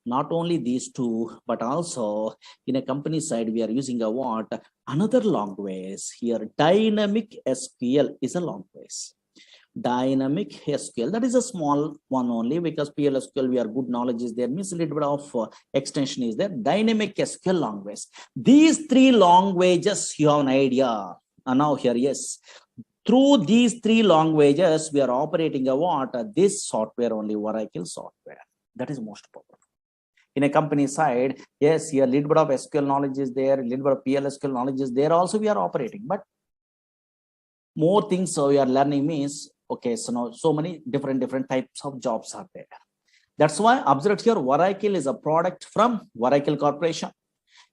Not only these two, but also in a company side, we are using a what? Another language here. Dynamic SQL is a language. Dynamic SQL, that is a small one only, because PLSQL we are good knowledge is there, means a little bit of extension is there. Dynamic SQL language. These three languages, you have an idea. And now here, yes, through these three languages, we are operating a what? This software only, Oracle software. That is most powerful. In a company side, yes, here little bit of SQL knowledge is there, little bit of PLSQL knowledge is there. Also, we are operating, but more things we are learning means, okay, so now so many different types of jobs are there. That's why observe here, Oracle is a product from Oracle Corporation.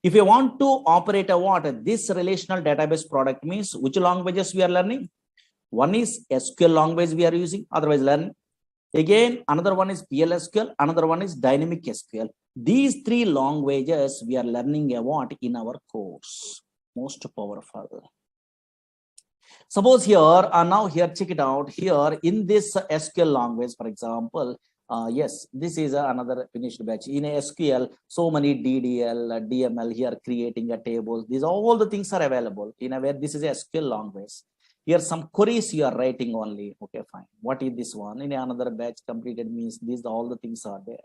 If you want to operate a what? This relational database product means which languages we are learning? One is SQL language we are using, otherwise learning. Again, another one is PLSQL, another one is dynamic SQL. These three languages we are learning a what in our course. Most powerful. Suppose here, now here, check it out. Here in this SQL language, for example, yes, this is another finished batch. In SQL, so many DDL, DML here creating a table. These all the things are available in a way. This is a SQL language. Here some queries you are writing only. Okay, fine. What is this one? In another batch completed means these all the things are there.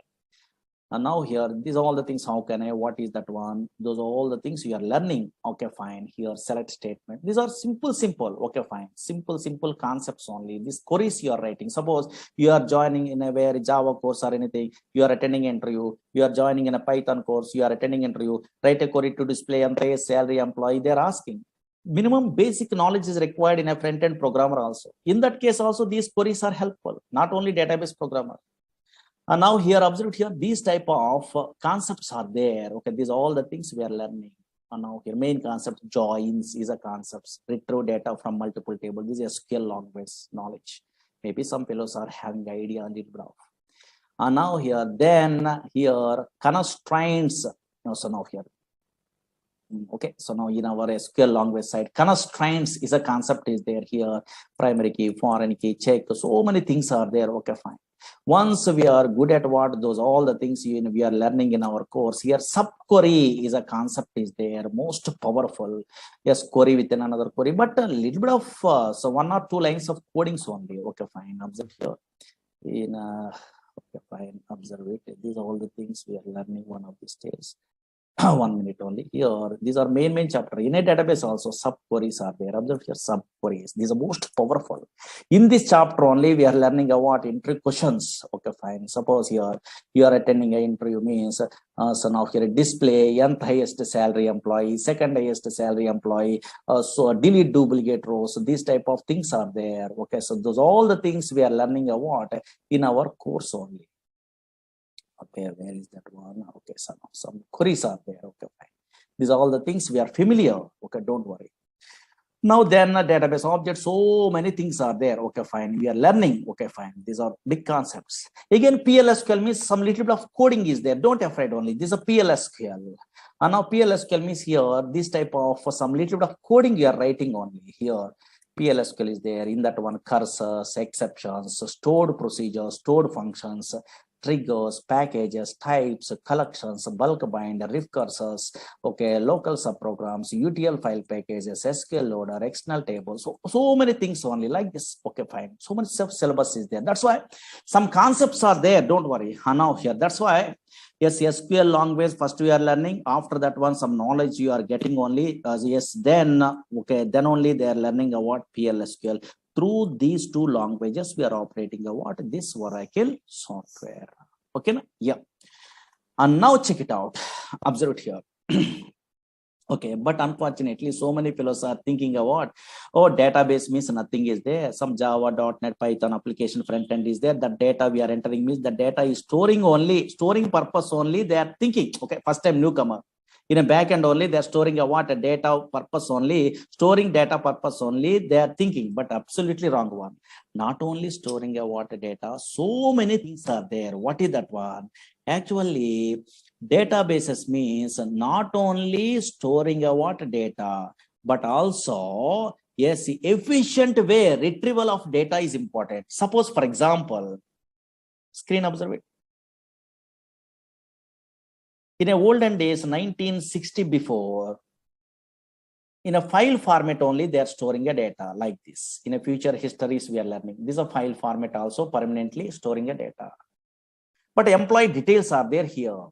And now here, these are all the things. How can I? What is that one? Those are all the things you are learning. Okay, fine. Here, select statement. These are simple. Okay, fine. Simple concepts only. These queries you are writing. Suppose you are joining in a very Java course or anything. You are attending interview. You are joining in a Python course. You are attending interview. Write a query to display employee salary employee. They are asking. Minimum basic knowledge is required in a front-end programmer also. In that case, also these queries are helpful. Not only database programmer. And now here, observe here, these type of concepts are there. Okay, these are all the things we are learning. And now here, main concept, joins is a concept. Retrieve data from multiple tables. This is SQL language knowledge. Maybe some fellows are having idea on it. And now here, then here, constraints. So now here. Okay, so now in our SQL language side, constraints is a concept is there here. Primary key, foreign key, check. So many things are there. Okay, fine. Once we are good at what those all the things we are learning in our course here, subquery is a concept is there, most powerful. Yes, query within another query, but a little bit of so 1 or 2 lines of codings only. Okay, fine. Observe here. In okay, fine. Observe it. These are all the things we are learning one of these days. 1 minute only here. These are main chapter. In a database also subqueries are there. Observe here, subqueries. These are most powerful. In this chapter only we are learning about interview questions. Okay, fine. Suppose here you are attending an interview means so now here display nth highest salary employee, second highest salary employee, so delete duplicate rows. So these type of things are there. Okay, so those all the things we are learning about in our course only. Okay, where is that one? Okay, some queries are there. Okay, fine. These are all the things we are familiar. Okay, don't worry. Now then, database objects, so many things are there. Okay, fine. We are learning. Okay, fine. These are big concepts. Again, PLSQL means some little bit of coding is there. Don't afraid only. This is a PLSQL. And now PLSQL means here, this type of some little bit of coding you are writing only here. PLSQL is there. In that one, cursors, exceptions, stored procedures, stored functions, triggers, packages, types, collections, bulk bind, recursors, okay, local subprograms, UTL file packages, SQL loader, external tables. So many things only like this. Okay, fine. So much syllabus is there. That's why some concepts are there. Don't worry. Now here. That's why yes, SQL language first we are learning. After that one, some knowledge you are getting only. Yes, then okay, then only they are learning about PLSQL. Through these two languages, we are operating what this Oracle software. Okay, yeah. And now check it out. Observe it here. Okay, but unfortunately, so many fellows are thinking about, oh, database means nothing is there. Some Java, .NET, Python application front end is there. The data we are entering means the data is storing purpose only. They are thinking, okay, first time newcomer. In a backend only, they are storing a data purpose only, storing data purpose only. They are thinking, but absolutely wrong one. Not only storing a data, so many things are there. What is that one? Actually, databases means not only storing a data, but also yes, efficient way retrieval of data is important. Suppose, for example, screen observe it. In a olden days, 1960 before, in a file format only, they are storing a data like this. In a future histories, we are learning. This is a file format also permanently storing a data. But employee details are there here.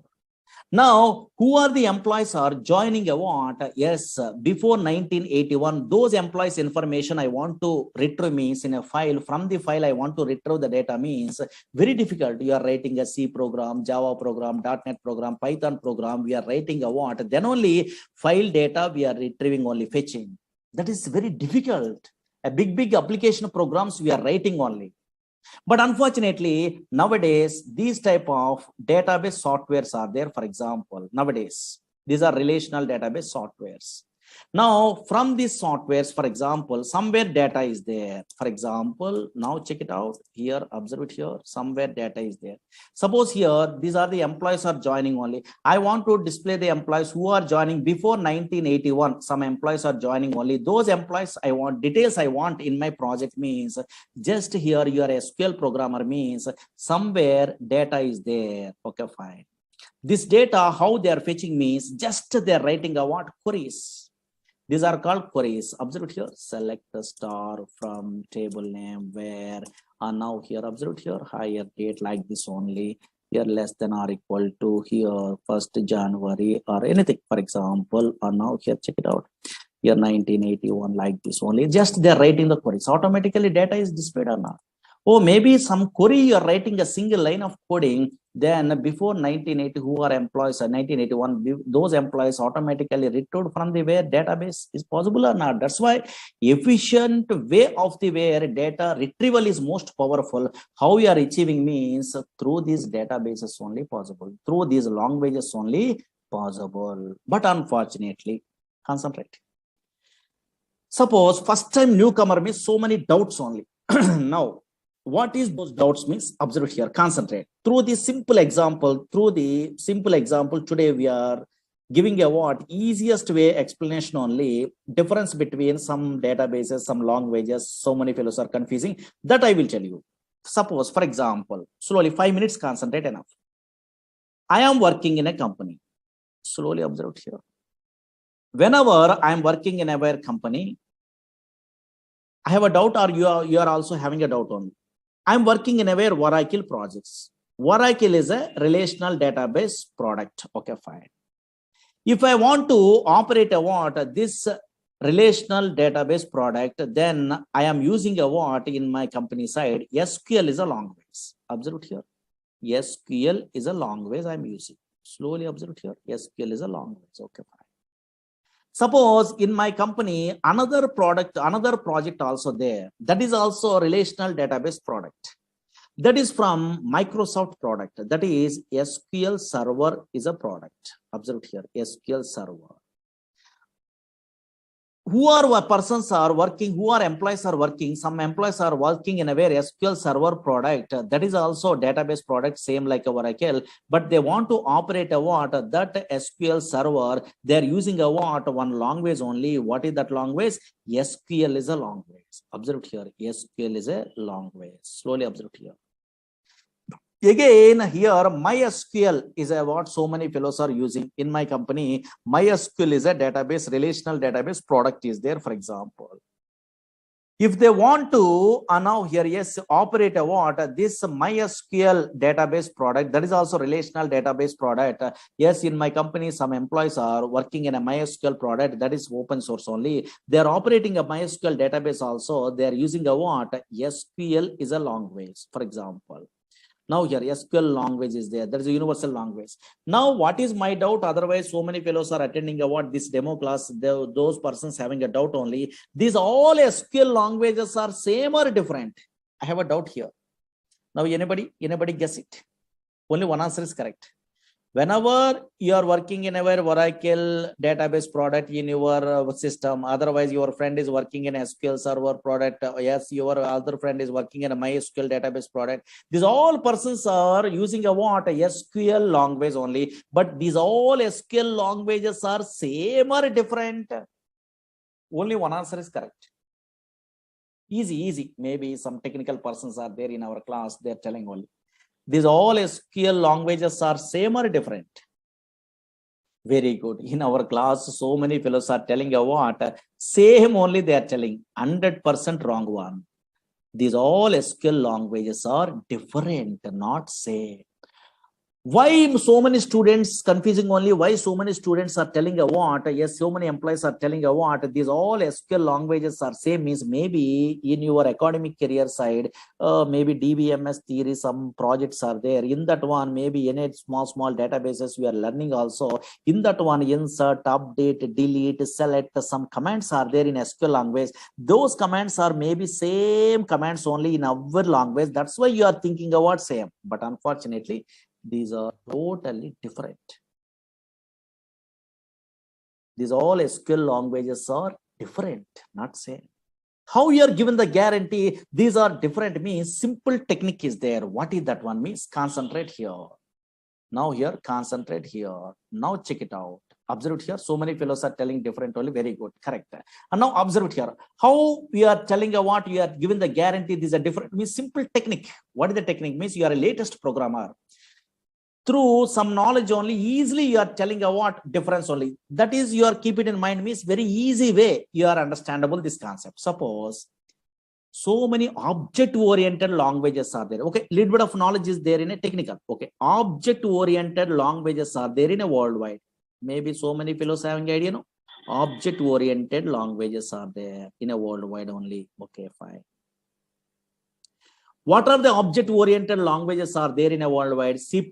Now, who are the employees are joining a what? Yes, before 1981, those employees information I want to retrieve means in a file. From the file, I want to retrieve the data means very difficult. You are writing a C program, Java program, .NET program, Python program. We are writing a what? Then only file data we are retrieving, only fetching. That is very difficult. A big application programs we are writing only. But unfortunately, nowadays, these type of database softwares are there. For example, nowadays, these are relational database softwares. Now, from these softwares, for example, somewhere data is there. For example, now check it out here, observe it here, somewhere data is there. Suppose here, these are the employees are joining only. I want to display the employees who are joining before 1981. Some employees are joining only. Those employees I want, details I want in my project means just here you are a SQL programmer means somewhere data is there. Okay, fine. This data, how they are fetching means just they are writing a what? Queries. These are called queries. Observe it here. Select a star from table name where now here observe it here. Higher date like this only. Here less than or equal to here 1st January or anything. For example, now here check it out. Here 1981 like this only. Just they're writing the queries. Automatically data is displayed or not. Oh, maybe some query you're writing a single line of coding. Then before 1980, who are employees, 1981, those employees automatically retrieved from the where database is possible or not. That's why efficient way of the where data retrieval is most powerful. How you are achieving means through these databases only possible, through these languages only possible. But unfortunately, concentrate. Suppose first time newcomer means so many doubts only. Now, what is those doubts means? Observe here, concentrate. Through the simple example, today we are giving a what? Easiest way explanation only. Difference between some databases, some languages, so many fellows are confusing. That I will tell you. Suppose, for example, slowly 5 minutes, concentrate enough. I am working in a company. Slowly observe here. Whenever I am working in a company, I have a doubt or you are also having a doubt on. I'm working in a Oracle projects. Oracle is a relational database product. Okay, fine. If I want to operate a what? This relational database product, then I am using a what in my company side? SQL is a language. Observe it here. SQL is a language I'm using. Slowly observe it here. SQL is a language. Okay, fine. Suppose in my company, another project also there. That is also a relational database product. That is from Microsoft product. That is SQL Server is a product. Observe here, SQL Server. Who are persons are working, who are employees are working, some employees are working in a very SQL Server product. That is also database product, same like a Oracle, but they want to operate a what? That SQL Server, they're using a what? One language only. What is that language? SQL is a language. Observe here, SQL is a language. Slowly observe here. Again, here MySQL is a what so many fellows are using in my company. MySQL is a database, relational database product is there, for example. If they want to now here, yes, operate a what? This MySQL database product, that is also relational database product. Yes, in my company, some employees are working in a MySQL product that is open source only. They are operating a MySQL database also. They are using a what? SQL is a language, for example. Now here SQL language is there. There is a universal language. Now what is my doubt? Otherwise, so many fellows are attending about this demo class. Those persons having a doubt only. These all SQL languages are same or different? I have a doubt here. Now anybody guess it? Only one answer is correct. Whenever you are working in a Oracle database product in your system, otherwise your friend is working in SQL Server product, yes, your other friend is working in a MySQL database product. These all persons are using a what? A SQL language only, but these all SQL languages are same or different? Only one answer is correct. Easy. Maybe some technical persons are there in our class, they're telling only. These all SQL languages are same or different? Very good. In our class, so many fellows are telling a what? Same only they are telling. 100% wrong one. These all SQL languages are different, not same. Why so many students confusing only? Why so many students are telling a what? Yes, so many employees are telling a what? These all SQL languages are same, means maybe in your academic career side, maybe DBMS theory, some projects are there. In that one, maybe in small databases we are learning also. In that one, insert, update, delete, select, some commands are there in SQL language. Those commands are maybe same commands only in our language. That's why you are thinking about same. But unfortunately, these are totally different. These all SQL languages are different, not same. How you are given the guarantee these are different means simple technique is there. What is that one means? Concentrate here. Now here, concentrate here. Now check it out. Observe it here. So many fellows are telling different only. Very good. Correct. And now observe it here. How we are telling a what you are given the guarantee these are different means simple technique. What is the technique means? You are a latest programmer. Through some knowledge only, easily you are telling a what difference only. That is, you are keep it in mind means very easy way you are understandable this concept. Suppose so many object oriented languages are there. Okay, little bit of knowledge is there in a technical. Okay, object oriented languages are there in a worldwide. Maybe so many fellows having idea, no? Object oriented languages are there in a worldwide only. Okay, fine. What are the object-oriented languages are there in a worldwide? C++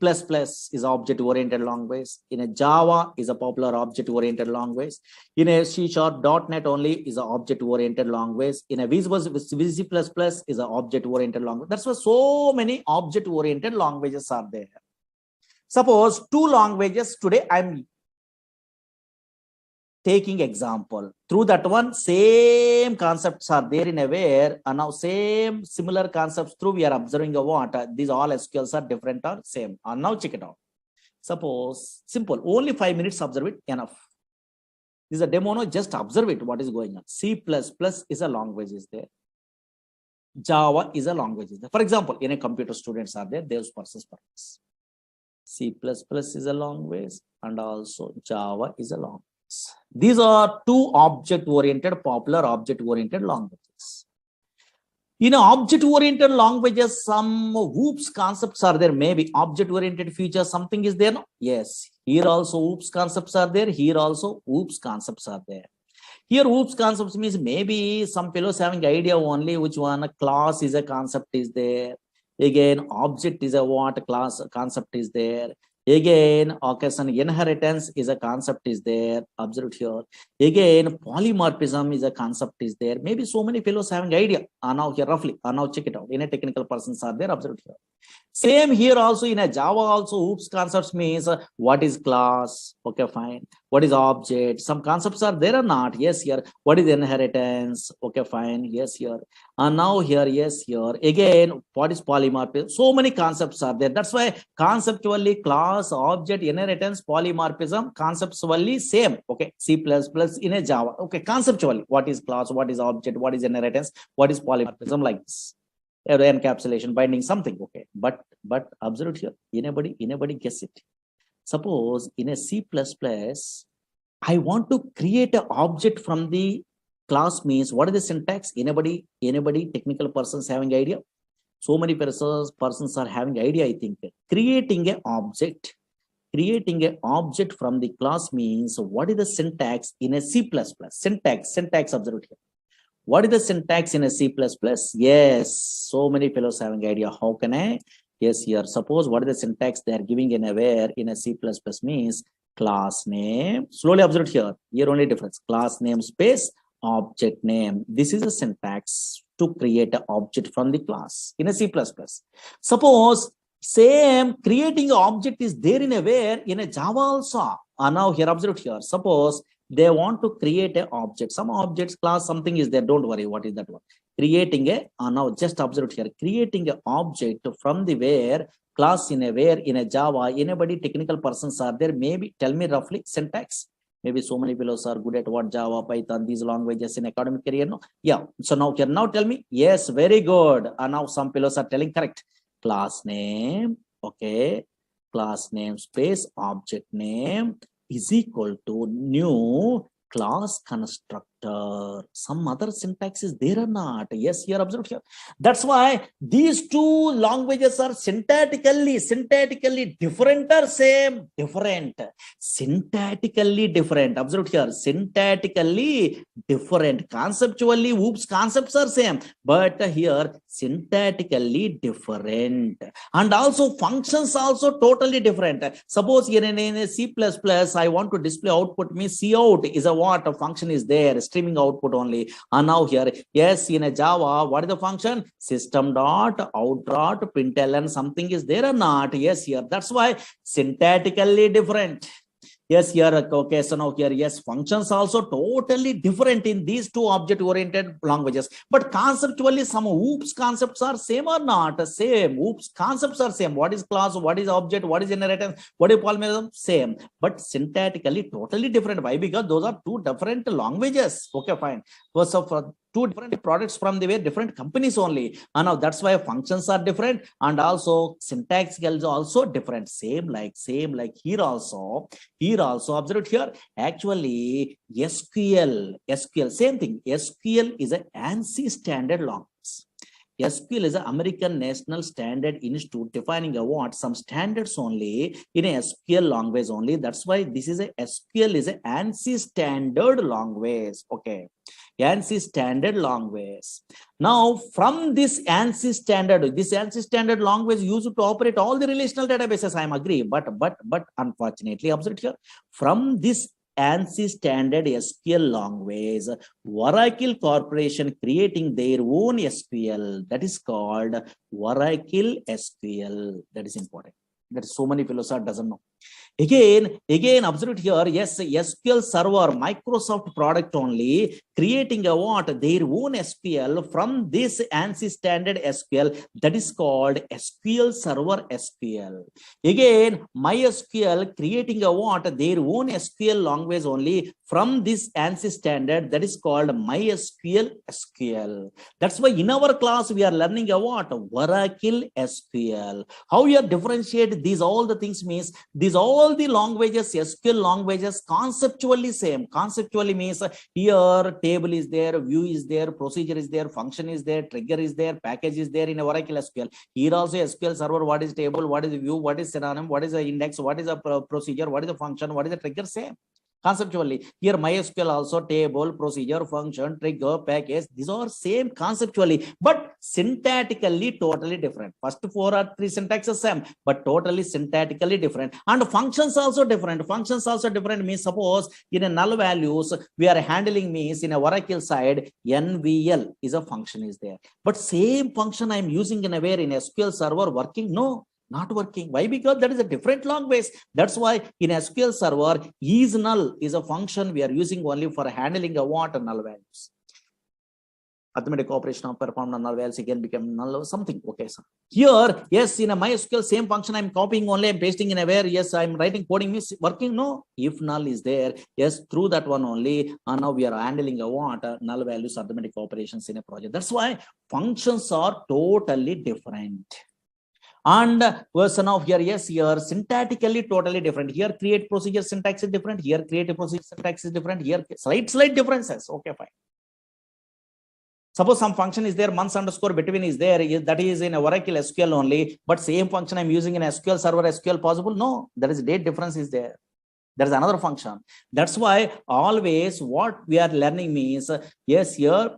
is object-oriented language. In a Java is a popular object-oriented language. In a C# .NET only is an object-oriented language. In a VC++ is an object-oriented language. That's why so many object-oriented languages are there. Suppose two languages today I'm taking example. Through that one, same concepts are there in a where, and now same similar concepts through we are observing a what these all SQLs are different or same. And now check it out. Suppose simple, only 5 minutes observe it enough. This is a demo, no, just observe it what is going on. C++ is a language is there. Java is a language is there. For example, in a computer students are there, those persons purpose. C++ is a language and also Java is a language. These are two object-oriented, popular object-oriented languages. In object-oriented languages, some OOPS concepts are there. Maybe object-oriented features, something is there. No? Yes. Here also OOPS concepts are there. Here also OOPS concepts are there. Here OOPS concepts means maybe some fellows having idea only which one a class is a concept is there. Again, object is a what class concept is there. Again, occasion inheritance is a concept is there. Observe here. Again, polymorphism is a concept is there. Maybe so many fellows having idea. Now here roughly. Now check it out. In a technical persons are there. Observe here. Same here also in a Java also OOPS concepts means what is class? Okay, fine. What is object? Some concepts are there or not? Yes, here. What is inheritance? Okay, fine. Yes, here. And now here, yes, here. Again, what is polymorphism? So many concepts are there. That's why conceptually class, object, inheritance, polymorphism, conceptually same. Okay, C++ in a Java. Okay, conceptually, what is class? What is object? What is inheritance? What is polymorphism? Like this. Encapsulation, binding, something. Okay, but observe here. Anybody guess it? Suppose in a C++, I want to create an object from the class means what is the syntax? Anybody technical persons having idea? So many persons are having idea, I think. Creating an object from the class means what is the syntax in a C++? Syntax observe here. What is the syntax in a C++? Yes, so many fellows having idea. How can I? Yes, here. Suppose what is the syntax they are giving in a where in a C++ means class name. Slowly observe here. Here only difference. Class name space object name. This is a syntax to create an object from the class in a C++. Suppose same creating an object is there in a where in a Java also. Now here observe here. Suppose they want to create an object, some objects class something is there, don't worry what is that one. Creating a now just observe here, creating an object from the where class in a where in a Java. Anybody technical persons are there? Maybe tell me roughly syntax. Maybe so many fellows are good at what Java, Python, these languages in academic career. No, yeah. So now here now tell me. Yes, very good. And now some fellows are telling correct. Class name. Okay, class name space object name. is equal to new class constructor. Some other syntax is there or not? Yes, here, observe here. That's why these two languages are syntactically different or same? Different. Syntactically different. Observe here. Syntactically different. Conceptually, oops, concepts are same. But here, syntactically different. And also functions also totally different. Suppose here in C++, I want to display output, means cout is a what? A function is there, streaming output only. And now here, yes, in a Java, what is the function? System dot out dot println, something is there or not? Yes, here. That's why syntactically different. Yes, here, okay, so now here, yes, functions also totally different in these two object-oriented languages. But conceptually, some OOPS concepts are same or not? Same. OOPS concepts are same. What is class? What is object? What is inheritance? What is polymorphism? Same. But syntactically, totally different. Why? Because those are two different languages. Okay, fine. So for two different products from the way different companies only, and now that's why functions are different, and also syntax is also different. Same like here also observe it here. Actually, SQL same thing. SQL is an ANSI standard language. SQL is an American National Standard Institute defining a what? Some standards only in a SQL language only. That's why this is a SQL is an ANSI standard language. Okay. ANSI standard language. Now, from this ANSI standard language used to operate all the relational databases. I am agree, but unfortunately, observe here, from this ANSI standard SQL language, Oracle Corporation creating their own SQL, that is called Oracle SQL. That is important. That is so many philosophers doesn't know. Again, observe it here. Yes, SQL Server, Microsoft product only, creating a what? Their own SQL from this ANSI standard SQL, that is called SQL Server SQL. Again, MySQL creating a what? Their own SQL language only from this ANSI standard, that is called MySQL SQL. That's why in our class we are learning a what? Oracle SQL. How you differentiate these all the things means these all the languages, SQL languages, conceptually same. Conceptually means here table is there, view is there, procedure is there, function is there, trigger is there, package is there in Oracle SQL. Here also SQL Server, what is table, what is view, what is synonym, what is the index, what is a procedure, what is the function, what is the trigger, same. Conceptually, here MySQL also table, procedure, function, trigger, package, these are same conceptually, but syntactically totally different. First 4 or 3 syntaxes same, but totally syntactically different. And functions also different. Functions also different means suppose in a null values we are handling means in a Oracle side, NVL is a function is there. But same function I am using in a where in SQL Server working? No. Not working. Why? Because that is a different language. That's why in SQL Server, is null is a function we are using only for handling a what? Null values. Arithmetic operation of performed null values again become null or something. Okay, sir. Here, yes, in a MySQL same function I'm copying only, I'm pasting in a where, yes, I'm writing coding is working. No, if null is there, yes, through that one only, and now we are handling a what? Null values arithmetic operations in a project. That's why functions are totally different. And version of here, yes, here syntactically totally different. Here create procedure syntax is different. Here create a procedure syntax is different. Here slight differences. Okay, fine. Suppose some function is there, months underscore between is there, that is in Oracle SQL only, but same function I'm using in SQL Server SQL possible? No, there is a date difference is there. There is another function. That's why always what we are learning means, yes, here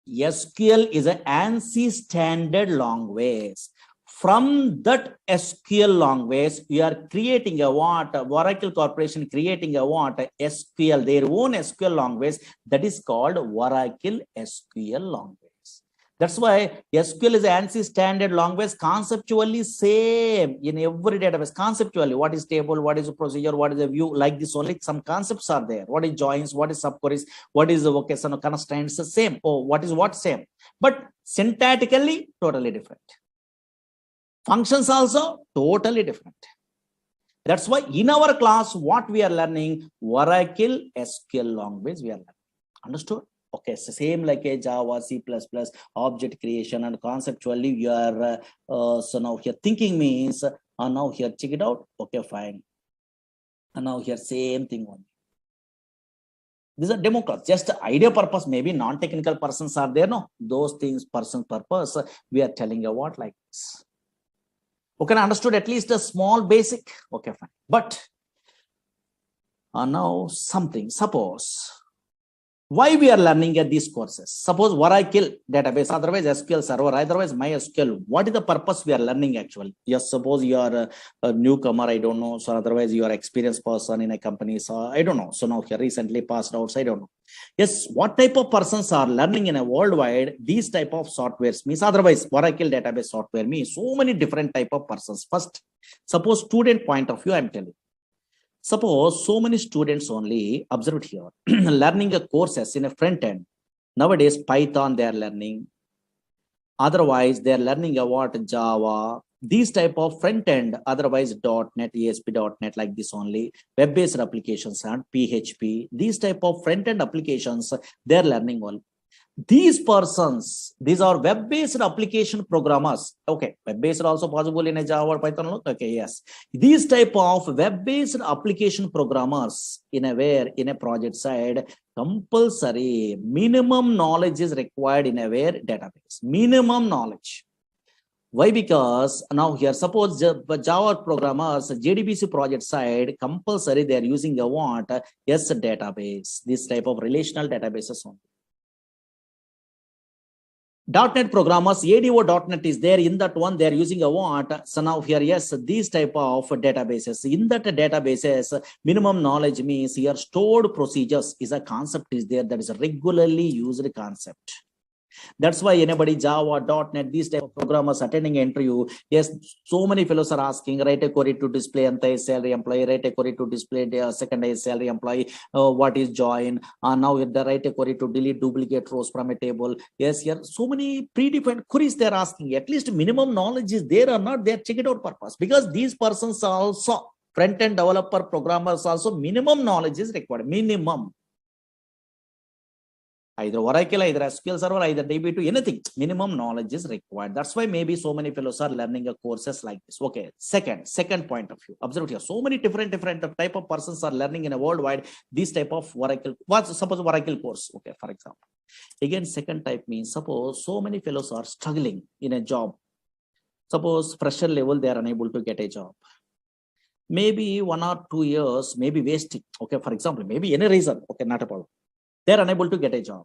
SQL is an ANSI standard language. From that SQL language, we are creating a what? Oracle Corporation creating a what? SQL, their own SQL language, that is called Oracle SQL language. That's why SQL is ANSI standard language, conceptually same in every database. Conceptually, what is table, what is a procedure, what is a view, like this only some concepts are there. What is joins, what is subqueries, what is the vocational constraints, the same. Oh, what is what? Same. But syntactically, totally different. Functions also totally different. That's why in our class, what we are learning, Oracle SQL language we are learning. Understood? Okay, so same like a Java, C++, object creation, and conceptually we are, so now here thinking means, now here check it out. Okay, fine. And now here, same thing only. These are democrats, just idea purpose, maybe non-technical persons are there. No, those things, person purpose, we are telling you what like this. Okay, understood at least a small basic. Okay, fine. But now something, suppose why we are learning at these courses. Suppose Oracle database, otherwise SQL server, otherwise MySQL. What is the purpose we are learning actually? Yes, suppose you are a newcomer, I don't know. So otherwise you are experienced person in a company. So I don't know. So now here recently passed out. So I don't know. Yes, what type of persons are learning in a worldwide? These type of softwares means otherwise Oracle database software means so many different type of persons. First, suppose student point of view, I'm telling. Suppose so many students only, observed here, learning a courses in a front end. Nowadays, Python they are learning. Otherwise, they are learning about Java. These type of front end, otherwise .NET, ASP.NET like this only. Web-based applications and PHP. These type of front end applications, they are learning all. These persons, these are web-based application programmers. Okay, web-based also possible in a Java or Python. Okay, yes. These type of web-based application programmers in a project side, compulsory minimum knowledge is required in a database. Minimum knowledge. Why? Because now here, suppose Java programmers, JDBC project side, compulsory they are using a what? Yes, database. This type of relational databases only. .NET programmers, ADO.NET is there. In that one, they are using a what? So now here, yes, these type of databases. In that databases, minimum knowledge means here stored procedures is a concept is there that is a regularly used concept. That's why anybody Java, .NET, these type of programmers attending an interview, yes, so many fellows are asking, write a query to display salary employee, write a query to display the second salary employee, what is join, now the write a query to delete duplicate rows from a table. Yes, here so many predefined queries they're asking. At least minimum knowledge is there or not, they're check it out purpose. Because these persons are also front-end developer programmers also minimum knowledge is required. Minimum. Either Oracle, either SQL Server, either DB2, anything. Minimum knowledge is required. That's why maybe so many fellows are learning a courses like this. Okay, second point of view. Observe here, so many different type of persons are learning in a worldwide this type of Oracle. Suppose Oracle course. Okay, for example. Again, second type means suppose so many fellows are struggling in a job. Suppose fresher level they are unable to get a job. Maybe 1 or 2 years, maybe wasting. Okay, for example, maybe any reason. Okay, not a problem. They're unable to get a job.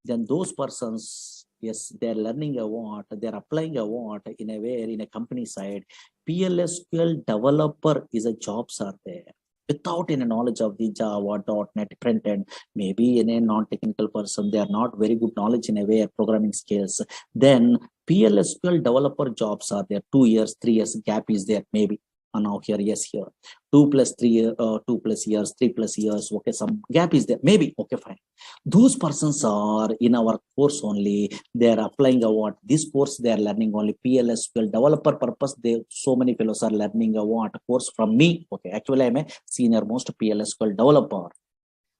Then those persons, yes, they're learning a what, they're applying a what in a way in a company side. PLSQL developer is a jobs are there. Without any knowledge of the Java, .NET, front end, maybe in a non-technical person, they are not very good knowledge in a way of programming skills. Then PLSQL developer jobs are there. 2 years, 3 years gap is there, maybe. Now here, yes, here 2 plus 3 2 plus years, 3 plus years. Okay, some gap is there, maybe. Okay, fine. Those persons are in our course only. They are applying a what? This course they are learning only PLSQL developer purpose. They so many fellows are learning a what course from me. Okay, actually I'm a senior most PLSQL developer.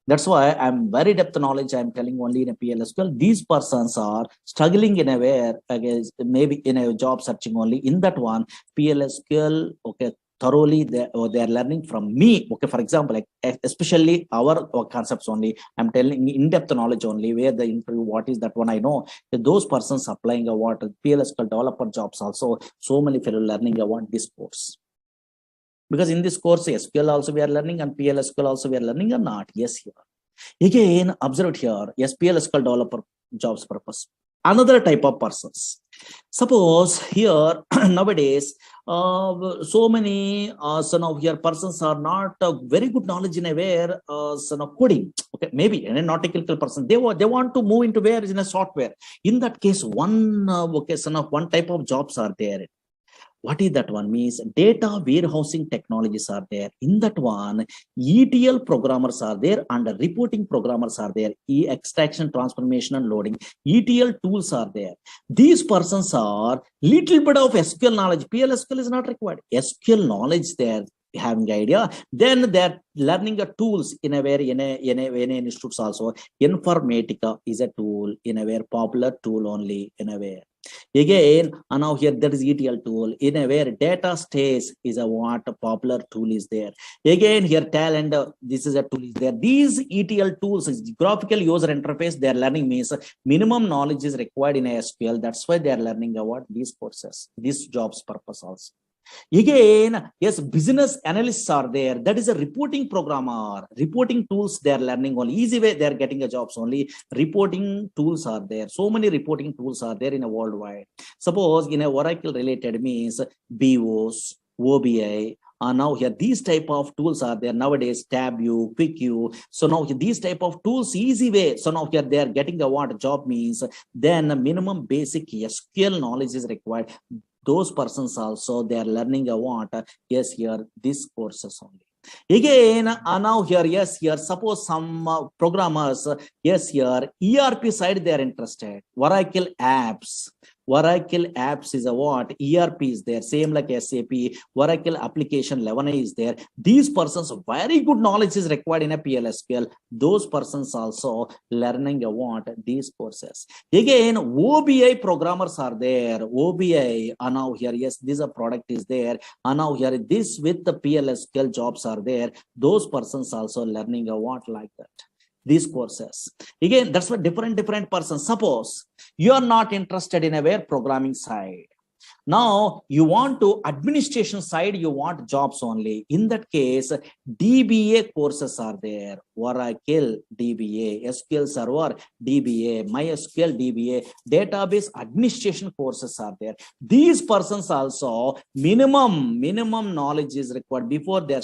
That's why I'm very depth knowledge. I'm telling only in a PLSQL. These persons are struggling in a way, against maybe in a job searching only. In that one, PLSQL, okay, thoroughly they are learning from me. Okay, for example, like especially our concepts only. I'm telling in-depth knowledge only. Where the interview, what is that one? I know that those persons applying a what PLSQL developer jobs also. So many fellow learning a what this course. Because in this course, SQL also we are learning and PLSQL also we are learning or not? Yes, here. Again, observe here, yes, PLSQL developer jobs purpose. Another type of persons. Suppose here, nowadays, so many so now here persons are not very good knowledge in a where so now coding. Okay, maybe and a not technical person. They want to move into where is in a software. In that case, one okay, so now one type of jobs are there. What is that one? Means data warehousing technologies are there. In that one, ETL programmers are there and reporting programmers are there. Extraction, transformation and loading. ETL tools are there. These persons are little bit of SQL knowledge. PLSQL is not required. SQL knowledge there. having idea. Then they're learning a tools in a very in a institutes also. Informatica is a tool in a very popular tool only in a way. Again, and now here there is ETL tool in a where data stays is a what a popular tool is there. Again, here talent, this is a tool is there. These ETL tools is graphical user interface. They are learning means minimum knowledge is required in SQL. That's why they are learning about these courses, these jobs purpose also. Again, yes, business analysts are there. That is a reporting programmer. Reporting tools they are learning only. Easy way they are getting a jobs only. Reporting tools are there. So many reporting tools are there in a worldwide. Suppose in a Oracle related means BOS, OBI. Now here these type of tools are there nowadays. TabView, QuickView. So now these type of tools easy way. So now here they are getting a what job means. Then minimum basic SQL knowledge is required. Those persons also they are learning a what yes here these courses only. Again, now here yes here suppose some programmers yes here ERP side they are interested. Oracle apps. Oracle apps is a what? ERP is there, same like SAP. Oracle application 11 is there. These persons very good knowledge is required in a PLSQL. Those persons also learning a what? These courses. Again, OBI programmers are there. OBI, now here, yes, this a product is there. Now here, this with the PLSQL jobs are there. Those persons also learning a what like that. These courses. Again, that's what different persons. Suppose you are not interested in a web programming side. Now you want to administration side, you want jobs only. In that case, DBA courses are there. Oracle DBA, SQL Server DBA, MySQL DBA, database administration courses are there. These persons also minimum knowledge is required before they're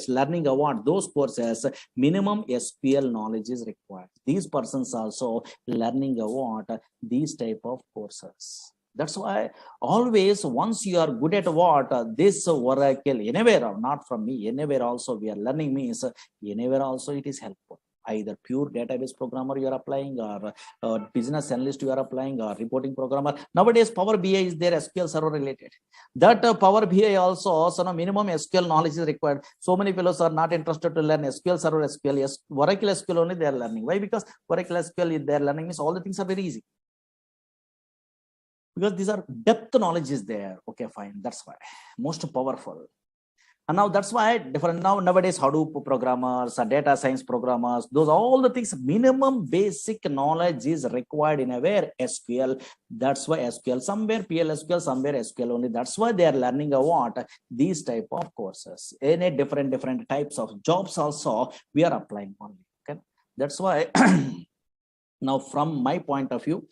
learning about those courses. Minimum SQL knowledge is required. These persons also learning about these type of courses. That's why always once you are good at what this Oracle anywhere, not from me, anywhere also we are learning means anywhere also it is helpful. Either pure database programmer you are applying or business analyst you are applying or reporting programmer. Nowadays Power BI is there, SQL Server related. That Power BI also so no minimum SQL knowledge is required. So many fellows are not interested to learn SQL Server, SQL, yes, Oracle SQL only they are learning. Why? Because Oracle SQL they are learning means all the things are very easy. Because these are depth knowledge is there. Okay, fine. That's why most powerful. And now that's why different nowadays Hadoop programmers, data science programmers, those all the things minimum basic knowledge is required in a where SQL. That's why SQL somewhere PLSQL somewhere SQL only. That's why they are learning a what these type of courses. Any different types of jobs also we are applying only. Okay, that's why now from my point of view.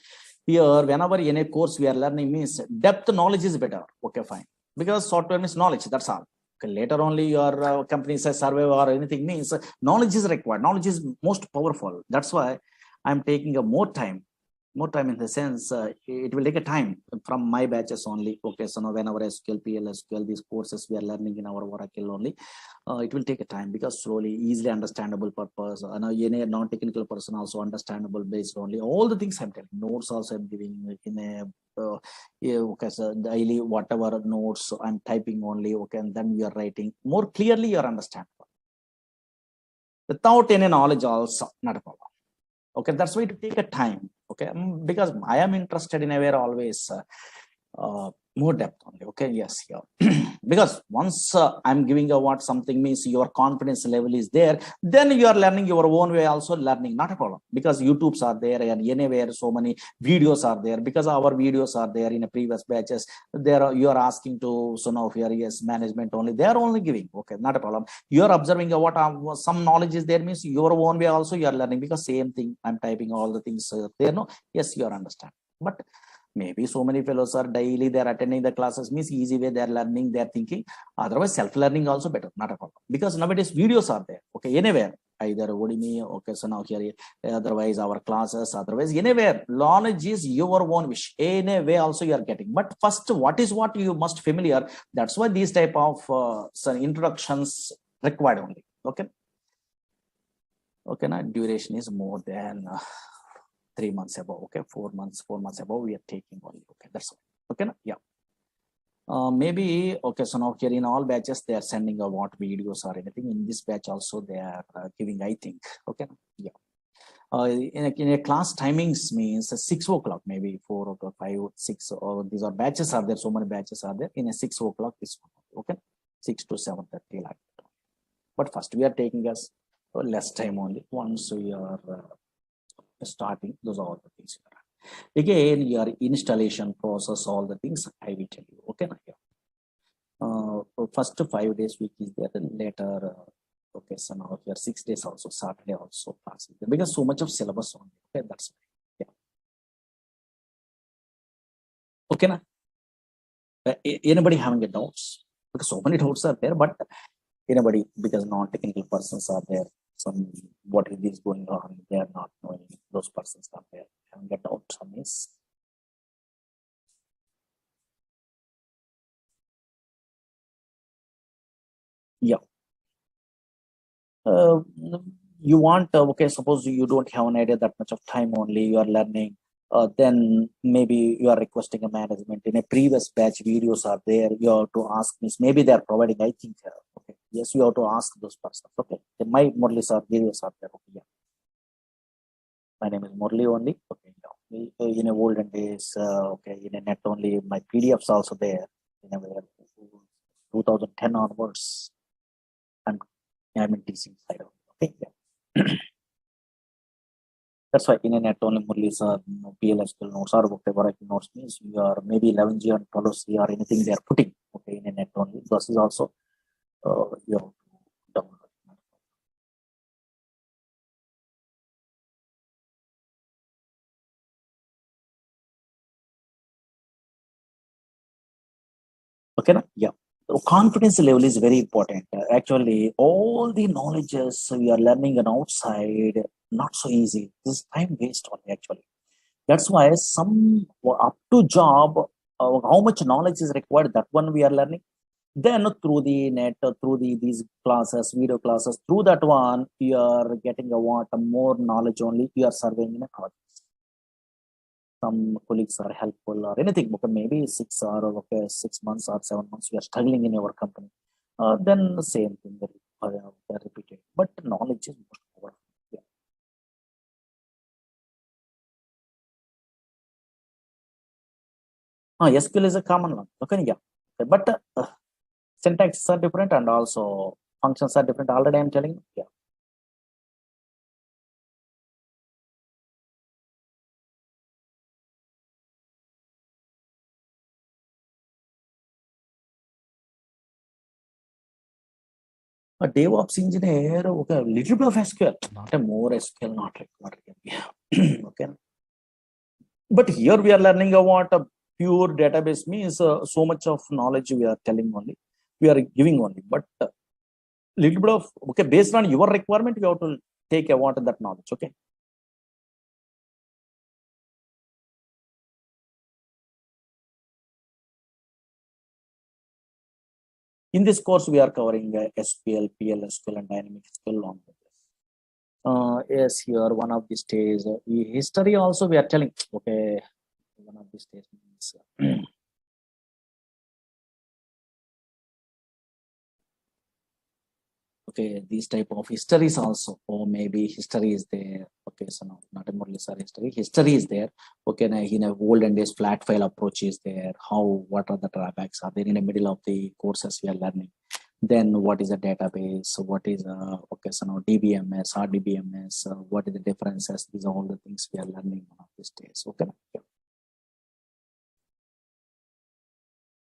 Here, whenever in a course we are learning means depth knowledge is better. Okay, fine. Because software means knowledge, that's all. Okay, later only your company says survey or anything means knowledge is required. Knowledge is most powerful. That's why I'm taking a more time in the sense it will take a time from my batches only. Okay, so now whenever SQL, PLSQL, these courses we are learning in our Oracle only, it will take a time because slowly, easily understandable purpose. Any non-technical person also understandable based only. All the things I'm telling. Notes also I'm giving in a okay, so daily whatever notes I'm typing only. Okay, and then we are writing more clearly. You are understandable without any knowledge also not a problem. Okay, that's why it take a time. Okay, because I am interested in a way always more depth only. Okay, yes, yeah. Because once I'm giving a what something means your confidence level is there, then you are learning your own way also learning, not a problem. Because YouTubes are there and anywhere so many videos are there. Because our videos are there in a previous batches. There you are asking to so now here yes management only. They are only giving. Okay, not a problem. You are observing what some knowledge is there means your own way also you are learning because same thing I'm typing all the things there. No, yes you are understand. But maybe so many fellows are daily they are attending the classes means easy way they are learning they are thinking. Otherwise self-learning also better, not a problem. Because nowadays videos are there. Okay, anywhere either Udemy. Okay, so now here otherwise our classes otherwise anywhere knowledge is your own wish. Anyway also you are getting. But first what you must familiar. That's why these type of some introductions required only. Okay. Okay, now duration is more than 3 months above. Okay, 4 months above we are taking only. Okay, that's all. Okay, yeah. Maybe, okay, so now here in all batches, they are sending a what videos or anything. In this batch also, they are giving, I think, okay, yeah. In a class timings means 6 o'clock, maybe 4 o'clock, 5, 6, or these are batches are there, so many batches are there. In a 6 o'clock, this one, okay, 6 to 7:30 like that. But first we are taking us less time only. Once we are starting, those are all the things. Again, your installation process, all the things I will tell you, okay. First 5 days week is there, and later okay, so now here 6 days also, Saturday also class is there, because so much of syllabus on it, okay, that's why. Yeah, okay na? Anybody having a doubts, because so many doubts are there, but anybody, because non-technical persons are there, some what is this going on, they are not knowing, those persons are there having a doubt on this. Yeah. uh, you want okay, suppose you don't have an idea that much of time, only you are learning, then maybe you are requesting a management in a previous batch videos are there, you have to ask me, maybe they are providing, I think, okay, yes, you have to ask those persons, okay. Then my Murali Sir videos are there, okay, yeah. My name is Murali only, okay, yeah. In a olden days, okay, in a net only, my PDFs also there, in a 2010 onwards, and I'm in teaching side of it, okay, yeah. That's why in a net only Murali Sir, PLSQL notes or whatever notes means you are maybe 11G and 12C or anything they are putting, okay, in a net only. This is also you have to download. Okay, na? Yeah. So confidence level is very important. Actually, all the knowledges we are learning on outside, not so easy. This is time waste only actually. That's why some up to job, how much knowledge is required, that one we are learning. Then through the net, through these classes, video classes, through that one, you are getting a what, a more knowledge only. You are surveying in a project. Some colleagues are helpful or anything. Okay, maybe 6 months or 7 months, you are struggling in your company. Then the same thing, they repeated. But knowledge is most powerful. Yeah. SQL is a common one. Okay, yeah. But syntaxes are different and also functions are different. Already I'm telling you. Yeah. A DevOps engineer, okay, a little bit of SQL, not a more SQL, not required. Yeah. Okay. But here we are learning about a pure database means so much of knowledge we are telling only, we are giving only. But little bit of, okay, based on your requirement, you have to take a what that knowledge. Okay. In this course, we are covering SQL, PLSQL, and dynamic SQL long. Yes, here one of these days, history also we are telling. Okay, one of these days means okay, these type of histories also, or maybe history is there. Okay, so no, not a more lesser history is there. Okay, now in a olden days flat file approach is there, how, what are the drawbacks are there in the middle of the courses we are learning. Then what is a database, so what is okay, so now DBMS, RDBMS, what is the differences, these are all the things we are learning one of these days. Okay,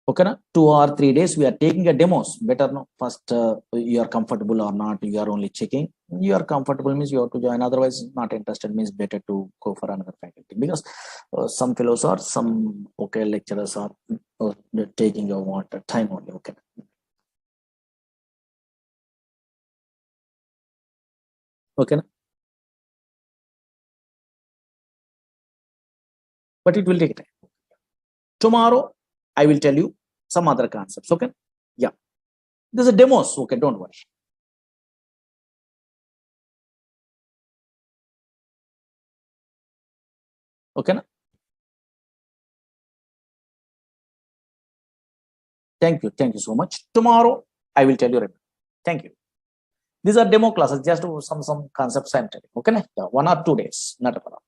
okay na? 2 or 3 days we are taking a demos, better no, first you are comfortable or not, you are only checking. You are comfortable means you have to join, otherwise not interested means better to go for another faculty, because some fellows are, some okay lecturers are taking a what time only. Okay, okay na? But it will take time. Tomorrow I will tell you some other concepts. Okay, yeah, there's a demos. Okay, don't worry. Okay na? Thank you. Thank you so much. Tomorrow, I will tell you. Thank you. These are demo classes, just some concepts I'm telling. Okay, yeah, 1 or 2 days, not a problem.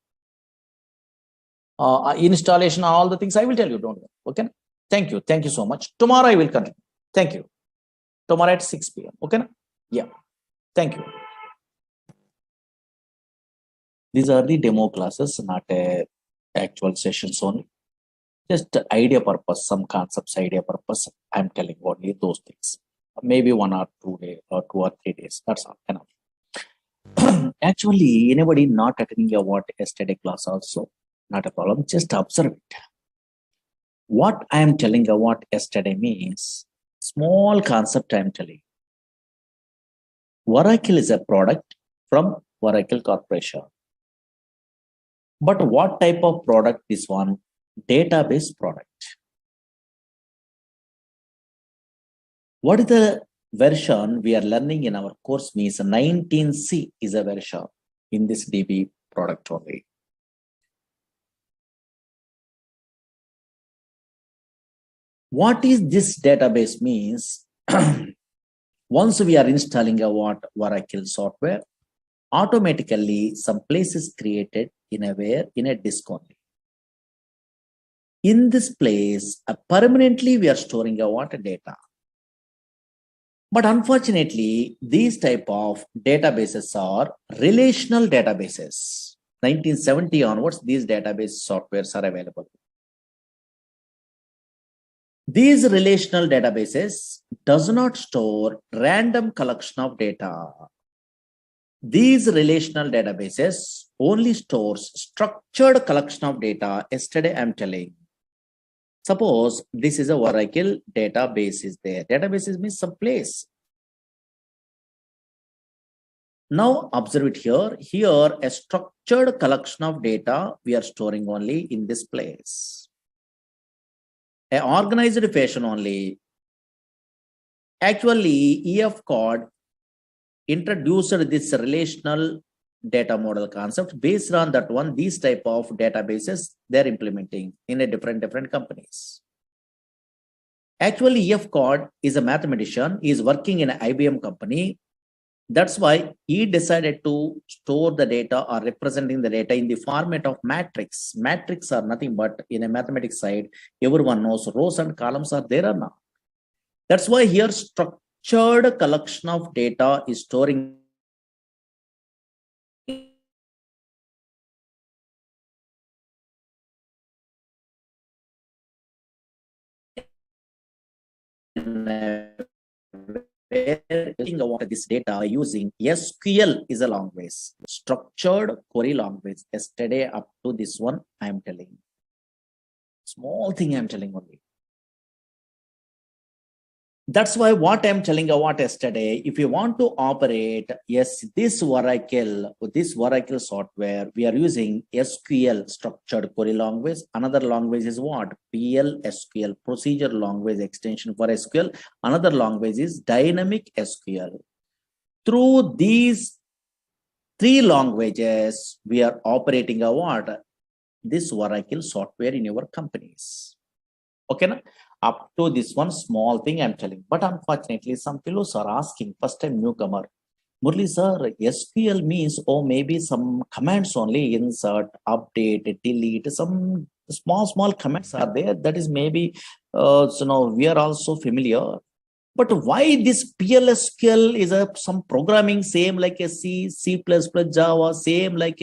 Installation, all the things I will tell you. Don't worry. Okay. Thank you. Thank you so much. Tomorrow I will continue. Thank you. Tomorrow at 6 p.m. Okay. Yeah. Thank you. These are the demo classes, not actual sessions only. Just idea purpose, some concepts, idea purpose. I'm telling only those things. Maybe 1 or 2 days or 2 or 3 days. That's all. Enough. Actually, anybody not attending a what yesterday class also, not a problem. Just observe it. What I am telling you what yesterday means, small concept I am telling. Oracle is a product from Oracle Corporation. But what type of product is one? Database product. What is the version we are learning in our course means 19C is a version in this DB product only. What is this database means? Once we are installing a what Oracle software, automatically some place is created in a disk only. In this place, permanently we are storing a what data. But unfortunately, these type of databases are relational databases. 1970 onwards, these database softwares are available. These relational databases does not store random collection of data. These relational databases only stores structured collection of data. Yesterday I'm telling. Suppose this is a Oracle database is there. Databases means some place. Now observe it here. Here a structured collection of data we are storing only in this place. An organized fashion only. Actually, EF code introduced this relational data model concept. Based on that one, these type of databases they're implementing in a different companies. Actually, EF code is a mathematician. He is working in an IBM company. That's why he decided to store the data or representing the data in the format of matrix. Matrix are nothing but in a mathematics side, everyone knows rows and columns are there or not. That's why here structured collection of data is storing this data using SQL is a language, structured query language. Yesterday up to this one, I am telling. Small thing I am telling only. That's why what I'm telling you what yesterday, if you want to operate, yes, this Oracle software, we are using SQL structured query language. Another language is what? PL/SQL, procedure language extension for SQL. Another language is dynamic SQL. Through these 3 languages, we are operating a what? This Oracle software in your companies. Okay, na? Up to this one small thing I'm telling. But unfortunately, some fellows are asking, first time newcomer, Murali Sir, SQL means, oh, maybe some commands only, insert, update, delete, some small commands are there. That is maybe, we are also familiar. But why this PLSQL is some programming same like a C, C++, Java, same like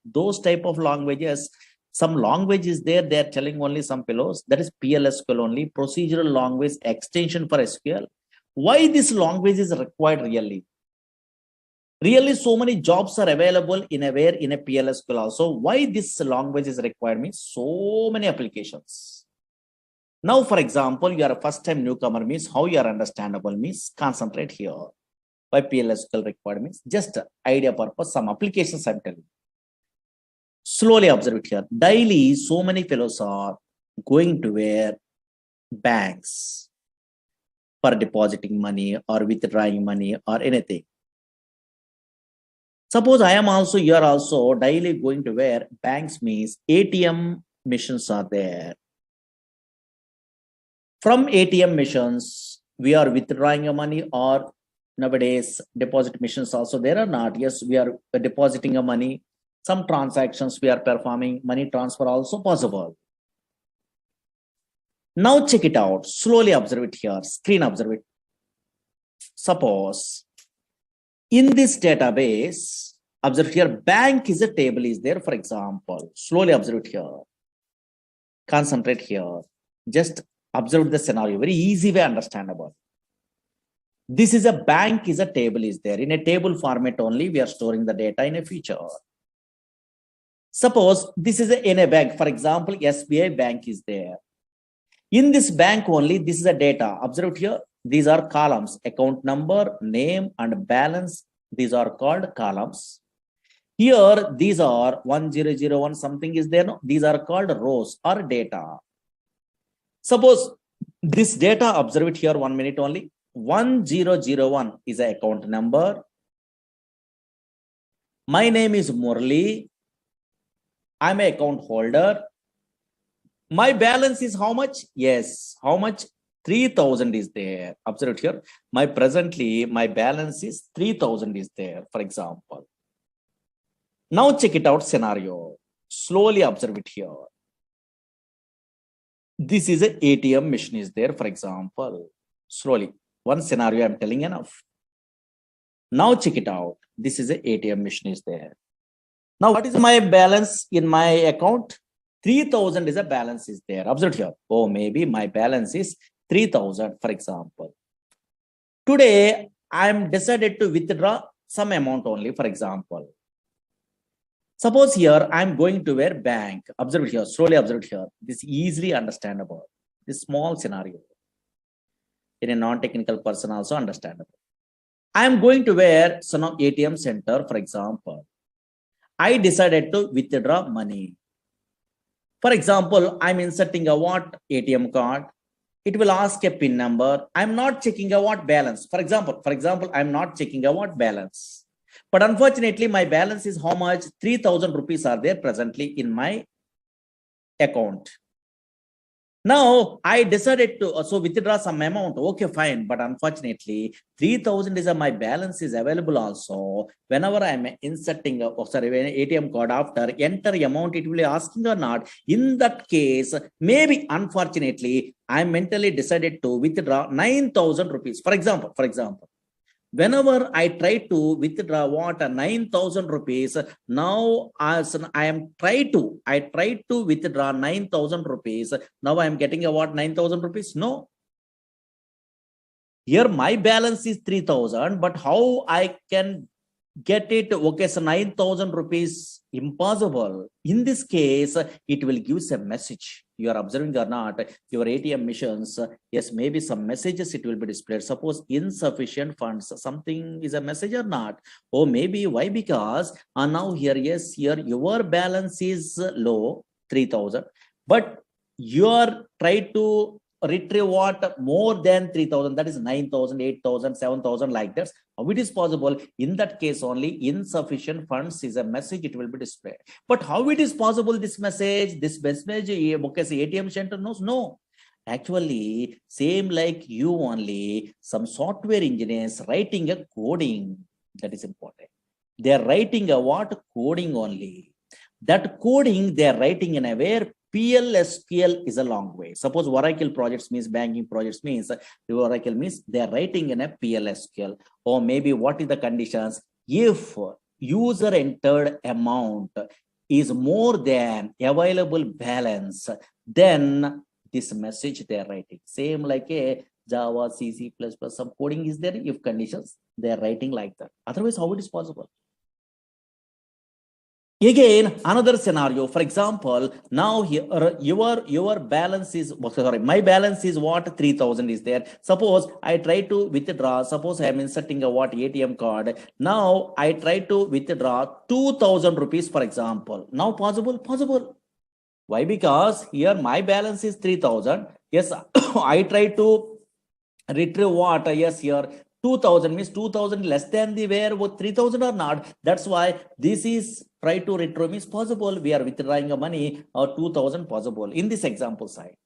those type of languages. Some language is there, they are telling only some fellows, that is PLSQL only, procedural language extension for SQL. Why this language is required really? Really, so many jobs are available in a PLSQL also. Why this language is required means so many applications. Now, for example, you are a first time newcomer means how you are understandable means concentrate here. Why PLSQL required means just idea purpose, some applications I'm telling. Slowly observe it here. Daily, so many fellows are going to where banks for depositing money or withdrawing money or anything. Suppose I am also, you are also daily going to where banks means ATM machines are there. From ATM machines, we are withdrawing money, or nowadays deposit machines also there are not. Yes, we are depositing a money. Some transactions we are performing, money transfer also possible. Now check it out. Slowly observe it here. Screen observe it. Suppose in this database, observe here, bank is a table is there, for example. Slowly observe it here. Concentrate here. Just observe the scenario. Very easy way understandable. This is a bank is a table is there. In a table format only, we are storing the data in a feature. Suppose this is in a bank, for example, SBI bank is there. In this bank only, this is a data. Observe here, these are columns, account number, name, and balance. These are called columns. Here, these are 1001 something is there. No? These are called rows or data. Suppose this data, observe it here 1 minute only. 1001 is an account number. My name is Murali. I'm an account holder. My balance is how much? Yes, how much? 3000 is there. Observe it here. My balance is 3000 is there, for example. Now check it out scenario. Slowly observe it here. This is an ATM machine is there, for example. Slowly. One scenario I'm telling enough. Now check it out. This is an ATM machine is there. Now what is my balance in my account? 3000 is a balance is there. Observe here. Oh, maybe my balance is 3000, for example. Today, I'm decided to withdraw some amount only, for example. Suppose here, I'm going to a bank. Observe here. Slowly observe here. This is easily understandable. This small scenario. In a non-technical person also understandable. I'm going to where some ATM center, for example. I decided to withdraw money. For example, I'm inserting a what ATM card. It will ask a PIN number. I'm not checking a what balance. For example, I'm not checking a what balance. But unfortunately, my balance is how much? 3000 rupees are there presently in my account. Now, I decided to also withdraw some amount. Okay, fine. But unfortunately, 3000 is my balance is available also. Whenever I'm inserting an ATM card after enter amount, it will be asking or not. In that case, maybe unfortunately, I mentally decided to withdraw 9000 rupees. For example, whenever I try to withdraw what 9000 rupees, now as I try to withdraw 9000 rupees. Now I am getting a what 9000 rupees? No. Here my balance is 3000, but how I can get it? Okay, so 9000 rupees impossible. In this case, it will give a message. You are observing or not, your ATM machines, yes, maybe some messages it will be displayed. Suppose insufficient funds, something is a message or not. Oh, maybe why? Because now here, yes, here your balance is low, 3000, but you are trying to retrieve what more than 3000, that is 9000, 8000, 7000 like that. How it is possible? In that case only insufficient funds is a message, it will be displayed. But how it is possible this message ATM center knows? No, actually same like you only, some software engineers writing a coding. That is important. They are writing a what coding only. That coding they are writing in a where PLSQL is a long way. Suppose Oracle projects means banking projects means Oracle means they are writing in a PLSQL. Or maybe what is the conditions? If user entered amount is more than available balance, then this message they are writing. Same like a Java, C++, some coding is there. If conditions, they are writing like that. Otherwise, how it is possible? Again, another scenario. For example, now here your balance is my balance is what 3000 is there. Suppose I try to withdraw. Suppose I am inserting a what ATM card. Now I try to withdraw 2000 rupees, for example. Now possible? Why? Because here my balance is 3000. Yes, I try to retrieve what? Yes, here 2000 means 2000 less than the where what 3000 or not. That's why this is try to retrieve is possible. We are withdrawing a money or 2000 possible in this example side.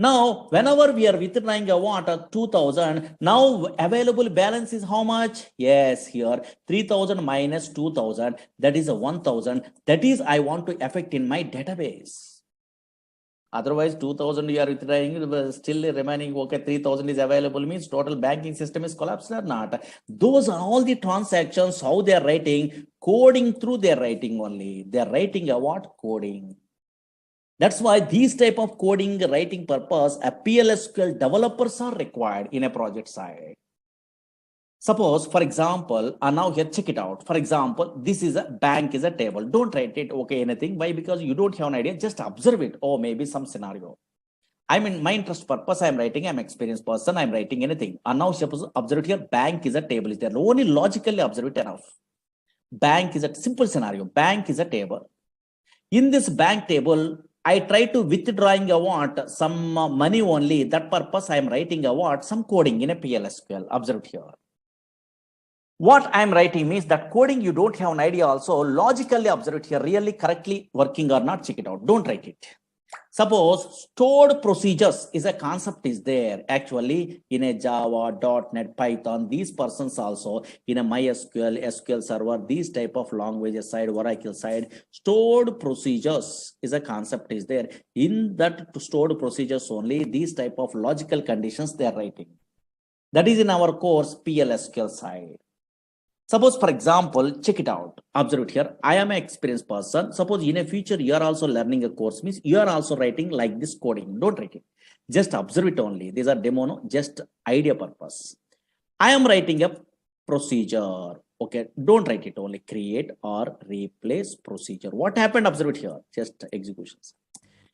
Now, whenever we are withdrawing a what, 2000, now available balance is how much? Yes, here 3000 minus 2000, that is a 1000. That is I want to affect in my database. Otherwise, 2000 you are withdrawing, still remaining, okay, 3000 is available, means total banking system is collapsed or not. Those are all the transactions, how they are writing, coding through their writing only. They are writing a what? Coding. That's why these type of coding writing purpose, a PLSQL developers are required in a project side. Suppose, for example, now here, check it out. For example, this is a bank is a table. Don't write it, okay, anything. Why? Because you don't have an idea. Just observe it. Or maybe some scenario. I mean, my interest purpose, I'm writing, I'm experienced person, I'm writing anything. And now suppose, observe it here, bank is a table. Is there only logically observe it enough. Bank is a simple scenario. Bank is a table. In this bank table, I try to withdrawing a what, some money only. That purpose, I am writing a what, some coding in a PLSQL. Observe here. What I am writing means that coding you don't have an idea also. Logically observe it here, really correctly working or not, check it out. Don't write it. Suppose stored procedures is a concept is there actually in a Java, .NET, Python. These persons also in a MySQL, SQL Server, these type of languages side, Oracle side, stored procedures is a concept is there. In that stored procedures only, these type of logical conditions they are writing. That is in our course PLSQL side. Suppose, for example, check it out. Observe it here. I am an experienced person. Suppose in a future, you are also learning a course, means you are also writing like this coding. Don't write it. Just observe it only. These are demo, no? Just idea purpose. I am writing a procedure. Okay, don't write it only. Create or replace procedure. What happened? Observe it here. Just executions.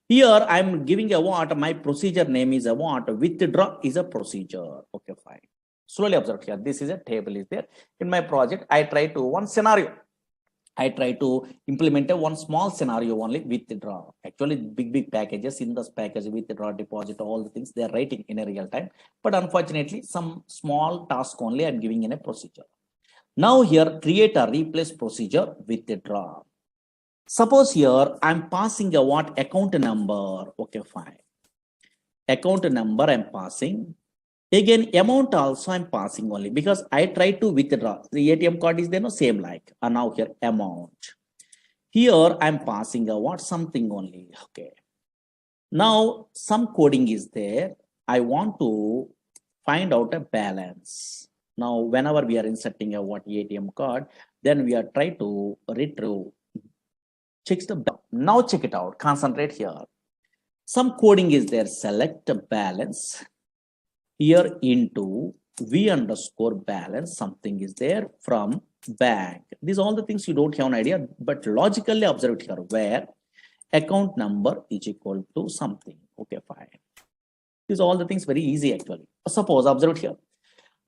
Here, I'm giving a what? My procedure name is a what? Withdraw is a procedure. Okay, fine. Slowly observe here. This is a table is there. In my project, I try to one scenario. I try to implement a one small scenario only withdraw. Actually, big packages in this package, withdraw, deposit, all the things they are writing in a real time. But unfortunately, some small task only I'm giving in a procedure. Now here, create a replace procedure withdraw. Suppose here I'm passing a what account number. Okay, fine. Account number I'm passing. Again, amount also I'm passing only because I try to withdraw. The ATM card is there, no same like. And now here amount. Here I'm passing a what something only. Okay. Now some coding is there. I want to find out a balance. Now whenever we are inserting a what ATM card, then we are trying to retrieve. Check the now check it out. Concentrate here. Some coding is there. Select a balance. Here into v underscore balance, something is there from bank. These are all the things you don't have an idea, but logically observe it here, where account number is equal to something. Okay, fine. These are all the things very easy actually. Suppose observe it here.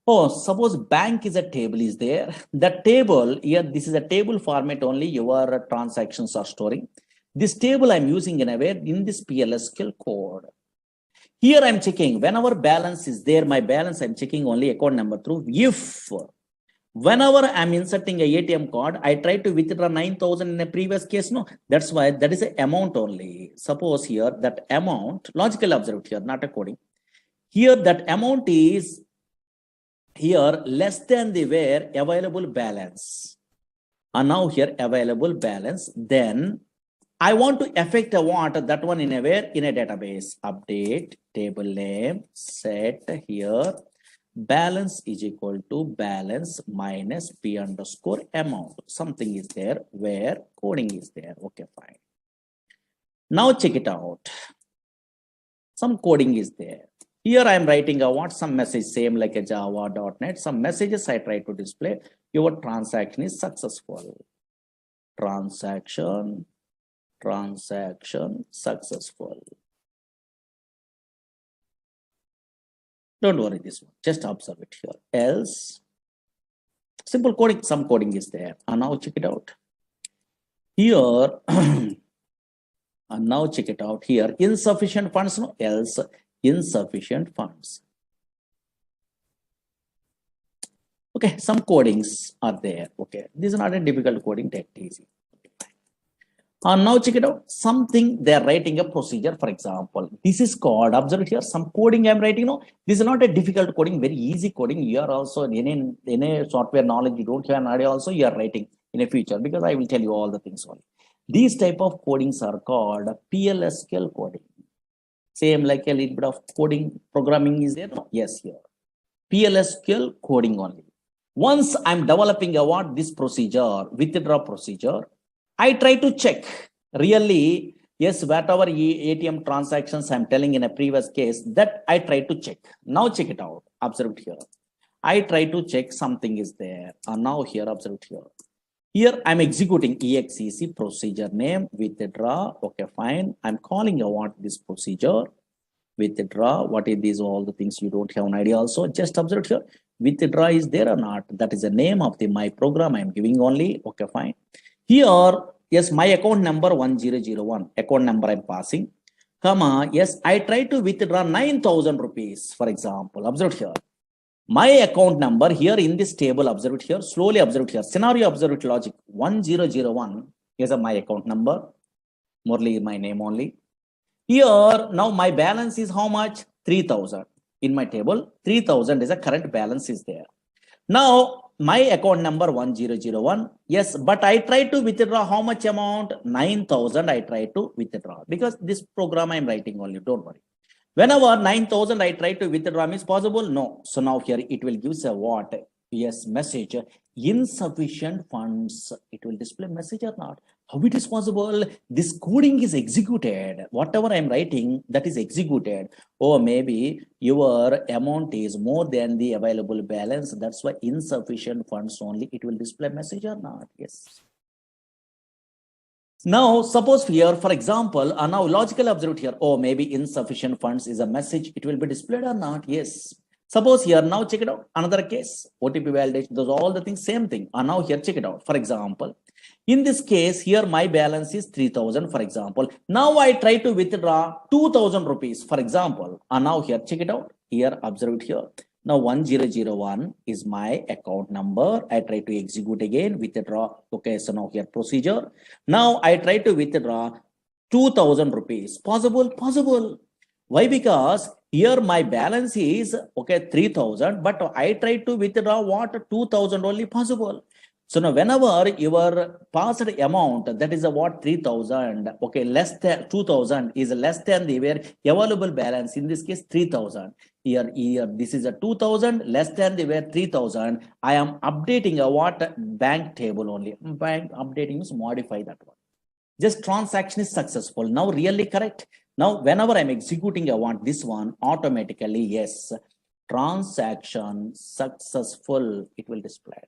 Oh, suppose bank is a table is there. The table here, this is a table format only. Your transactions are storing. This table I'm using in a way in this PLSQL code. Here I'm checking whenever balance is there, my balance I'm checking only account number through. If whenever I'm inserting a ATM card, I try to withdraw 9,000 in a previous case, no, that's why that is a amount only. Suppose here that amount, logical observed here, not a coding. Here that amount is here less than the where available balance. And now here available balance, then I want to affect a what that one in a where in a database. Update table name, set here balance is equal to balance minus p underscore amount. Something is there where coding is there. Okay, fine. Now check it out. Some coding is there. Here I am writing a what some message same like a Java.NET. Some messages I try to display. Your transaction is successful. Transaction successful. Don't worry this one, just observe it here. Else, simple coding, some coding is there. And now check it out. Here, and now check it out here. Insufficient funds, no, else insufficient funds. Okay, some codings are there. Okay, this is not a difficult coding, take it easy. Now check it out. Something they are writing a procedure, for example. This is code. Observe it here. Some coding I'm writing. No, this is not a difficult coding, very easy coding. You are also in a software knowledge, you don't have an idea, also you are writing in a future, because I will tell you all the things only. These type of codings are called PLSQL coding. Same like a little bit of coding programming is there. No? Yes, here. PLSQL coding only. Once I'm developing this procedure, withdraw procedure, I try to check really, yes, whatever ATM transactions I'm telling in a previous case, that I try to check. Now check it out. Observe it here. I try to check something is there. And now here, observe it here. Here I'm executing exec procedure name withdraw. Okay, fine. I'm calling this procedure withdraw. What is these all the things you don't have an idea also? Just observe here. Withdraw is there or not? That is the name of my program I'm giving only. Okay, fine. Here, yes, my account number 1001, account number I'm passing, comma, yes, I try to withdraw 9,000 rupees, for example. Observe here. My account number here in this table, observe it here, slowly observe it here. Scenario, observe it logic. 1001 is my account number. Murali is my name only. Here, now my balance is how much? 3,000. In my table, 3,000 is a current balance is there. Now, my account number 1001, yes, but I try to withdraw how much amount? 9,000 I try to withdraw, because this program I'm writing only, don't worry. Whenever 9,000 I try to withdraw is possible? No. So now here it will give a what? Yes, message, insufficient funds. It will display message or not. How it is possible? This coding is executed. Whatever I'm writing, that is executed. Or maybe your amount is more than the available balance. That's why insufficient funds only. It will display message or not. Yes. Now, suppose here, for example, now logical observe here. Oh, maybe insufficient funds is a message. It will be displayed or not? Yes. Suppose here, now check it out. Another case, OTP validation, those all the things, same thing. And now here, check it out. For example, in this case, here my balance is 3,000, for example. Now I try to withdraw 2,000 rupees, for example. And now here, check it out. Here, observe it here. Now 1001 is my account number. I try to execute again, withdraw. Okay, so now here procedure. Now I try to withdraw 2,000 rupees. Possible? Possible. Why? Because here my balance is, okay, 3,000, but I try to withdraw what? 2,000 only possible. So now whenever your passed amount, that is a what? 3,000, okay, less than 2,000 is less than the available balance, in this case 3,000. Here, this is a 2,000 less than the 3,000. I am updating a what? Bank table only. Bank updating is modify that one. Just transaction is successful. Now really correct. Now, whenever I'm executing, I want this one automatically, yes, transaction successful, it will display.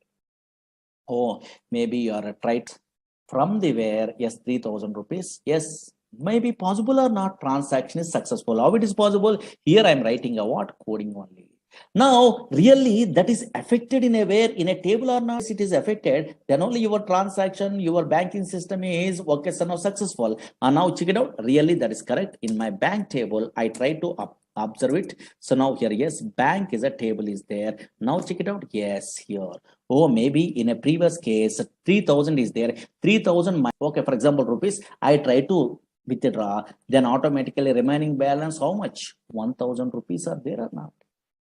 Oh, maybe you are right from the where, yes, 3,000 rupees. Yes, maybe possible or not, transaction is successful. How it is possible? Here I'm writing a what? Coding only. Now, really that is affected in a way, in a table or not, it is affected, then only your transaction, your banking system is, okay, so now successful. And now check it out, really that is correct. In my bank table, I try to observe it. So now here, yes, bank is a table is there. Now check it out, yes, here. Oh, maybe in a previous case, 3,000 is there. 3,000, okay, for example, rupees, I try to withdraw, then automatically remaining balance, how much? 1,000 rupees are there or not?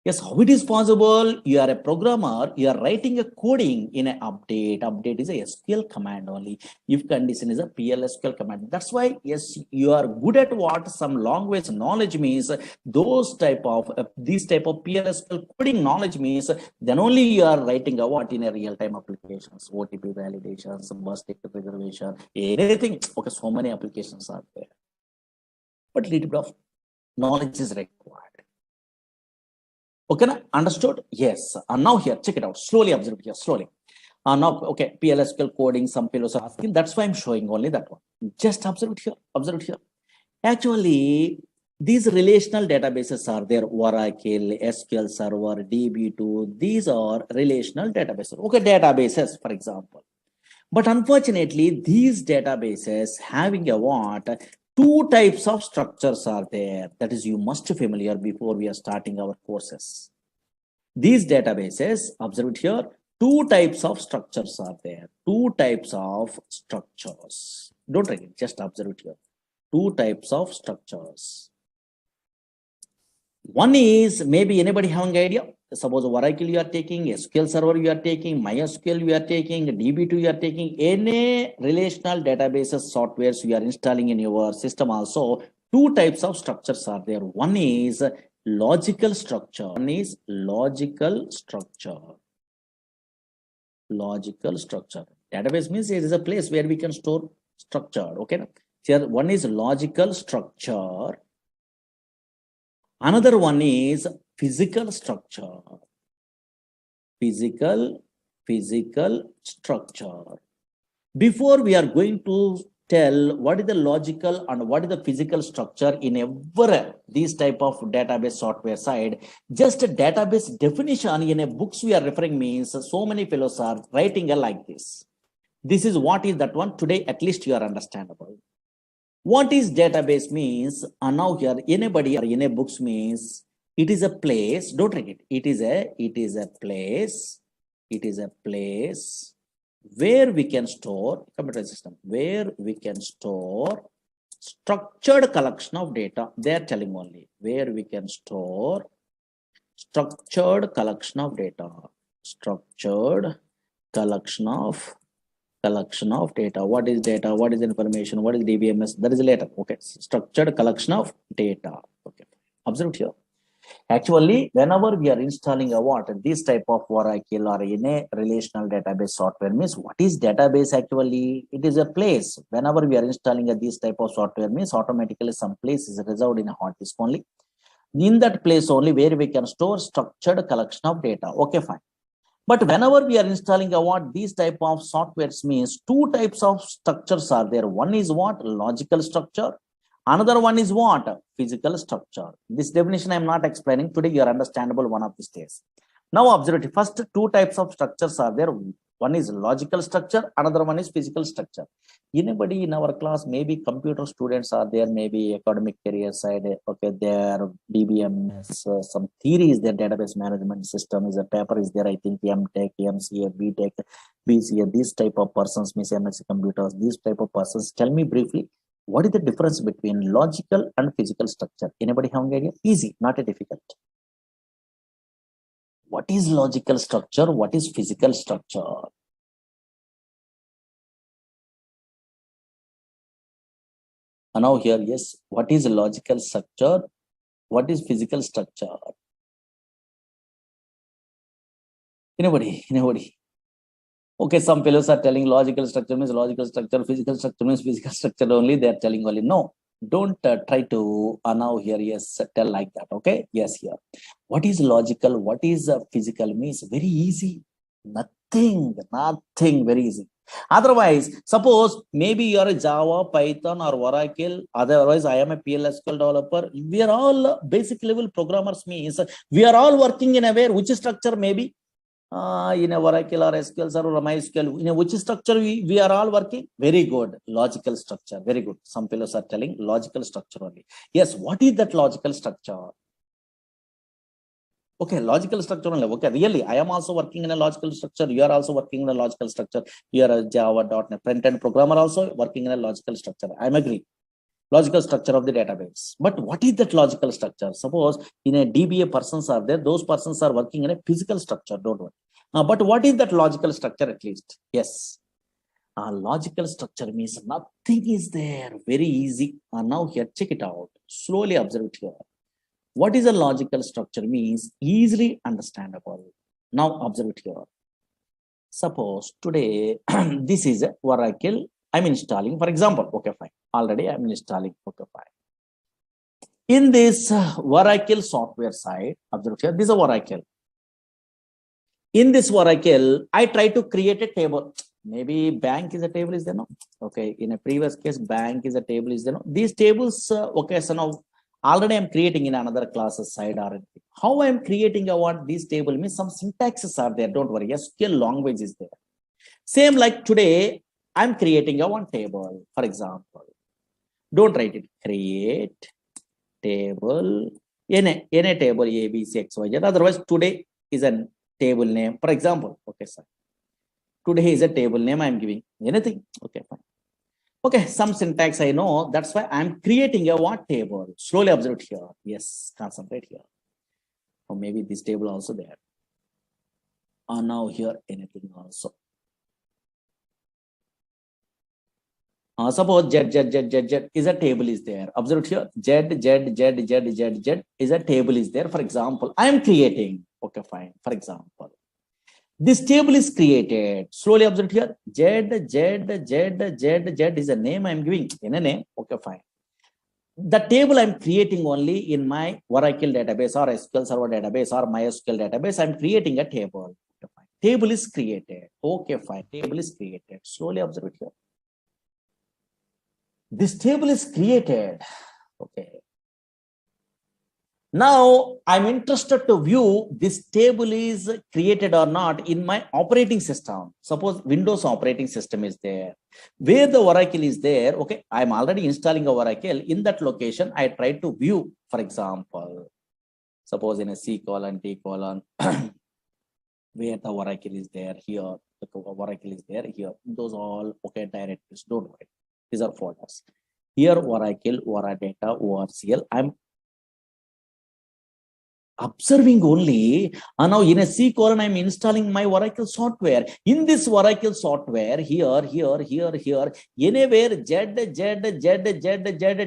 Yes, how it is possible? You are a programmer, you are writing a coding in an update. Update is a SQL command only. If condition is a PLSQL command. That's why, yes, you are good at what? Some language knowledge means those type of, these type of PLSQL coding knowledge means then only you are writing a what in a real-time applications, OTP validations, bus ticket reservation, anything. Okay, so many applications are there. But little bit of knowledge is required. Okay, understood? Yes. And now here, check it out. Slowly observe here, slowly. Now, okay, PLSQL coding, some fellows are asking. That's why I'm showing only that one. Just observe it here. Observe it here. Actually, these relational databases are there. Oracle, SQL Server, DB2. These are relational databases. Okay, databases, for example. But unfortunately, these databases having a what? Two types of structures are there. That is, you must be familiar before we are starting our courses. These databases, observe it here, two types of structures are there. Two types of structures. Don't write it, just observe it here. Two types of structures. One is maybe anybody having idea. Suppose Oracle you are taking, SQL Server you are taking, MySQL you are taking, DB2 you are taking, any relational databases softwares you are installing in your system also. Two types of structures are there. One is logical structure. One is logical structure. Logical structure. Database means it is a place where we can store structure. Okay. Here one is logical structure. Another one is physical structure. Physical structure. Before we are going to tell what is the logical and what is the physical structure in every these type of database software side, just a database definition in a books we are referring means so many fellows are writing like this. This is what is that one. Today at least you are understandable. What is database means, and now here anybody or in a books means it is a place. Don't read it. It is a place. It is a place where we can store computer system, where we can store structured collection of data. They are telling only where we can store structured collection of data. Structured collection of data. What is data? What is information? What is DBMS? That is later. Okay. Structured collection of data. Okay. Observe here. Actually, whenever we are installing a what this type of Oracle or in a relational database software means what is database actually? It is a place. Whenever we are installing this type of software means automatically some place is reserved in a hard disk only. In that place only where we can store structured collection of data. Okay, fine. But whenever we are installing a what these type of softwares means two types of structures are there. One is what logical structure. Another one is what physical structure. This definition I am not explaining today. You are understandable one of these days. Now observe it. First two types of structures are there. One is logical structure. Another one is physical structure. Anybody in our class, maybe computer students are there, maybe academic career side, okay, there DBMS, some theory is there, database management system is a paper is there, I think MTech, MCA, BTech, BCA, these type of persons, Miss MSc computers, these type of persons. Tell me briefly, what is the difference between logical and physical structure? Anybody have an idea? Easy, not a difficult. What is logical structure? What is physical structure? And now here, yes, what is logical structure? What is physical structure? Anybody? Okay, some fellows are telling logical structure means logical structure, physical structure means physical structure only. They are telling only. No, don't try to now here, yes, tell like that. Okay, yes, here. What is logical? What is physical means very easy. Nothing, very easy. Otherwise, suppose maybe you are a Java, Python, or Oracle. Otherwise, I am a PLSQL developer. We are all basic level programmers. Means we are all working in a way which structure maybe in a Oracle or SQL Server or MySQL. In a which structure we are all working. Very good, logical structure. Very good. Some fellows are telling logical structure only. Yes, what is that logical structure? Okay, logical structure only. Okay, really, I am also working in a logical structure. You are also working in a logical structure. You are a Java.NET front-end programmer also working in a logical structure. I am agree. Logical structure of the database. But what is that logical structure? Suppose in a DBA persons are there. Those persons are working in a physical structure. Don't worry. But what is that logical structure at least? Yes. Logical structure means nothing is there. Very easy. Now here, check it out. Slowly observe it here. What is a logical structure means easily understandable. Now observe it here. Suppose today this is a Oracle I'm installing, for example. Okay, fine. Already I'm installing. Okay, fine. In this Oracle software side, observe here. This is a Oracle. In this Oracle, I try to create a table. Maybe bank is a table, is there no? Okay, in a previous case, bank is a table, is there no? These tables, okay, so now already I'm creating in another classes side or anything. How I'm creating a what this table means some syntaxes are there. Don't worry. SQL language is there. Same like today, I'm creating a one table, for example. Don't write it. Create table in a table A, B, C, X, Y, Z. Otherwise, today is a table name. For example, okay, sir. Today is a table name I'm giving. Anything. Okay, fine. Okay, some syntax I know. That's why I'm creating a what table. Slowly observe it here. Yes, concentrate here. Or maybe this table also there. Or now here anything also. Suppose Z is a table is there. Observe it here. Z is a table is there. For example, I am creating. Okay, fine. For example, this table is created. Slowly observe it here. Z is a name I'm giving in a name. Okay, fine. The table I'm creating only in my Oracle database or SQL Server database or MySQL database. I'm creating a table. Okay, fine. Table is created. Okay, fine. Table is created. Slowly observe it here. This table is created. Okay. Now I'm interested to view this table is created or not in my operating system. Suppose Windows operating system is there. Where the Oracle is there, okay, I'm already installing a Oracle. In that location, I try to view, for example, suppose in a C colon, D colon, where the Oracle is there, here, the Oracle is there, here. Those all, okay, directories, don't worry. These are folders. Here, Oracle, Oradata, ORCL. I'm observing only. And now in a C colon, I'm installing my Oracle software. In this Oracle software, here, anywhere Z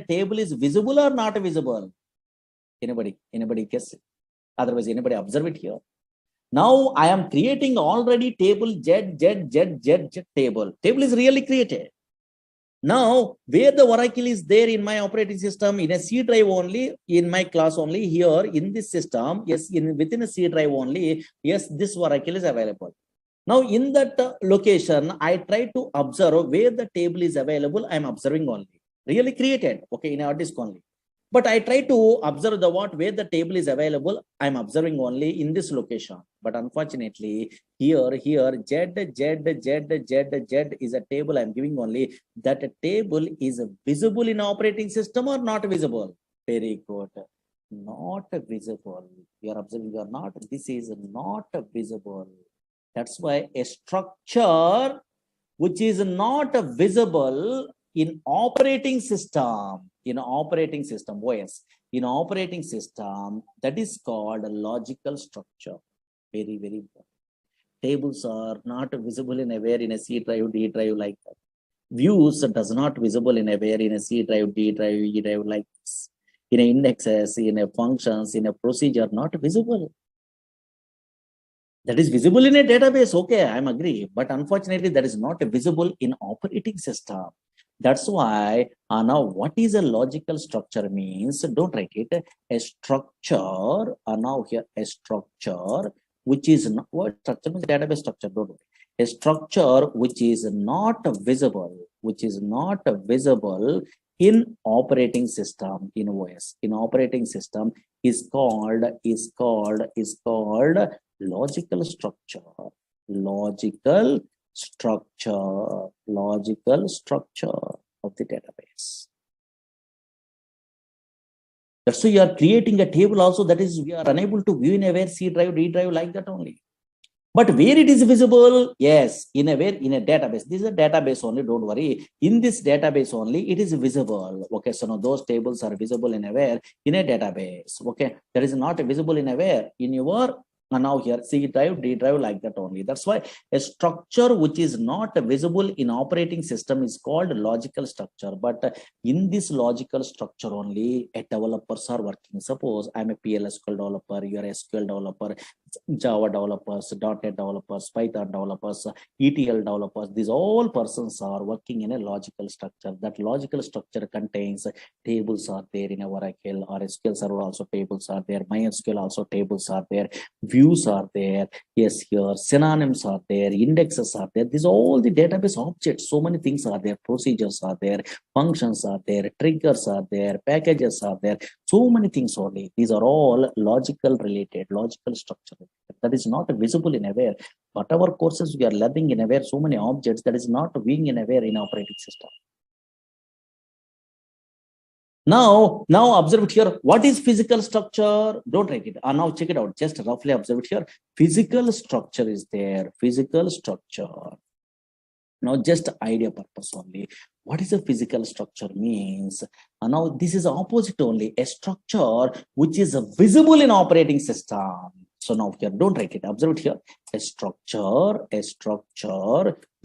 table is visible or not visible? Anybody guess it? Otherwise, anybody observe it here? Now I am creating already table Z table. Table is really created. Now, where the Oracle is there in my operating system, in a C drive only, in my class only, here in this system, yes, within a C drive only, yes, this Oracle is available. Now, in that location, I try to observe where the table is available. I'm observing only. Really created, okay, in our disk only. But I try to observe the where the table is available. I'm observing only in this location. But unfortunately, here, Z is a table I'm giving only. That table is visible in operating system or not visible? Very good. Not visible. You are observing or not? This is not visible. That's why a structure which is not visible in operating system, OS, in operating system, that is called a logical structure. Very, very important. Tables are not visible in a C drive, D drive like that. Views does not visible in a C drive, D drive, E drive like this. In a indexes, in a functions, in a procedure, not visible. That is visible in a database, okay, I'm agree. But unfortunately, that is not visible in operating system. That's why now what is a logical structure means, don't write it, a structure, now here a structure, which is not, what structure means database structure, don't worry. A structure which is not visible, in operating system, in OS, in operating system is called logical structure, logical structure of the database. That's why you are creating a table also, that is we are unable to view in a where C drive, D drive like that only. But where it is visible, yes, in a database. This is a database only, don't worry. In this database only, it is visible. Okay, so now those tables are visible in a database. Okay, that is not visible in a in your now here C drive, D drive like that only. That's why a structure which is not visible in operating system is called logical structure. But in this logical structure only, developers are working. Suppose I'm a PLSQL developer, you are a SQL developer, Java developers, .NET developers, Python developers, ETL developers. These all persons are working in a logical structure. That logical structure contains tables are there in a Oracle or SQL Server also tables are there. MySQL also tables are there. Views are there. Yes, here synonyms are there. Indexes are there. These all the database objects. So many things are there. Procedures are there. Functions are there. Triggers are there. Packages are there. So many things only. These are all logical related, logical structure. That is not visible in aware. Whatever courses we are learning in aware, so many objects that is not being in aware in operating system. Now observe it here. What is physical structure? Don't write it. Now check it out. Just roughly observe it here. Physical structure is there. Physical structure. Now, just idea purpose only. What is a physical structure means? Now, this is opposite only. A structure which is visible in operating system. So now here, don't write it. Observe it here. A structure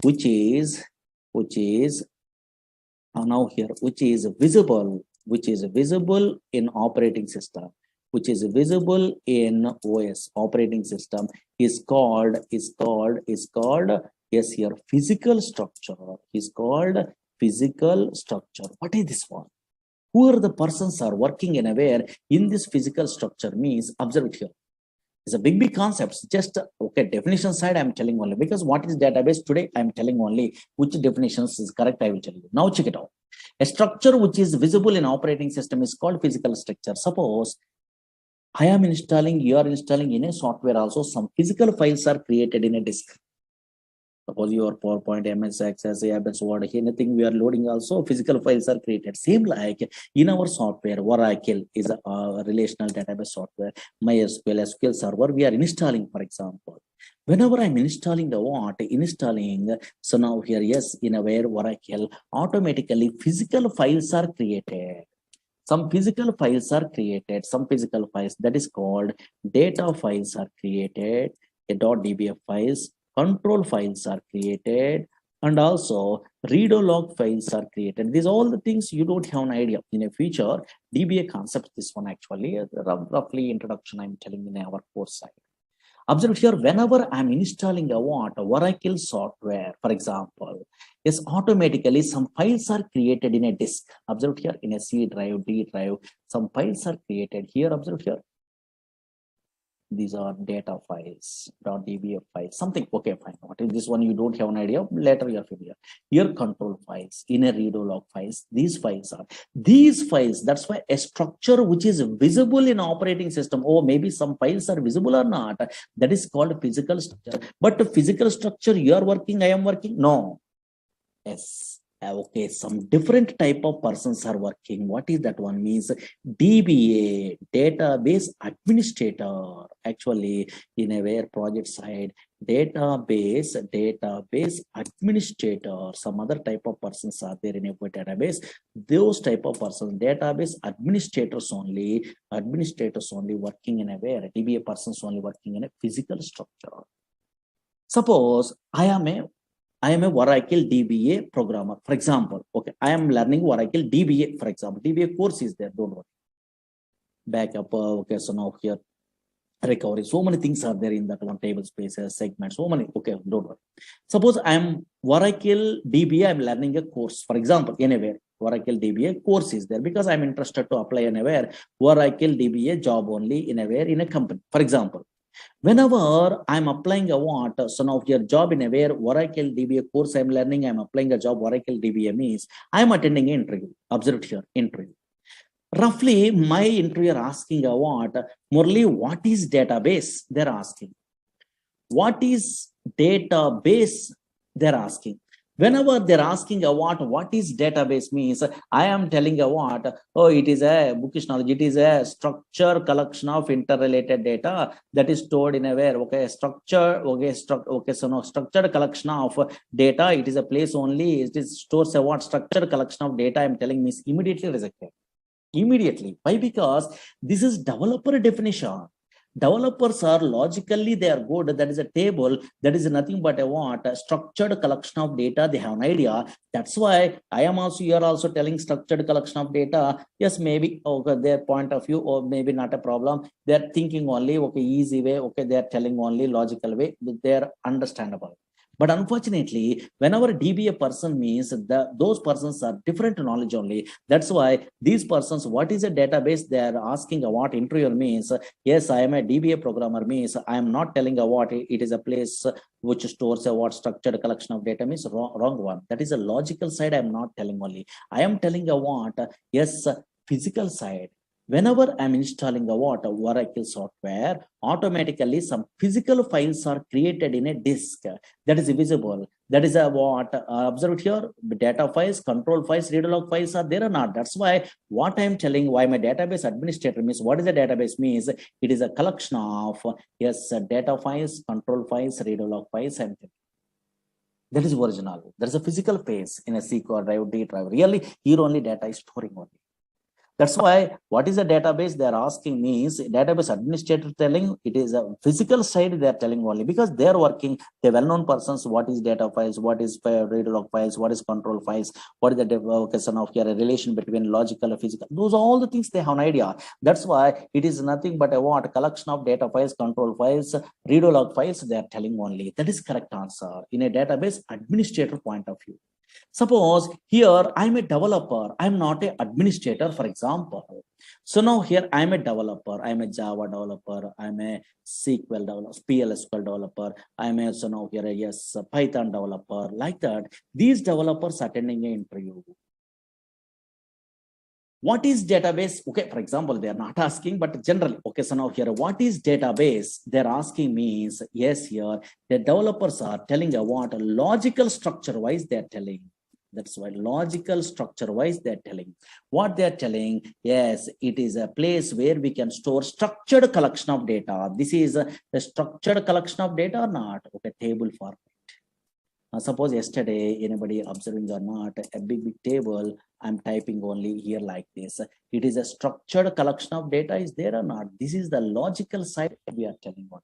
which is now here, which is visible in operating system, which is visible in OS operating system is called yes here physical structure is called physical structure. What is this one? Who are the persons are working in a where in this physical structure means? Observe it here. It's a big concepts. Just okay, definition side I'm telling only, because what is database today I'm telling only which definitions is correct I will tell you. Now check it out. A structure which is visible in operating system is called physical structure. Suppose I am installing, you are installing in a software also, some physical files are created in a disk. Suppose your PowerPoint, MS Access, ABS, Word, anything we are loading also, physical files are created. Same like in our software, Oracle is a relational database software. MySQL, SQL Server, we are installing, for example. Whenever I'm installing the what, so now here, yes, in a where Oracle, automatically physical files are created. Some physical files are created, some physical files that is called data files are created, a .dbf files, control files are created, and also read log files are created. These all the things you don't have an idea. In a future, DBA concept, this one actually, roughly introduction I'm telling in our course side. Observe here, whenever I'm installing a Oracle software, for example, yes, automatically some files are created in a disk. Observe here, in a C drive, D drive, some files are created here. Observe here. These are data files, .dbf files, something. Okay, fine. What is this one? You don't have an idea. Later you're familiar. Here, control files, in a read log files. These files. That's why a structure which is visible in operating system. Oh, maybe some files are visible or not. That is called physical structure. But the physical structure you are working, I am working. No. Yes. Okay, some different type of persons are working. What is that one means? DBA, database administrator. Actually, in a where project side, database administrator. Some other type of persons are there in a database. Those type of persons, database administrators only working in a where DBA persons only working in a physical structure. Suppose I am a Oracle DBA programmer, for example. Okay, I am learning Oracle DBA, for example. DBA course is there, don't worry. Backup, okay, so now here, recovery, so many things are there in that one, table spaces, segments, so many, okay, don't worry. Suppose I am Oracle DBA, I'm learning a course, for example, anywhere. Oracle DBA course is there because I'm interested to apply anywhere. Oracle DBA job only in a company, for example. Whenever I'm applying a so now your job in a where Oracle DBA course I'm learning, I'm applying a job Oracle DBA means I'm attending an interview. Observe here, interview. Roughly, my interviewer asking a Murali, what is database? They're asking. What is database? They're asking. Whenever they're asking a what is database means, I am telling a oh, it is a bookish knowledge. It is a structure collection of interrelated data that is stored in a where, okay, structure, okay, so no, structured collection of data. It is a place only, it is stores a structured collection of data. I'm telling means immediately rejected. Immediately. Why? Because this is developer definition. Developers are logically they are good. That is a table that is nothing but a structured collection of data. They have an idea. That's why I am also, you are also telling structured collection of data. Yes, maybe okay, their point of view, or maybe not a problem. They're thinking only okay, easy way. Okay, they're telling only logical way. They're understandable. But unfortunately, whenever DBA person means those persons are different knowledge only. That's why these persons, what is a database? They are asking what interviewer means. Yes, I am a DBA programmer means I am not telling what it is a place which stores a structured collection of data means wrong one. That is a logical side. I am not telling only. I am telling yes, physical side. Whenever I'm installing a Oracle software, automatically some physical files are created in a disk that is visible. That is a observe here, data files, control files, read log files are there or not. That's why what I'm telling, why my database administrator means, what is a database means? It is a collection of, yes, data files, control files, read log files, and That is original. There is a physical phase in a SQL drive, D drive. Really, here only data is storing only. That's why what is a database they're asking me is database administrator telling it is a physical side they're telling only because they're working, the well-known persons, what is data files, what is read log files, what is control files, what is the question of your relation between logical and physical. Those are all the things they have an idea. That's why it is nothing but a collection of data files, control files, read log files they're telling only. That is correct answer in a database administrator point of view. Suppose here I'm a developer, I'm not an administrator, for example. So now here I'm a developer, I'm a Java developer, I'm a SQL developer, PLSQL developer, I'm a so now here a Python developer, like that. These developers attending an interview. What is database? Okay, for example, they are not asking, but generally, okay, so now here, what is database? They're asking me is, yes, here, the developers are telling what logical structure wise they're telling. That's why logical structure wise they're telling. What they're telling, yes, it is a place where we can store structured collection of data. This is a structured collection of data or not? Okay, table format. Suppose yesterday, anybody observing or not, a big table, I'm typing only here like this. It is a structured collection of data, is there or not? This is the logical side we are telling about.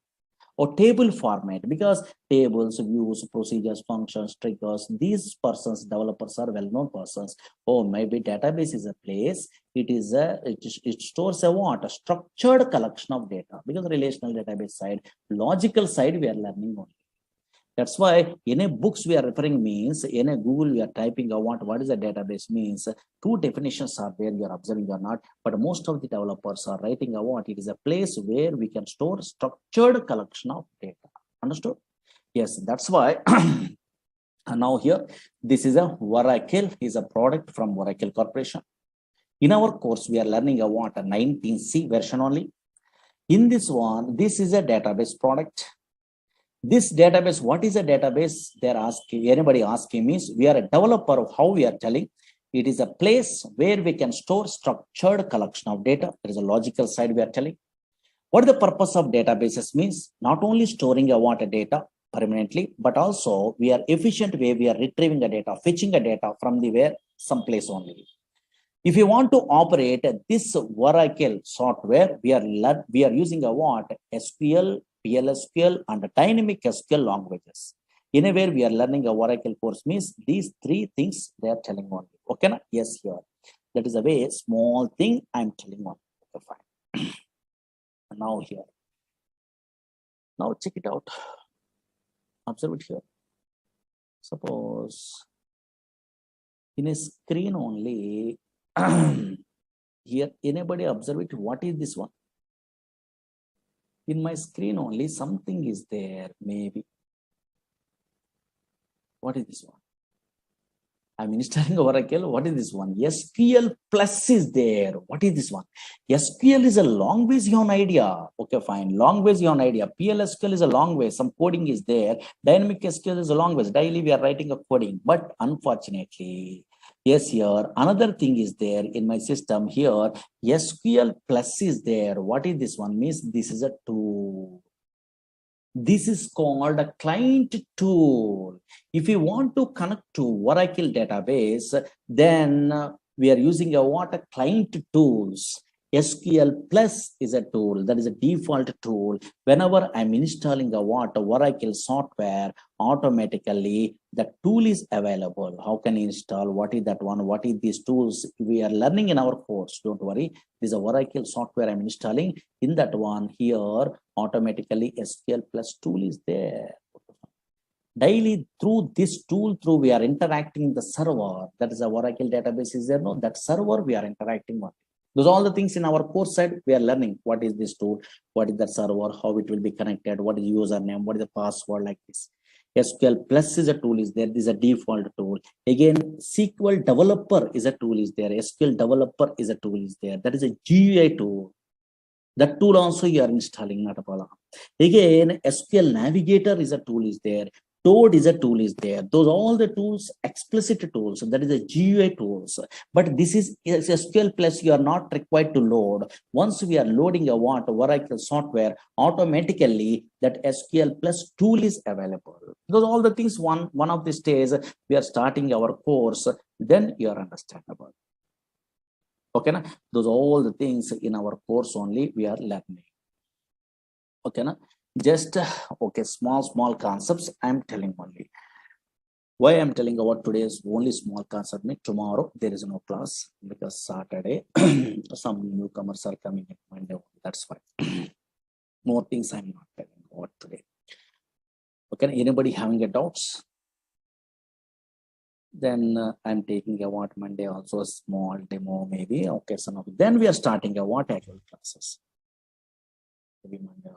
Or table format, because tables, views, procedures, functions, triggers, these persons, developers are well-known persons. Oh, maybe database is a place, it stores a what? A structured collection of data, because relational database side, logical side we are learning only. That's why in a books we are referring means, in a Google we are typing what is a database means. Two definitions are there, you are observing or not, but most of the developers are writing it is a place where we can store structured collection of data. Understood? Yes, that's why now here, this is a Oracle, is a product from Oracle Corporation. In our course, we are learning a 19C version only. In this one, this is a database product. This database, what is a database? They're asking, anybody asking means we are a developer of how we are telling. It is a place where we can store structured collection of data. There is a logical side we are telling. What the purpose of databases means? Not only storing a data permanently, but also we are efficient way we are retrieving the data, fetching the data from the where someplace only. If you want to operate this Oracle software, we are using a SQL, PLSQL, and dynamic SQL languages. Anywhere we are learning a Oracle course means these three things they are telling only. Okay, na? Yes, here. That is a very small thing I'm telling on. Okay, fine. Now here. Now check it out. Observe it here. Suppose in a screen only, here anybody observe it, what is this one? In my screen only something is there, maybe. What is this one? I'm installing Oracle. What is this one? SQL plus is there. What is this one? SQL is a language, you have an idea. Okay, fine. Language, you have an idea. PLSQL is a language. Some coding is there. Dynamic SQL is a language. Daily we are writing a coding. But unfortunately, yes, here another thing is there in my system here. SQL plus is there. What is this one? Means this is a tool. This is called a client tool. If you want to connect to Oracle database, then we are using a client tools. SQL plus is a tool, that is a default tool. Whenever I'm installing a Oracle software, automatically the tool is available. How can you install? What is that one? What is these tools? We are learning in our course. Don't worry. This is a Oracle software I'm installing. In that one here, automatically SQL plus tool is there. Daily through this tool, we are interacting the server. That is a Oracle database is there. No, that server we are interacting on. Those are all the things in our course side we are learning. What is this tool? What is the server? How it will be connected? What is username? What is the password, like this? SQL plus is a tool is there. This is a default tool. Again, SQL developer is a tool is there. SQL developer is a tool is there. That is a GUI tool. That tool also you are installing, not a problem. Again, SQL navigator is a tool is there. Toad is a tool is there. Those all the tools, explicit tools, that is the GUI tools. But this is SQL plus you are not required to load. Once we are loading a Oracle software, automatically that SQL plus tool is available. Those all the things one of these days we are starting our course, then you are understandable. Okay, na? Those all the things in our course only we are learning. Okay, na? Just okay, small concepts I'm telling only. Why I'm telling about today's only small concept, tomorrow there is no class because Saturday some newcomers are coming in Monday. That's why. More things I'm not telling about today. Okay, anybody having a doubts? Then I'm taking a what Monday also a small demo maybe. Okay, so then we are starting a what actual classes. Maybe Monday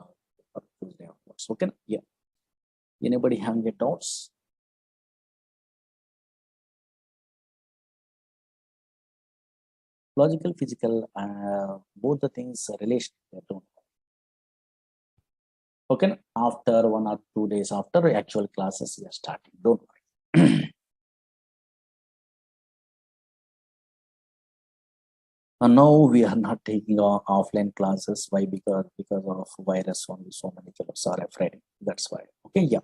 or Tuesday afterwards. Okay, yeah. Anybody having a doubts? Logical, physical, both the things relation. Okay, after 1 or 2 days after actual classes we are starting. Don't worry. And now we are not taking offline classes. Why? Because of virus only. So many fellows are afraid. That's why. Okay, yeah.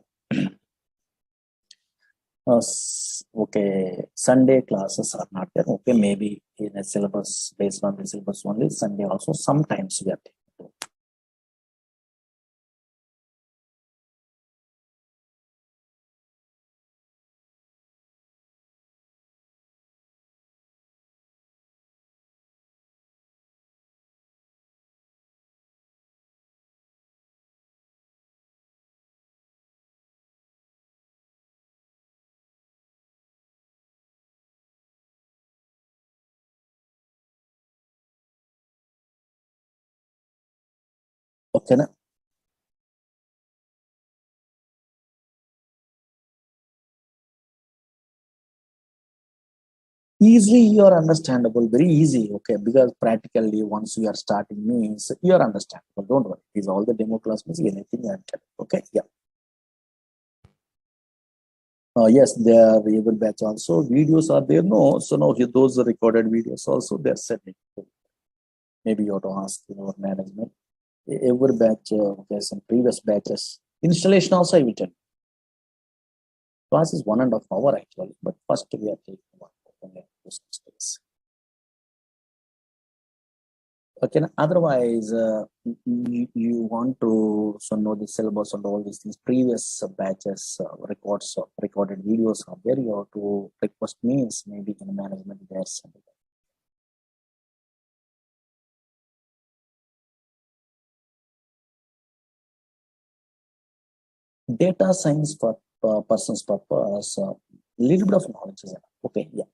Okay, Sunday classes are not there. Okay, maybe in a syllabus based on the syllabus only. Sunday also sometimes we are taking. Okay, na? Easily you are understandable, very easy. Okay, because practically once you are starting means you are understandable. Don't worry. These all the demo class means anything I'm telling. Okay, yeah. Yes, there are able batch also. Videos are there. No, so now those recorded videos also they're sending. Maybe you have to ask your management. Every batch, okay, some previous batches. Installation also I will tell. Class is 1.5 hours actually, but first we are taking 1 hour. Okay, otherwise, you want to know the syllabus and all these things. Previous batches, records, recorded videos are there. You have to request means maybe in management there's data science for person's purpose. Little bit of knowledge is enough. Okay, yeah.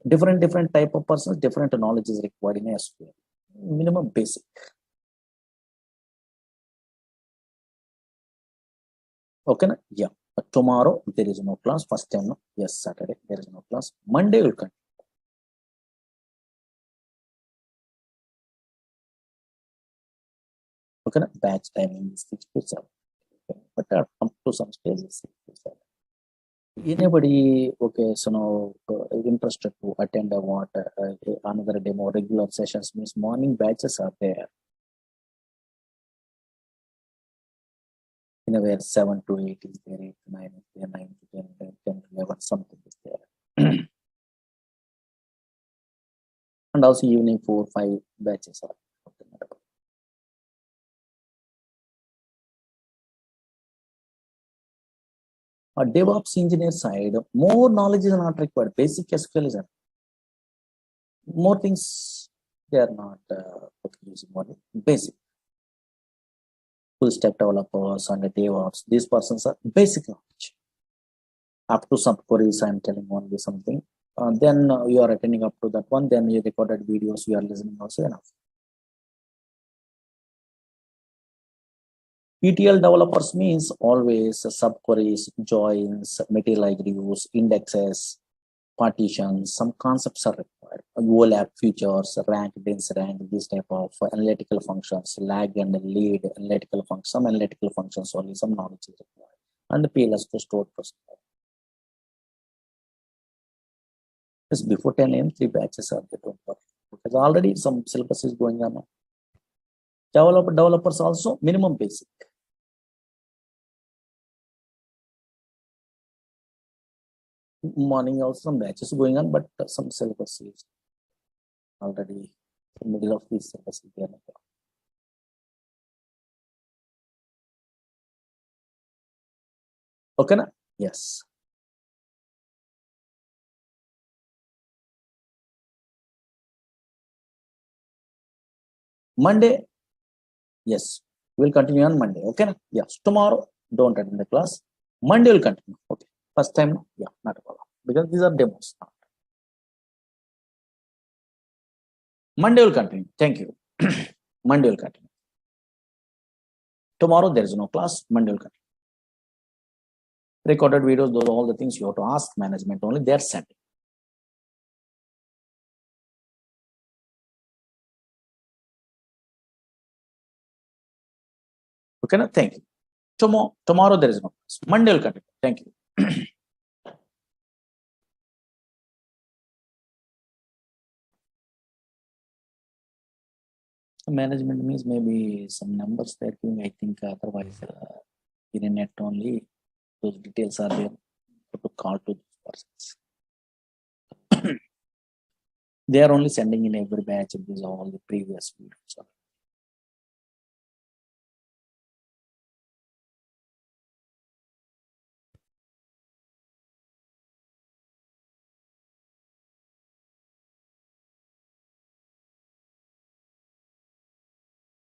Different type of persons, different knowledge is required in SQL. Minimum basic. Okay, na? Yeah. But tomorrow there is no class. First time, no? Yes, Saturday there is no class. Monday will continue. Okay, na? Batch timing is 6 to 7. Okay. But up to some stages 6 to 7. Anybody, okay, so now interested to attend a what another demo regular sessions means morning batches are there. In a way, 7 to 8 is there, 8 to 9 is there, 9 to 10, 10 to 11, something is there. And also evening 4, 5 batches are available. DevOps engineer side, more knowledge is not required. Basic SQL is enough. More things they are not using only basic. Full stack developers and DevOps, these persons are basic knowledge. Up to some queries, I'm telling only something. Then you are attending up to that one, then you recorded videos, you are listening also enough. ETL developers means always subqueries, joins, material reviews, indexes, partitions, some concepts are required. Overlap features, rank, dense rank, this type of analytical functions, lag and lead, analytical functions, some analytical functions only, some knowledge is required. And the PLS to store procedure. Just before 10 a.m., 3 batches are there, don't worry. Because already some syllabus is going on. Developers also minimum basic. Morning also some batches going on, but some syllabus is already in the middle of this syllabus. Okay, na? Yes. Monday, yes, we'll continue on Monday. Okay, na? Yes. Tomorrow, don't attend the class. Monday will continue. Okay. First time, yeah, not a problem. Because these are demos. Monday will continue. Thank you. Monday will continue. Tomorrow there is no class. Monday will continue. Recorded videos, those are all the things you have to ask management only. They are sending. Okay, na? Thank you. Tomorrow there is no class. Monday will continue. Thank you. Management means maybe some numbers they're giving. I think otherwise in a net only those details are there to call to those persons. They are only sending in every batch of these all the previous videos.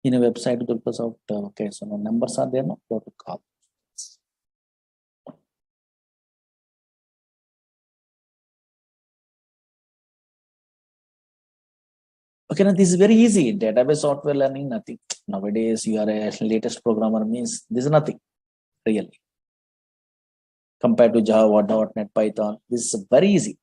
In a website, okay, so no numbers are there, no, go to call. Okay, now this is very easy. Database software learning, nothing. Nowadays, you are a latest programmer means this is nothing, really. Compared to Java, .NET, Python, this is very easy.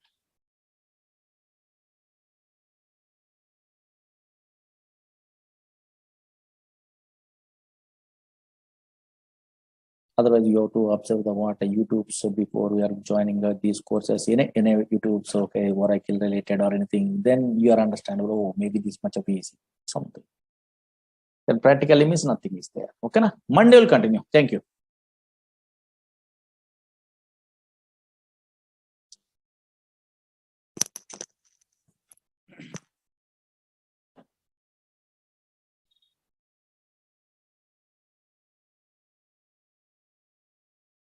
Otherwise, you have to observe the what YouTube. So before we are joining these courses in a YouTube, so okay, Oracle related or anything, then you are understandable. Oh, maybe this much of easy something. Then practically means nothing is there. Okay, na? Monday will continue. Thank you.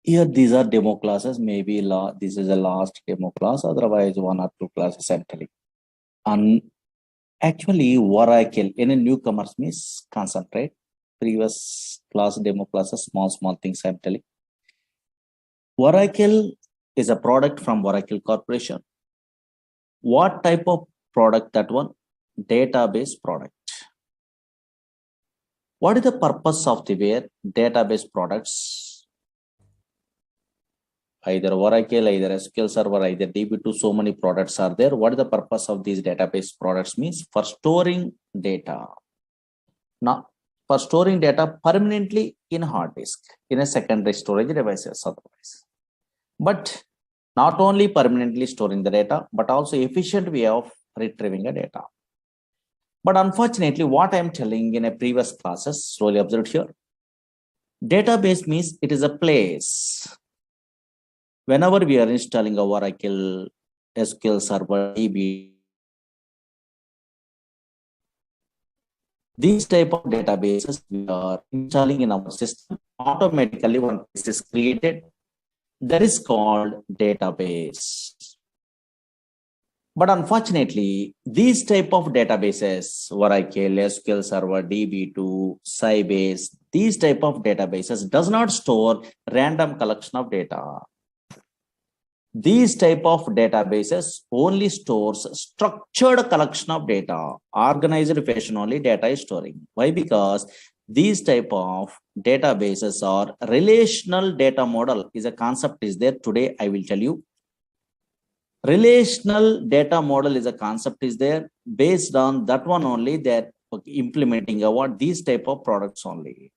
Here, these are demo classes. Maybe this is the last demo class. Otherwise, 1 or 2 classes I'm telling. And actually, Oracle in a newcomers means concentrate. Previous class demo classes, small things I'm telling. Oracle is a product from Oracle Corporation. What type of product that one? Database product. What is the purpose of the database products? Either Oracle, either SQL Server, either DB2, so many products are there. What is the purpose of these database products means? For storing data. Now, for storing data permanently in hard disk, in a secondary storage devices otherwise. But not only permanently storing the data, but also efficient way of retrieving the data. But unfortunately, what I'm telling in a previous classes, slowly observed here, database means it is a place. Whenever we are installing a Oracle, SQL Server, DB, these type of databases we are installing in our system, automatically one place is created. That is called database. But unfortunately, these type of databases, Oracle, SQL Server, DB2, Sybase, these type of databases does not store random collection of data. These type of databases only stores structured collection of data, organized fashion only data is storing. Why? Because these type of databases are relational data model is a concept is there. Today I will tell you. Relational data model is a concept is there. Based on that one only, they're implementing what these type of products only.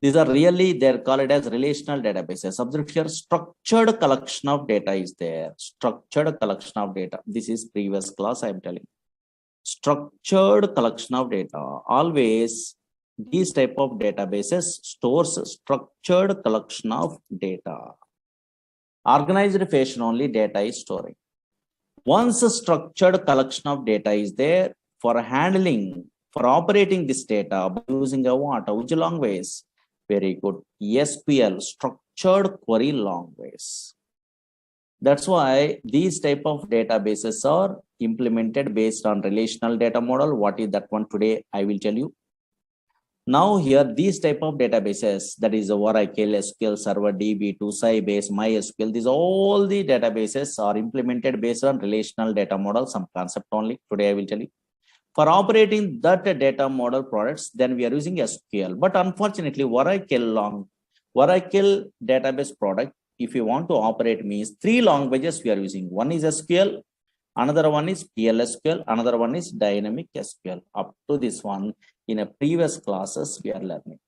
These are really, they're called as relational databases. Observe here, structured collection of data is there. Structured collection of data. This is previous class I am telling. Structured collection of data. Always these type of databases stores structured collection of data. Organized fashion only data is storing. Once a structured collection of data is there, for handling, for operating this data by using a what? Which language? Very good. SQL, structured query language. That's why these type of databases are implemented based on relational data model. What is that one today? I will tell you. Now here, these type of databases, that is Oracle, SQL Server, DB2, Sybase, MySQL, these all the databases are implemented based on relational data model, some concept only. Today I will tell you. For operating that data model products, then we are using SQL. But unfortunately, Oracle database product, if you want to operate means 3 languages we are using. One is SQL, another one is PLSQL, another one is dynamic SQL. Up to this one, in a previous classes we are learning.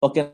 Okay.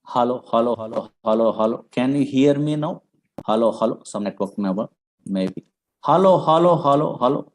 Hello. Can you hear me now? Hello. Some network number, maybe. Hello. Hello.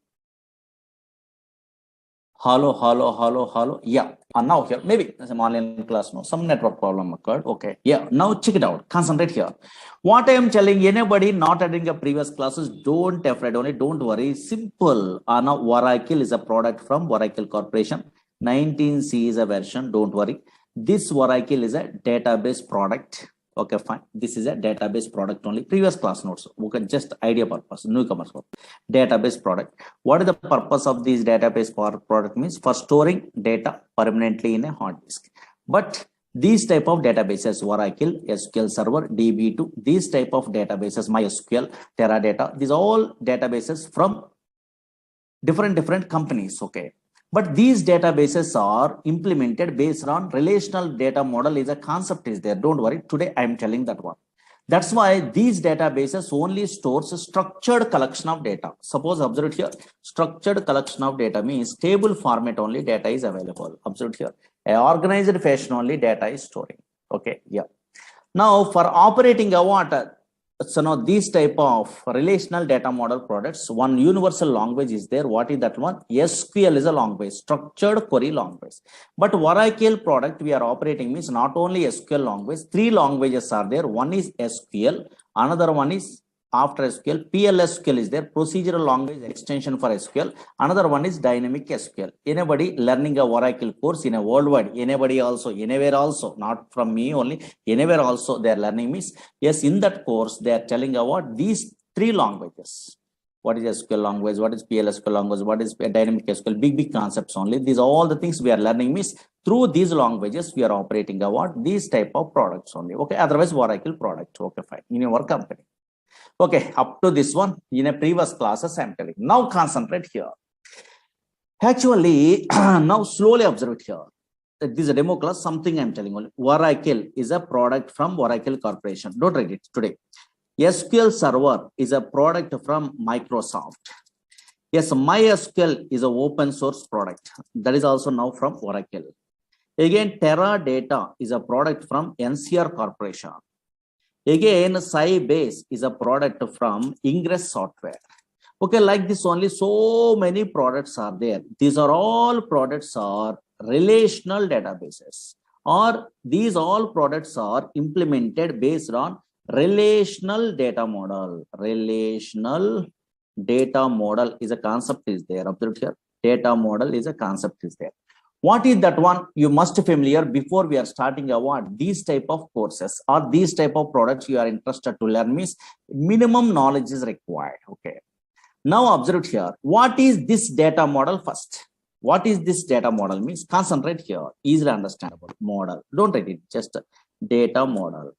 Yeah. And now here, maybe some online class, no, some network problem occurred. Okay. Yeah. Now check it out. Concentrate here. What I am telling anybody not attending a previous classes, don't afraid only, don't worry. Simple. Now Oracle is a product from Oracle Corporation. 19C is a version. Don't worry. This Oracle is a database product. Okay, fine. This is a database product only. Previous class notes. Okay, just idea purpose. Newcomers. Database product. What is the purpose of this database product? Means for storing data permanently in a hard disk. But these type of databases, Oracle, SQL Server, DB2, these type of databases, MySQL, Teradata, these are all databases from different companies. Okay. But these databases are implemented based on relational data model is a concept is there. Don't worry. Today I am telling that one. That's why these databases only stores a structured collection of data. Suppose observe here, structured collection of data means table format only data is available. Observe here, a organized fashion only data is storing. Okay, yeah. Now for operating a what? So now these type of relational data model products, one universal language is there. What is that one? SQL is a language, structured query language. But Oracle product we are operating means not only SQL language, three languages are there. One is SQL, another one is after SQL, PLSQL is there, procedural language extension for SQL. Another one is dynamic SQL. Anybody learning a Oracle course in a worldwide, anybody also, anywhere also, not from me only, anywhere also they are learning means, yes, in that course they are telling about these three languages. What is SQL language? What is PLSQL language? What is dynamic SQL? Big concepts only. These are all the things we are learning means through these languages we are operating about these type of products only. Okay, otherwise Oracle product. Okay, fine. In your company. Okay, up to this one in a previous classes I'm telling. Now concentrate here. Actually, now slowly observe here. This is a demo class, something I'm telling only. Oracle is a product from Oracle Corporation. Don't read it today. SQL Server is a product from Microsoft. Yes, MySQL is an open source product. That is also now from Oracle. Again, Teradata is a product from NCR Corporation. Again, Sybase is a product from Ingress Software. Okay, like this only, so many products are there. These are all products are relational databases, or these all products are implemented based on relational data model. Relational data model is a concept is there. Observe here. Data model is a concept is there. What is that one? You must familiar before we are starting a what? These type of courses or these type of products you are interested to learn means minimum knowledge is required. Okay. Now observe here. What is this data model first? What is this data model means? Concentrate here. Easily understandable model. Don't write it. Just data model.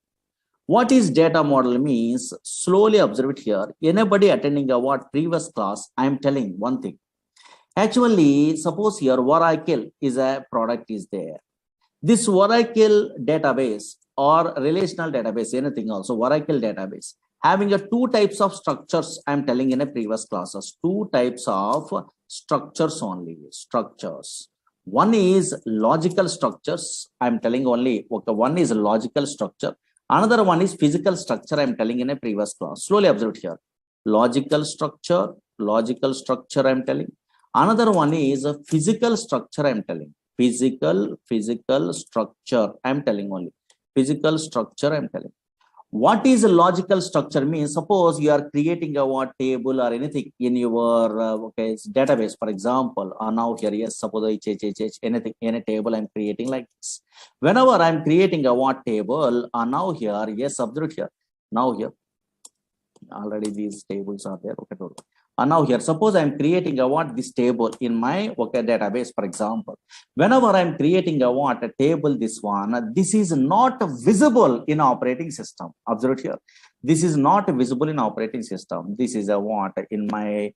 What is data model means? Slowly observe it here. Anybody attending a what previous class? I am telling one thing. Actually, suppose here Oracle is a product is there. This Oracle database or relational database, anything also, Oracle database, having a two types of structures, I'm telling in a previous classes, two types of structures only, structures. One is logical structures, I'm telling only, okay, one is logical structure. Another one is physical structure, I'm telling in a previous class. Slowly observe here. Logical structure, I'm telling. Another one is a physical structure, I'm telling. Physical structure, I'm telling only. Physical structure, I'm telling. What is a logical structure means? Suppose you are creating a what table or anything in your okay, database, for example, or now here, yes, suppose anything, any table I'm creating like this. Whenever I'm creating a what table, now here, yes, observe here. Now here, already these tables are there. Okay, now here, suppose I'm creating a what this table in my okay database, for example. Whenever I'm creating a what a table, this one, this is not visible in operating system. Observe here. This is not visible in operating system. This is a what in my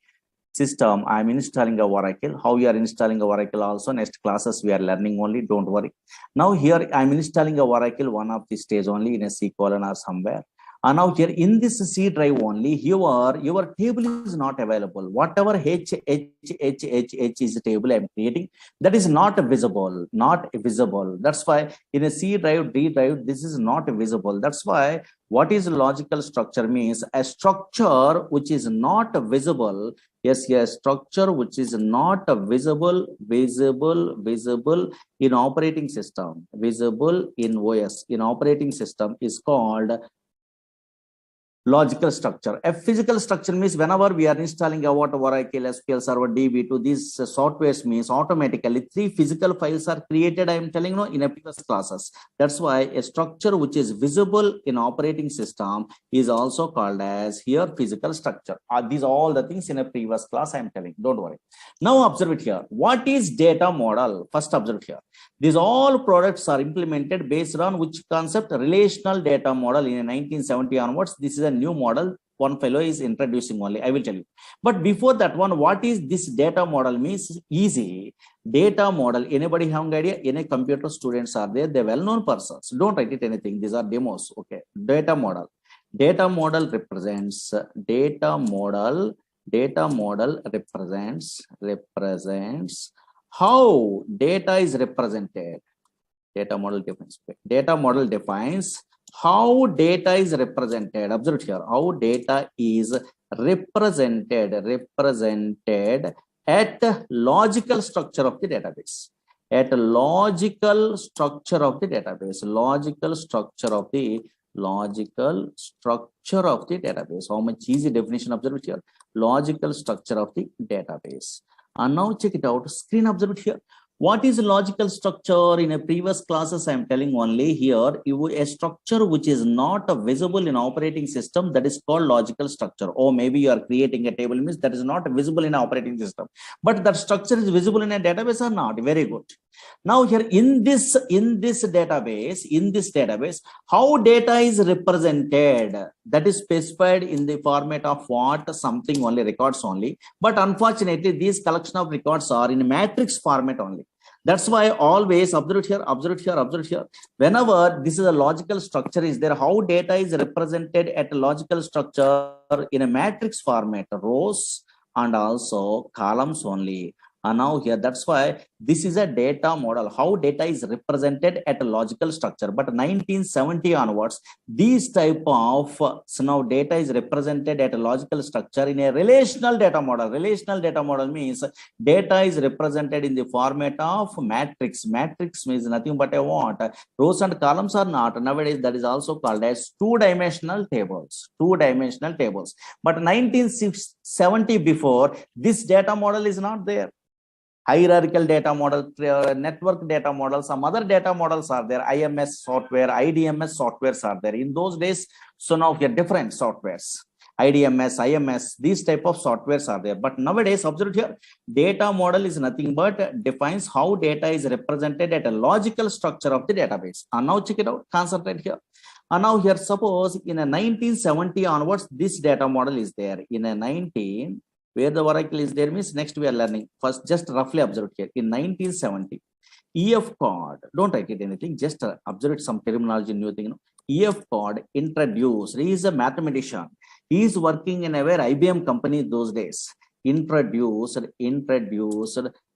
system. I'm installing a Oracle. How you are installing a Oracle also next classes we are learning only. Don't worry. Now here I'm installing a Oracle one of the stage only in a C colon or somewhere. And now here in this C drive only, your table is not available. Whatever H is the table I'm creating, that is not visible, That's why in a C drive, D drive, this is not visible. That's why what is logical structure means a structure which is not visible. Yes, structure which is not visible in operating system, visible in OS, in operating system is called logical structure. A physical structure means whenever we are installing a what Oracle, SQL Server, DB2, these softwares means automatically three physical files are created. I am telling you in a previous classes. That's why a structure which is visible in operating system is also called as here physical structure. These are all the things in a previous class I am telling. Don't worry. Now observe it here. What is data model? First observe here. These all products are implemented based on which concept? Relational data model in 1970 onwards. This is a new model. One fellow is introducing only. I will tell you. But before that one, what is this data model means? Easy. Data model. Anybody have an idea? Any computer students are there? They're well-known persons. Don't write it anything. These are demos. Okay. Data model. Data model represents how data is represented. Data model defines how data is represented. Observe here, how data is represented at logical structure of the database. At logical structure of the database. Logical structure of the database. How much easy definition. Observe here. Logical structure of the database. And now check it out. Screen. Observe here. What is logical structure? In a previous classes, I am telling only here, a structure which is not visible in operating system, that is called logical structure. Or maybe you are creating a table, means that is not visible in operating system, but that structure is visible in a database or not. Very good. Now here in this database, how data is represented, that is specified in the format of what? Something only, records only. But unfortunately, these collection of records are in matrix format only. That's why always observe here. Whenever this is a logical structure is there, how data is represented at a logical structure in a matrix format, rows and also columns only. And now here, that's why this is a data model, how data is represented at a logical structure. But 1970 onwards, these type of so now data is represented at a logical structure in a relational data model. Relational data model means data is represented in the format of matrix. Matrix means nothing but a what? Rows and columns are not. Nowadays, that is also called as two-dimensional tables. Two-dimensional tables. But 1970 before, this data model is not there. Hierarchical data model, network data model, some other data models are there. IMS software, IDMS softwares are there. In those days, so now we have different softwares. IDMS, IMS, these type of softwares are there. But nowadays, observe here, data model is nothing but defines how data is represented at a logical structure of the database. And now check it out, concentrate here. And now here, suppose in a 1970 onwards, this data model is there. In a where the Oracle is there means next we are learning. First, just roughly observe here. In 1970, EF code, don't write it anything, just observe some terminology, new thing. EF code introduced, he is a mathematician. He is working in a very IBM company those days. Introduced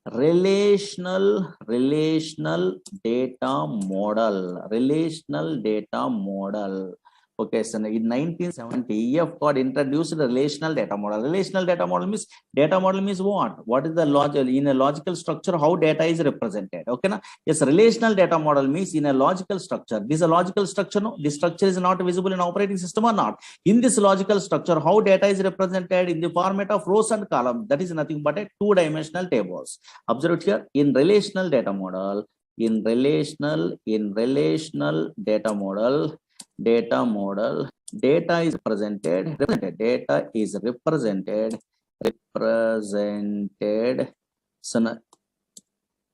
relational data model. Okay, so in 1970, EF code introduced a relational data model. Relational data model means what? What is the logic in a logical structure? How data is represented? Okay, na? Yes, relational data model means in a logical structure. This is a logical structure. No, this structure is not visible in operating system or not. In this logical structure, how data is represented in the format of rows and columns. That is nothing but a two-dimensional tables. Observe here in relational data model. In relational data model. Data is represented so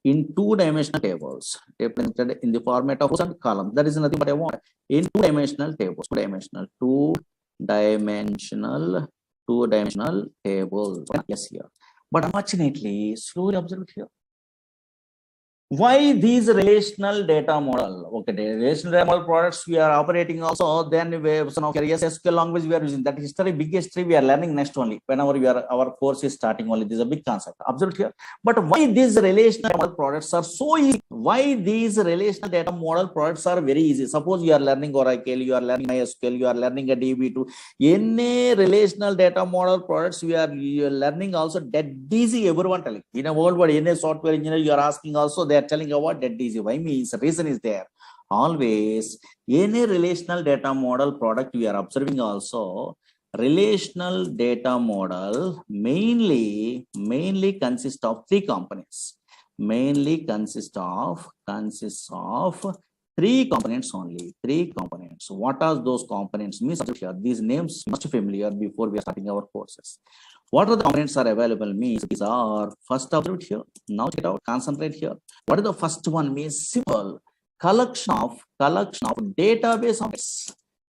in two-dimensional tables, represented in the format of rows and columns. That is nothing but I want in two-dimensional tables, two-dimensional tables. Yes, here. But unfortunately, slowly observe here. Why these relational data model? Okay, relational data model products we are operating also. Then we have some of SQL language we are using. That big history we are learning next only. Whenever our course is starting only, this is a big concept. Observe here. But why these relational model products are so easy? Why these relational data model products are very easy? Suppose you are learning Oracle, you are learning MySQL, you are learning a DB2. Any relational data model products you are learning also dead easy. Everyone telling in a world where any software engineer you are asking also they are telling you what dead easy. Why means the reason is there. Always any relational data model product we are observing also. Relational data model mainly consists of three components. Mainly consists of three components only. Three components. What are those components? Means these names must be familiar before we are starting our courses. What are the components are available? Means these are first observed here. Now check it out. Concentrate here. What is the first one? Means simple collection of database objects.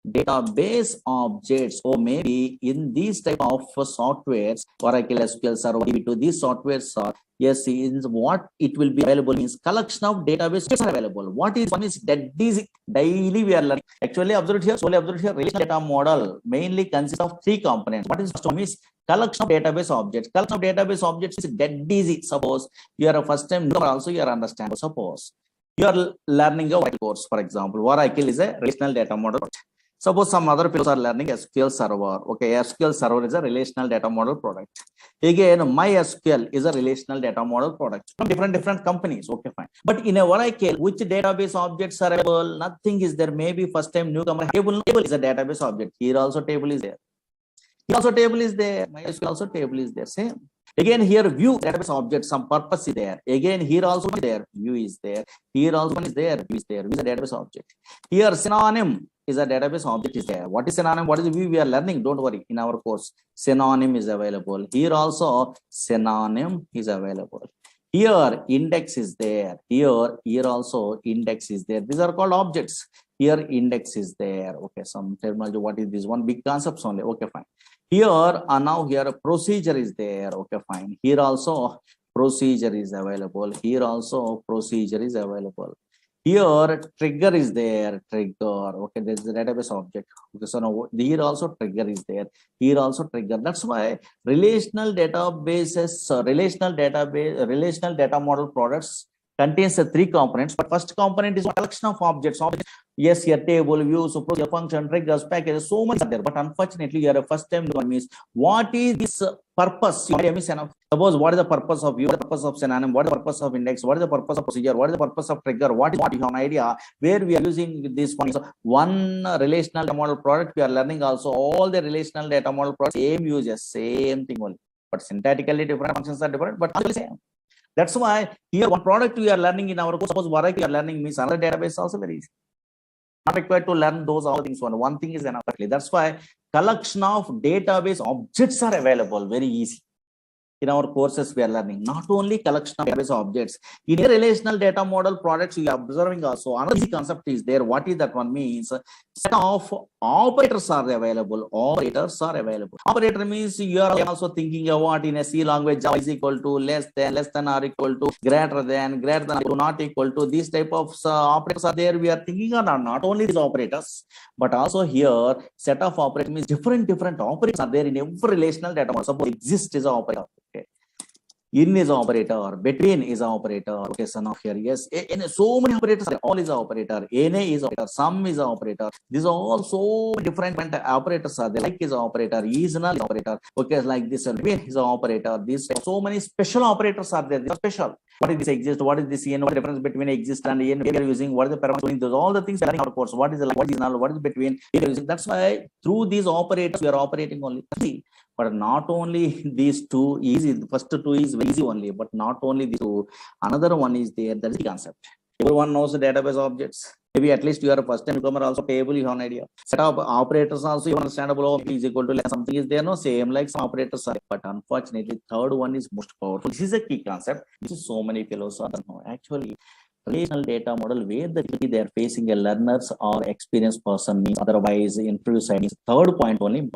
Database objects, or maybe in these type of softwares, Oracle, SQL Server, DB2, these softwares are yes, in what it will be available means collection of database are available. What is one is that these daily we are learning. Actually, observe here, relational data model mainly consists of three components. What is first one is collection of database objects. Collection of database objects is dead easy. Suppose you are a first time also you are understanding. Suppose You are learning a Oracle course, for example. Oracle is a relational data model. Suppose some other people are learning SQL Server. Okay, SQL Server is a relational data model product. Again, MySQL is a relational data model product from different companies. Okay, fine. But in a Oracle, which database objects are available? Nothing is there. Maybe first time newcomer. Table is a database object. Here also table is there. Here also table is there. MySQL also table is there. Same. Again, here view database object, some purpose is there. Again, here also is there, view is there. Here also is there, view is there. View is a database object. Here synonym is a database object is there. What is synonym? What is the view we are learning? Don't worry, in our course, synonym is available. Here also synonym is available. Here index is there. Here also index is there. These are called objects. Here index is there. Okay, some terminology. What is this one? Big concepts only. Okay, fine. Here now here a procedure is there. Okay, fine. Here also procedure is available. Here also procedure is available. Here trigger is there. Trigger. Okay, there is a database object. Okay, so now here also trigger is there. Here also trigger. That's why relational databases, relational data model products contains the three components. But first component is a collection of objects. Yes, here table, views, procedure, function, triggers, packages, so much are there. But unfortunately, you are a first time one means what is this purpose? Suppose what is the purpose of view, what is the purpose of synonym, what is the purpose of index, what is the purpose of procedure, what is the purpose of trigger, what you have an idea where we are using this one. So one relational data model product we are learning also all the relational data model products, same uses, same thing only. But syntactically different functions are different, but all the same. That's why here one product we are learning in our course. Suppose Oracle we are learning means another database also very easy. Not required to learn those all things. One thing is enough. That's why collection of database objects are available very easy. In our courses we are learning not only collection of database objects. In a relational data model products we are observing also another easy concept is there. What is that one means? Set of operators are available. Operators are available. Operator means you are also thinking of what in a C language Java is equal to less than or equal to greater than not equal to. These type of operators are there. We are thinking on not only these operators but also here set of operators means different operators are there in every relational data model. Suppose exist is an operator. In is operator, between is an operator. Okay, son of here, yes. So many operators, all is an operator. NA is an operator, sum is an operator. These are all so different operators are there. Like is an operator, isnal is an operator. Okay, like this between is an operator. These so many special operators are there. They are special. What is this exist? What is this n? What is the difference between exist and n? We are using what is the parameter? Those all the things are in our course. What is the like? What is null? What is between? We are using. That's why through these operators we are operating only. But not only these two easy, the first two is easy only, but not only these two, another one is there. That is the concept. Everyone knows the database objects. Maybe at least you are a first time newcomer also table, you have an idea. Set up operators also, you understandable is equal to something is there, no same like some operators are. But unfortunately, third one is most powerful. This is a key concept. This is so many fellows are know. Actually, relational data model where they are facing a learners or experienced person means otherwise interview side is third point only.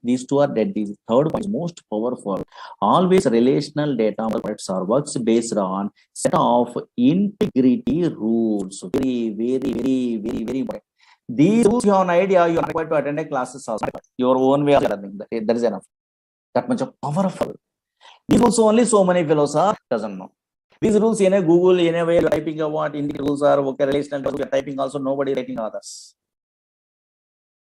These two are dead. These third point is most powerful. Always relational data models are works based on set of integrity rules. Very important. These rules you have an idea, you are required to attend a classes also. Your own way of learning. That is enough. That much of powerful. These rules only so many fellows are doesn't know. These rules in a Google, in a way you're typing of what integrity rules are, okay, relational you're typing also nobody writing others.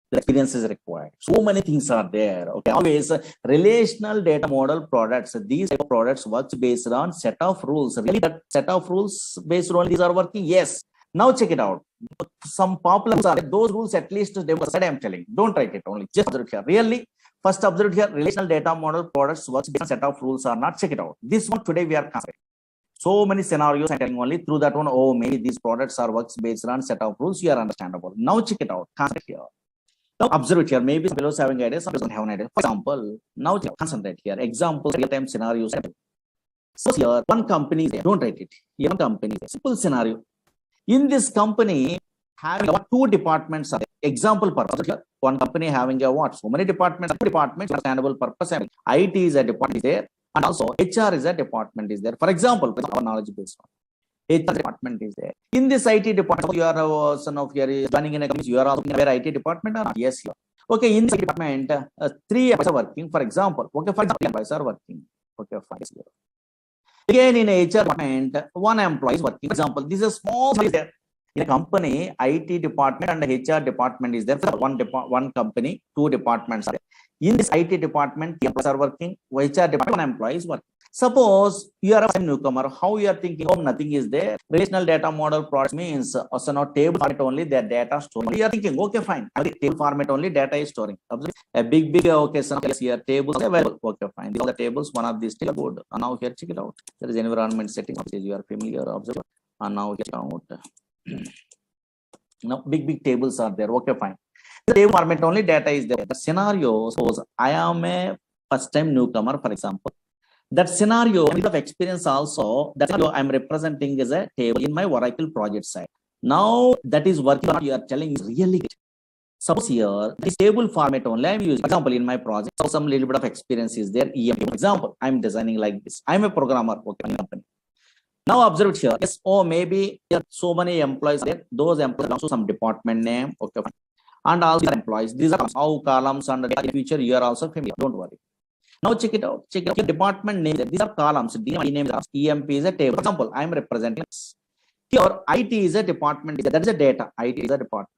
The experience is required. So many things are there. Okay, always relational data model products. These type of products works based on set of rules. Really, that set of rules based on these are working. Yes. Now check it out. Some popular are those rules. At least they were said. I am telling. Don't write it only. Just observe here. Really, first observe here. Relational data model products works based on set of rules or not. Check it out. This one today we are considering. So many scenarios I'm telling only through that one. Oh, maybe these products are works based on set of rules. You are understandable. Now check it out. Concentrate here. Now observe it here. Maybe some fellows having ideas, some fellows don't have an idea. For example, now concentrate here. Examples, real-time scenarios. So here, one company is there. Don't write it. Here, one company is there. Simple scenario. In this company, having two departments are there. Example purpose. Here, one company having a what? So many departments. Two departments, understandable purpose. IT is a department is there, and also HR is a department is there. For example, our knowledge based on. HR department is there. In this IT department, you are a son of your joining in a company, you are also in a IT department or not? Yes, you are. Okay, in this department, 3 employees are working, for example. Okay, for example, employees are working. Okay, fine. Again, in a HR department, one employee is working. For example, this is a small is there. In a company, IT department and HR department is there. For one company, two departments are there. In this IT department, the employees are working. HR department, one employee is working. Suppose you are a newcomer, how you are thinking, oh, nothing is there. Relational data model product means also not table format only, their data storing. You are thinking, okay, fine. Table format only, data is storing. Observe a big okay, so here tables available. Okay, fine. These are the tables, one of these tables good. And now here check it out. There is environment setting, you are familiar, observe. And now check out. Now big tables are there. Okay, fine. The table format only, data is there. The scenario, suppose I am a first time newcomer, for example. That scenario of experience also, that I'm representing as a table in my Oracle project side. Now that is working, what you are telling is really good. Suppose here, this table format only I'm using. For example, in my project, so some little bit of experience is there. For example, I'm designing like this. I'm a programmer, okay, company. Now observe it here. Yes, oh, maybe there are so many employees there. Those employees belong to some department name, okay. And all the employees, these are how columns and in the future you are also familiar. Don't worry. Now check it out. Check out your department name. These are columns. DMP name is EMP is a table. For example, I am representing here. IT is a department. That is a data. IT is a department.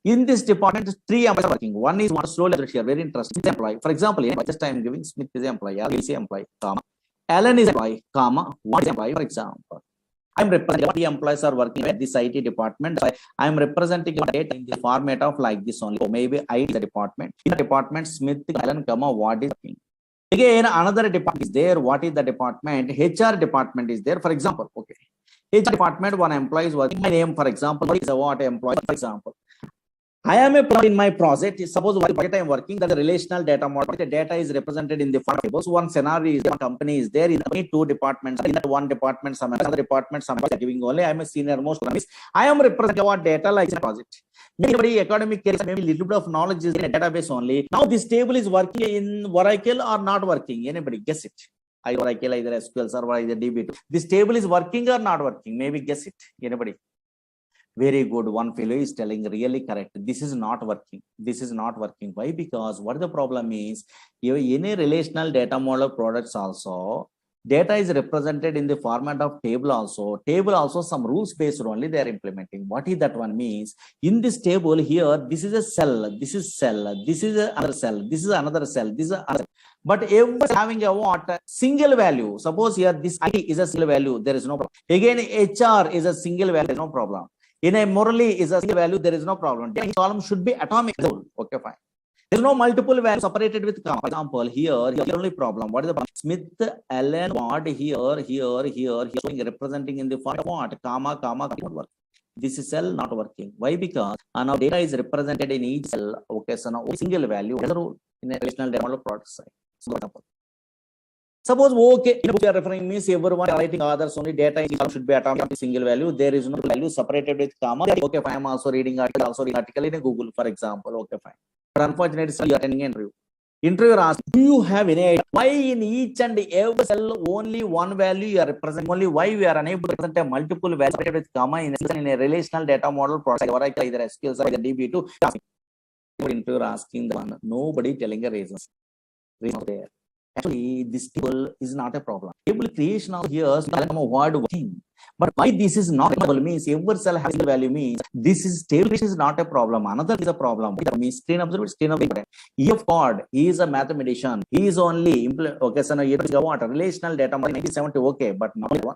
In this department, three employees are working. One is one slowly here. Very interesting. Employee. For example, just I am giving Smith is employee. L is employee. Comma. Alan is employee. Comma. One is employee. For example, I am representing what the employees are working at this IT department. I am representing data in the format of like this only. So maybe IT is a department. In the department, Smith, Alan, comma, what is working. Again, another department is there. What is the department? HR department is there. For example, okay. HR department, one employee is working. My name, for example, is a what employee, for example. I am a in my project. Suppose what project I am working, that the relational data model. The data is represented in the form tables. One scenario is one company is there. In the two departments, in that one department, some other department, some are giving only. I am a senior most. I am representing what data like a project. Maybe academic case, maybe little bit of knowledge is in a database only. Now this table is working in Oracle or not working? Anybody guess it? Either Oracle, either SQL Server, either DB2. This table is working or not working? Maybe guess it. Anybody? Very good. One fellow is telling really correct. This is not working. This is not working. Why? Because what the problem is, any relational data model products also, data is represented in the format of table also. Table also some rules based only they are implementing. What is that one means? In this table here, this is a cell, this is cell, this is another cell, this is another cell, this is another. But every having a what? Single value. Suppose here this IT is a single value, there is no problem. Again, HR is a single value, there is no problem. In a Murali is a single value, there is no problem. The column should be atomic. Okay, fine. There is no multiple value separated with comma. For example, here only problem. What is the problem? Smith, Allen, what here, representing in the form of what? Comma, work. This is cell not working. Why? Because now data is represented in each cell. Okay, so now single value in a relational data model product side. So, suppose okay, we are referring means everyone writing others only data should be atomic single value. There is no value separated with comma. Okay, fine. I am also reading article in a Google, for example. Okay, fine. But unfortunately, you are attending an interview. Interviewer asks, do you have any idea why in each and every cell only one value you are representing? Only why we are unable to represent a multiple value separated with comma in a relational data model process? Oracle, either SQL or either DB2. Interviewer asking the one. Nobody telling a reason. Reason there. Actually, this table is not a problem. Table creation of here is not a word working. But why this is not a problem means every cell has a value means this is table which is not a problem. Another is a problem. It means screen observation. If God is a mathematician, he is only okay. So now you what relational data model 1970 okay, but not one.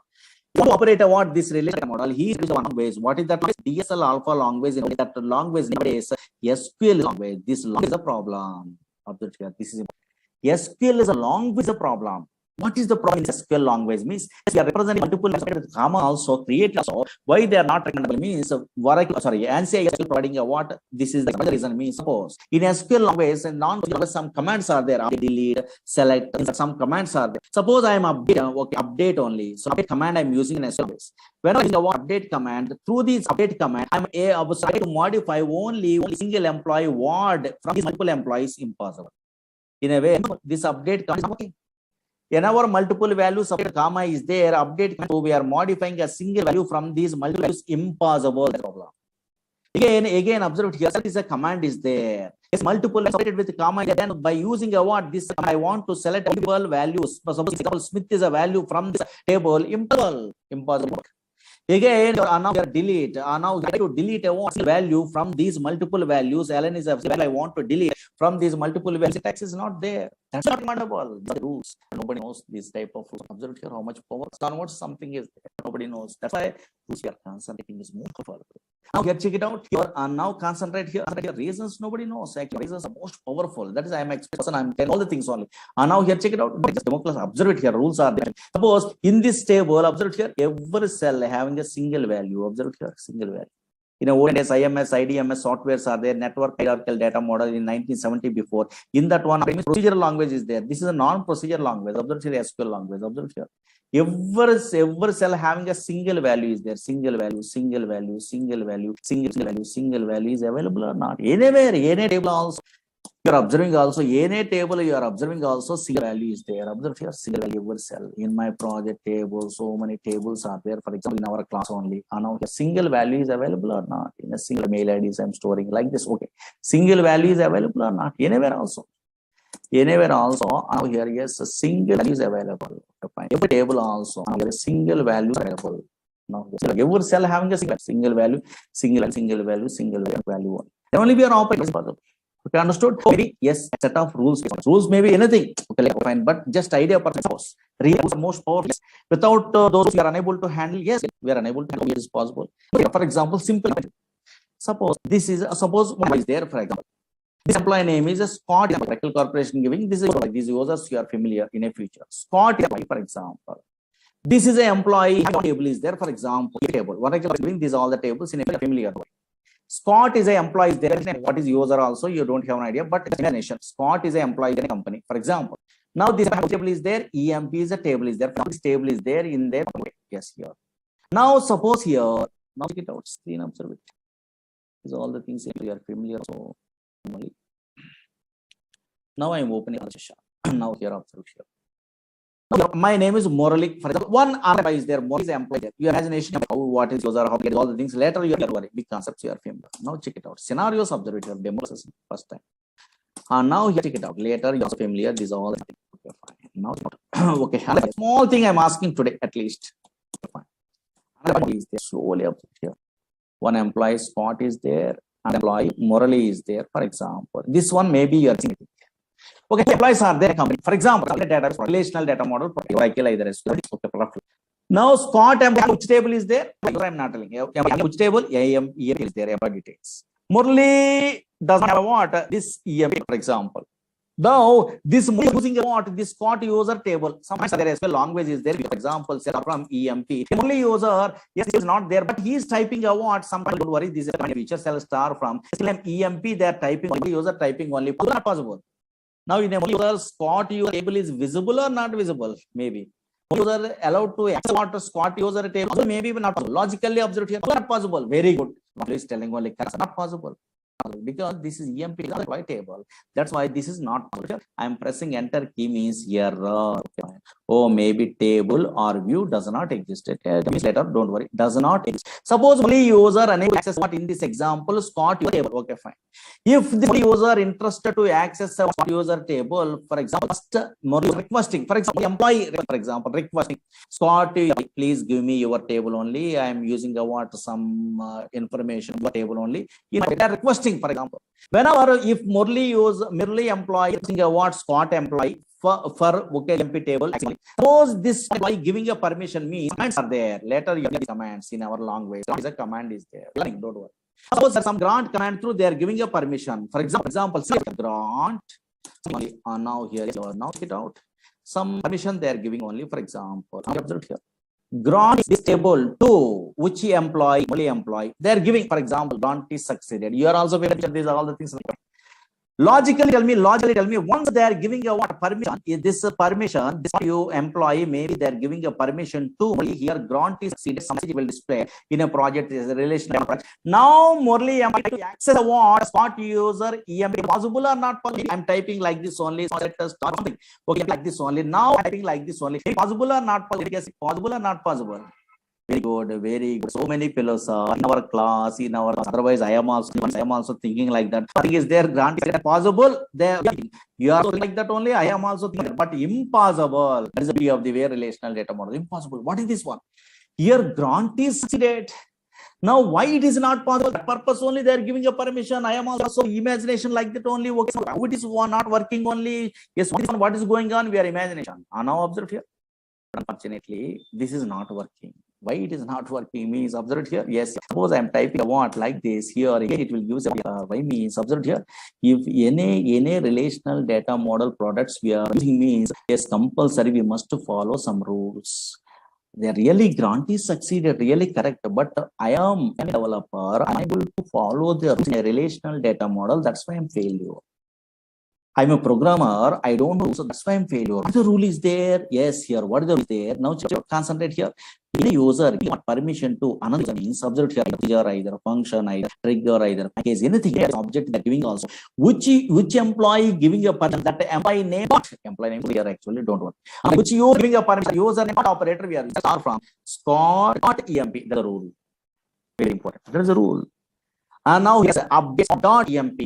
You operate a what this relational model. He is one ways. What is that? DSL alpha long ways. That long ways nowadays SQL long ways. This long is a problem. Observe here. This is SQL is a long with a problem. What is the problem in SQL long ways? Means we are representing multiple with comma also create also. Why they are not recommendable means ANSI SQL providing a what? This is the reason means suppose in SQL long ways and some commands are there. Delete, select, some commands are there. Suppose I am update only. So update command I am using in SQL ways. When I use the update command, through this update command, I am able to modify only single employee word from these multiple employees impossible. In a way, this update comes okay. Whenever multiple values of comma is there, update we are modifying a single value from these multiple values impossible problem. Again, observe here, is a command is there. It's multiple separated with comma. Then by using a what, this I want to select multiple values. Suppose example, Smith is a value from this table. Impossible. Again, now you delete. Now you try to delete a what value from these multiple values. Alan is a value I want to delete from these multiple values. The text is not there. That's not commandable. The rules. Nobody knows this type of rules. Observe here how much power converts something is there. Nobody knows. That's why rules here concentrating is more powerful. Now here check it out. Here and now concentrate here. Reasons nobody knows. Actually, reasons are most powerful. That is I am expressing. I am telling all the things only. And now here check it out. Just democracy. Observe it here. Rules are there. Suppose in this table, observe here. Every cell having a single value. Observe here. Single value. In olden days, IMS, IDMS softwares are there. Network hierarchical data model in 1970 before. In that one, procedural language is there. This is a non-procedural language. Observe here. SQL language. Observe here. Every cell having a single value is there. Single value is available or not. Anywhere, any table also. You are observing also, any table you are observing also, single value is there. Observe here, single value every cell. In my project table, so many tables are there. For example, in our class only. And now a single value is available or not. In a single mail IDs I'm storing like this. Okay. Single value is available or not. Anywhere also. Now here, yes, a single value is available. Every table also, now here a single value is available. Now every cell having a single value. Then only we are operating. Okay, understood? Maybe yes, set of rules. Rules may be anything. Okay, fine, but just idea purpose. Rules are most powerful. Yes. Without those we are unable to handle. Yes, we are unable to handle. It is possible. For example, simple. Suppose this is one is there. For example, this employee name is a Scott Electrical Corporation giving. This is like these users you are familiar in a future. Scott, for example. This is an employee table is there. For example, table. What I am doing these all the tables in a familiar way. Scott is an employee there. What is user also? You don't have an idea, but explanation. Scott is an employee in a company. For example, now this table is there. EMP is a table is there. This table is there in there. Yes, here. Now suppose here. Now take it out. Screen observe it. These are all the things you are familiar. So now I am opening the session. Now here observe here. Now, my name is Murali. For example, one employee is there. Murali is employee there. Your imagination about what is user, how to get all the things. Later you are worried. Big concepts you are familiar. Now check it out. Scenarios observe it. Demo first time. And now here check it out. Later you are familiar. These are all. Okay, fine. Now okay. Small thing I am asking today at least. Fine. Is there. Slowly observe here. One employee Scott is there. An employee Murali is there. For example, this one maybe you are thinking. Okay, employees are there. Company. For example, relational data model. Now, Scott employee, which table is there? I'm not telling you. Which table? EM is there. Employee details. Murali doesn't have what? This EM, for example. Now, this using what? This Scott user table. Sometimes there is a language is there. For example, from EMP. Only user, yes, is not there, but he is typing a what? Sometimes don't worry. This is a feature cell star from EMP. They are typing only user typing only. Not possible. Now, in a user, Scott user table is visible or not visible? Maybe. User allowed to access what Scott user table? Maybe not possible. Logically observed here, not possible. Very good. Please telling only not possible. Because this is EMP employee table. That's why this is not possible. I am pressing enter key means error. Oh, maybe table or view does not exist. Later, don't worry, does not exist. Suppose only user unable to access what in this example Scott user table. Okay, fine. If the user interested to access a user table, for example, requesting, for example, employee, for example, requesting Scott, please give me your table only. I am using a what some information your table only. You know, they are requesting, for example. Whenever if Murali employee using a what Scott employee for okay MP table, suppose this employee giving a permission means commands are there. Later you have commands in our language. Is a command is there. Don't worry. Suppose some grant command through they are giving a permission. For example, grant. Now here now get out. Some permission they are giving only. For example, observe here. Grant this table to which employee, only employee. They are giving, for example, grant is succeeded. You are also very sure these are all the things. Logically tell me, once they are giving a what permission, is this permission, this you employee, maybe they are giving a permission to here grant is succeeded, something will display in a project is a relational project. Now Murali employee to access what Scott user EMP possible or not possible? I'm typing like this only, so let us start something. Okay, like this only. Now I'm typing like this only. Possible or not possible? Yes, possible or not possible? Very good, very good. So many fellows are in our class, in our class. Otherwise, I am also thinking like that. Is there grant? Is it possible? There, you are like that only. I am also thinking, but impossible. That is the beauty of the way relational data model. Impossible. What is this one? Here, grant is succeeded. Now, why it is not possible? That purpose only they are giving a permission. I am also imagination like that only. Okay. How it is not working only? Yes, what is going on? We are imagination. Now observe here. Unfortunately, this is not working. Why it is not working means observe here. Yes, suppose I am typing a what like this here again, it will use why means observe here. If any relational data model products we are using means yes, compulsory we must follow some rules. They really grant is succeeded, really correct, but I am a developer, I'm able to follow the relational data model, that's why I'm failure. I'm a programmer, I don't know, so that's why I'm failure. What the rule is there? Yes, here, what is the rule there? Now concentrate here. Any user give permission to another means subject here, either function, either trigger, either package, anything else object they're giving also. Which employee giving a permission, that employee name, not employee name here actually, don't worry. Which you giving a permission, user name, not operator, we are start from score, not EMP, that's the rule. Very important. That is the rule. And now here's update.emp,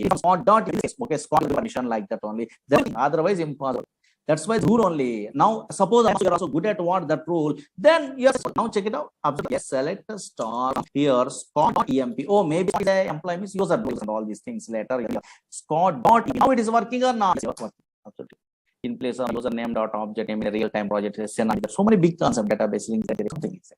okay, score permission like that only. Then otherwise impossible. That's why the rule only. Now suppose you're also good at what that rule. Then yes, now check it out. Yes, select star here score.emp. Oh, maybe the employee means user rules and all these things later. Score.emp. Now it is working or not? It's working. Absolutely. In place of username dot object, real time project, so many big concept database links that there is something inside.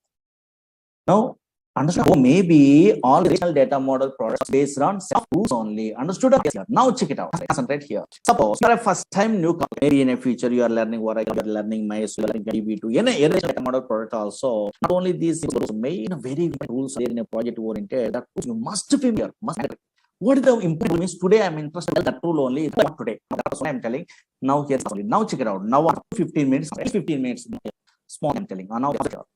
Now understand. Oh, maybe all relational data model products based on self rules only. Understood? Now check it out. Concentrate here. Suppose you are a first time newcomer. Maybe in a future you are learning Oracle, you are learning MySQL, you are learning DB2. Any relational data model product also. Not only these main very rules are in a project oriented. That you must be familiar. What is the important means? Today I am interested in that rule only. Not today. That's what I am telling. Now here's only. Now check it out. Now 15 minutes. 15 minutes. Small I'm telling. Now check it out.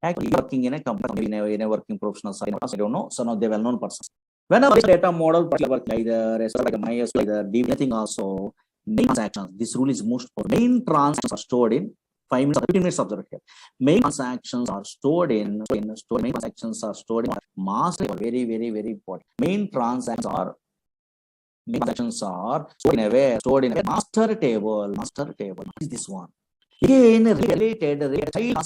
Actually working in a company, in a working professional side, I don't know. So now they well-known person. Whenever data model work either like MySQL, either DB, anything also, main transactions. This rule is most main transactions are stored in 5 minutes, 15 minutes observed here. Main transactions are stored in main transactions are stored in master. Very, very, very important. Main transactions are stored in a master table. Master table. What is this one? Again, related real child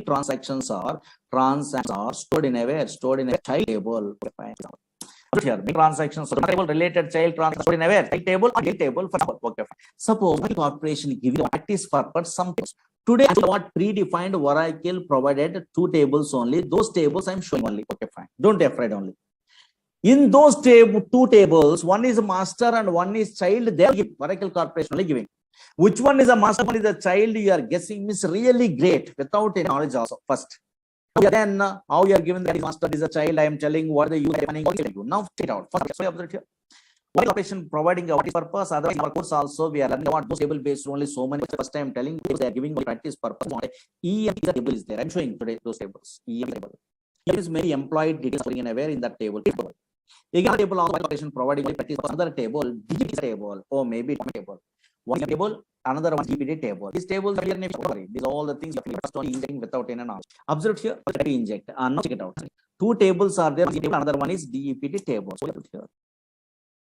transactions are stored in a child table. Here, transactions table related child transactions stored in a child table or table for okay. Suppose corporation giving practice purpose some things. Today, what predefined Oracle provided 2 tables only. Those tables I'm showing only. Okay, fine. Don't be afraid only. In those 2 tables, one is master and one is child. They are giving Oracle corporation only giving. Which one is a master, one is a child, you are guessing is really great without any knowledge also. First. Then how you are given that master is a child, I am telling what the use happening. Now check it out. First, observe here. One operation providing a what purpose, otherwise our course also we are learning about those table based only so many. First time telling they are giving practice purpose. EMP table is there. I'm showing today those tables. EMP table. Here is many employed details in aware in that table. Again, table also operation providing practice another table, DGP table, or maybe table. One table, another one GPT table. These tables are here. These are all the things you have to inject without any knowledge. Observe here, inject. Now check it out. 2 tables are there. Another one is DEPT table. So here.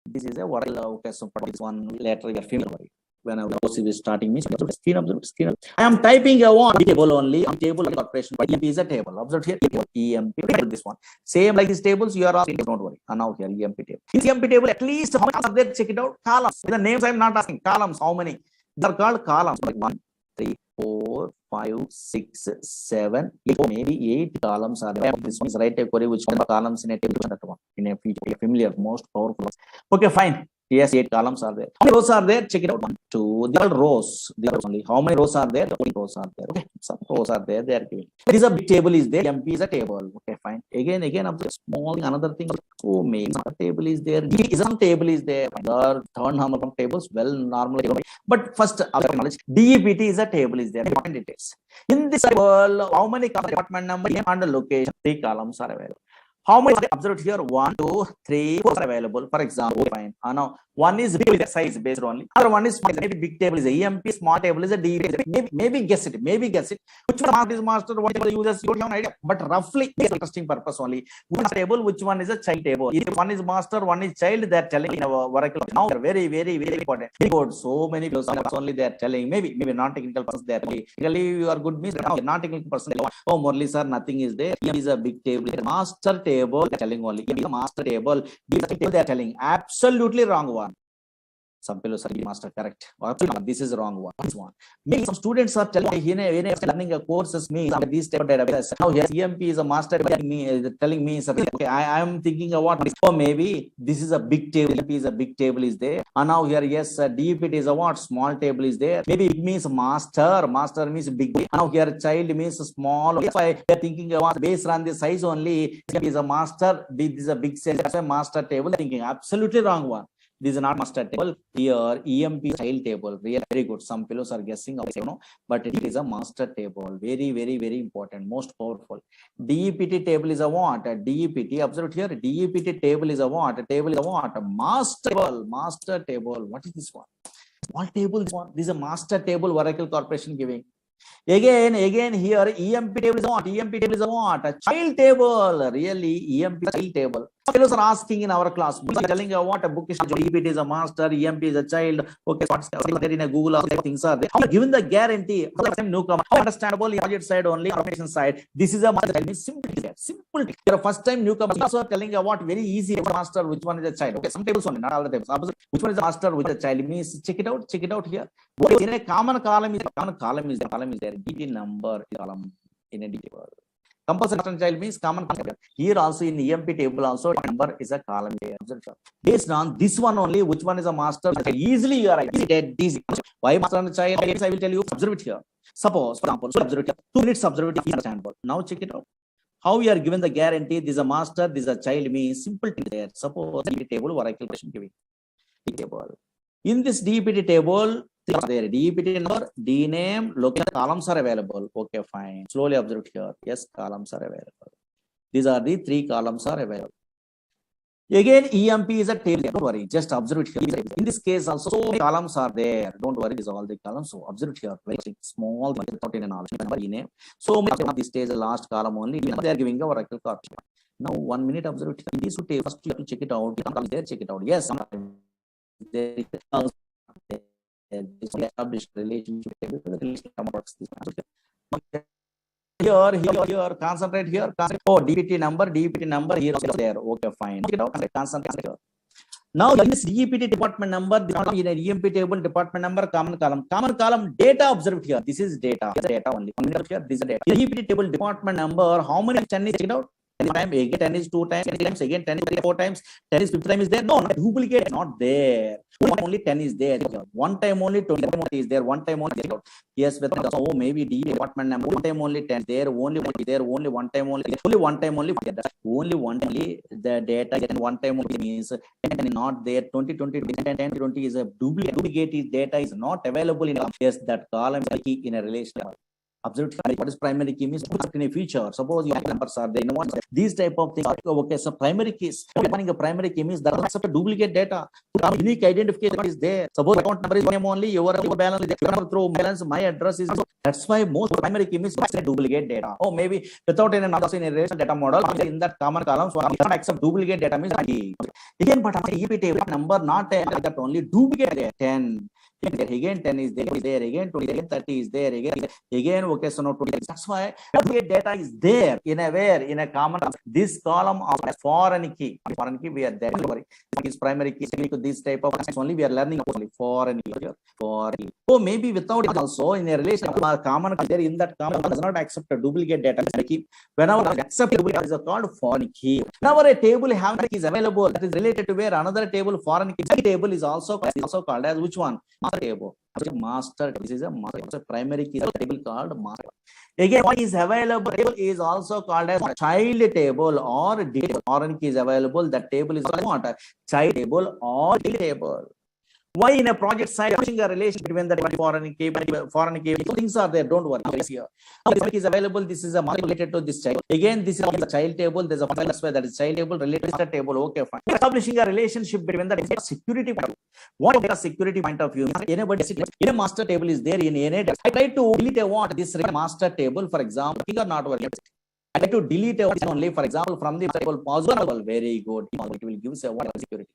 This is a what I love. Okay, so this one later we are familiar. When I was starting means screen observe screen. I am typing a one table only on table corporation. But EMP is a table. Observe here EMP table. This one same like these tables. You are asking. Don't worry. And now here EMP table. This EMP table at least how many are there? Check it out. Columns. The names I am not asking. Columns. How many? They are called columns. Like 1, 3, 4, 5, 6, 7, 8. Maybe 8 columns are there. This one is right a query which columns in a table. That one in a feature familiar most powerful. Okay, fine. Yes, 8 columns are there. How many rows are there? Check it out. 1, 2. They are rows. They are only. How many rows are there? 20 rows are there. Okay, some rows are there. They are given. There is a big table is there. MP is a table. Okay, fine. Again, of the small thing, another thing. Oh, maybe table is there. Some table is there. The third number of tables. Well, normally, but first, knowledge. DEPT is a table is there. Important details. In this table, how many department number and location? 3 columns are available. How many observed here? 1, 2, 3, 4 are available. For example, fine. Now one is big size based only. Other one is small. Maybe big table is a EMP, small table is a DEP. Maybe guess it. Maybe guess it. Which one is master? What table users? You don't have an idea. But roughly, it's interesting purpose only. Which table? Which one is a child table? If one is master, one is child. They are telling in our Oracle. Now very, very, very important. Very good. So many philosophers only they are telling. Maybe non-technical persons they are telling. Really, you are good means now non-technical person. Oh, Murali Sir, nothing is there. Here is a big table. Master table. They are telling only. Here is a master table. They are telling. Absolutely wrong one. Some fellows are master correct. This is the wrong one. This one. Maybe some students are telling when learning a courses means these type of database. Now here EMP is a master telling me okay, I am thinking of what. Oh, maybe this is a big table. EMP is a big table is there. And now here yes, DEPT is a what? Small table is there. Maybe it means master. Master means big. Now here child means small. That's why they are thinking about based on the size only. EMP is a master. This is a big size. That's why master table. Thinking absolutely wrong one. This is not master table. Here EMP child table. Really very good. Some fellows are guessing also, but it is a master table. Very, very, very important. Most powerful. DEPT table is a what? DEPT. Observe here. DEPT table is a what? Table is a what? Master table. Master table. What is this one? Small table. This is a master table. Oracle Corporation giving. Again here EMP table is a what? EMP table is a what? A child table. Really EMP child table. Fellows are asking in our class, telling what a book is DEPT is a master, EMP is a child. Okay, what's there in a Google? Things are there. Given the guarantee, newcomer, understandable. Project side only, information side. This is a master. Simple. Simple. You're a first time newcomer. Also telling what very easy master. Which one is a child? Okay, some tables only, not all the tables. Which one is a master? Which is a child? Means check it out. Check it out here. What is in a common column is there. DT number column in a table. Compulsory master child means common column. Here also in EMP table also number is a column here. Based on this one only, which one is a master? Easily you are easy. Why master and child? I will tell you. Observe it here. Suppose, for example, observe it here. 2 minutes observe it. Understandable. Now check it out. How you are given the guarantee? This is a master. This is a child means simple thing there. Suppose DEPT table Oracle question giving table. In this DEPT table. There DEPT number, D name, location, columns are available. Okay, fine. Slowly observe here. Yes, columns are available. These are the 3 columns are available. Again, EMP is a table. Don't worry. Just observe it here. In this case, also so many columns are there. Don't worry. These are all the columns. So observe it here. Very small, without any knowledge. Number, E name. So many of this stage, the last column only. They are giving a Oracle Corporation. Now 1 minute observe it. In these 2 tables, first you have to check it out. There, check it out. Yes, there is established relationship here concentrate here. Oh, DEPT number here also there. Okay, fine. Concentrate here. Now in this DEPT department number, in an EMP table department number, common column data. Observe here. This is data only. Here, this is data. DEPT table department number. How many 10 is checked out? Time again 10 is 2 times, again 10 is 4 times, 10 is 5th time is there. No, duplicate not there. Only 10 is there. One time only 20 is there. One time only. Yes, with oh maybe D department number. One time only 10 there. Only one time only. Only one time only. Only one time only the data. And one time only means not there. 20 is a duplicate data is not available in. Yes, that column is in a relation. Observe what is primary key means in a feature. Suppose your numbers are there. These type of things. Okay, so primary keys. Defining a primary key means that accept a duplicate data. Unique identification is there. Suppose account number is name only. Your balance is there. Through balance, my address is. That's why most primary key means duplicate data. Oh, maybe without any numbers in a relation data model in that common column, so we cannot accept duplicate data means again, but EPT table number not that only duplicate 10. Again 10 is there, again 20, again 30 is there, again okay, so no 20. That's why data is there in a common this column of foreign key we are there. Is primary key. This type of only we are learning only foreign key. So maybe without it also in a relation common there in that common does not accept a duplicate data key. Whenever accept duplicate is called foreign key. Whenever a table having is available that is related to where another table foreign key table is also called as which one? Table. Master. This is a master. Primary key table called master. Again, what is available table is also called as child table or table. Foreign key is available. That table is what? Child table or table. Why in a project side, establishing a relation between the foreign key, things are there, don't worry. Here. This is available, this is a mark related to this child. Again, this is the child table, there's a file that is child table related to the table, okay, fine. Establishing a relationship between the security point of view. What is a security point of view? Anybody, in a master table is there in any, I try to delete a what, this master table, for example, or not working. I try to delete only, for example, from the table possible, very good, it will give us a what security.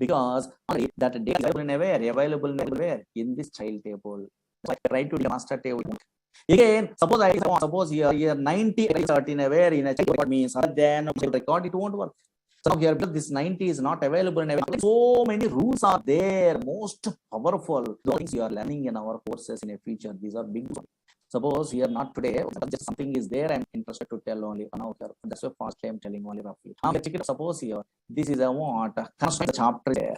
Because that data is available nowhere in this child table. So I try to do master table. Again, suppose here 90 is aware in a child means other than record, it won't work. So here this 90 is not available in a, so many rules are there, most powerful things you are learning in our courses in the future. These are big ones. Suppose here not today, just something is there, I'm interested to tell only now here. That's why first I'm telling only roughly. Suppose here, this is a what chapter there.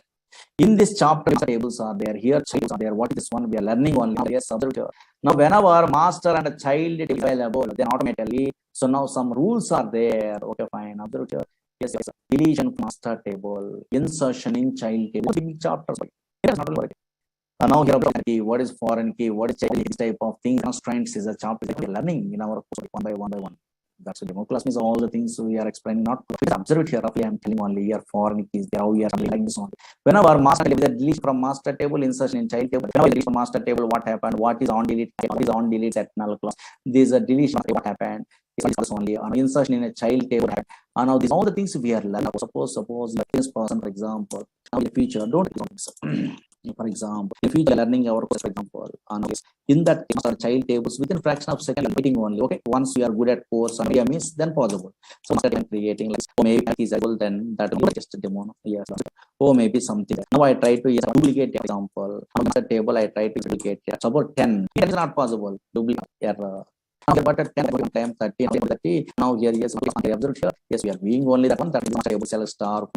In this chapter, tables are there, here tables are there. What is this one? We are learning only. Yes, now whenever master and a child is available, then automatically, so now some rules are there. Okay, fine. Observe here. Yes, yes. Deletion master table, insertion in child table. Big chapters. Yes, not only. Now here, what is foreign key, what is child, this type of thing, constraints is a chapter that we are learning in our course one by one. That's the demo class means all the things we are explaining, not observe it here. Roughly, I'm telling only here foreign keys, how we are like this only. Whenever master table, delete from master table, insertion in child table, whenever delete from master table, what happened, what is on delete, what is on delete at null class. This is a deletion, what happened. Is only on insertion in a child table. And now these all the things we are learning. Suppose this person, for example, now in the future, don't for example, if we are learning our course, for example, in that child tables within fraction of second meeting only. Okay, once we are good at course and media means then possible. So I'm creating like maybe is able, then that will be just a demo. Yes, or maybe something. Now I try to duplicate example. On the table I try to duplicate. Suppose 10. It is not possible. Duplicate error. But at 10 times 30, now here yes, observe here. Yes, we are being only that one, that is not table cell star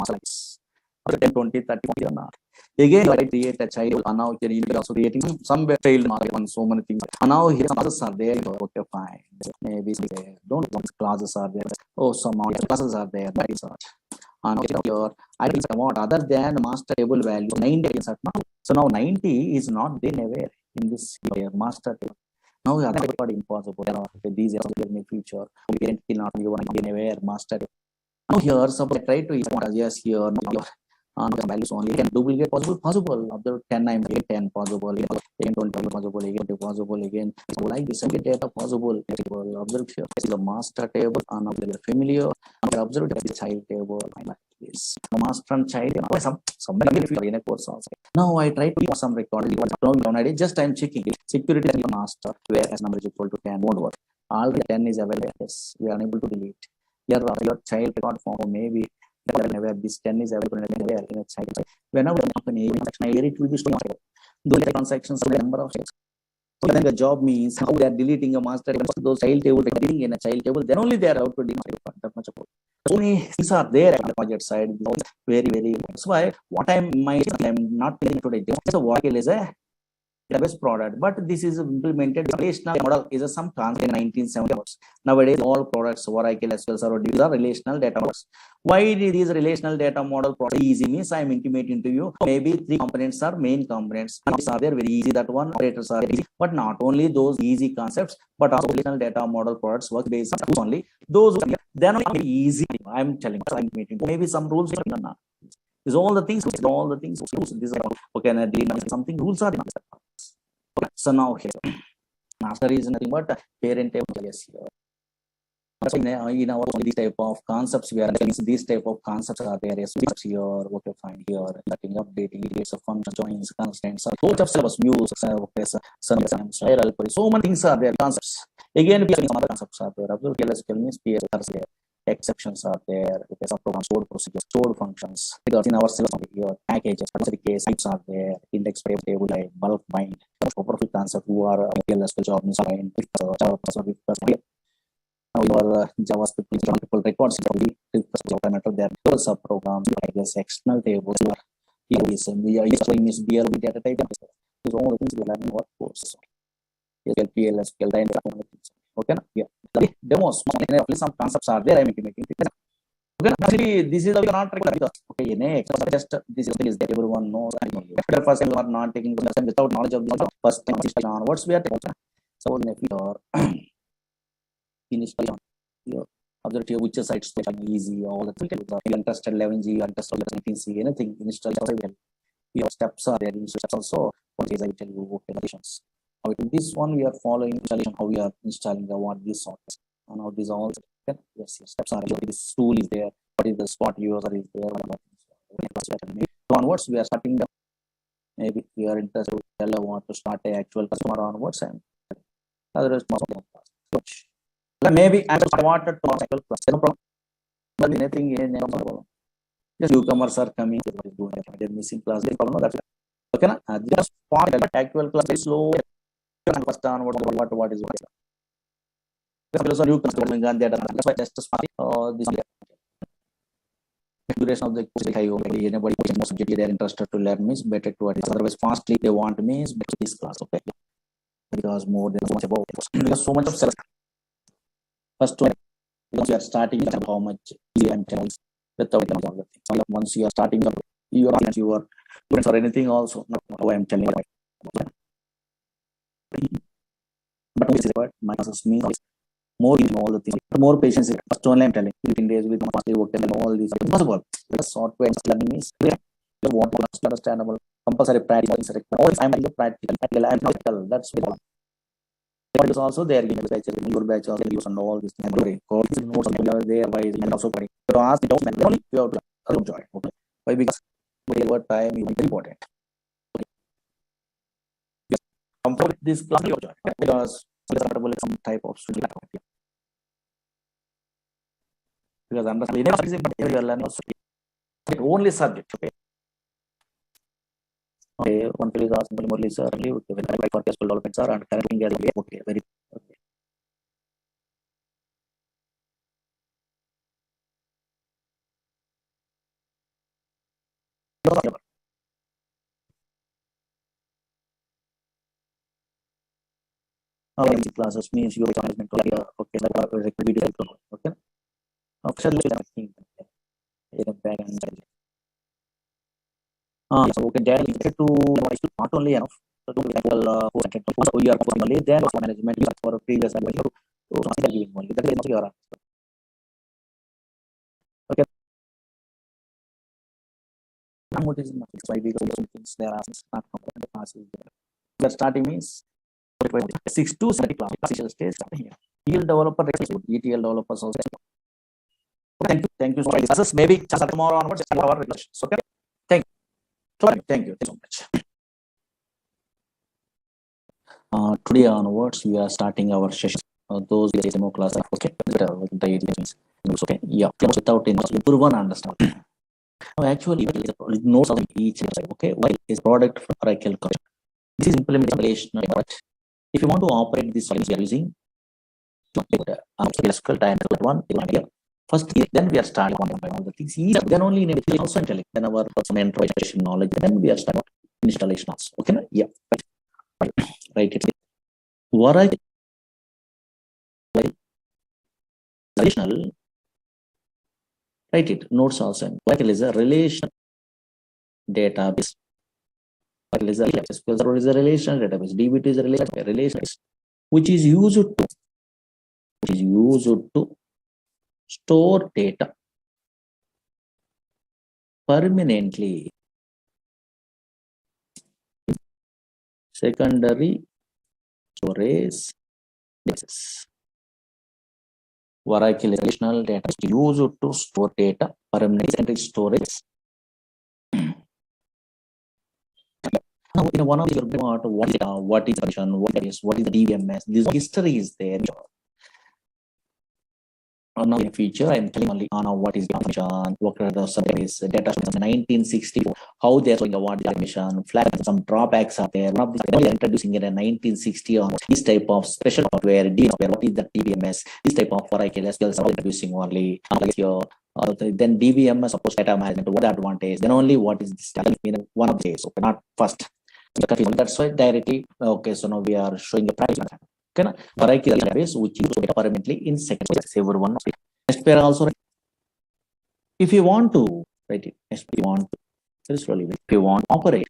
10, 20, 30, 40 or not. Again, I create a child, and now here you are also creating some child mark on so many things. And now here some classes are there. Okay, fine. Maybe there. Don't want classes are there. Oh, some classes are there. That is not. And now here I think what other than master table value 90 is not. So now 90 is not there anywhere in this master table. Now the other part impossible. These are in the future. We can't not be one anywhere master. Now here, suppose I try to use yes here. The values only can duplicate possible. After 10, I'm getting 10 possible. Again 20 possible. Again 20 possible. Again so like this, data possible. Observe here. This is the master table. And now we are familiar. Observe the child table. Like this. The master and child. Some in a course also. Now I try to do some recording. Just I'm checking security and master where as number is equal to 10 won't work. Already 10 is available. Yes, we are unable to delete. Your child record form maybe where this 10 is available in a child. Whenever company it will be stored. Those transactions are the number of checks. So then the job means how they are deleting a master table. Those child table reading in a child table, then only they are out to delete that much about. So many things are there on the project side. Very, very. That's why what I'm not telling today. So what is a best product, but this is implemented relational model is some concept in 1970s. Nowadays all products Oracle SQL or these are relational data models. Why these relational data model product easy means I'm intimating to you maybe 3 components are main components. These are there very easy, that one operators are easy, but not only those easy concepts, but also relational data model products work based on only those then only easy. I'm telling you, I'm intimating maybe some rules are not. These all the things these are okay, and something rules are not. Okay, so now here master is nothing but parent table. Yes, here. So in our these type of concepts we are these type of concepts are there. Yes, here. Okay, fine. Here setting updating details of functions, joins, constraints. Lots of syllabus, music, so many things are there. Concepts. Again, some other concepts are there. PLSQL means PS are there. Exceptions are there. Okay, some programs, stored procedures, stored functions. Because in our syllabus here, packages, case types are there. Index table, like bulk bind. Powerful concept who are PLSQL job means bind. Now your JavaScript multiple records parameter there. Those are programs like this external tables. Here is BRB data type. These are all the things we are learning what courses. PLSQL, okay, yeah. Demos, some concepts are there. I'm making. Okay, actually, this is not regular because okay, just this is that everyone knows. First time we are not taking without knowledge of the first time onwards we are taking. So if you are initially your objective which sites are easy all the things you interested 11G, you interested 19C, anything initially your steps are there. Steps also what is I tell you conditions. In this one we are following installation how we are installing the what this software and how this all yes, steps are there. This tool is there. What is the spot user is there? So onwards we are starting the maybe we are interested to tell want to start a actual customer onwards and otherwise maybe I wanted to actual no problem. But anything in just newcomers are coming they're missing class they problem that's okay na just point actual class is slow first on what is what so newcomers coming on that's why just this duration of the course high anybody most subject they are interested to learn means better to otherwise fastly they want means better this class okay because more than so much about because so much of self first one once you are starting how much I'm telling without all the things. So once you are starting your students or anything also not how I'm telling you but my classes means more in all the things more patience first only I'm telling 15 days with monthly work and all these impossible because software learning is you want to understandable compulsory practical all I'm the practical I'm not that's what but it's also there in your batch also use and all this memory notes there why is also to ask the document only you have to enjoy okay why because what time is very important okay. Comfort this class you enjoy because comfortable with some type of student because understanding you are learning only subject okay. Okay, one please ask Murali Sir, when I for casual development sir and currently okay, very okay. Classes means your management okay, okay. Officially, I think so okay, then to not only enough to you are only then management for previous and giving only that is not your okay. What is why because things there are not the starting means 6 to 70 class stage starting here. ETL developer ETL developers also. Thank you so much. Maybe tomorrow onwards our relations. Okay. Thank you. Thank you so much. Today onwards we are starting our session. Those demo class okay. Okay. Yeah. Without everyone understand. Actually, it knows each okay. Why is product for Oracle? This is implementation, but if you want to operate this we are using SQL time one here. First, then we are starting on all the things. Then only in also intellect. Then our some introduction knowledge. Then we are starting installation also. Okay, yeah, right. It's what I relational. Right, it notes also. Like is a relation database. Like is a SQL is a relation database. DBT is a relation which is used to store data permanently. Secondary storage basis. Oracle relational data is used to store data permanently storage. Now, in one of your what is the DBMS? This history is there. Now in future, I am telling only on what is the mission, what are the surveys, data from 1964, how they are showing what is the mission, flag some drawbacks are there. One of these they are introducing in a 1960 on this type of special software, what is the DBMS, this type of Oracle SQL are introducing only. Then DBMS supposed data management, what advantage, then only what is this one of these, okay, not first. That's why directly, okay, so now we are showing the price. Okay, Oracle database which is permanently in second everyone. Next pair also If you want to write it, if you want to very slowly, if you want to operate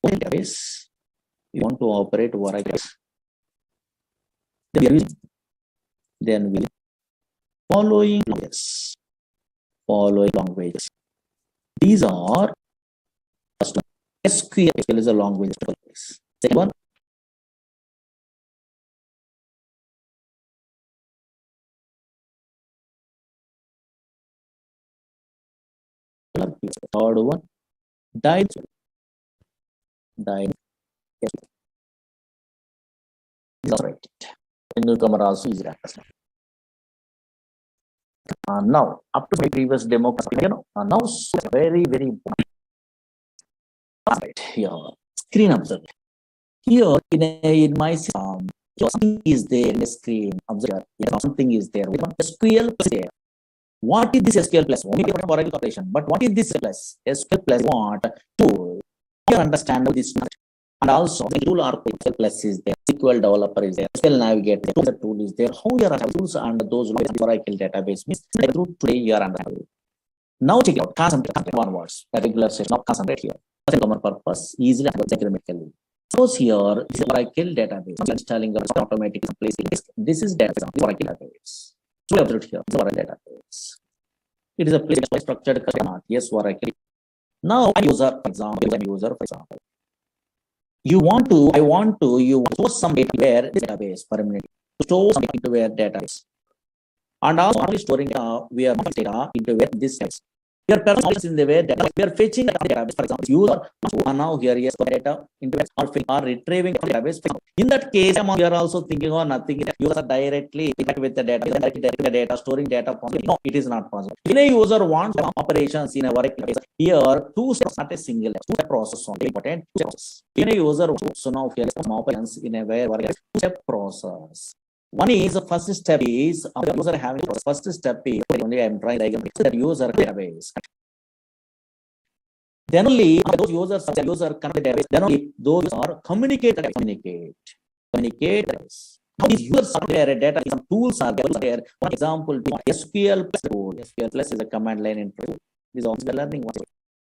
database, you want to operate Oracle, then we following languages. Following languages. These are first SQL is a language. Second one, third one, dynamic. These are right. Newcomer also is right. Now, up to my previous demo, now so very, very important. Right here, screen observe. Here in my system, something is there in the screen. Observe, something is there. SQL plus there. What is this SQL plus? Only Oracle operation. But what is this plus? SQL plus what? Tool. You understand this. And also, the tool or SQL plus is there. SQL developer is there. SQL navigator. The tool is there. How you are tools and those Oracle database means today you are understanding. Now check out. Concentrate one words. A regular session. Now concentrate here. Common purpose. Easily incrementally. Suppose here is Oracle database. Installing automatic place. This is database. Oracle database. So observe here. This is Oracle database. It is a place structured not. Yes, Oracle. Now user, for example. You want to, you store some data where database per minute. Store some data where database. And also only storing we are data into where this text. Your person in the way data. We are fetching the database, for example, user now here yes data into or retrieving the database. In that case, we are also thinking of nothing. User directly with the data, storing data. No, it is not possible. When a user wants operations in a workplace, here two steps, not a single two-step process only important. When a user so now here some operations in a way two-step process. One is the first step is the user having first step is only I'm trying that user database. Then only those users connect database. Then only those are communicate. Now these users are there, data some tools are there. One example, SQL plus tool. SQL plus is a command line input. This is also the learning one.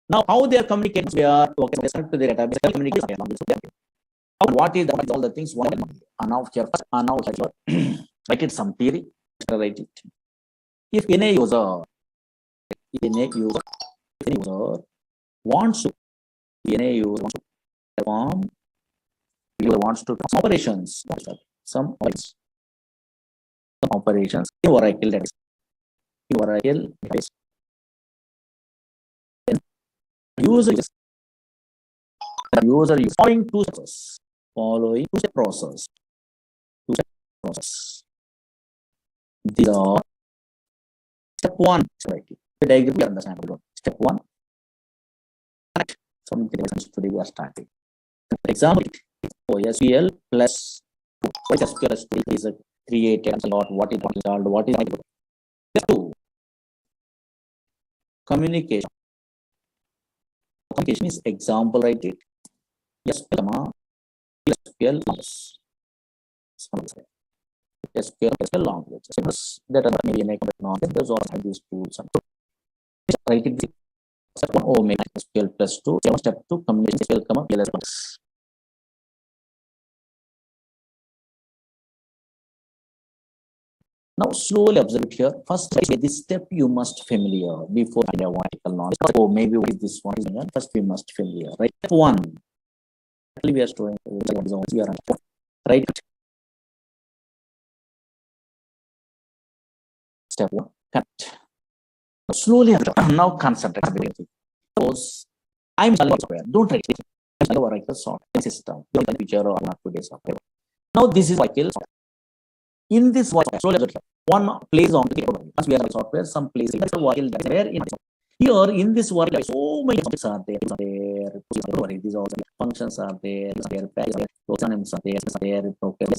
Now how they are communicating? We are to the database communication. What is all the things? One now here write it some theory. Write it. If any user wants to perform operations, some operations in Oracle database. User is following two steps. Two-step process. These are step one. The diagram we understand. Step one. Something today we are starting. Example: SQL plus SQL is created. What is installed? What is step two? Communication. Communication is example. Write it. SQL SQL language. That are maybe make there's also these tools. Write it. Step one, oh, make SQL plus 2. Step 2, communication SQL, plus. Now, slowly observe it here. First, this step you must familiar before the vertical knowledge. Oh, maybe with this one. First, we must familiar. Right? Step 1. We are storing. We are right. Step 1. Cut. Slowly, now concentrate. Suppose I'm software. Don't write it. Oracle software system. Feature or not today's software. Now this is Oracle. In this slowly one place on the once we have software, some place in Oracle where in this work so many objects are there. These all functions are there. Synonyms are there.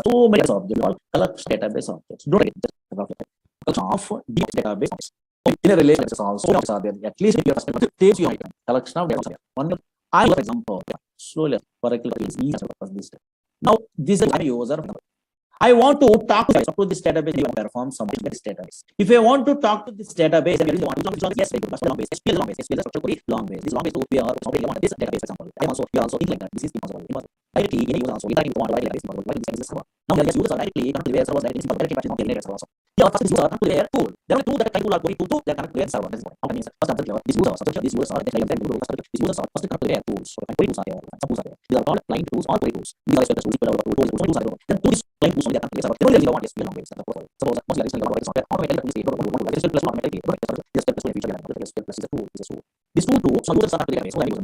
So many objects. Collect database objects. Don't write it. Of deep database. In a relation also are there. At least if you have saves your item. Collection of data. One I for example slowly Oracle is easy for this. Now this is a user. I want to talk to this database. You want to perform some this database. If I want to talk to this database, then you want to yes, very good. That's long ways. SQL long ways. SQL is structure query long ways. This long ways to we are somebody want this database, for example. I also we also think like that. This is impossible. Impossible. Directly, any user also we want to write database impossible. Why this server? Now we just users are directly connect to the servers directly. Simple directly patching on the internet server also. Yeah, first this user connect to their tool. There are two that kind of are going to that connect to their server. This is what. How can you first answer this user subscription. These users are that these users are first connect to their tools. So query tools are there. Some tools are there. These are called client tools or query tools. These are special tools are there. Then to this client tools on the server. They don't really want SQL long ways. Suppose once you are listening about software, automatically this SQL plus automatically just plus feature SQL plus is a tool. Is a tool. This tool too, some users are connected to the database. So I use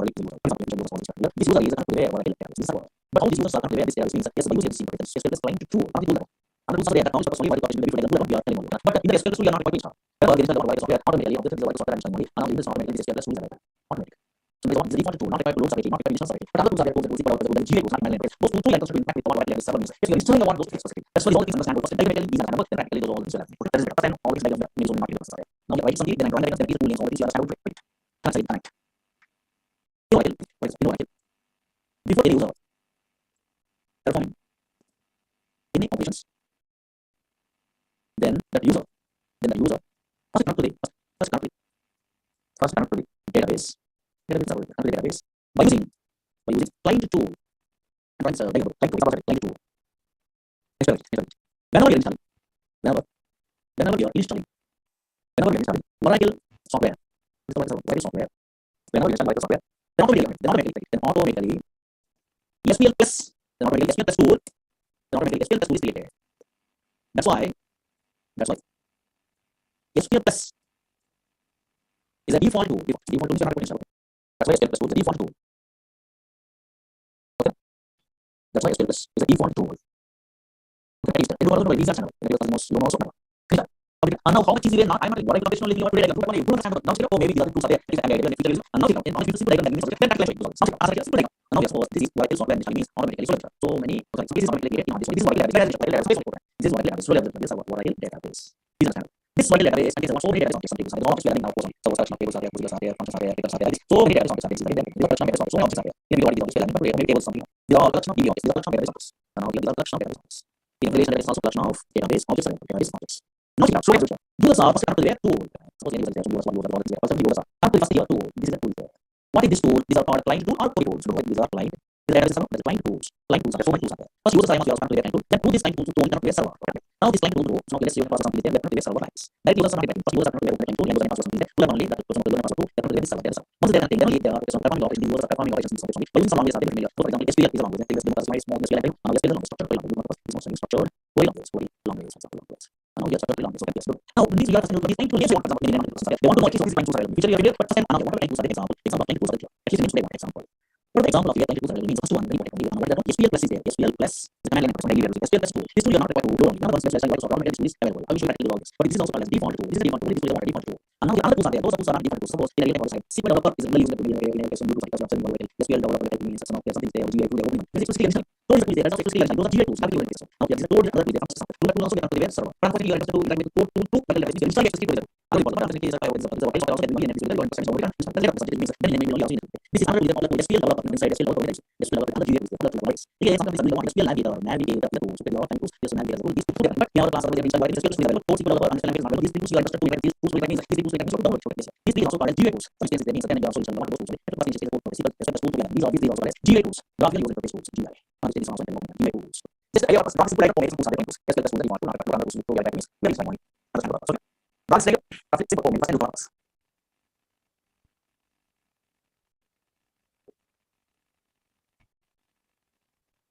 this user is connected to the database. This is but all these users are connected to the database means yes, by using SQL plus client to how we do that. And the users they account only by the connection between the two telling you. But in the SQL tool you are not quite sure. However, there is a lot of software automatically. This is the software and only. And this automatically this SQL tools are automatic. So there is a default tool, not a tool, not a condition. But other tools are there. Tools the GA tools, not my language. Those two languages should impact with all the server means. If you are installing one of those specific, that's why all things understand. Because technically these are network, then practically those all things are. That is the percent all these diagrams means only market are. Now you write something, then I run diagrams, then these two links, all these you are able to predict. That's how you connect. Before any user performing any operations, then that user first connect to the database server, connect to the database by using client tool and runs client tool. Experiment. Whenever you're installing, whenever you're installing Muracle software, software, whenever you install Muracle software, then automatically SQL plus, then automatically SQL plus tool, then automatically SQL plus tool is created. That's why SQL plus is a default tool. Default tool is not installable. That's why SQL plus tool is a default tool. Okay. That's why SQL plus is a default tool. Okay. It was almost and now how much easier not I'm not what professional living or today like you understand now oh maybe the other tools are there and now you know if you simple diagram means then calculate simple diagram now yes this is what software means automatically so many okay so this is automatically created this is what this is what this is what database is understand this is what database and this is so many database something so much learning now so structure tables are there functions are there so many database are there the collection of database so much are there maybe what is the learning but tables something these are all collection of DB objects these are collection of database and now these are collection of database in relation there is also collection of database objects and database objects. Now, so users are first connected to their tool. Suppose any users are first your tool. This is a tool there. What is this tool? These are called client tool or query tools. So these are client. There is some client tools. Client tools are so many tools are there. First users are connected to their client tool. Then to this client tool to connect to their server. Now this client tool so let's say you process something there, connect to their server rights. Then users are connected. First users are connected to their client tool. Then users are something there. To learn only that person to learn tool. Then to the server. Once they are connected, then they are performing operations. Users are performing operations. By using some languages are different. So for example, SQL is a language. Then there's very small SQL language. SQL is a structured language. It's not structured. Query language. Now yes, structured language. Okay, yes. Now these are the things to yes, for example, they want to know these client tools are available. Future you have but first time what client tools are example of client tools are there. At least in one example. For example of your client tools are means first one very important. What that SQL plus is there. SQL plus the command line person daily SQL plus tool. This tool you are not required to do only. None of them special like so automatic tool is available. I will show you how to do all this. But this is also called as default tool. This is a default tool. This is a default tool. And now the other tools are there. Those tools are not default tools. Suppose in a network side, SQL developer is really using the tool in application because of something like SQL developer means some of something there GA tool opening. This is SQL initially. Those are there. Those are GA tools. Now this is a tool other tool there. Tool also get to the web server. But for you are to like with tool but like install SQL. Other people are taking this also get million episodes going percent over then maybe only this is another tool called SQL developer inside SQL developer SQL developer other GA tools developer rights. Again sometimes we want SQL navigator the tools a lot of tools just navigator these tools but now the class of the inside SQL tools developer SQL developer understand these tools you are just to these tools means these tools so download this is also called GA tools. Some cases that means then also some of those tools these are also called GA tools graphical user interface tools GI and this is also GA tools. This is a process like tools are the tools SQL tools that you want to run those tools means very simple understand what so that's like a simple formula for the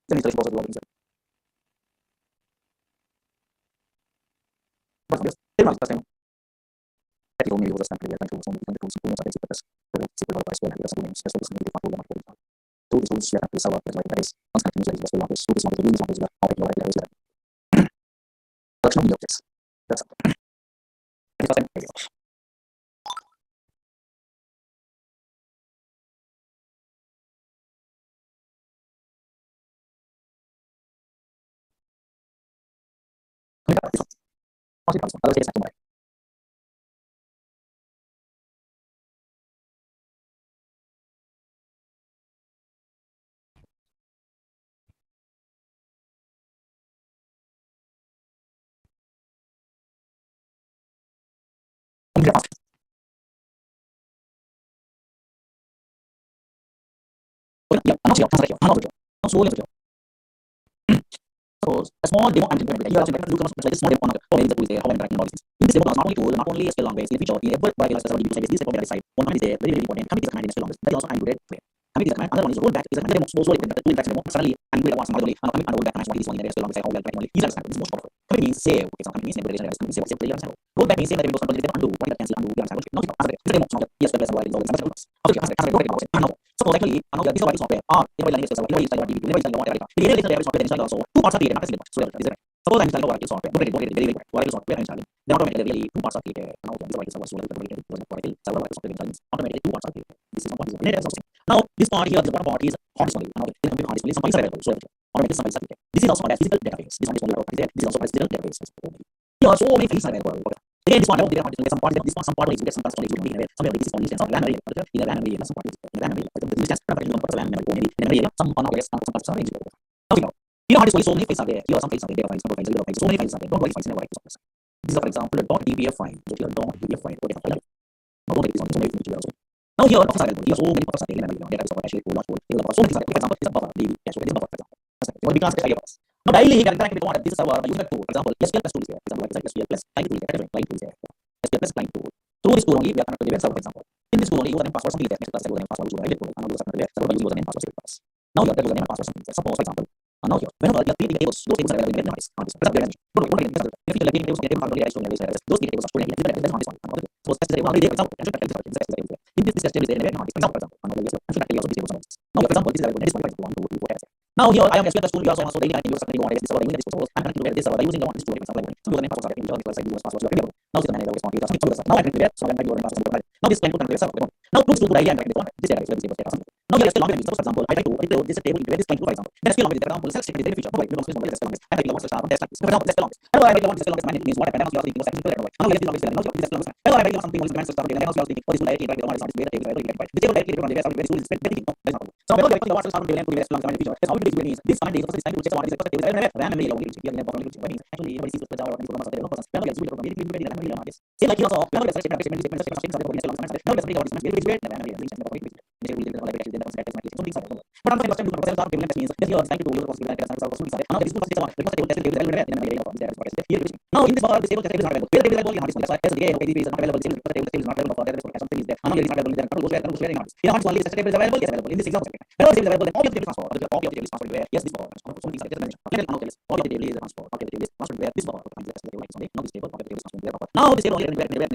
then it's also going to but yes there must be that only was a sample like tools only the tools to make it better so developer is going to be something special to make it for the to this tools you have to server like that is once continuously just like this to this one to use one is that how it like that is that collection of objects that's it. Suppose a small demo I'm going to you are also you can also small demo on how many the tools there, how many interacting all these things. In this demo class, not only tool, not only skill language, in the future, in every variable class, this step on the other side. One command is there, very important. Commit is a command in skill language. That is also included here. Commit is a command. Another one is rollback. Is a command demo. So the tool interaction demo. Suddenly, I'm going to want somebody commit and rollback commands. What is this one in the skill language? How well can only. These are the most powerful. Commit means save. Okay, so commit means save. Save player and rollback means save that Windows control did undo. What is that cancel undo? Now this is demo. Yes, the lesson is always okay. Now, suppose actually, this is what is software. Never language is never install DB, never install whatever. The area is software install also. Two parts are created. So this is suppose I install Oracle software. Very important. Oracle software installing. Then automatically really two parts are created. Now this is what is automatically server software installing. Automatically two parts are created. This is one part is now this part here, this bottom part is hard disk only. Now this is hard disk only. Some files are available. So automatically some files are created. This is also called as physical database. This one is only there. This is also called as physical database. Here are so many files are available. Again, this one, some part is some part is some parts only some area, this is only some RAM area, in the RAM area, some part is RAM area, this is RAM area, some part is some parts are available. Now, here are so many files are there. Here are some files are there, files, so many files are there. Don't worry, files in the right. This is for example a .dbf file. So here .dbf file, what file? Now this one so many files also. Now here are available. Here so many parts are there. Database of cache, large code, so many things are there. For example, this is a buffer, DB cache, this is a buffer. What we can say is now daily you can interact with one. This is our user tool. For example, SQL plus tool is here. For example, like SQL plus client tool is here. Client tool is here. SQL plus client tool. Through this tool only we are connected to the web server. For example, in this tool only username password something is there. Next class username password username tool. And user connected server use username password pass. Now here username and password something is there. Suppose for example, now here whenever you are creating tables, those tables are available in the database. For example, if you are creating tables, only those tables are stored in the database. That's not this one. So that's the one. For example, in this table is there in the database. For example, now for example, this is available in this one, 1, 2, 3, 4. Now here I am SQL tool. You also daily I can use something this server using this tool. I'm connected to this server using the one this tool. For example, so username password are available. Passwords are available. Now this is the manager response. Now I connect to that. So I am username password. Now this client to connect to the server. Now to this tool daily I am connected to one. This database is able to now here SQL language. For example, I try to upload this table into this client for example. Then SQL language for example select statement is very feature. Provide SQL language. I type the start test like this. For example, SQL language. Hello, I type the SQL language means what I can now you are thinking of now SQL language. Now this SQL language. Hello, I type something else command start again. Now you are thinking what is directly right on this database. This table directly from the website very soon is very big. So when you are the start again to the SQL language feature. That's how it is. This command is also time to check what is the table. Randomly along here in the bottom means actually everybody sees the Java or the program of the when you are really randomly along this. See like here also when you are searching statement now you are something about this very randomly but I'm going to means that you are trying to do your now in this bar this table is not available. Where the table is not available. That's why okay, this is not available. The table is not available for there something is there. Now here is not available. Then control where not. Here not only the table is available, yes available in this example. Whenever the table is available, then all of the table is transferred. All of the table is transferred where yes this bar. So things are just mentioned. Okay, now all of the table is transferred. All of the table is transferred where this bar. Now this table, all of the table is transferred where. Now this table where is like then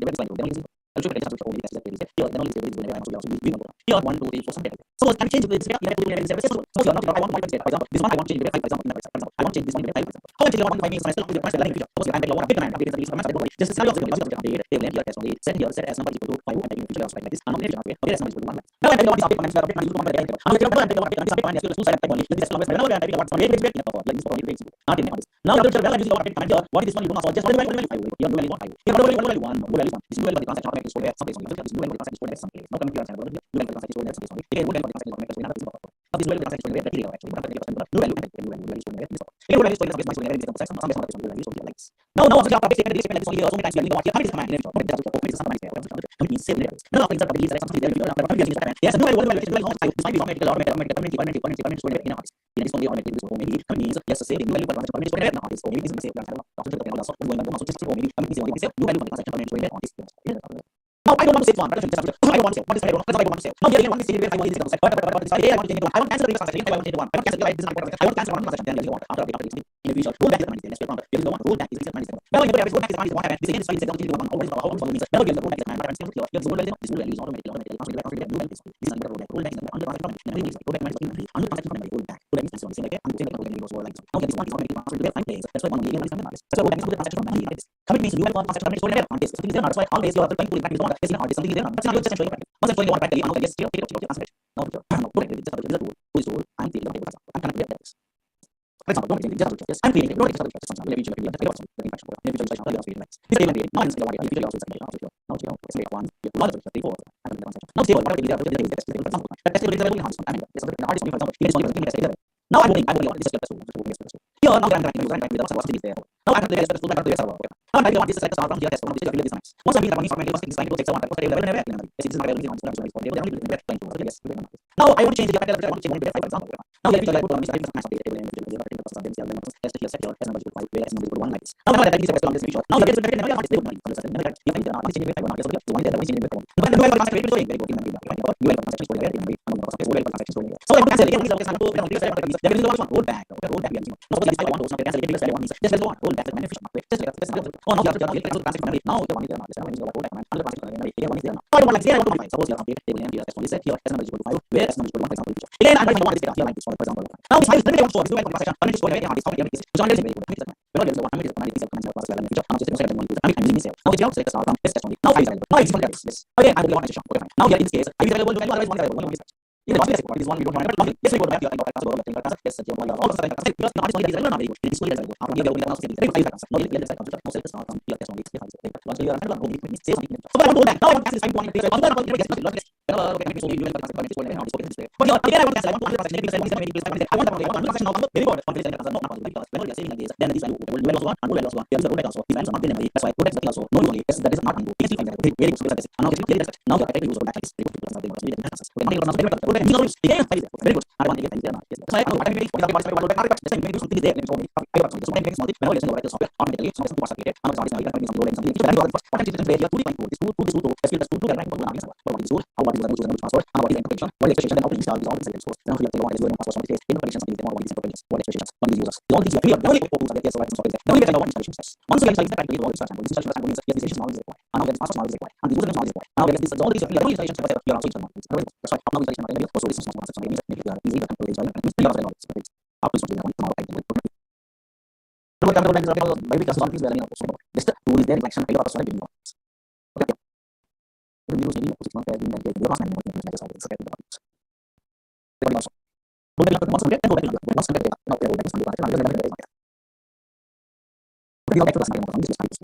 I'll show you the only this table is here. Then only table is going to also be here 1 2 3 4 some data. So I can change this here. You have to do it so here now I want to for example this one I want to change the 5 for example. I want to change this one to 5 for example. How I change 1 to 5 means I still do the first line feature. Suppose I'm making a big command update this command I don't worry. Just the salary of the update table here test only set here set as number equal to 5 and taking feature like this. I'm not going to okay as number equal to 1. Now I'm taking this update command update command I'm taking I'm taking this update command SQL side only. This is long now I'm taking one wait like this for not in this. Now I'm using update command here. What is this one you don't know just value 5. Here value 1 5. Here value 1 value 1. This value the concept automatically stored something this value the concept stored some place. Now coming here value the concept stored something. Again value the concept automatically stored this buffer. Now this value the concept stored actually but value stored this buffer. Here value stored some place stored this some value stored like this. Now after update statement this statement only so many times you are this command but that's what makes some command here. Means save later. Now after insert properties something there after properties use command. Yes no value this might be automatically stored in our this only automatically this maybe means yes save the value for automatically stored in our this maybe this save also going on so just maybe only save new value for the concept automatically on this. Now I don't want to save one. I don't want to save. What is I don't want to save. Now here I want to save I want this concept. But I want to change it. I want to cancel the transaction. I want to change one. I want to cancel this one. I want to cancel one transaction. Then you want after the in the future. Roll back the money. Let's get from there is no one. Roll back is the money. Well, you have roll back is money one time. This again is fine. Second to one. Always how means. Now you roll back is money. I'm still here. You roll back this roll is automatically. This is the roll back. Roll back is under transaction. Then we roll back money is under transaction. Roll back. Roll back is the same again. I'm saying that roll back like now this one is automatically transferred to the place. That's why one million is under. That's why roll back is the transaction from money like this. Commit means you have one transaction stored there on this. Something is there. That's why always you are trying to back is on. This is hard. Something is there. That's not just showing back. Once I'm showing you one back, you know yes, here, answer it. Now, this tool. I'm creating a table. I'm connecting this. For example, don't change just I'm creating a table. Maybe you can do something. Maybe you can do this table is now it's the one you also set now it's like one you want to 3 4 now table what is the table is for example that table is available in hardest I mean this is the hardest for example it is only the table now I'm going on this is the here now I'm going to use the server now I'm going to use the server Now I want this select star from here test one of the field designs. Once I mean the money for my first is trying to take someone because they never this is my only one for the only yes. Now I want to change the effect I want to change the for example. Now let me tell you put on this I max of the table and the test here set your test number 5 where number 1 like this. Now I take this on this picture. Now the never I want to stable money for the second never if I not change it I want to so one that I change it but the way I want to very good very good you will concept for there so I want to cancel again this is not to there is one roll back no so this I want to cancel again this I want just one roll back beneficial oh no you have to cancel memory now the one is there now this roll back 100% memory here one is there now I want like 0 to 1 suppose you have table and here S1 is set here S number is equal to 5 where S number is equal to 1 for example again I'm going to want this here like this for example now this file is limited to this is conversation I'm just going to get this how many is so I'm very good we're not going to one minute is command class level feature I'm just going to say one I'm using this now it's just start from this only now file is available now it's available this again I'm going to want to show okay now here in this case I will available to otherwise one available one is in the basic one this one we don't want to but let's go back to the possible that thing yes set your all of the things because not only is available not very good this is available after you go also very file no let's say no set start from here this one is once you are available no need say something so I want to go back now I want to cancel this point this one I'm going to get okay so you will cancel this one now this one is but again I want to cancel I want to cancel because I want to now very good for this because not because when you are saying like this then this value will also one and will also one there is a root also these values are not in memory that's why protect the also no only yes that is not undo this is very good so that is now now you are taking use of back like this very good because something was really fantastic okay now very good okay no again very good I want to get there now yes so I know I can make for the one back the same maybe something is there so I want to so I make small when I listen to the software automatically so it's possible to I'm sorry now you can make some rolling something then you first what is where you are to this tool skill test tool right for now what is tool how what is the password how what is the encryption what is expression then how to install these all these source now here the one is doing password something in conditions something more what is encryption what expressions what is users all these are clear only tools are there so right so is there then we get one installation steps once you install the all this sample this installation means yes this is knowledge required and now there is password knowledge required and the user knowledge required now there is this all these are clear only installation steps here also install that's why now installation and also this is not something means make it easy to control install and install the knowledge up to something that tomorrow I can do maybe because something is well so this tool is there in action I got started doing okay you use any of not having that you are not having like this okay but also but you must get to the must get no there is something like that but you have to something this is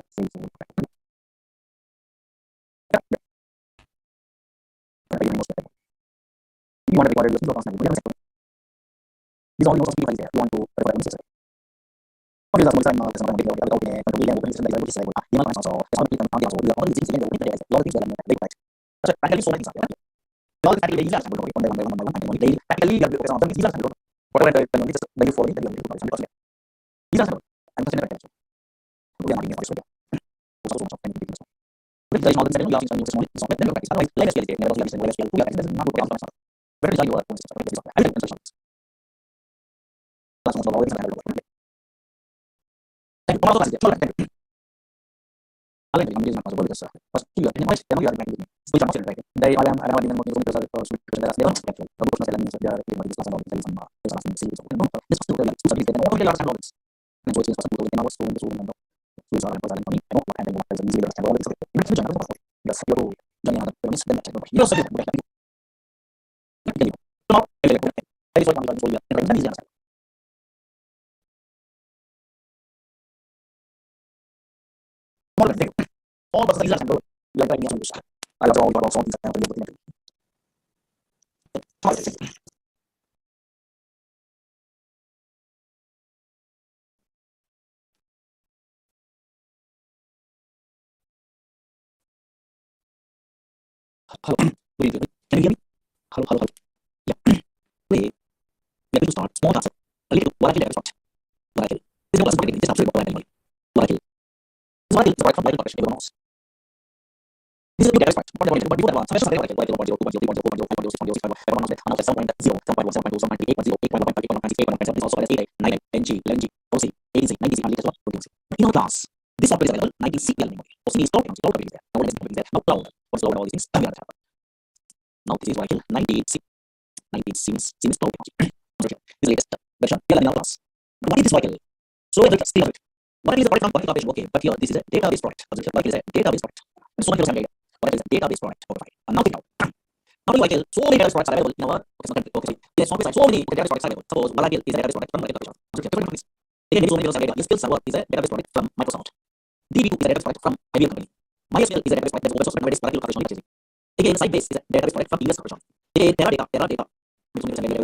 you want to record your something these all most of people there you want to record them what is the time now some video okay but we have open system like this like you know so it's not people on the also we are all things in the there is a lot of things that are big right so practically so many things all the practically easy sample one by one daily practically you have some things easy sample whatever the this value for it you have to because easy sample and consider it we are not in the so also so many things but there is not the same you are using so then you practice otherwise like SQL never use SQL you are not good on very design your process I think instructions that's also always I have thank you also thank you I like the possible because first you are anyways then you are making which are not right they I am even working on because there are they don't schedule the book selling there are people discussing about this some is something see so this still like so this then all the last knowledge and so it's possible to know so the so number so are representing for me I don't like having like easy to all this it's just another yes you go joining other things then check you also do that no I just want to show you and then easy all the things that you are going to use I love all the songs and the hello can you hear me hello yeah wait we are going to start small task a little volatile start volatile this is not volatile this is absolutely volatile volatile this volatile is right from vital correction everyone knows this is a big aspect but you have one special like 0.0 0.0 everyone knows it and also 7.0 7.1 7.2 7.8 7.1 is also as 8 9 NG 11G OC 80 90 and latest what in our class this software is available 90 CPL memory OC is cloud is there no one is there no cloud what's cloud all these things and we have to happen now this is why 90 seems cloud this latest version we are in our class but what is this cycle so it is still what is the product from okay but here this is a database product what is a database product and so much data what is a database product okay and now think out now like so many database products are available in our okay yes so many database products are available suppose Murali is a database product from Microsoft again so many data SQL Server is a database product from Microsoft DB2 is a database product from IBM company MySQL is a database product that's open source database product corporation again Sybase is a database product from US corporation again Teradata is a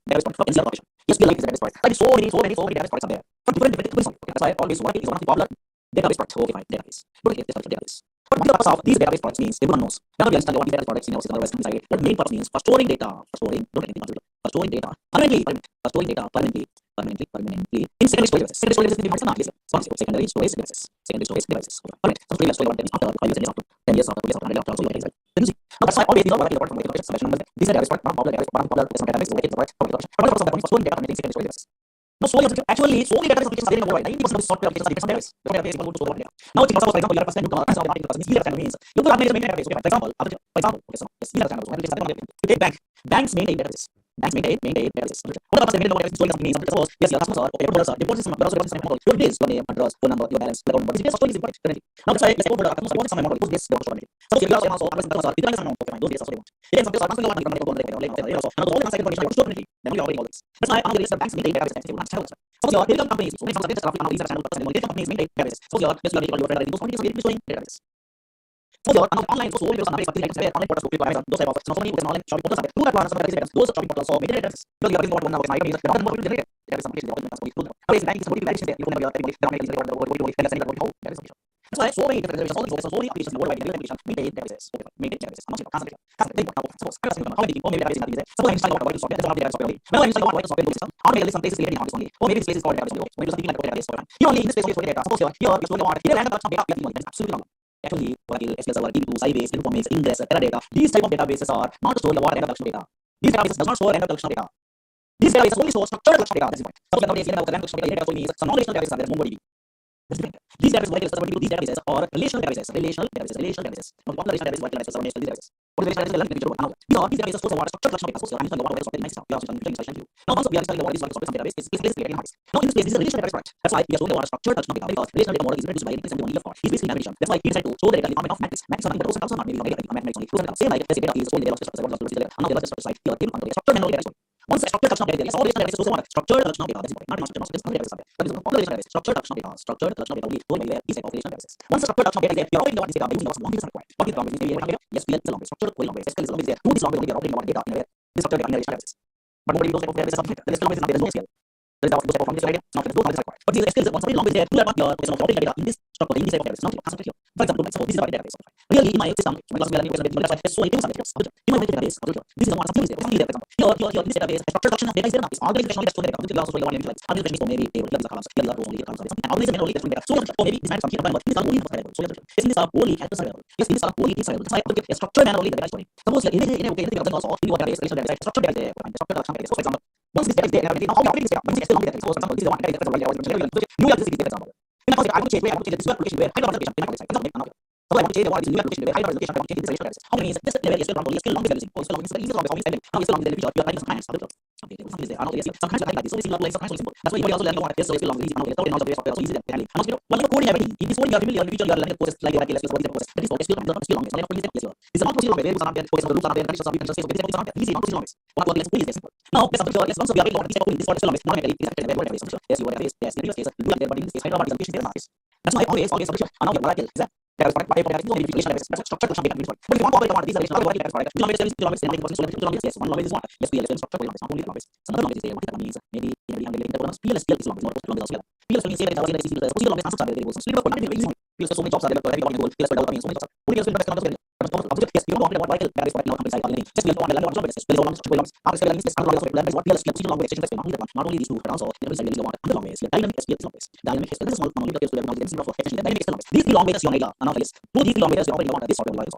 database product from NCR corporation SQLite is a database product like so many database products are there for different okay that's why always one is one of the popular Database product. Okay, fine. Database. Okay, database. But one purpose of these database products means everyone knows. Whenever we understand what these database products in our system, otherwise inside, but main purpose means for storing data, for storing, don't get anything consider, for storing data for storing data permanently in secondary storage devices. Secondary storage devices means secondary storage devices. Secondary storage devices. Okay, permanent. So previous storage after 5 years, after 10 years, after 2 years, after 100 years, after also you can use it. Then you see. Now that's why always these are what I from the selection numbers. These are database product, not popular database product, popular database, like it's right. But the purpose of that for storing data permanently in secondary storage devices. No, so actually, so many database applications are there in the world. 90% of the software applications are depend on database. The database is equal to store data. Now, for example, you have a percent to answer the marketing means either means you could have made a database. Okay, for example, okay, so yes, either channel. You take banks maintain databases. Banks maintain databases. What about the maintain database? Storing something means suppose yes, your customers are okay, your deposit system, but also deposit system model. Your days, your name, address, phone number, your balance, account number. This is storing is important. Now, let's say let's suppose deposit system model. Suppose this they want to store it. Suppose you also address and customers are different amount. Okay, fine. Those days also they want. Then suppose something you want to make a later. Now, all the inside information you want to store it. Then we already know this. That's why I'm going to list the banks maintain databases. Suppose your telecom companies, so many companies telecom companies maintain databases. Suppose your just your data those companies are storing databases. So your online so you online portals to people those type of so many online shopping portals are two type of databases. Those shopping portals so maintain databases. Because you are going to one item is the more generated. There is some case the somebody to know. Is banking somebody validation there. You never are there make that's why so many different all these so many applications worldwide application maintain databases. Maintain databases. How much constantly. Suppose how many people maybe database is there. Suppose I install what software that's one of the database software. When I install what software system, how many some places related on this only. Or maybe spaces called database only. When you something like database software. You only in this space for data. Suppose you're storing what here random some data that's absolutely wrong. Actually, Oracle, SQL Server, DB2, Sybase, Informatics, Ingress, Teradata, these type of databases are not to store the random collection of data. These databases does not store random collection of data. These databases only store structured collection of data. That's the point. So nowadays, random collection of data means some non-relational databases are there, MongoDB. That's different. These databases, these databases are relational databases. Not one relational database, one databases are relational databases. What is relational database? These databases store a structured collection of data. So I'm installing what software nice stuff. You are installing you. Now once we are installing what is software database, it's created in harddisk. Now in this case, this is a relational database product. That's why we are storing a structured collection of data because relational data model is reduced by anything one level for. It's basically navigation. That's why we decide to store the data in the format of matrix. Matrix are nothing but also not maybe matrix only. Same like let's say data is stored in the data structure. Now the structure side here table control structure memory data. Once a structured collection of data, all relational databases also want structured collection of data. That's important. Not databases. That is a popular relational database. Structured collection of data. Structured collection of data. We don't know these type of relational databases. Once a structured collection of data is there, you are operating what this data by using the long data required. What is long data? Yes, we are long data. Structured query long data. SQL is long data. Who is long data? You are operating what data in a way. This structured data in relational databases. But nobody knows about databases. The long data is not there. There is no SQL. There is also from this idea. Not there. Those knowledge required. But these SQL once something long is there. You are what your operating data in this structure in this type of database. Not constantly here. For example, suppose this is our database. Really, in my system, my class will that's so it is in my database. This is one something is there. Something there, for example. Here, this database, structured collection of data is there. It's organization that's stored data. This is also one visualize. Organization is maybe table, here is the columns, here is the rows, only columns. And organization only that's data. So maybe this is something but this is only for variable. So yes, this is only characters variable. Yes, this is only this variable. That's why a structured manner only the data storing. Suppose in anything else also in your database, relational database, structured data there, structured collection of data. So for example, once this data is there, now how you this data? When it's still long data. So for example, this is the one data that's you have this is the example. In the I want to change this application where high application in my website. So I want to change the one is new application where high application I want to change this relational database. How many is this level is still long is still long using. Still long is the easiest long is always now is still long in the future. You are writing some kinds of okay, something is there. I know yes, some kinds of like this. So this is not like some kinds of simple. That's why you also learn more. Yes, so it's still long easy. I know it's all software so easy to handle. And also when you're coding everything, if this coding you are familiar, in the future you are learning process like your API what is the process. That is for still long. It's not yes. This is not still long. Variables are there. Focus on the rules are there. Conditions are there. So this is not easy. Not still long. What are the less simple. Now let's observe. Yes, once we are able to this coding this for still long. Not really. It's actually very simple. Yes, you are yes. Yes, in this case, do like that, but in this case, Hyderabad is application there. That's why always solution. And now Murali Sir. There is one verification database. That's structured collection data. But if you want to operate on these relational database, yes, one language is what? Yes, PLS is structured language, not only language. Some other languages what that means maybe in the related programs. PLS is language, not language also. PLS means say that language is language concepts are variables. So you not easy. PLS so many jobs are there. Everybody knows PLS means so many jobs. Only PLS will yes, you don't want to what database for now companies like Alani. Just you don't want to learn what job is. There is one structured language. After language is what PLS language extension language. Not only these two, but also the language you want other languages. Dynamic SQL language. Dynamic SQL is small only the case to learn this for extension. Dynamic SQL language. These three languages you need to analyze. Two these three languages you operating on this software language.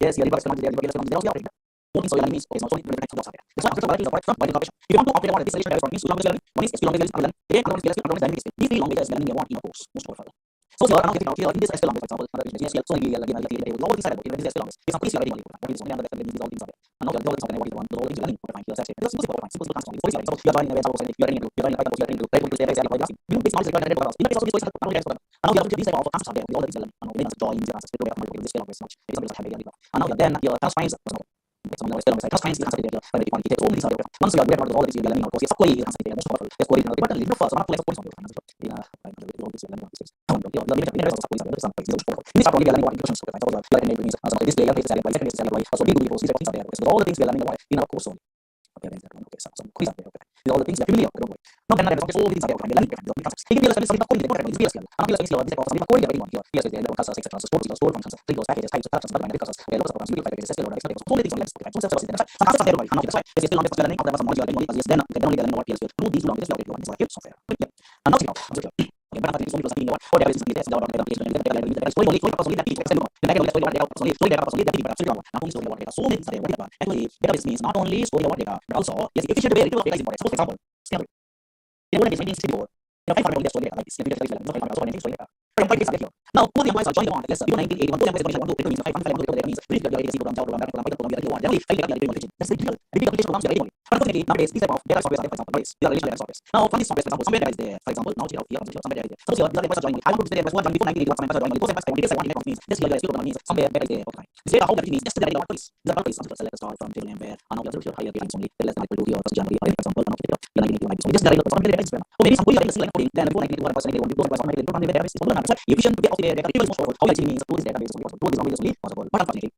Yes, you are operating. One is language is also different types of software. This one is from by configuration. If you want to operate on this relational database, means two languages learning. One is SQL language learning. Again, another is PLS language dynamic. These three languages learning you want in a course most of all. So you are now getting out here in this SQL language, for example, SQL. So you are again all these are in this SQL language. It's a piece you are ready for. What is only under these all things are there. And now you are all things are what you want. All things learning. Okay, fine. Here, that's it. This is simple. Simple concept. So you are joining a website. You are running. You are running. You are running. You are running. You are running. You this knowledge is required for us. In the case of this course, and now you have to these type of concepts are there. All the things are learning. And now let's join the answers. People have to this language much. It's something like that. And now then your task finds some language still task finds the answer there. But if you want to take all these are there. Once you are great all these you are learning of course. Yes, query is answer there. Most powerful. Yes, query. But the first one place of points on your all these learning this. These are probably learning what instructions. For example, you are enabling this display level is level, second is level. So big things are there. So all the things we are learning in our course. Okay, so quiz are there. Okay. These are all the things we are familiar with. Now, then, all these are different concepts. It can be a something called the PSQL. I'm not PSQL, this is something called anyone here. Yes, there are classes, etc. Store functions, triggers, packages, types of functions, but classes. There are lots of programs, packages, SQL, so many things. Let's some concepts are everybody. I'm not that's why. If it's still not learning, there was some knowledge you are yes, then you can only learn what PSQL. Through these two languages, you are able to software. And now, okay, but I'm going to say what there is this Java application and the only that teach example. The backend is what data so many things are actually database means not only storing what data, but also yes, efficient way to utilize it. For example, scale. The one that is making before. You know, 500 story data like this. Now, all the employees are joining on. Yes, before 1981, all the employees want to means 500 that means really the IDC program, Java program, Python program, generally I data that's very real. The big application programs are very only. But unfortunately, nowadays this type of data software, for example, these are relational data software. Now, from this software, for example, somewhere there is there. For example, now check out here, somewhere there is there. Suppose here, these are the employees are joining. I want to say there was one before 1981, some employees are joining. Those employees I want to means this here is means somewhere there is there. Okay. This data how that means just the data police. The police something select start from table and where and now just higher data only less than equal to here first January for example and okay. So just the data something there is. Or maybe some point like coding then before 1981 person they want to go from the database is problem. So efficient to get off the data it is most powerful. How actually means to this database is possible. To this is only possible. But unfortunately,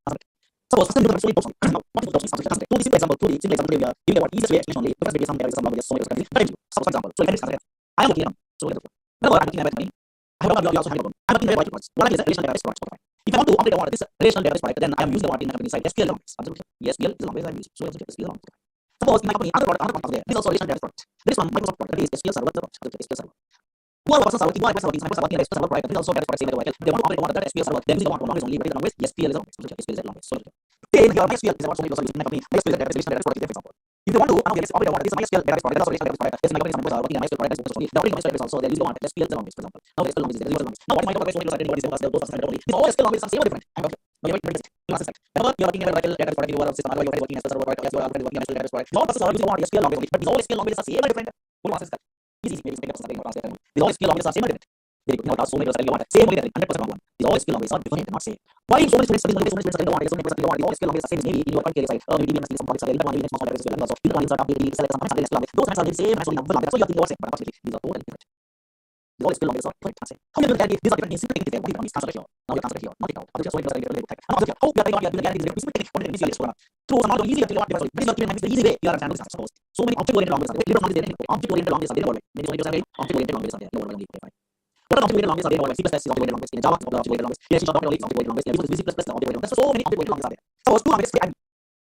suppose custom database only possible. Now, what is the option? To this example, to the simple example we are giving what easiest way explanation only because there is some database some languages so many different. But suppose for example, so if I consider I am looking at so let's go. Now I'm looking at money. I have also have a problem. I'm looking at reports. What is a relational database project? If I want to update this relational database project, then I am using the word in the company side SQL language. Absolutely. Yes, SQL is the language I use. So let's get SQL language. Suppose in my company other product there. This is also relational database project. This one Microsoft product is SQL server SQL server. One persons are working, one person is Microsoft working SQL server project. This is also database project same they want to operate on that SQL server. Then this is the one is only written language. SQL is language. SQL is language. So then your MySQL is also using in my company. MySQL is database relational database project for example. If you want to operate on this MySQL database project, that's also relational database project. This my company is working on MySQL project only. The operating MySQL is also they use the one SQL is language for example. Now SQL language is the language. Now what is my database only what is only. This all SQL language is same or different. I'm okay. But you're very you're working in a database project, you are system, you are working as a server project, you are working as a database project. All processes are using one SQL language, but these all SQL languages are same or different. What was that? Easy, maybe think of something more transparent. These all SQL languages are same or different. Very good. Now that's so many you want same only 100% wrong. These all SQL languages are different, not same. Why so many students studying so many students don't want so many people want all SQL languages are same maybe in your career side. Maybe you must some projects are one next month SQL language. You want to start updating select some SQL language. Those are the same actually number language. So you think the same, but actually these are totally different. These all SQL languages are different. How you do that? These are different. Simple things there. What you transfer here. Now you transfer here. Not it out. Just so you can get it. Now how you are going to get it. Simple things. What is this? Through some other easy to what this is the easy way you are understanding suppose. So many object-oriented languages are there. Object-oriented languages are there. Maybe so you object-oriented languages are there. No one what are object-oriented languages are there? C++ is object-oriented language. In Java, object-oriented language. C# object-oriented language. C++ is object-oriented language. So many object-oriented languages are there. Suppose two languages I'm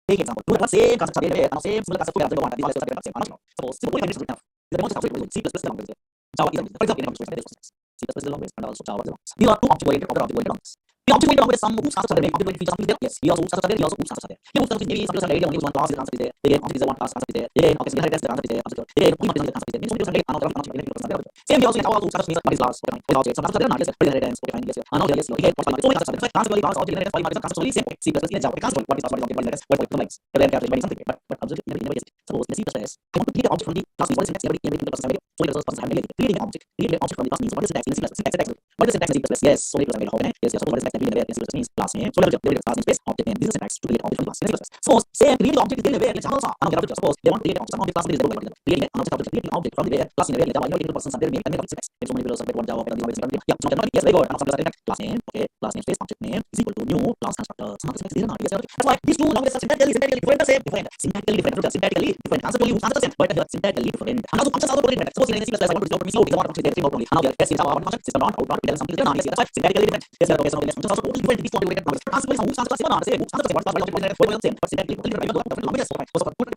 take example. Two the same concepts are there. And same similar concepts together. One these are the same. Suppose simple language is enough. The most object-oriented C++ is language. Java is for example in language. C++ is language and also Java is language. These are two object-oriented languages. The object-oriented language some oops concepts are there. Object-oriented features are there. Yes, we also oops concepts are there. We also oops concepts are there. The oops concepts maybe some people say only one class is concept is there. Then object is one class concept is there. Then object is the concept is there. Then we must concept is there. Means only another concept. Same we also in Java oops concepts means what is class. What object. Some concepts are there. Yes, inheritance. Okay, fine. Yes. And now yes, okay. So many concepts are there. Concept class object inheritance. Five concepts only same. C++ is Java. Concept what is class what is object inheritance. What likes. Then capture by something. But object never yes. Suppose in C++ I want to create an object from the class means what is syntax every person have it. So it does person have it. Creating an object from the class means what is syntax in C++. Syntax. What is syntax in C++? Yes. So it does how can yes. So what is syntax in C++ means class name. So level there is class name space object name. This is syntax to create object from class in C++. Suppose same creating object is there where it's also another object. Suppose they want to create object from the class is there creating an object from the class in the Java you know person there make syntax. It's only below subject one Java and the other is yeah. So yes very good. And some class name okay class name space object name is equal to new class constructor. Some syntax is not yes. That's why these two languages are syntactically different the same different syntactically different syntactically different conceptually use concepts the same but syntactically different and also functions are totally different. Suppose in C++ I want to store slow because I want to function there only and now here yes Java function system not output it something not yes that's why syntactically different yes okay so functions also totally different these two related languages conceptually some concepts are same concepts are same but syntactically totally different languages so put it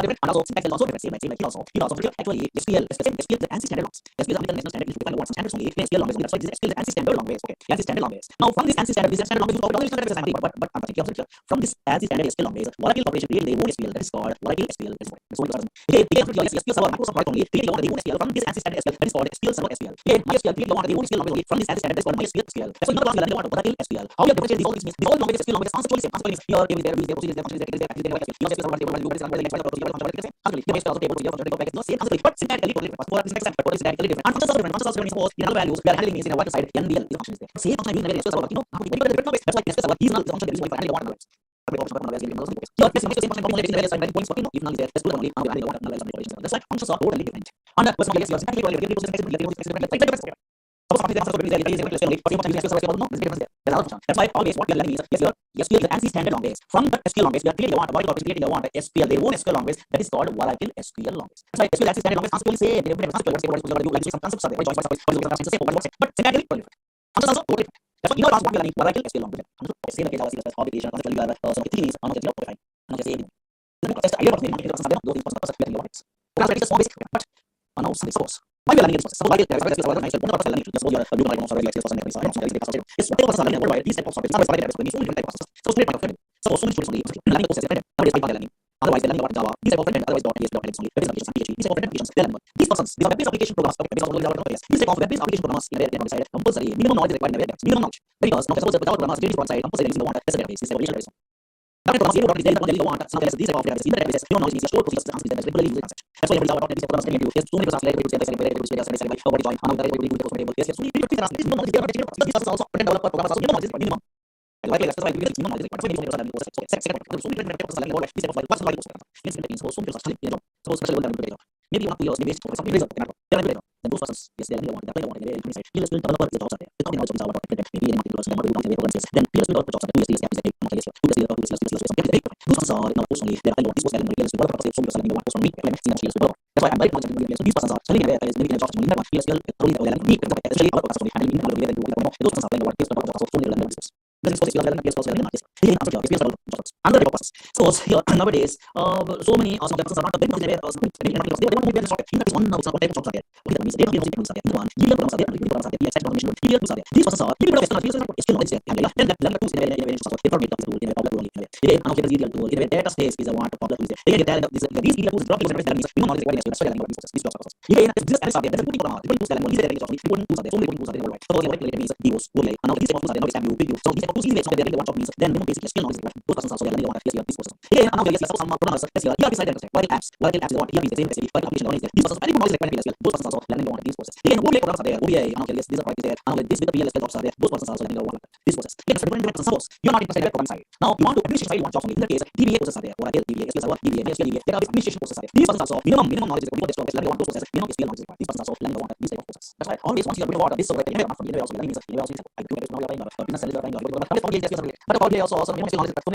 different and also syntax is also different same it also actually SQL is the ANSI standard language. SQL is the international standard. You define what standards only. SQL language. That's why this SQL is ANSI standard language. Okay, ANSI standard language. Now from this ANSI standard, language, but I'm thinking of from this ANSI standard SQL language, Oracle Corporation created their own SQL that is called Oracle SQL. That's what it is. SQL server Microsoft product only. Created their own SQL from this ANSI standard SQL that is called SQL server SQL. MySQL created their own SQL language from this ANSI standard that is called MySQL. That's why another language called Oracle SQL. How you differentiate these all these means? All languages SQL languages conceptually same. Conceptually here there is there procedures there functions there SQL server table value is language like procedure concept actually the base also table procedure function package no same concept but syntactically totally different. What is syntax but syntactically different. And functions also different. Functions also different. Suppose in other values we are handling is in a white side NDL is function is there. Same function using SQL server you know how we different language. That's why SQL server is not the function that is used for handling water knowledge. That's why functions are totally different. And that person yes you are syntactically different. That's another function. That's why always what we are learning is SQL. SQL is an ANSI standard language. From the SQL language, we are creating a what? What is creating a what? SQL. Their own SQL language that is called volatile SQL language. That's why SQL ANSI standard language constantly say some concepts are there. But syntactically totally different. Functions also totally different. That's why in our class what we are learning volatile SQL language. Same like Java, C++, application, conceptual, some things, qualifying. I'm not just saying. Just idea about those things. But now suppose why we are learning this process? Suppose why we are learning this process? Suppose you are doing like software like this process. It's whatever process learning worldwide. These type of software. Not very different. Only different type of process. So straight point of learning. Suppose so many students only learning process different. Nowadays Python learning. Otherwise they learning about Java. These type of different. Otherwise .NET, .NET only. Web applications and PHP. These type of different applications they learn. These persons, these are web-based application programmers. Okay, these are these type of web-based application programmers in a way decided compulsory minimum knowledge is required in a way. Minimum knowledge. Because now suppose the Java programmers did this side compulsory using the one that's a database. This is a relational database. Now, if you want to want some these type of databases, in the databases, you know, is stored procedures to answer regularly using concept. That's why every Java .NET is programs can do. There's so many processes like so many also developer programmers also minimum minimum. Like that's why we get minimum knowledge. So many so many different processes like this type of like what's like so many processes. So special maybe 1 2 years, maybe something reason. Then those persons, yes, they want that. Here is developer is the jobs are there. The company also is our maybe any particular then what we do programs then here is the jobs are there. Yes, those persons are now personally they are this was then real what process so person what person me that's why I'm very much so these persons are selling there is maybe jobs only here skill only the me especially our person handling those persons are playing what is the jobs so only the this is what is the PS also here answer job PS jobs under the purpose so here nowadays so many some persons are not the big they want to be in the socket that is one of what type of jobs are there what is the means they don't see one here programs are there here explanation here these persons are people of skill knowledge there then the tools in information tool in the data space is a want of tools there again these tools drop tools that means we know knowledge is required these jobs again this is are there there's putting program tools that these are the important tools are there so many tools are there worldwide so what it means DOS Google and now these tools are there now you so these tools in the one job means then the basic skill knowledge those persons also learning what this process again now yes some programmers here beside them while apps is what here is the same recipe while application knowledge these persons very good knowledge required those persons also learning what these process again OBA programs are there OBA and yes these are right there and this with the PLSQL jobs are there those persons also learning what this process again so different suppose you're not interested in program side now you want to administration side one job only in the case DBA process are there or DBA SQL or DBA SQL there are administration process are there these persons also minimum knowledge is what this process learning one process minimum skill knowledge these persons also learning what these type of process that's why always once you are doing this so that you not from the also learning is also I do know you're right business is right but probably also minimum skill knowledge but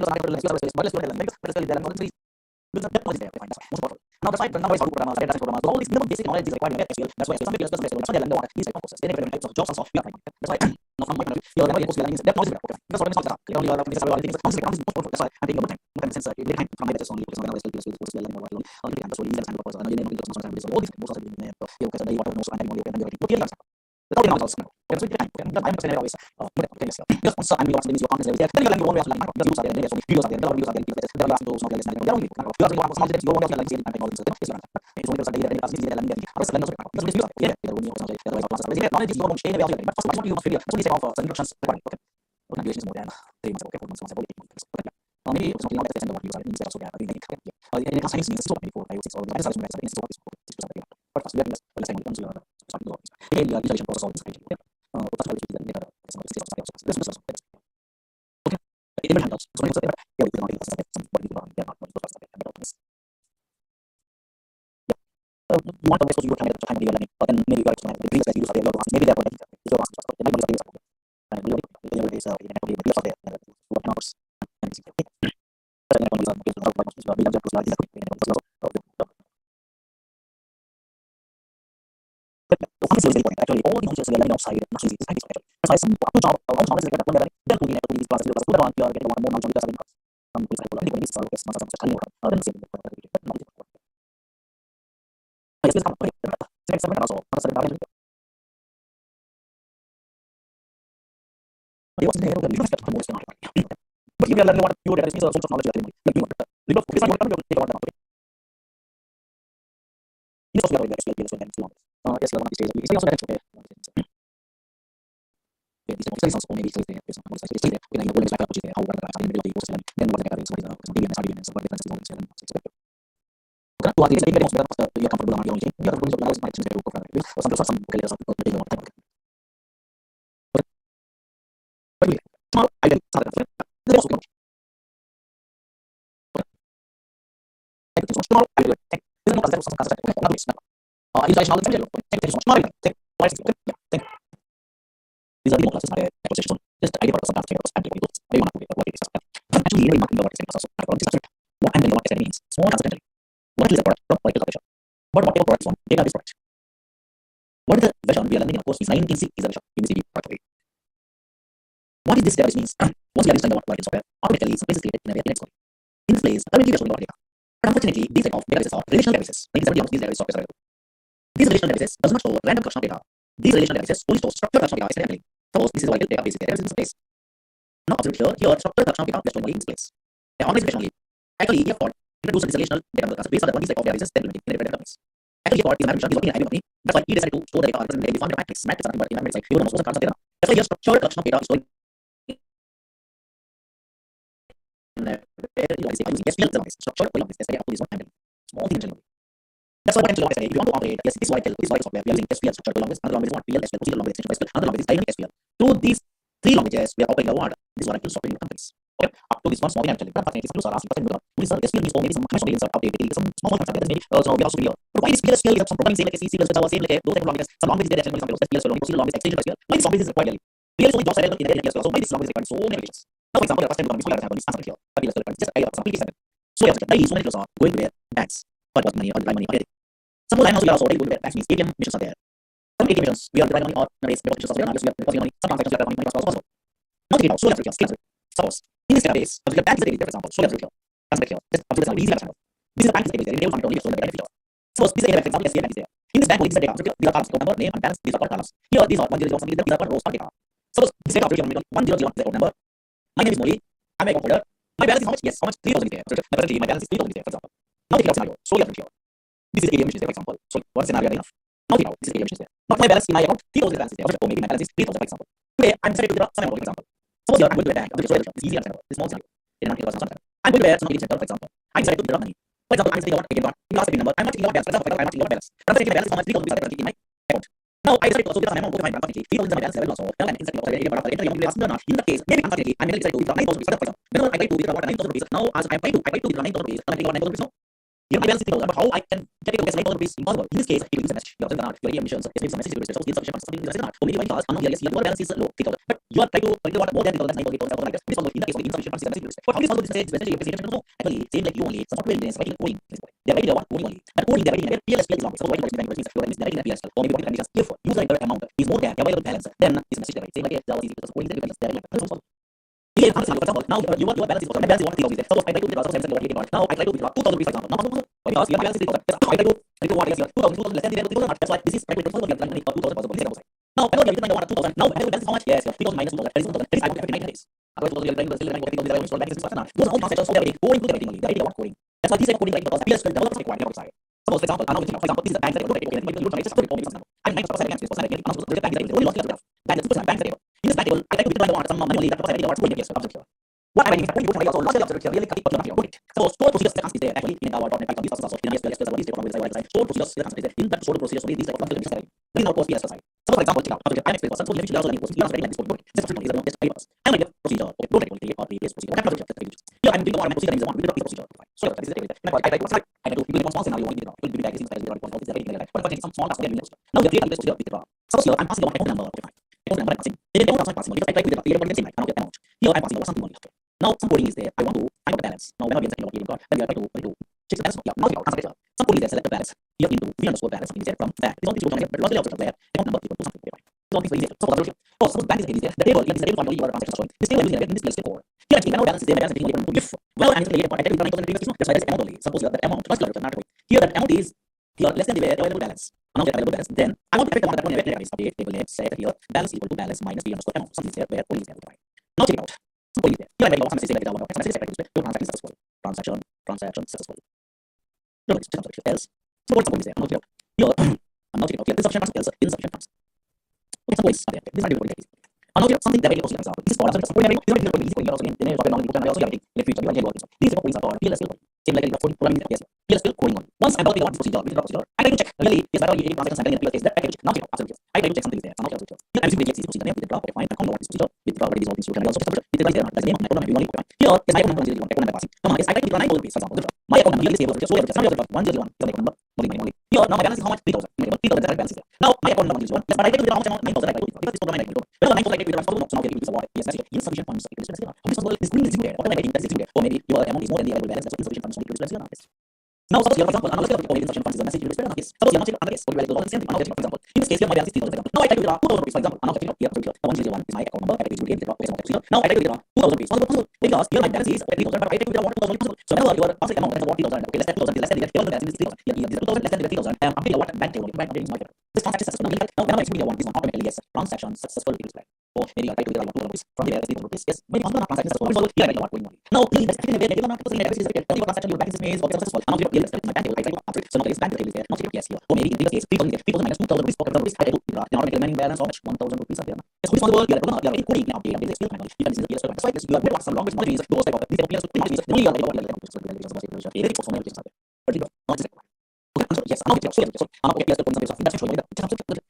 now the side now is how to program data programs all these minimum basic knowledge is required in SQL that's why something else that's why they learn what these type of process different types of jobs also we are trying that's why now from my point of view you're never able to learn that knowledge because what is not that only are things are things concept is most that's why I'm taking more time since it time from my just only because now is learning more only only can so easy and purpose and you know all these most of the you can say what knows and you can do it without knowledge also okay so time I'm saying always okay just once I'm watching this your content there then you learn your own way of learning just use are there so videos are there there are videos are there there are those not less than there only you are going to some your own way of learning and all this is it's only because they are in the learning also learn also just use okay there will be also there is also knowledge is going to stay away but first what you must figure so this is of instructions okay organization is more than 3 months okay 4 months okay maybe it's something like that and what you are in also yeah in the science means so before I was so I decided to make but first we are let's say once you are starting to again the visualization process all this okay that's why we do that this is okay it will handle so it's yeah we can not some what you are yeah not you want to make sure you time at the time you are learning but then maybe you are explaining the previous that you are there maybe that one is your answer but maybe that is and we already say in the video there what numbers and it's okay so I'm going to use the what is we just like actually all the features we are learning outside not easy it's actually that's why some job is like that then we have to these classes because you are getting more knowledge because some people like this so it's not such a then see yes this company next segment also but if you are learning what you get is so much knowledge because it's not going to take about that this is what we are yes you want to say it's also okay this is also maybe so there is some say there when you go back to how what in the middle of the process then what the is what is what difference is on okay to what is very most you are comfortable on your own you are going to allow my to go for some okay let's go to the time but small I didn't start that there also small I will take this is not some concept not this usually small take small take these are the classes I just idea for some But whatever product is one, data is product. What is the version we are learning? Of course, is 19C is a version in the product. What is this database means? Once we understand the what software, automatically some place is created in a way in Excel. In this place, currently we are showing our data. But unfortunately, these type of databases are relational databases. 90% of these database software are available. These relational databases does not store random collection of data. These relational databases only store structured collection of data is happening. Suppose this is a vital database database in this place. Now observe here structured collection of data is stored only in this place. The organization only. Actually, here for introduce this relational data based on the one type of databases that implementing in different companies. Actually, here for is is working in every company. That's why he decided to store the data represented in the matrix. Matrix are nothing but in a matrix. He will also collection of data. That's why here structured collection of data is stored using SQL database. Structured column is SQL up to this one handle. Small thing in general. That's why what I'm saying. If you want to operate, yes, this is what I tell. This is what software. We are using SQL structured language. Another language is what PL SQL. Procedural language extension SQL. Another language is dynamic SQL. Through these three languages, we are operating a word. This is what I tell software companies. Okay, up to this one small thing actually. But unfortunately, some are asking for only sir SQL means maybe some kind of updated some small functions maybe so we are also here. But why is PL SQL is some programming same like C, Java, same like those type of languages. Some languages there actually some SQL so procedural language extension SQL. Why this language is required? PL is only jobs available in the SQL. So why this language is required so many applications? Now, for example, the first time we have this answer here. But PL SQL just I some quickly example. So we have daily so many jobs are going to their banks. But what money or dry money already. Some of the times we are also already going to their banks means ATM missions are there. Some ATM missions we are dry money or nowadays because missions are there. We are depositing money. Some transactions we are money possible. Now take it out. So let's look here. Suppose in this database, the bank is a database, for example. So let's look here. Let's look here. Just observe this easy channel. This is a bank database. They will find only so the benefit. Suppose this is a database, for example, SBI bank is there. In this bank, only this data. These are columns, account number, name, and balance. These are called columns. Here, these are 100 something. These are called rows of data. Suppose this data operator 1001 is the account number. My name is Murali. I'm a account holder. My balance is how much? Yes, how much? 3,000 is there. Currently, my balance is 3,000 is there, for example. Now take out scenario. So let's look here. This is ATM machine, for example. So one scenario enough. Now take out. This is ATM machine. Now my balance in my account 3,000 balance is there. Or maybe my balance is 3,000, for example. Today, I'm decided to withdraw some amount, for example. Suppose here I'm going to a bank. It's easy understandable. This small scenario. I'm going to where some center, for example. I decided to withdraw money. For example, I'm taking out again last number. I'm not taking out balance. For example, I'm not taking out balance. But I'm taking my balance is how much 3,000 rupees currently in my account. Now I decided to also withdraw an amount of my bank account. 3,000 is my balance level also. Now I'm inside in that case, maybe unfortunately, I'm decided to withdraw 9,000 rupees. For example, whenever I try to withdraw 9,000 rupees, now as I try to withdraw 9,000 rupees, I'm taking out 9,000 rupees now. Here my balance is 3,000, but how I can get it to get 9,000 rupees? Impossible. In this case, he will use a message. You are your emissions, maybe some message to so insufficient funds, something is not. Or maybe because unknown here, your balance is low, 3,000. But you are trying to withdraw more than 3,000, that's 9,000, like this. This one in that case, insufficient funds is a message. But how is also this message representation? No, actually, same like you only. Some software engineers writing coding. They are writing one coding only. But coding they are writing a PLSQL is long. So writing means they are writing a PLSQL. Or maybe what conditions if user enter amount is more than the available balance, then this message they write. Same like Java is because coding they are writing. Here, for example, now your balance is my balance is 1,000. Suppose I try to withdraw 7,000. Now I try to withdraw 2,000 rupees, for example. Now because your balance is 3,000. I try to what is 2,000 less than 3,000. That's why this is right. Possible you have money for 2,000 possible. This is outside. Now I know you have 2,000. Now I know balance is how much? Yes, 3,000 minus 2,000. That is 2,000. That is I want to have 9 days. Otherwise, you are trying to still like 3,000. Those are all transactions. So they are going to the writing only. They are writing coding. That's why this type of coding like because PLSQL developers require outside. Suppose for example, for example, this is a bank that you just put it on something. I mean, 9% against this person again. The bank that only lost the bank that's 2% bank that in this bank I like to withdraw some money only that because I already got 2 years of here. What I mean is that when you also lost the observer really cut it, but you're not it. So stored procedures is there actually in our .NET Python. This also in SQL what is the problem with stored procedures is there in that stored procedures. So these are functions that we now cause PLSQL side. So for example, check out I'm explaining person. So you should also need procedures like this code. This is just papers. And like procedure, okay, don't take or previous procedure. What happens here? I'm doing one procedure is one with the procedure. So this is the I do you small scenario you will be back in style or is there anything like that. But some small task then now the create procedure with the so here I'm passing the account number. Account number I'm passing. They don't passing because I try to do the same like I don't get amount. Here I'm passing something only. Now some coding is there. I want to find out the balance. Now when I get second login card, then I try to check the balance. Yeah, now transfer. Some coding is there. Select the balance. Here into v underscore balance. Something is there from that. This one is going to get but logically also there. Account number equal to something. So this is easy. So what oh, suppose bank is there. The table is the table only your transactions showing. This table is in this list core. Here actually balance is there. Balance is equal to if well and it's I tell you 9,000 previous. That's why there's amount only. Suppose that amount much larger than that. Here that amount is here less than the available balance. Amount available balance. Then I want to affect the amount that is update table name say that here balance equal to balance minus v underscore amount. Something is there where only is there. Now check it out. So only there. Here I make some message like that one. Some message like transaction successful. Transaction successful. No, it's just else. So what's the point is there? I'm not here. Here I'm not checking out here. Insufficient funds else insufficient funds. Okay, some points are there. This is not really easy. I'm not here something that very close to example. This is for some point this is easy for you also in the software knowledge and also getting in the future you are here working. These are points are PLSQL. Same like for programming yes. PLSQL coding on. Once I'm about to this procedure, with the procedure, I try to check really is that all you transactions happening in the PLSQL that I can check. Now check out absolutely. I try to check something is there. I'm not here. Here I'm using the procedure name with the okay fine. I can't know what this procedure with the already resolved this you can also check with the there that's the name of my account number. Here is my account number 01 account number passing. Come on, is I try to withdraw 9,000 rupees for example. My account number is able to just so just now 101 is my account number. Here now my balance is how much 3,000. 3,000 that's balance is there. Now my account number is 1. Yes, but I take to the amount 9,000 I do because this is for my account. Well 9,000 I take to the amount so now this is what yes insufficient funds. This green is there. What am I getting? That's there. Or maybe your amount is more than the available balance. That's insufficient funds. Now suppose here for example, another insufficient funds is a message you will expect. Yes. Suppose you are not another case, what we like the same thing. For example, in this case here my balance is 3,000 for example. Now I try to withdraw 2,000 rupees for example. I'm now checking out here, here, 101 is my account number. I try to withdraw now I try to withdraw 2,000 rupees. Possible because here my balance is 3,000, but I try to withdraw 1,000 possible. So whenever your passing amount is about 3,000, okay, less than 2,000 is less than the balance is 3,000. Here is 2,000 less than 3,000. I am updating what bank table, bank updating is my favor. This transaction successful. Now whenever it's one, this one automatically yes, transaction successful it is flagged. Or maybe I try to withdraw 2,000 rupees from here, 3,000 rupees. Yes, maybe possible transaction successful. Here I know what going on. Now please let's actually negative not because negative is affected. Tell me what transaction your bank is made or successful. Now here let's my bank table I try to answer it. So now there is bank table is there. Not check yes here. Or maybe in this case 3,000 there. 3,000 minus 2,000 rupees for example I try to withdraw. Now automatically remaining balance how much? 1,000 rupees are there. Yes, who is possible? You are coding now update and still manually. You can listen to the so you are very some language knowledge is those type of these are only you are like not just yes, okay, yes,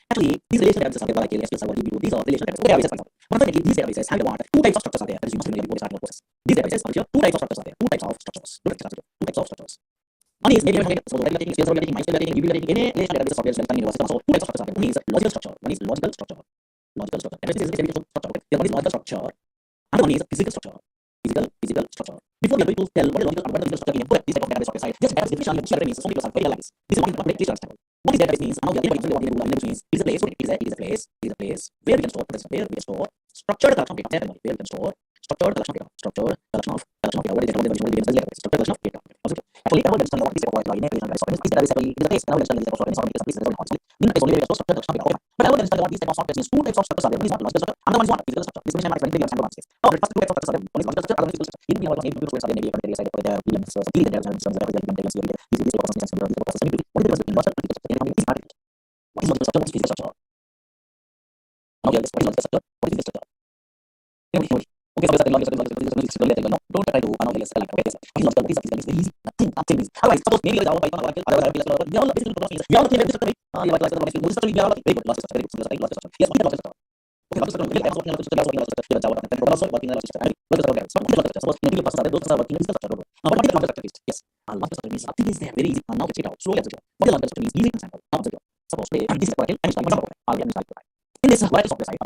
actually, these relational databases are there like SQL Server, DB, these are relational databases. Okay, for example, one thing these databases have two types of structures are there. That is you must know before starting the process. These databases are here. Two types of structures are there. Two types of structures. One is maybe so we're taking SQL Server, taking MySQL, taking DB, taking any relational database software like university. So two types of structures are there. One is logical structure. One is logical structure. And this is a structure. Okay, one is logical structure. Another one is physical structure. Physical structure. Before we are going to tell what is logical and what is physical structure in this type of database software side, just database definition of means some people are very lines. This is what please understand. What is database means? Now we are going to what means is a place. It is a place where we can store structured collection of data. Where we can store structured collection of data. Structured collection of data. What is it? Structured collection of data. Actually, I will understand what this is about. Like database software. This database is a place. I will understand this software. This is in the only structured collection of data. But I will understand what these type of software means. Two types of structures are there. One is what logical structure. Another one is what physical structure. This is my friend. They understand what it is. Now, the first two types of structures are there. One is logical structure. Another one is physical structure. In the other one, maybe computer maybe from the side of the PMs. So, really, there are some that are this is the process. What is the difference between logical and physical structure? What is logical structure? What is physical structure? Okay, what is logical structure? What is physical structure? Okay, so no, don't try to analyze like okay, what is logical? What is physical? It's very easy. Nothing is. Otherwise, suppose maybe there are Python or otherwise we are basically we are very good. Yes, what is logical structure? Yes, what is logical structure? Okay, logical structure. Suppose in the process are those are working in physical structure. Now, what is logical structure? Yes, logical structure means nothing is there. Very easy. Now check it out. Slowly observe. What is logical structure means? Easy example. Now observe. Suppose this is a in this software side, in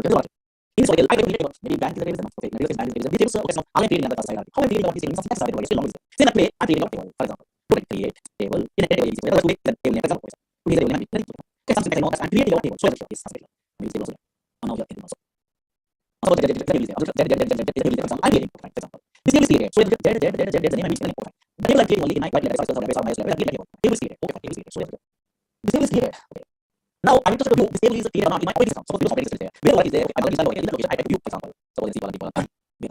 this I can create maybe bank is a table, okay, maybe bank is a details, okay, so I am creating another side. How I am creating what is in some text side, still long is there. Say that way, I am creating a table, for example. To create table in a table is where to make the table name, for example. To make the table name, okay, something I know that I am creating a table, so it's something. Maybe table also. Now you are table also. So the table is there. I am creating, for example. This table is created, so the name I am creating. The table I am creating only in my white letter size, table is created. Okay, table is created. So this table is created. Okay. Now I need to show you this table is created or not in my operating system. Suppose operating system is there. Where what is there? I don't understand in the location I type view, for example. Suppose it's equal where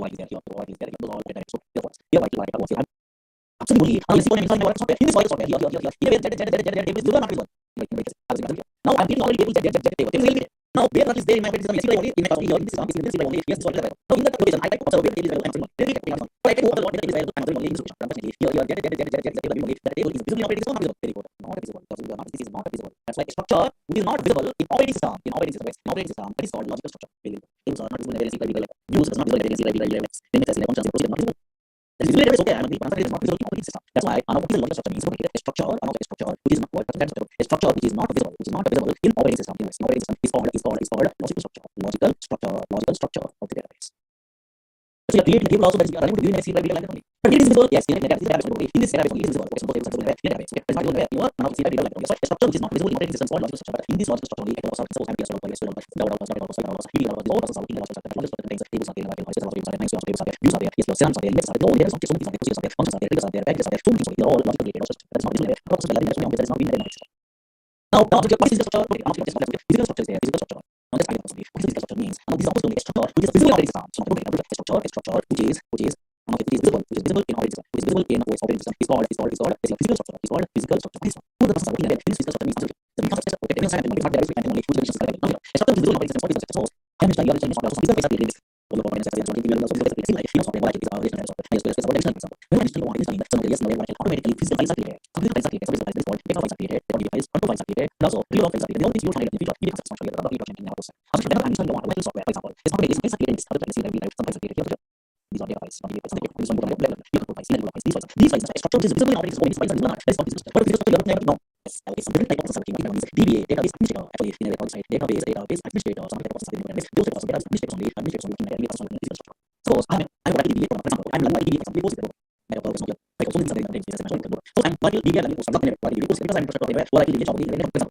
what is there here, what is there, all data. So here what is there. Absolutely. Now you see what I'm software. In this software here. Table is not visible. Now I'm getting already table table. Now where what is there in my operating system? Only in my here in this system is only yes this software. Now in that location I type observe where table is available and symbol. But I can over what data is available and only in this location. Unfortunately here that table is visible in operating system not visible. Very good. Not visible. This is not visible. That's like a structure which is not visible in operating system. That is called logical structure. Tables are not visible in a very like use is not visible in a very like then it says in a function procedure not visible. That is visible okay. I agree. But it is not visible in operating system. That's why what is a logical structure means a structure which is not a structure which is not visible in operating system. In operating system is called logical structure. Logical structure of the database. So you are creating a table also that is running to give a SQL like that only. But it is visible. Yes, in this database only. In this database only it is visible. Okay, suppose it is visible in database. Okay, that's why you are now see that data like that. So a structure which is not visible in operating system is called logical structure. But in this logical structure only, I can also suppose I'm here so logical structure contains tables are there, views are there, yes, systems are there, index are there, all there is some functions are there, packages are there, so many things are all logically created. That is not visible there. That is not being there. Now, what is physical structure? Okay, I'm physical structure is there. Physical structure. Now, let's find out what physical structure means. Now, this is supposed to be a structure which is visible in operating system. So, a structure which is visible in operating system. Which is visible in operating system. Is called a physical structure. Is called physical structure. What is the process of looking at it? This physical structure means the means of structure. Okay, means something like that. Only which is like a structure which is visible in operating system. What is the structure? I'm just like some physical basic in this. All of operating system. Like software like is our relational software. I just about additional example. When I just want installing that some yes, no, automatically physical files are created. Physical files are created. Some files default data files are created. Audio files, control files are created. And also real files are created. The only thing you find in the future, you can actually get the changing our process. Also, whenever I'm installing one software, for example, it's automatically files are created. This other thing is some files are created here. These are data files. Some data files. This one control files. These files are a structure which is visible in operating system. These files are visible. That is called physical structure. What is physical structure? You have to know. Okay, some different type of process are created. DBA, database administrator. Actually, in a website, database administrator. Some type of process are created. Those types of database administrators only. Physical structure. Suppose I'm writing DBA, for example. I'm writing DBA for example. Deposit. So I'm writing DBA because I'm infrastructure everywhere. What I DBA for example.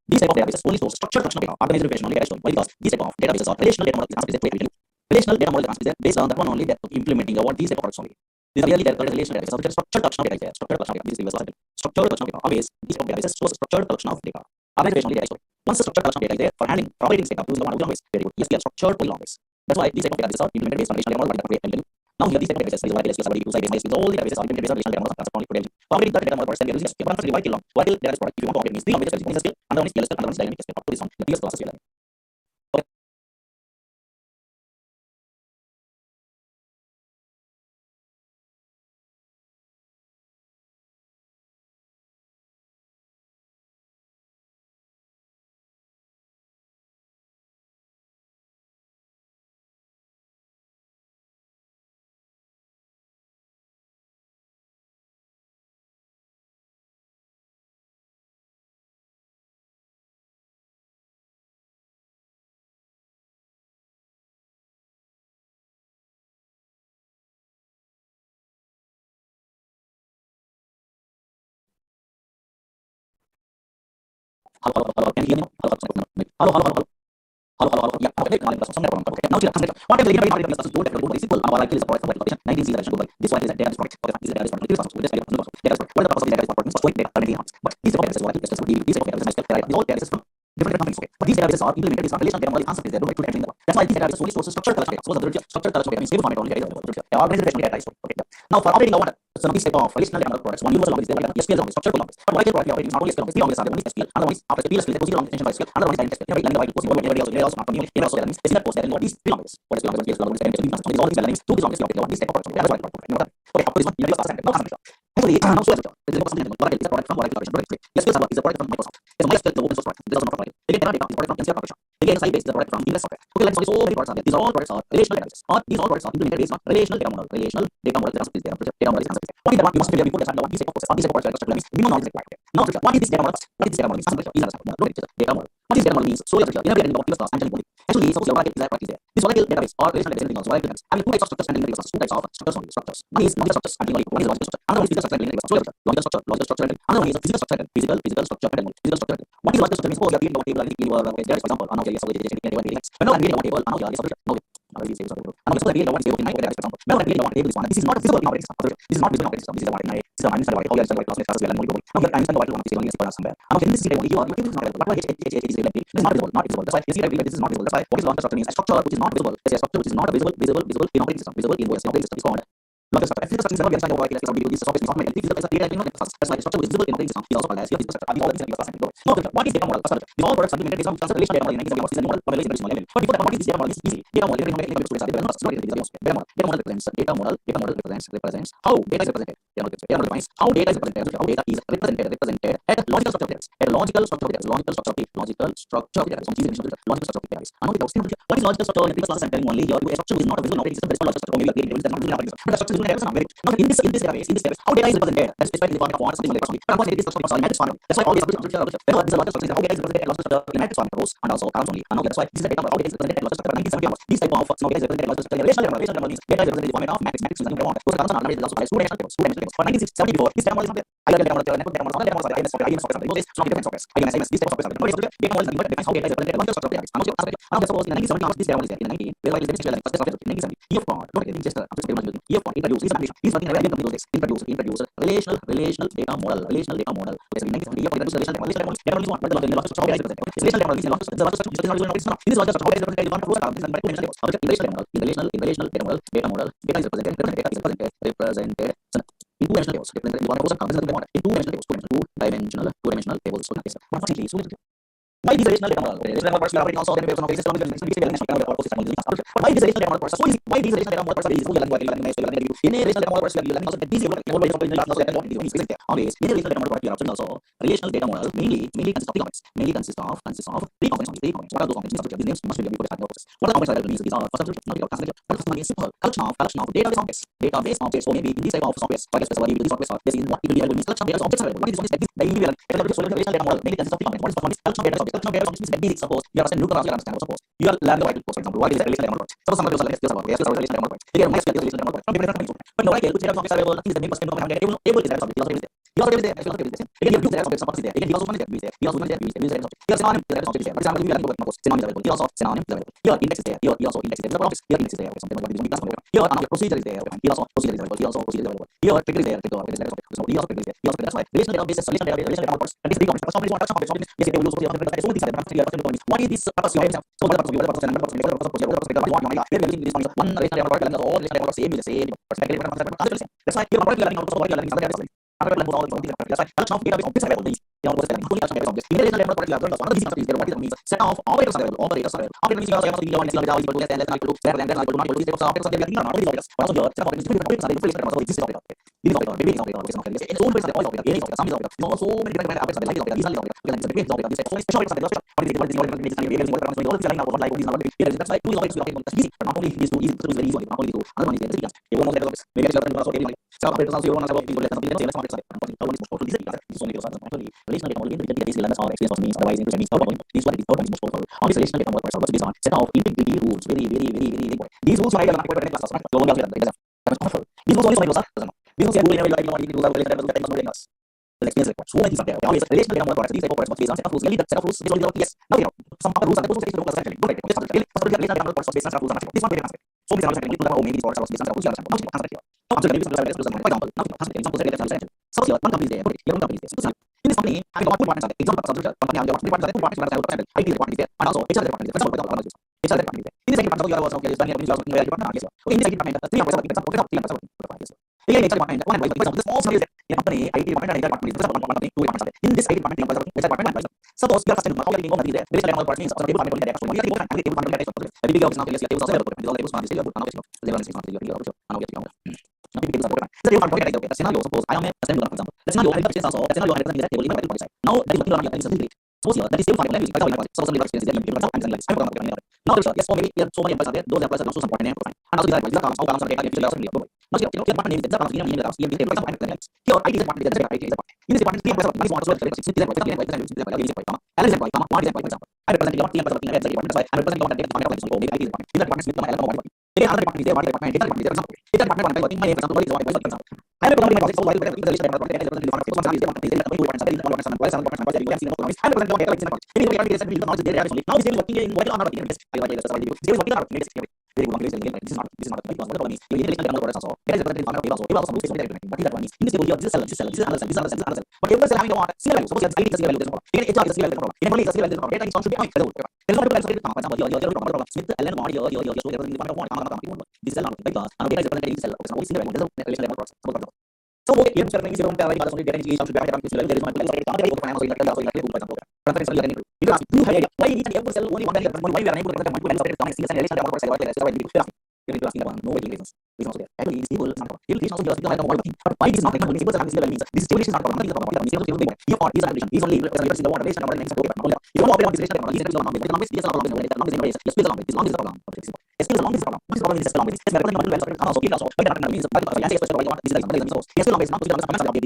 These type of databases only store structured collection of data, organized information only data stored. Why? Because these type of databases are relational data model is relational data model is based on that one only that implementing what these type of products only. These are really the relational databases. So structured collection of data is there. Structured collection of data. This is structured collection of data. Always these type of databases stores structured collection of data. Organized information only data stored. Once the structured collection of data is there for handling operating this data using the one always very good. SQL structured polynomials. That's why these type of databases are implemented based on relational data model. Now here these type of databases is Oracle, SQL, DB2, Sybase, MySQL, all the databases are implemented based on relational data model concept only for data. For operating that data model, then we are using SQL. But unfortunately, Oracle database product, if you want to operate, means three languages, one is SQL, another one is PLSQL, another one is dynamic SQL. Up to this one, the PS process you're learning. Hello, can you hear me? Hello. Yeah, okay. Now, what is the innovative market business? Don't go SQL. Oracle is a product for 19 series edition. This one is a data product. Okay, this is a data product. This is this data product. What is the purpose of this data product? Storing data currently in But these databases are these databases all databases from different companies. Okay, but these databases are implemented based on relational data model concept is there. Don't like to handle. That's why these databases only sources structured collection data. So the structured collection data means stable format only data. Organized data is okay. Now for operating what some of these type of relational data model products, one universal language is there. SQL is structured language. But Oracle product operating is not only SQL. Three languages are there. One is SQL, another one is after SQL, procedural extension by SQL, another one is dynamic SQL. Like the posting, everybody also not from you. Also that means it's not post that these three languages. What is SQL language? SQL language, all these languages. Two languages operating these type of products. That's why okay, up to this one, you know, actually, now so this is something that Oracle is a product from Oracle Corporation. SQL Server is a product from Microsoft. It's a MySQL open source product. This is not Oracle. Again, Teradata is a product from NCR Corporation. Again, Sybase is a product from Ingress Software. Okay, like so many products are there. These all products are relational databases. Or these all products are implemented based on relational data model. Relational data model concept is there. Data model is concept. What is the one you must figure before that? What these type of process? What these type of process means minimum knowledge required. Now, what is this data model? What is this data model? Data model. What is data model means? So let's in every about previous class, actually, suppose your Oracle is a product is there. This Oracle database or relational database anything else. Oracle database. Having two types of structures and linear structures. Two types of structures. One is logical structures and linear. One is logical structure. Another one is physical structure and linear. Logical structure. Another one is physical structure. Physical structure and physical structure. What is logical structure means? Suppose you are creating a table and you are for example, now here is a when now I'm creating one table, now here is a no. Now this is a table. And also creating one table in my database, for example. Now I'm creating one table. This is not visible in our system. This is not visible in our system. This is what this is a minus how you understand what class is well and more. Now here I understand what one is only somewhere. Now in this is only you are this is not visible. What is not visible, not visible. That's why this is not visible. That's why what is logical structure means? A structure which is not visible. It's a structure which is not visible in operating system. Visible in operating system is called logical structure. Physical structure is never understand what this software is not made. Physical is a data in the process. That's why structure which is visible in operating system is also called as physical structure. All these are class. Now what is data model? These all products are implemented based on relational data model. But before that, what is this data model? Is easy. Data model represents how data is represented. Data model defines how data is represented. How data is represented at logical structure layers. At logical structure layers. Logical structure layers. Logical structure layers. Logical structure layers. What is logical structure? In previous classes I'm telling only here, a structure is not a visible operating system. That is called logical structure. Maybe you are creating tables that are not visible. But the structure is not very. Now in this database, how data is represented? That is specified in the form of something like that. But of course, it is structure in matrix form. That's why all these structures. Whenever this logical structure is how data is represented at logical structure in matrix form, rows and also columns only. And now that's why this is the data how data is represented at logical structure. 1970 these type of data is represented at logical structure. Relational means data is represented in the format of matrix. Matrix is the one. Those columns are not also called two-dimensional tables. For 1970 before, this data model is not there. I learned data model, network data model, IMS software, IMS software. Those not different software. IMS, this type of software. Data model is nothing but defines how data is represented at logical structure. Now suppose in 1970 this data model is there. In 19 where is the first software in 1970. Introduce is something like introduce relational data model. Okay, so in 1970 introduce relational data model. Data model is one, but the logical structure how data is represented. Relational data model is the logical structure. This is logical structure how data is represented. One rows are this is by two-dimensional tables. In relational data model, data is represented. Data is represented in two-dimensional tables. Represented in one rows and columns. This is the one in two-dimensional tables. So why these relational data model? Relational data model are operating also on the basis of why these relational data model are so easy? Why these relational data model are so easy? In a relational data model you learn also that these always always in a relational data model you are also relational data model mainly consists of three components. What are those components? These names must be before the process. What are the components? These are first what is simple collection of database objects. So maybe in this type of software, for example, these software are this is what it will be able to collection of data objects. What is this object? The relational data model mainly consists of three components. What is the collection of data? Collection of data means that basic. Suppose you understand neutral translation, suppose you are learning the white for example, what is a relational data model? Suppose somebody was like this about relational data model. Again, my relational data model. But no, right here, which data objects are available? Nothing is the main person of the table is that subject. He also there. Again, he also there. Again, he also there. He also there. He also synonym is there. For example, we are going to synonym is available. He also synonym is available. Here index is there. Here also index is there. Here index is there. Something like this. Here another procedure is there. Here also procedure is available. Here also procedure is available. Here trigger is there. Trigger is there. So he also trigger is there. He also that's why relational database, relational database, and this big one. Somebody want to touch on yes, they will use so these are the what is this purpose you have? So what the purpose and purpose one this one relational database all relational database same is the same perspective. That's why here what learning also what learning is that's why collection of database objects available these in relational database one of the things what it means set of operators available operators means also have to be one is equal to less than equal to greater than equal to not equal to this operators are not operators but also your set of operators are different also this operator this operator maybe this operator this operator it's all operator all operator any operator some is operator you know so many different operators like operator these are operator then it's a operator this so special operators are what is the operator this is all this line out like this number here that's why two is operator that's easy but not only these two easy to very easy not only two other one is the you want to maybe it's also okay like some operators also you want to have people less than this this is only because relational data modeling the basic learners or experience means otherwise it means these what it is most powerful on this relational data model based on set of integrity rules very important these rules are not quite classes right so these rules only so these rules are good like rules are relational experience required. So many things are there. Always relational data model these type of based on set of rules. Really, the set of rules is only yes. Now you know some other rules are supposed to take actually. Don't write. Just really first relational data model based on set of rules. This one very concept. So many things are we to maybe for set of based on set of rules. Now concept here. Now I'm going to give you some for example. Now concept example set of rules. So here one company is there. Here one company is there. So in this company, having got two partners are there. Example subject one company has two partners IT department is there. And also HR department is there. For example, HR department is there. In this IT department, you are also okay. Spending you also where you partner. Yes. Okay. In this IT department, three employees. Example, yes. Again, HR department, one employee. For example, small scale is there. In a company, IT department and HR department is there. One company, two departments are there. In this IT department, HR department, one employee. Suppose you are sustainable. How can you involve there? There is a part means table department that actually. We are important. Table department that is. The big is now yes. Tables are available. All tables are distributed. Now they are distributed. Now we are now tables are important. The table department that is okay. The scenario suppose I am a assembly for example. The scenario I have also. The scenario I have is table in my table side. Now that is what you are using is delete. Suppose here that is table file using. That's how we so some experience is there. I'm programming. Now yes, so maybe here so many employees are there. Those employees are also some important name. And also these are how balance are data also really. Now here department name is example name is here IT department is IT is in this department three employees are one also is I represent the team of the that's why I represent the department of IT department. This department with my element. Other department is there, department, for example. This department one my name for example is what for example. I have a problem with so why the relation department is the department is the department is now is working in what are not this is working on this very good this is not because what means you relation department also it is the department also also this is but that one is in this area this cell but every cell having a single value suppose IT is a single value again HR is a single value in only is a single value data is should be there is no difference for example your Smith Allen one your so everything is one this is a lot because data is represented in this cell so single value there is relation department so okay here is going to have only data is should be there is you ask you have why each and every cell only one value why we are unable to present multiple values of single relation department you need to ask about no reasons also there actually is able it is also just like one thing but why it is not like one single means this stabilization is not problem nothing is a problem your part is an addition is only represented in the water relation or next to it you want to operate on this relation department this is not this is not problem this is not yes is long is the problem is long is the problem what is the problem is long is representing multiple values also it also but that means but yes especially what you want this is like suppose yes long is not the sometimes of the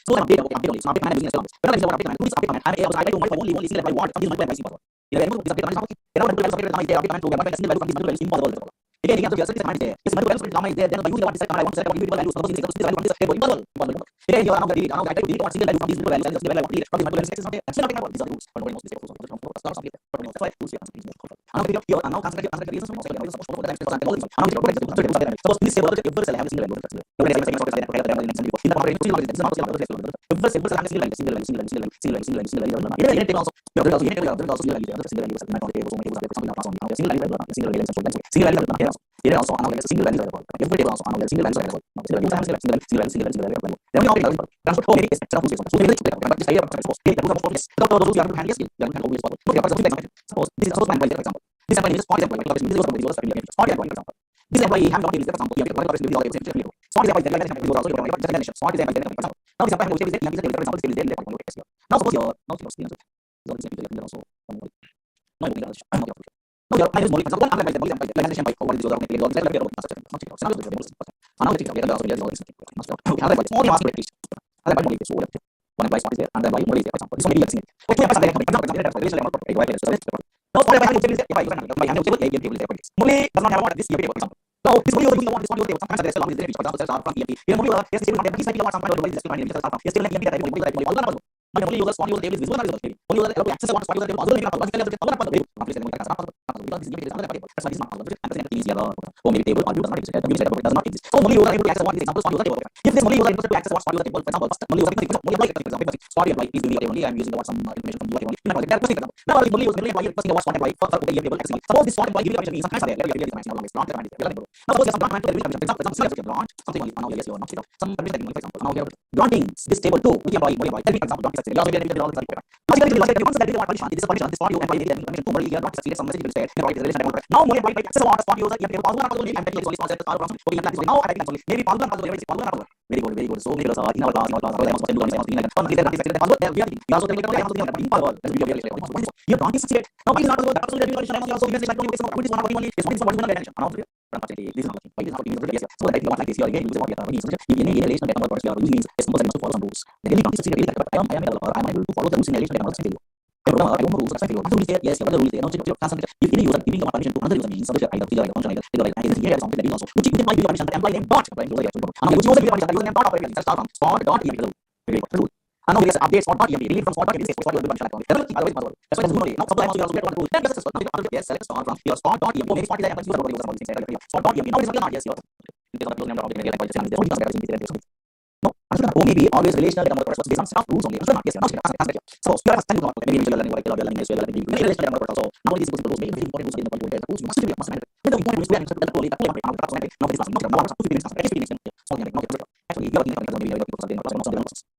so I'm data okay update so I'm managing business but that is what update this update I also I do my only single I want this is my plan possible you know this update is okay you know multiple values of the update to get single value from this multiple values impossible again you have to just this command there this multiple values from is there then by using what this command I want to set individual values suppose this value from this table impossible again you are now going to delete now I delete one single value from these multiple values and just the value I want to delete from these multiple values is not there that's not about these are the rules but most this also that's why rules here and now consider reasons for suppose for the next example suppose this table every cell have a single value here also analyze single value every table also analyze single value then we know transfer code is extra rules so we will check but this idea suppose the rules of this those rules you have to handle skill you can always suppose this is suppose my example this employee is for example this is for example this employee have not for example you have to do all the same small example is also small example for example now this employee is for example is there now suppose your now your experience so this is also no no, I just want to one other example organization by what is your organization so now the thing also other small mass practice other by so one by is there and by more is there for example so maybe let's see what we have for example now for example if I use my hand table only does not have one this for example Now, this video is one table. Sometimes there is a long list. For example, start from EMP. Here, module is still not there. This cycle was sometimes always still not there. Still like EMP that module like module. All but only users, one user table is visible. Only user able to access one user table. Also, maybe not logically available. All the because this is another table. That's why this is not available. And the thing is here, or maybe table or does not exist. Maybe it does not exist. So only user able to access one example one user table. If this only user able to access one user table, for example, only user only like for example, spot employee is doing only. I'm using some information from UI only. You know, that question. Now only user employee requesting what spot employee for the table access. Suppose this spot employee giving permission is some kind of there. Now suppose there's some document for example, launch something on yes or not. Some permission for example. Now we have granting this table to employee. Tell me for example, logically, once that is one permission, this permission, this spot employee permission to Murali here, not some message will say. Now more employee access one spot user employee also not only employee only sponsor are from now I think maybe follow very good. So many in our class, we also you don't succeed. Now why is not about that? Also this is not only this one attention. This is not why is not yes. So that if you want like this here again, use what you have in any relation that number you are using is simple to follow some rules. The really don't succeed really I am a developer. I am able to follow the rules in relation that number I don't know rules. Yes, the rules there. If any user giving your permission to another user means either function either here something that is also which might be permission that employee name dot which also be permission that user name dot operating start from spot dot rule. And now we update spot dot delete from spot dot delete spot permission account. Otherwise possible. That's why it's now supply also you also get one rule. Then yes select spot from your spot dot maybe spot is user spot dot now is not yes here. No, maybe always relational number of based on set of rules only. So yes, so you have to maybe you learning what you learning is relational number of so now this is rules maybe very important rules in the rules you must be with the important is to actually you are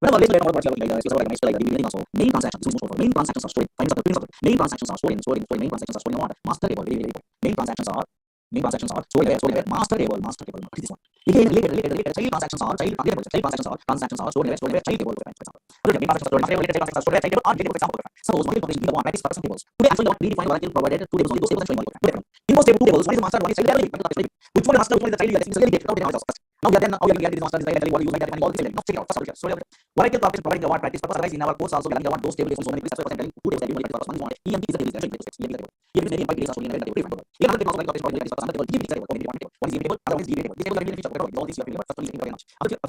whenever later number of main transactions is for main transactions are stored main transactions are stored in main transactions are stored in what master table main transactions are stored where master table this one again related child transactions are transactions are stored where child table for example main transactions are stored child table or data for example suppose one is the one practice for some tables today actually what redefine what provided two tables only those tables showing in those tables one is the master one is child table which one is master which one is the child is delegate now we are then get this master is what you use that all this not check out first so what I tell practice providing the word practice purpose otherwise in our course also we are telling those tables so many steps for telling two tables that you first one is one EMP is a table EMP is maybe by also in the table here are the also like topic providing the table DB table what is table otherwise DB table this table is feature all these you have first one is very much other two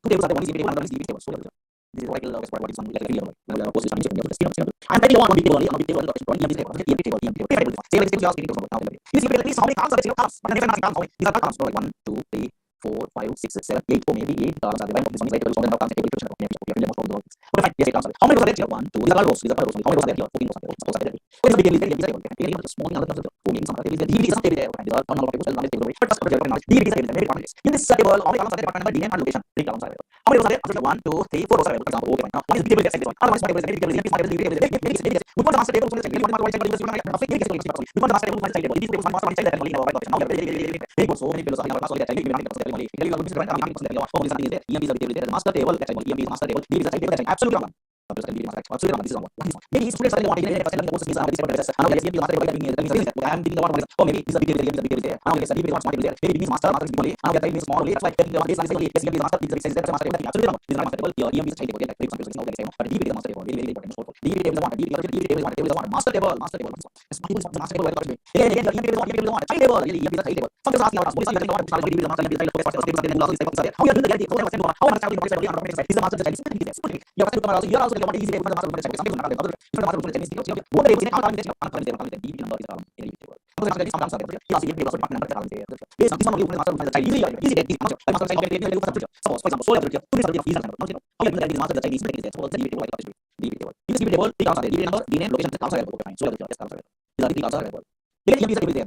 tables are one is DB table another is DB table so this is what I love what is one like a course is I'm telling you one table only on the table EMP table say like just getting now this is how many columns are there columns but never columns these are columns like 1 2 3 4 5 6 7 8 or maybe 8 columns are there this one is table so then columns table equation most of the words okay yes columns how many are there 1 2 these are rows how many are there 14 rows are there what is the big deal is small other forming some other is the DB is something there these are one number of tables and table but DB is very important in this table how many columns are there department number name and location 3 columns are there how many rows are there 1 2 3 4 rows are there for example okay now one is the table is this one otherwise my table is table is which one the master table so really what one table is you know which one the master table one table this is one master one table only in our now very good so many tables are in our class only that you will not only you will be there EMP is a table there master table that EMP is master table DB is a table that absolutely wrong absolutely wrong this is wrong maybe students are want to get a course is and yes EMP master table I am thinking about one or maybe this is a big there now yes DB is one there maybe this master only now that is small only that's why this is only EMP is master this is the master table absolutely wrong this is not master table here EMP is a table like for example now like but DB is master table very important DB table is one DB is one master table it's not master table again EMP is one child table really EMP is a child table sometimes asking about what DB is master DB is master how you do the reality how much is the master table you have to come also you are also what easy for the master table something not other so the master table what they is not DB number is column in DB table sometimes you also EMP also number column there based on this one you master easy master table so for example so you have to do easy how you do the master table is so the DB table like DB table this DB table the DB number name location also okay fine so you have to these are the also available again EMP is a table there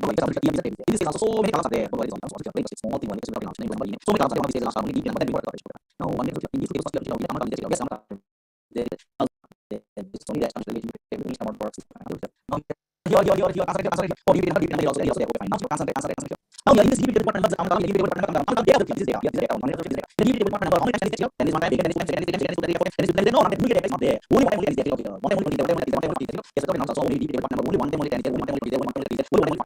this is also so many columns are there but it's also a small thing one is so many columns are there last one DB number then we got now one is in this table so you have yes there is only that relationship about works now here oh DB number also there okay fine now concentrate now here in this DB department number the DB department number there this is there the DB department number how many times is there then is one time again then is no one is not there only one is there one only yes so only DB department number only one only there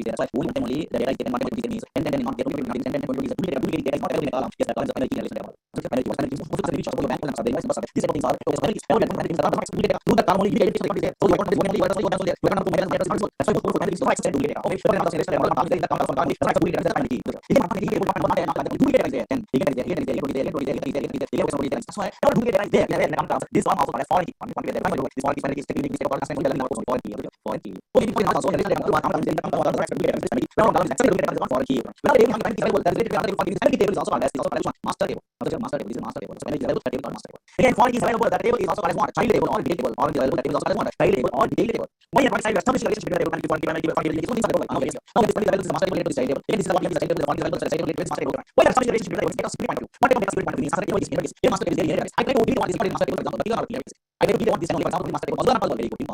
that's why only only the data is taken one means and then not get and then is yes the column is the final relation there Again, foreign key is available. That table is also called as what? Child table or date table. Or available. That table is also called as what? Child table or date table. Why you are trying to establish a relationship between the table and the foreign key, foreign key, foreign key, now this is available. This is master table related to child table. Again, this is what is the child table. The foreign key is available. The child table related to master table. Why you are establishing a relationship between the table? Take a security point of view. What type of security point of view? Master table is here. Here master table is here. I try to be the one is part of master table, for example. But you are not here. I try to be the one this only for example master table. Also, not very good.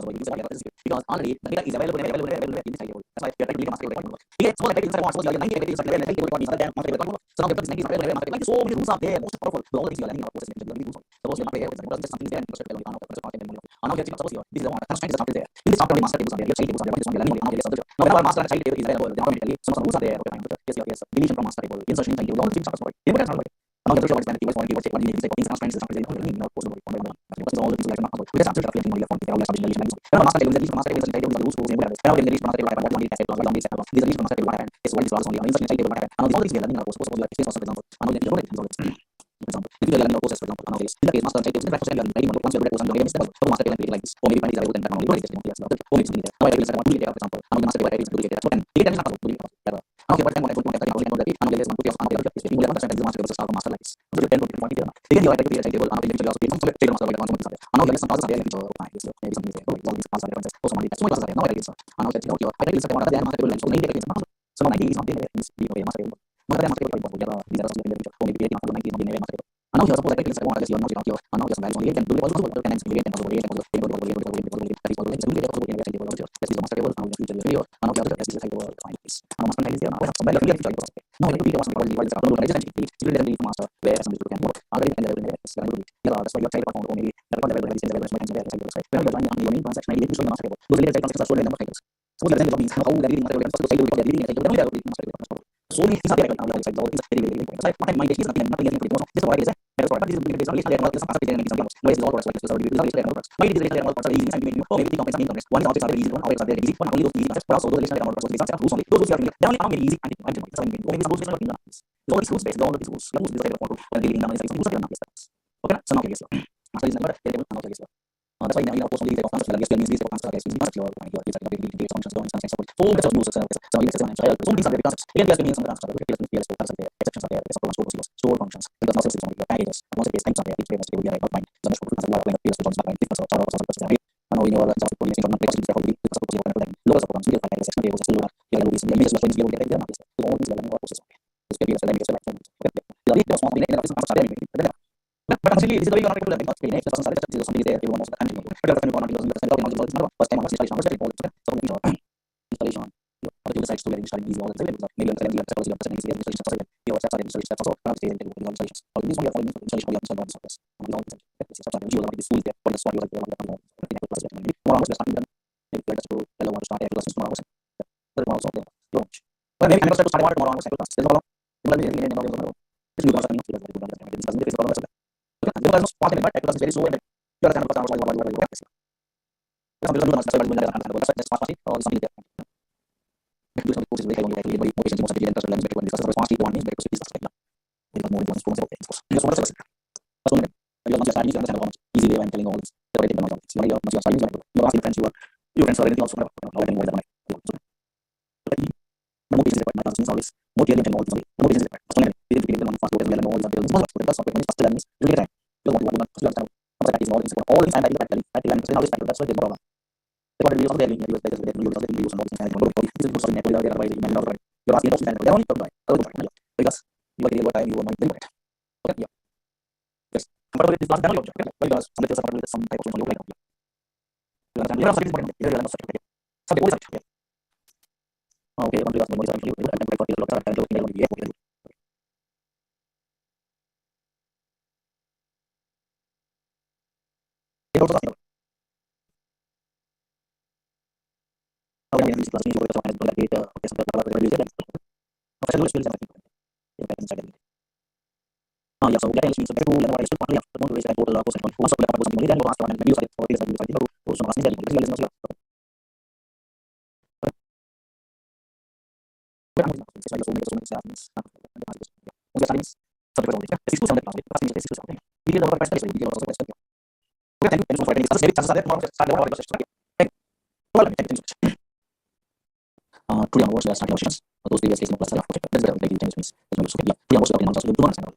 Because already the data is available in the child table. That's why you are trying to be the master table. Okay, so like inside what suppose you are 90 data is available in the table point inside the master table. So now the is 90 available in master table. Like so many rules are there. Most powerful. All the things you are learning are processing. Suppose you are not there. Just something there. Now here suppose you this is the one constraint is not there. In this chapter only master tables are there. Child tables are there. This one you are learning only. Now whenever master and child table is available, then automatically some rules are there. Okay, yes. Deletion from master table, insertion in child table. All the things are possible. Now the what is the point what you need to say things constraints is something not possible. Because all the things like not possible. Because after reflecting on your point, there are some relation. Now master table is master table is child table rules and whatever. Now the relation master table what one is accepted or one is accepted. This relation master table what happened is what is also only insertion in child table what happened. Now these all things we are learning are possible. Suppose you are explain for example. Now the example, if you are learning a process, for example, in the case master child table, once you are writing once you are writing something, so master table like this, or maybe find is available in that only, or maybe something there. Now I will say one for example, now the master table is to get that, and take that is not possible. Now here, what time I put that, I know that and there is one to is we understand the master table is also master like this. So the 10 to 20 here. Again, you are trying to child table, and then you also get some child master like one. And now there is some process there, so maybe something there. All these master references, also money. So classes are now I get so. And now that you know, I tell you something about that master table, so 90 days master. So 90 is not there in this video master table. But that master table is possible. These are also in the picture. Only 80 after 90 not in master table. And now here suppose I take this I want to just you know here and now just values only 8 and do it also and then simulate and also that is possible this is the master table now future video and now here this is the table find this and master table is there now I have some better feature now I do the master table is upload organization actually it's master where some people can work already and level is going to be yeah that's why your child account only the level is in the level is there when you are running your main transaction ID show the master table those related transactions are stored in the master table so that means how the reading master table first table because the reading table only the master table so many things are there now like all things very very important so what my intention is nothing getting pretty much just what it is that's why this is the relation there some aspect and example why is all products like this already is relation products why it is relation products are easy and maybe maybe think of some interest one objects are very easy one objects are very easy one only those easy but also those relation products so these are rules only those are they only are very easy and I'm so maybe some rules are not this all these rules based all these rules the rules is like when dealing down some rules are not this okay so now yes master is number table now yes that's why now you know also the concept like means this concept guys means your is like the big functions don't stand support full set of rules so it's and child so these are the concepts again just means some concepts okay let's feel concepts there exceptions are there it's a store store functions it does not system of packages once it is types are there which we are not mind so much for concept like fields to join like different sort of right and all in your just for using on applications for the support for like local programs we have like section tables so you are using images like you get there so all these are like process this can be a language like okay the small thing that is not but actually this is the way you are going to learn because we need to something there you want to continue but the first time I was installation was very important so installation but you decide to get installing easy all the time maybe I'm telling you the person is installation so you are starting installation also stay in the installation so this one you are following installation for your installation process and we all this is something you will like this tool there for the software you like more or less starting them if you just to want to start because it's more also but also launch but maybe I'm going to start tomorrow on cycle class there's a lot this new concept this is there was no spot in it, but it was very slow and you are kind of something like that. Something like that. Do some courses very heavily, very motivation, most of the interest learning when this response to one is because it is like that. It was more important for myself. Just one second. That's one minute. You are not just starting, you understand how much easy way I'm telling all this. The way they know it's only once you are starting, you are asking friends, your friends or anything else, how I can avoid that. The motivation is required. My class is always motivating and all this. The motivation is required. That's one minute. It is really one fast and all these buildings. That's what when it's first learning, you get time. You want to understand. All things and I practically now is that's why they problem. The problem is also there. You use and all these things. This is something that we are otherwise you know you're asking questions and they only come by. Because you are getting what time you want to do it. Okay, yeah. Yes. But it is not done your job. Because somebody else with some type of you like. You understand? You're something important. You're not something. Something always okay. Okay, one plus one is actually and for the local and looking at the it also okay, this class means you will find the data okay some of the skills and Yeah, so get means to learn what is partly after one way that total course and once we have something then you ask and use it for this and use so asking that you listen to today onwards we are starting our sessions. Those previous cases plus that's the like changes means there's no use. Yeah, we are also talking about the domain channel.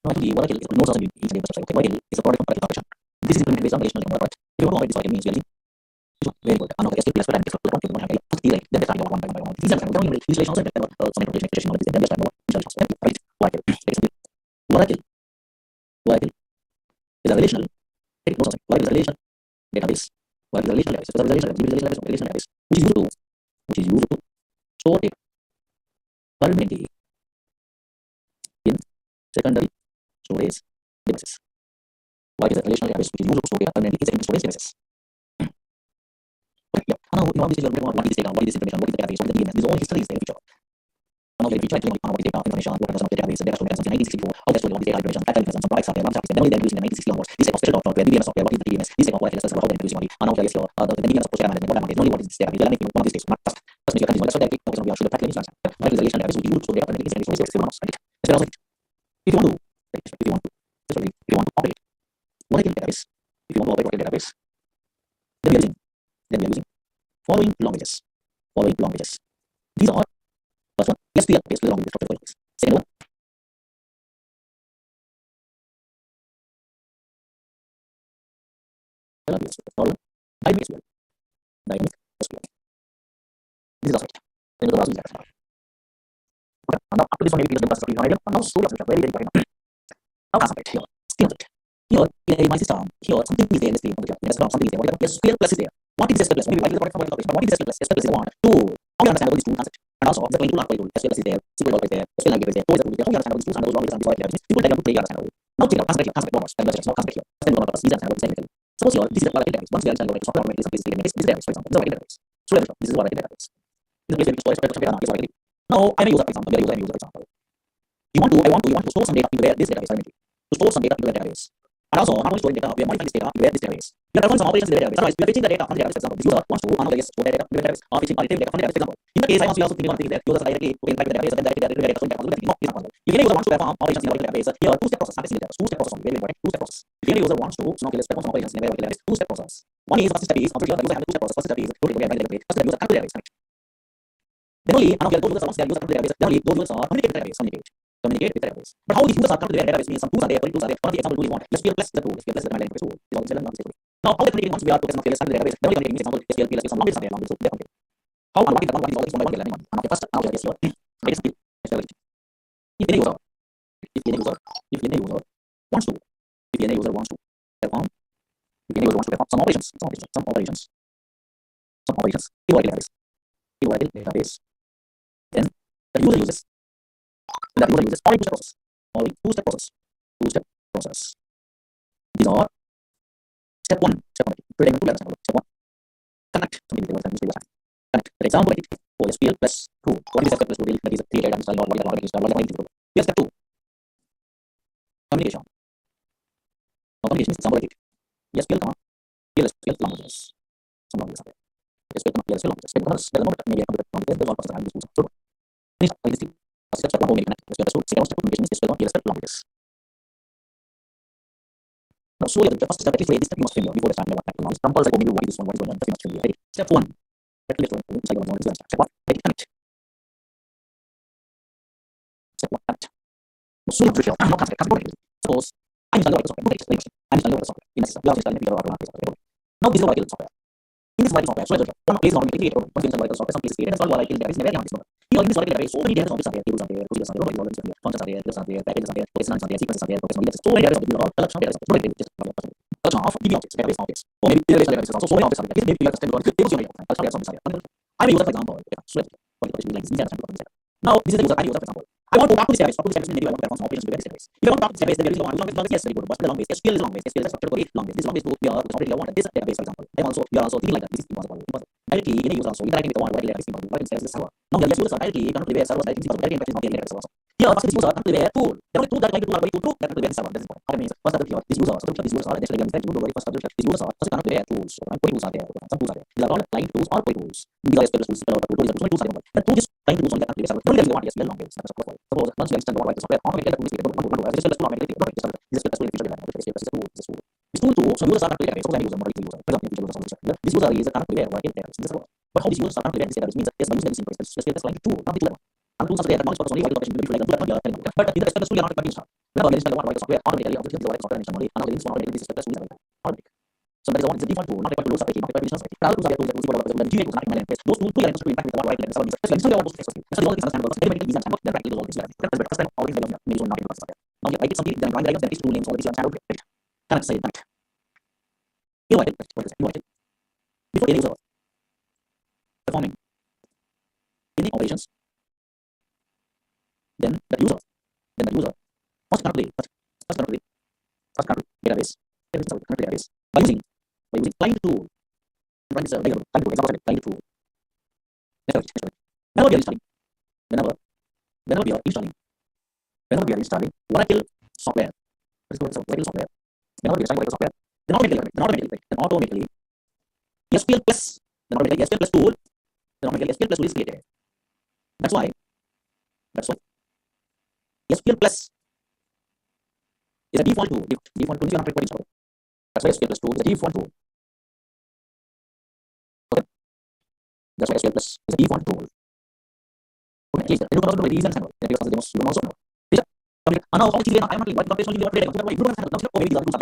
Now the Oracle is no such in each and every okay. Oracle is a product of application. This is implemented based on the relational right. If you want to avoid this Oracle means really very good. Another SQL plus and different don't have like put the like then they start one by one. These are don't even installation also some implementation knowledge then they start installation. Right. Oracle. Oracle. Oracle is a relational. No such. Oracle is a relational database. Oracle is a relational database. It's a relational database which is used to store data permanently in secondary storage devices. What is a relational database which is used to store data permanently in secondary storage devices? Yeah. Now, this is your what is this data, what is this information, what is the database, what is the DNS? This all history is there in future. Now, if you try to know what is data information, what are some of the database, data storage in 1964, how that's stored, what is data information, data information, some products are there, runs are there, then using the 1960 onwards. This type of special software, DNS software, what is the DNS? This type of Oracle server, how they use it. And now here is your the DNS of data management, what is only what is this data, one of these things, not just make your countries, so that we should practically use that. What is the relational database which you use to data permanently in secondary storage devices? If you want to operate Oracle database, then we are using following languages. These are first one SQL based language structure languages. Second one dynamic SQL. This is also it. Then we go to the okay. And now up to this one maybe the process of and now storage is very important. Now concentrate here. Still it. Here in my system, here something is there in the stream. Something is there. What is SQL plus is there? What is SQL plus? Maybe I will talk about what is SQL plus? SQL plus is one, two. How you understand about these two concepts? And also the tool SQL plus is there, SQL is there, SQL language is there, always how you understand about these tools and those languages and these people tell you to play understand. Now check out concentrate bonus. Then let's not concentrate here. Then we're going to see understand about this. Suppose here this is what I database. Once we understand about software automatic this database for example. This is what database. So this is what I database. This is place where we store data. Now I may use for example. I use for example. You want to store some data into this database permanently. To store some data into the database. And also, not only storing data, we are modifying this data into this database. We are performing some operations in the database. Otherwise, we are fetching the data from the database, for example. This user wants to analyze store data in the database, or fetching or retrieving data from the database, for example. In the case, I want to also think about that users directly to interact with the database and then directly the data. So, no, it's not possible. If any user wants to perform operations in the database, here are two-step process, not a single step. Two-step process only, very important. Two-step process. If any user wants to perform some operations in the database, two-step process. One is first step is obviously the user has the two-step process. First step is to get the database. First step user come to the database. Then only those users once they are users come to the database, then only those users are communicate with the database. Communicate with the database. But how these users are come to the database means some tools are there. Tools are there. One of the example tools you want. SQL plus the tool. SQL plus the command line tool. Now, how they communicate once we are to some SQL database? Then only communicate example SQL plus some languages are there. Languages they communicate. How and what is the one is one by one learning one. And okay, first now here is your SQL. If any user wants to perform some operations in Oracle database, then the user uses only two-step process. These are step one. Step one. Connect. Connect. For example, SQL plus 2. What is SQL plus 2? That is a create and install what is the Here's step 2. Communication. Now, communication is example SQL, PLSQL languages. Some languages are there. SQL languages. Because there's a lot of maybe there's one process I use. So, this is step 1 connect. Second step communication is SQL languages. Now, so the first step at least this step you must familiar before the start what type of knowledge. Compulsory maybe what is this one, what is going on, that you must familiar. Step 1. Step 1. Connect. Step 1. Connect. So not concept. Suppose I'm installing Oracle software. I'm installing Oracle software in my system. You are installing Oracle software. Now this is Oracle software. In this Oracle software, so one place normally created. Once you install Oracle software, some place created. Install Oracle database. Never this number. Here in this Oracle database, so many data objects are there, tables are there, procedures are there, functions are there, packages are there, processes are there, sequences are there, so many data objects are collection of data of DB objects, database objects, or maybe relational databases also. So many objects are there. This maybe you understand what tables you make. Collection of data objects are there. I'm a user, for example. Now this is the user. I'm a user, for example. I want to talk to this database. Maybe I want to perform some operations with this database. If I want to talk to this database, then there is long ways. Yes, very good. What's the long ways? SQL is long ways. SQL is structured query long ways. This long ways to we are something I want this database, for example. You are also thinking like that. This is impossible. Directly, any user also interacting with the one database. Now the users are directly cannot prepare servers directly. Directly interaction of the database also. Here, first this user currently where tool. The only tool that I like to do are very tool that currently where server. That is what it means. First here, this user. So these users are actually very first subject. These users are first currently where tools. Query tools are there. Some tools are there. These are all client tools or query tools. These are SQL tools. Tools are there. The tool is client tools on the currently server. The only thing you want is long ways. That's of course. Suppose once you understand what the software automatically the tool is don't as SQL tool automatically don't just this is the feature that this tool this tool. This tool too. So users are currently there. So when user more user. For example, this user is currently there working there. This is but how these users are currently there. This means that yes, the user is simple. It's client tool, not the tool. And tools are there, but only white location will be like but in the rest of the story, not going to start. Whenever you install the white software, automatically, object the white software instantly, and now the install automatically, this is the automatic. So that is one, it's a default tool, not required to load separately, not required to install separately. Other tools are there, tools that will the GA tools, not in place. Those tools, two elements to interact with the white level, so it's like all those things. So the only thing understandable, so very easy understandable, then practically do all these. That's the first time, all these values, maybe not in the process. Now I get something, then drawing diagrams, then these two names, all these understandable. Can I say that? Invited, what is it? Invited. Before any user performing any operations, then the user first connect database, by using client tool. Client tool, example, client tool. Whenever we are installing, whenever we are installing Oracle software, Oracle software, whenever we are installing Oracle software, then automatically SQL plus, tool, then automatically SQL plus tool is created. That's why SQL plus is a default tool. Default tool is not required to install. That's why SQL plus tool is a default tool. Okay. That's why SQL plus is a default tool. Okay. You can also do it easy and simple. You can also know. And now how it's I'm not like what the patient will upgrade. So you don't have to over these are and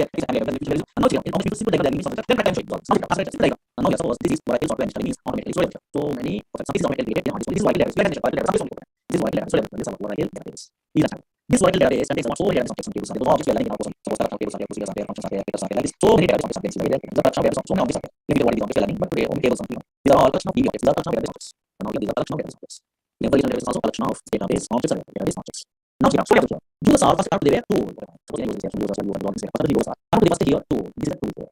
now in almost simple data means something that can show it's not as right. And now suppose this is what I software means automatically so many some is automatically created this is why this is why this is what I this white database contains about 4 layers of tables and all these layers are suppose that tables are procedures are functions are like so many tables of tables like that so many of these maybe the one is on learning but only tables on these are all collection of DB objects these are collection of database objects and all these are collection of database objects the version database is also collection of database objects and database objects now so users are first to the tool suppose any users users are first here tool this is a tool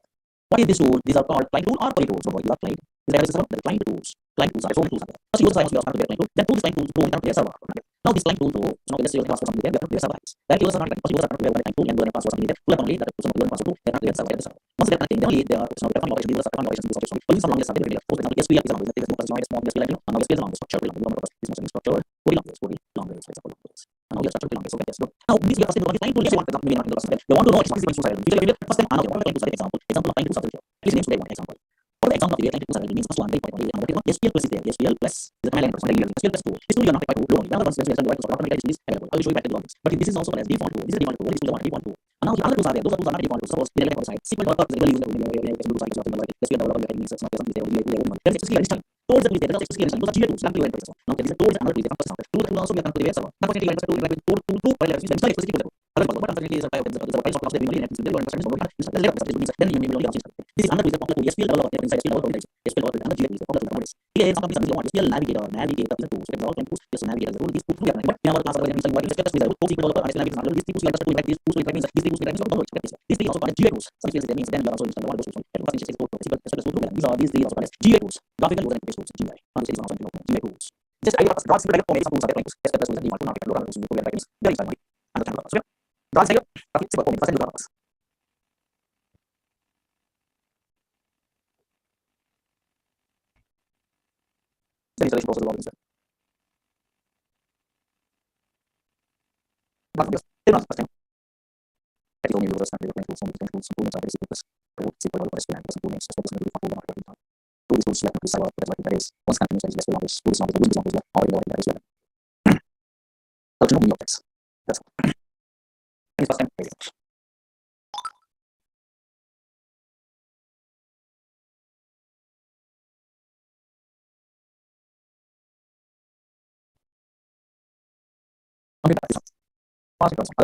what is this tool these are called client tool or query tools so these are client this is the client tools are phone tools first users are supposed to client tool then tools client tools go into their server now this client tool so let's say you pass something there we have server that users are not users are client tool and go and pass something there pull up only that person will pass to they are server once they are connecting only they are so the function users are function this object so some long list are very for example SQL is on this is no small SQL and now SQL is on the structure this is structure very long for example and now the structure belongs so now this we are first client tool you want to they want to know it's first time first time another example of client tool please name today one example for the example of the client tool means first one they SQL plus is there SQL plus is the command line SQL plus tool this tool you are not required to load the other ones when you automatically is available I will show you back the logs but this is also called as default tool this is default tool this is the one default tool and now the other tools are there those tools are not default tools suppose they are on the side SQL or is really used in the side of the SQL developer means something there there is SQL initial tools that we there is SQL initial those are GA tools not the now there is a tool is another tool tool will also be connected to the server unfortunately I tool like tool but it's like SQL but unfortunately is a type of the price of the really is very then you may only this is another tool called SQL developer inside SQL developer SQL developer and GA tools here something you want SQL navigator is a tool so all tools just navigator the these tools but never class of the what is SQL SQL developer and navigator these tools like these tools like means these tools like these also called GA tools so that means then you also install one of those tools these are these also called GA tools graphical user interface tools GUI and this is also GA tools just I draw simple like for some tools are like SQL tools and default not program tools to like very simple understand so draw simple simple for first draw the installation process of this but just first time that is only users and tools some tools are very simple simple for SQL and some tools so this is for tools tools like server that is once continuous is less tools not all the way there collection of objects that's all and first time okay that is all I will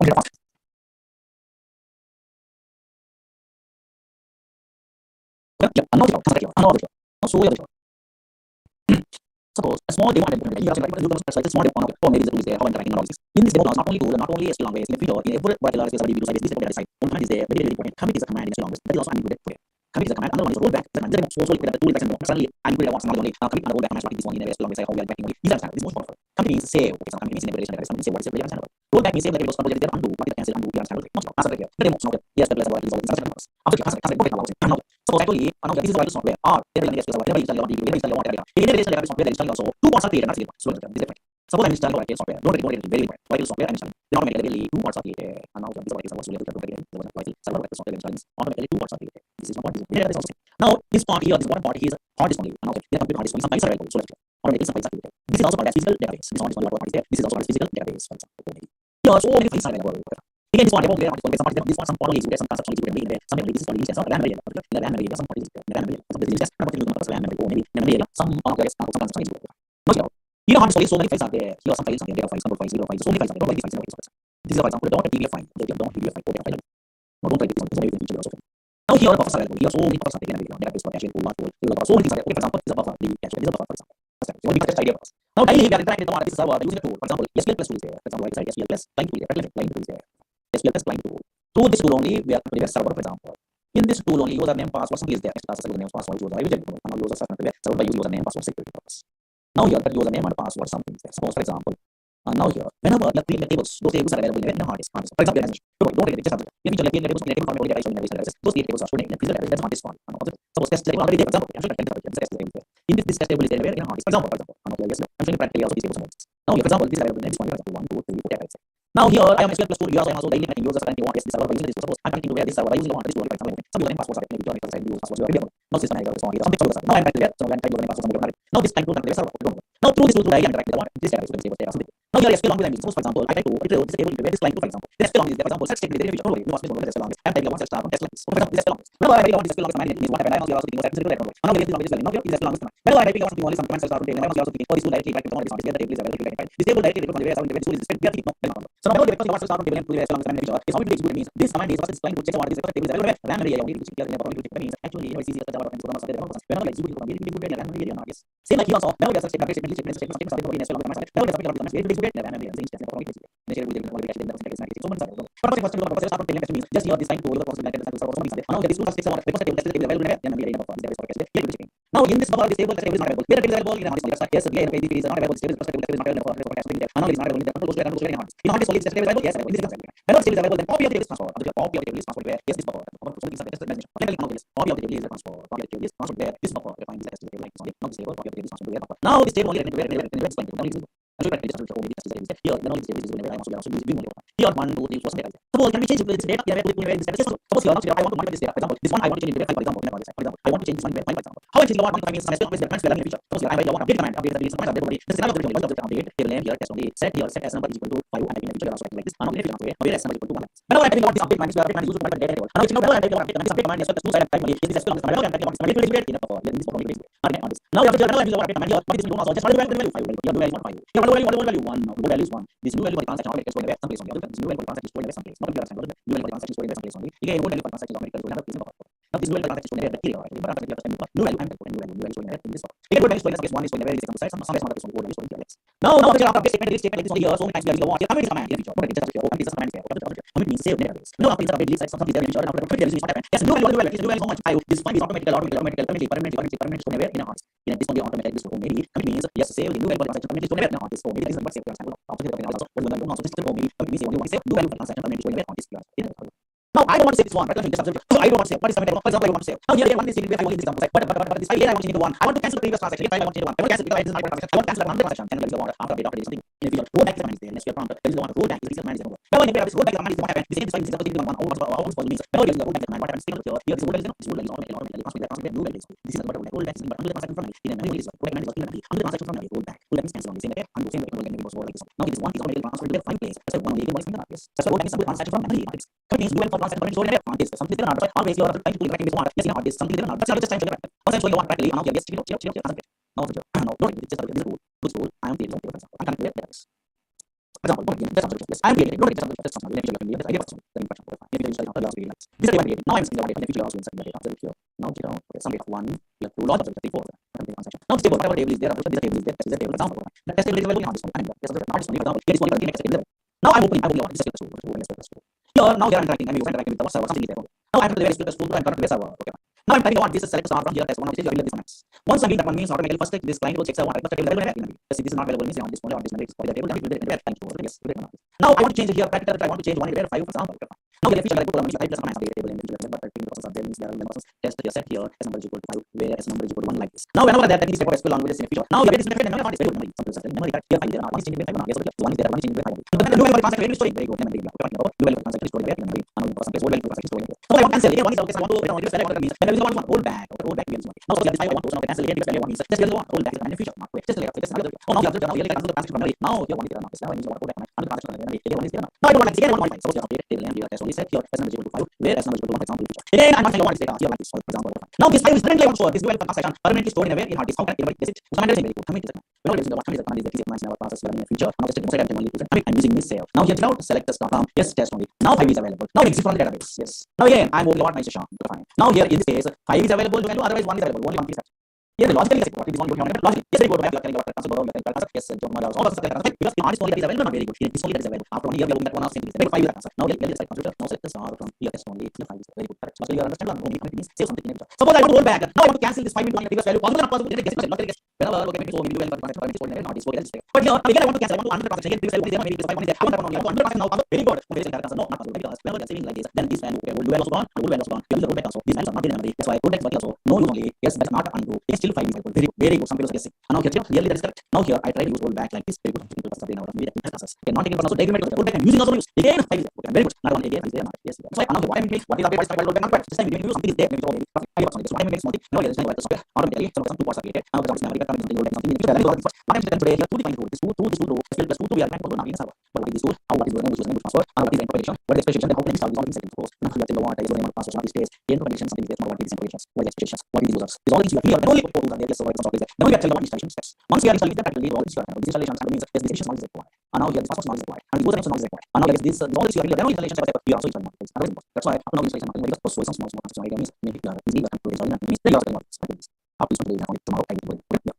okay yeah another now so Suppose a small demo attempt, you have like a small demo, or maybe the tool is there, how interacting analysis. In this demo class, not only tool, not only SQL language, in the future, in every particular space, this is the side. One command is there, very important. Commit is a command in SQL language. That is also included here. Commit is a command, another one is rollback. The command is also included the tool is suddenly included once only. Now commit and rollback commands like this one in SQL language, how we are interacting only. These are this is most powerful. Commit means save. Okay, some commit means in relation to something, say what is the relation channel. Rollback means save like it was control there undo, what is the cancel undo, we are channel. Not answer here. The demo now yes, the place about this is also after you answer go now. Now suppose actually now this is what software or there is a whatever you install in the software there is also two parts are created and so this is different. Suppose I'm installing Oracle software. Don't get it very important. Oracle software I'm installing. Then automatically two parts are created. And now this is Oracle server. So we have to create the Oracle server Oracle software installing. Automatically two parts are created. This is one part. This is also now this part here, this one part here is hard disk only. And now we have computer hard disk only. Some files are available. So let's go. Automatically some files are created. This is also called as physical database. This one is only one part is there. This is also called as physical database. For example, here are so many files are available. Again, this one demo there. This one some part is there. Some parts are included in there. Some this is called this. Some RAM area. In the RAM area, some part is in the RAM area. Some this is just RAM area. Maybe RAM area. Some some is not here hard disk so many files are there. Here are some files are there, data files, number files, zero files, so many files are there. Don't like these files. This is for example, don't PDF file. Don't PDF file, file. No, don't like this one. So many features also. Now here are buffers available. Here are so many buffers are taken available. Database for cache, pool, so many things are there. For example, this is a buffer, the cache, this is a buffer, for example. So what we just idea for us. Now daily we are interacting with the database server using a tool. For example, SQL plus tool is there. For example, like SQL plus line tool is there. Line tool is there. SQL plus line tool. Through this tool only, we are creating a server, for example. In this tool only, username, password, something is there. Extra username, password, user. I will check. Now user server by using username, password, security purpose. Now here, the username and password, something. Suppose, for example, now here, whenever you create tables, those tables are available in the hard disk. For example, don't create it, just answer. In future, create tables, format only showing those tables are stored in the physical database. That's hard disk one. Suppose test table already there, for example, I'm showing test table there. In this test table is there in hard disk. For example, I'm showing practically also these tables. Now, here, for example, this is available in this one. For example, 1, 2, 3, 4, 5, 6. Now here, I am SQL plus 2 users. I am also daily connecting users and want this server by using this. Suppose I'm connecting to where this server by using the one this tool. For example, some username passwords are maybe your use passwords you are available. Now system manager so on here. Something for users. Now I'm back to that. So I'm type username password something. Now this time to the server. Now through this tool I am interacting with the one this database with this table. Now here SQL language I'm using. Suppose for example, I type to this table into this line for example. This SQL language is there for example. Search statement is there. No way. You must be this language. I'm typing one search star from text like this. For example, this SQL language. Whenever I want this SQL language command it means what happened. I must also thinking what happened to that. Now here this language is now here this SQL language command. Whenever I typing something only some command search star from table. I must also thinking this tool directly back to one this table is available. This table directly from the where this tool is spent. We are thinking no. So now because you want to start from table to SQL language command is how it execute means this command is first explain to check what is the table is available. RAM area only which is means actually it's easy to tell what happens to the whenever like execute from the RAM area not yes. Same like here also whenever we are searching statement something in SQL language whenever we are searching something execute RAM area is instance for it. Initially we will get the second so much but first start from table means just here this time to the process like that server something now this tool takes one because the table is available then we are in the database for cache. Now in this buffer this table is not available. Where it is available in hard disk. Yes, again it is not available. This table is not available for cache. Now it is not available. Then goes to hard disk. In hard disk only this table is available. Yes, available. This is available. Whenever this table is available, then copy of the table is transferred. Copy of the table is transferred where yes this buffer. So this is the message. Copy of the table is transferred. Copy of the table is transferred there. This buffer we find this table like this only. Now this table copy of the table is transferred there. Now this table only where explain to now is here now this table is whenever I also use view only. Here 1 2 3 4 something like that. Suppose can we change this data here where this data. Suppose here now I want to modify this data. For example, this one I want to change it for example. For example, I want to change this one for example. How I change the one to means some SQL is transfer in the future. Suppose here I want update command update the some command update. This is another update table name here test only set here set as number is equal to 5 and in the future also like this. Now if you update as number is equal to 1. Whenever I type what this update command is update command is used to modify the data table. Now if you know whenever I type what this update command is two side type only is this SQL command. Whenever I type what this command it will be in the buffer. Then this buffer will be on this. Now you have to whenever I use update command here what this will do also just modify the value 5. Here value is not 5. Here value 1 now new value is 1. This new value for the transaction automatically stored in some place on the other. This new value for the transaction stored in some place. Not computer sample. New value for the transaction stored in some place only. Again new value for the transaction automatically stored in another place in the buffer. Now this new value for the transaction stored in the key right. But after the new value I'm going to new value stored in this buffer. Again new value stored in some place one is stored in the very side some place another place on the value stored in the now after after this statement like this only here so many times we are what here command in the future. Not just here open this command here. Command means save database. No after this update delete something there in the future after the is what happened. Yes new value is so much 5. This 5 is automatically permanent stored in a hard disk. In this only automatically stored maybe command means yes save the new value for the transaction permanently stored in a hard disk. So maybe this is what save for example. After the also what we want to also this maybe means only one save new value for the transaction permanently stored in a hard disk. Now I don't want to save this one, right? Let me just observe. So I don't want to save. What is the for example I want to save. Now here again one is I only this example. But this here I want to change to one. I want to cancel the previous transaction. If I want to change to one, I want to cancel because this is my transaction. I want to cancel another transaction. Then there is a order after update something in the future. Roll back is the command is there. Let's get prompt. There is the one roll back is the command is there. Now when you roll back the command is what happened. This is this is the one always for means. Now here is the roll back command. What happens? Here is the roll back is automatically transfer new value. This is the roll back is but under the transaction from me. In the memory is roll back command is under the transaction from me. Roll back means cancel on the same way. Undo same way. Roll back is like this. Now this one is automatically transferred to the file place. So one is from the place. So roll back is a transaction from memory. It means new value for transaction stored in a something there are always you are trying to connect this one yes in hard disk something there are but just trying to connect once I show you one practically now yes check now no it's just this rule I am creating something for example I can create this for example yes I am creating don't just something let me show you the idea for something the impression for if you use after last video this is the idea now I'm seeing the data in the future also inside the data observe here now okay some data 1 you have to log observe 34 transaction. Now this table, whatever table is there, this table is there, this is the table example. The test table is available on this one. I mean, this is not this one. For example, here is one currently next table. Now I'm opening one. This is the tool. Here, now here I'm interacting. I'm interacting with the server. Something is there. Now I'm to the very tool. I'm currently the server. Okay. Now I'm typing on this is select star from here. Test one of this is this one. Once again, that one means automatically first this client will check server. The table available. Yes, this is not available. Means on this one, on this one, it's for the table. Then it will be thank you. Yes. Now I want to change it here. Practical. I want to change one to 5 for example. Now the feature I put on type plus minus table and but the process of there means there are process test the set here s number is equal to 5 where s number is equal to 1 like this. Now whenever that technique is SQL language is feature. Now you get this method and memory is very good memory. Some process memory that here 5 there are one is changing with 5 yes one is there one is changing with 5. But then the dual transaction is storing very good memory. Dual transaction is storing very memory. Another person is dual transaction storing. So I want to cancel here one is okay so I want to return this value what means when I use one roll back or roll back means now so this I want to cancel here this value one means just here one roll back is the feature not just later just another. Oh now you have to now you cancel the transaction memory. Now here one is there now this now I use one roll back and the transaction memory here one is there now. Now I don't like again 1.5 so you have to table and you have only set here s number is equal to 5 where s number is equal to 1 for example. Again, I'm not saying what is data here like this, for example. Now this file is currently on this dual transaction permanently stored in a where in hard disk. How can anybody guess it? So I'm very good. Commit this. We're not using the command is the physical command in our process running in the future. Now just inside I'm only I'm using this save. Now here now select test.com. Yes, test only. Now 5 is available. Now exit from the database. Yes. Now again I'm moving what my session. Now here in this case 5 is available to value otherwise 1 is available. Only one piece. Here the logically what is one you have logic. Yes, very good. You are telling what transfer yes, all of us because the artist only is available not very good. Here this only is available. After 1 year we are looking at one of things. Very 5 is answer. Now let's select computer. Now select the star from here test only. Here 5 is very good. Correct. So you understand what only means save something in it. Suppose I want to roll back. Now I want to cancel this 5 into 1 previous value. Possible or not possible? Guess it. Logically guess. Whenever okay maybe so we do well for transaction not this okay. But here again I want to cancel. I want to undo the transaction. Again previous value is there maybe this 5 is there. I want to undo the transaction now. Very good. Okay, so no not possible because whenever they are saving like this then this value okay will do also gone. Will also gone. Use the rollback also. These values are not in memory. That's why rollback is also no use only. Yes, that's not undo. It's still 5 is equal. Very good. Some people guessing. And now here clearly that is correct. Now here I try to use rollback like this. Very good. Something out of me. Okay, not taking also take it rollback and using also use again 5 is okay. Very good. Not one again 5 is there. Yes. So I know what I mean. What is update by rollback not correct. This time we use something is there. Maybe so maybe 5 or something. So I make small thing. Now let's like the software automatically some two parts are created. Now the memory coming something rollback something in the future. Then first. What I'm saying today here 2 define rule. This 2 SQL plus 2 we are trying to do now in server. But what is this tool? How what is the name which is name transfer? What is the interpretation? What is the specification? Then how can we install this all in seconds of course. Now you have to what is the name of password not this space. The interpretation something is there. What is the interpretation? What is the specifications? What is the users? These all things you have here. Then only put tools are there. Yes, so what is the then we have to tell the installation steps. Once we are installing them practically all this installation means this decision is required. And now here this password is required. And the username is required. And now this all this you have here. Then only installation steps we are also installing multiples. That's why now installation multiples because so some small construction idea means make it easy to install and means they are also multiples. Up to something that tomorrow I will do.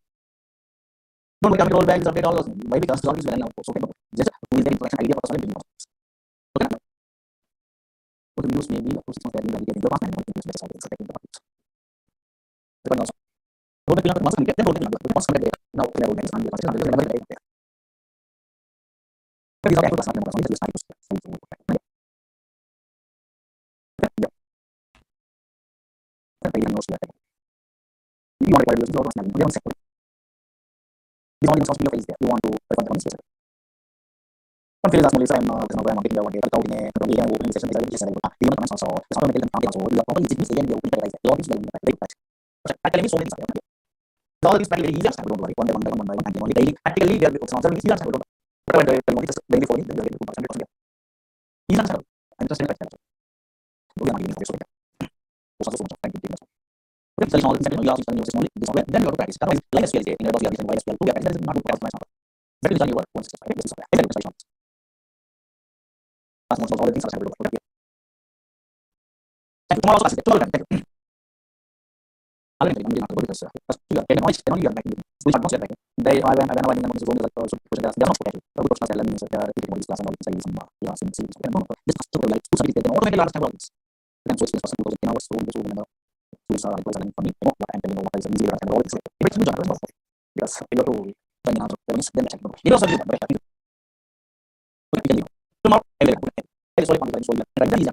Don't we have to roll back update all those why because all these well now so okay just to get introduction idea for solving okay what we use maybe up to 6 months that we get the past and we can use better solving protecting the topics but also roll back once we get then roll back once we get now we roll back on the first one never get there but these are actual personal numbers only just type yeah you know so you want to use the personal number one second this only must be your face there you want to perform the one One field is small, I'm taking one day, without in a opening session, is a even comments also, the automatic and also, you are probably sitting again, the opening guys, the office will be very much. Practically, so many all these practically easier, don't worry, one by one, and only daily. Practically, we are observing easier, I don't know. But when the daily for it, then we are getting 2%. Easier, I'm just in fact. We are not getting so much. Thank you. Okay, so all these you are only this software, then you have to practice. Otherwise, like SQL, in a dot SQL, SQL, that is not good for us. But you can you work once, this is software. Most all the things are okay. Tomorrow also tomorrow thank you. I'll get because you are getting noise, then you are back. We are not yet back. They I when I in the zone like so push that they are not okay. The good person means that they can class and all these some class in series. This is like two something they automatically understand all this. Then switch this person because in our so the so number tools are like for me what I'm telling you what is easy and all this. It's new general because you go to then answer then check. You also do that. Tomorrow I sorry right then is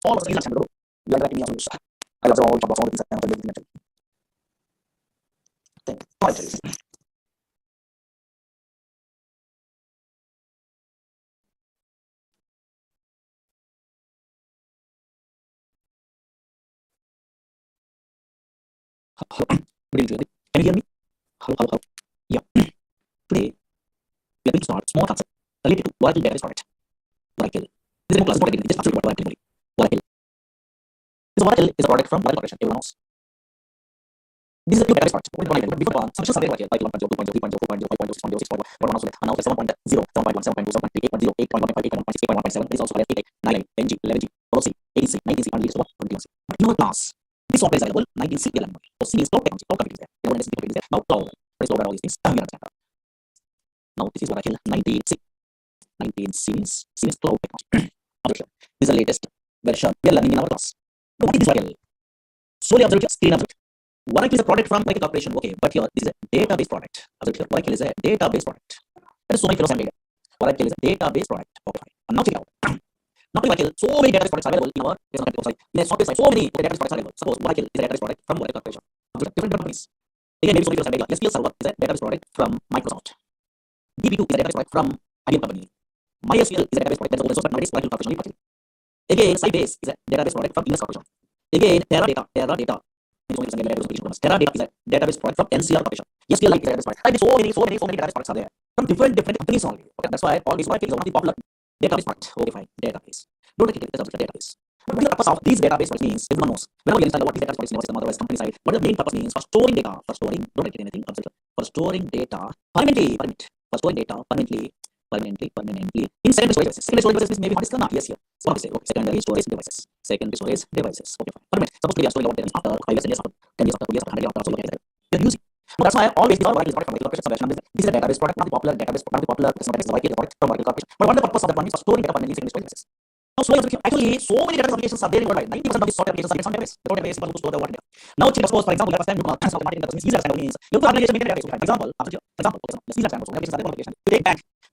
all of these are sample you are getting also I also all of all these are thank you can you hear me how yeah today we are going to start small concept related to volatile data storage volatile this is no class volatile just absolutely volatile volatile this volatile is a product from volatile operation everyone knows This is a pure database product. What is it? Before some are there like 1.0, 2.0, 3.0, 4.0, 5.0, 6.0, 6.1, but one also and now 7.0, 7.1, 7.2, 7.3, 8.0, 8.1, 8.1, 8.1, 8.1, 8.7. This is also called 8, 9, 10G, 11G, 12C, 18C, 19C, and leads to what? 21C. But in our class, this software is available 19C, 11. So C is cloud technology, cloud computing is there. There is there. Now cloud. Let's go over all these things. We understand that. Now this is what I kill 19C. 19C means cloud technology. This is the latest version we are learning in our class. Now, what is this Oracle? Slowly observe here, screen observe. Oracle is a product from Oracle Corporation. Okay, but here this is a database product. Observe here, Oracle is a database product. That is so many fellows have made. Oracle is a database product. Okay, fine. And now check it out. Not only Oracle, so many database products are available in our website. In a software side, so many database products are available. Suppose Oracle is a database product from Oracle Corporation. Different companies. Again, maybe so many fellows have made. SQL Server is a database product from Microsoft. DB2 is a database product from IBM company. MySQL is a database product that is open source, but nowadays Oracle Corporation is purchasing. Again, Sybase is a database product from Invest Corporation. Again, Teradata Teradata is a database product from NCR Corporation. SQLite is a database product. Like so many database products are there from different companies only. Okay, that's why all these Oracle is one of the popular database products. Okay, fine, database. Don't take it as a database. But what is the purpose of these database products means? Everyone knows. Whenever you understand what these database products in our system, otherwise company side, what the main purpose means for storing data, for storing, don't write anything, for storing data permanently, for storing data permanently in secondary storage devices. Secondary storage devices means maybe hard disk or not. Yes, here. So okay, secondary storage devices. Secondary storage devices. Okay, fine. Permanent. Suppose we are storing our data after 5 years, 10 years, after 10 years, after 2 years, after 100 years, after so long we are using. Now that's why always these are Oracle product from Oracle Corporation. This is a database product, not the popular database, not the popular customer database, Oracle product from Oracle Corporation. But what is the purpose of that one is for storing data permanently in secondary storage devices. Now, actually, so many database applications are there in worldwide. 90% of these software applications are some database. The database is able to store the water data. Now, suppose, for example, first time you can transfer marketing database means easier means your application maintain database. For example, easier applications are there application. You take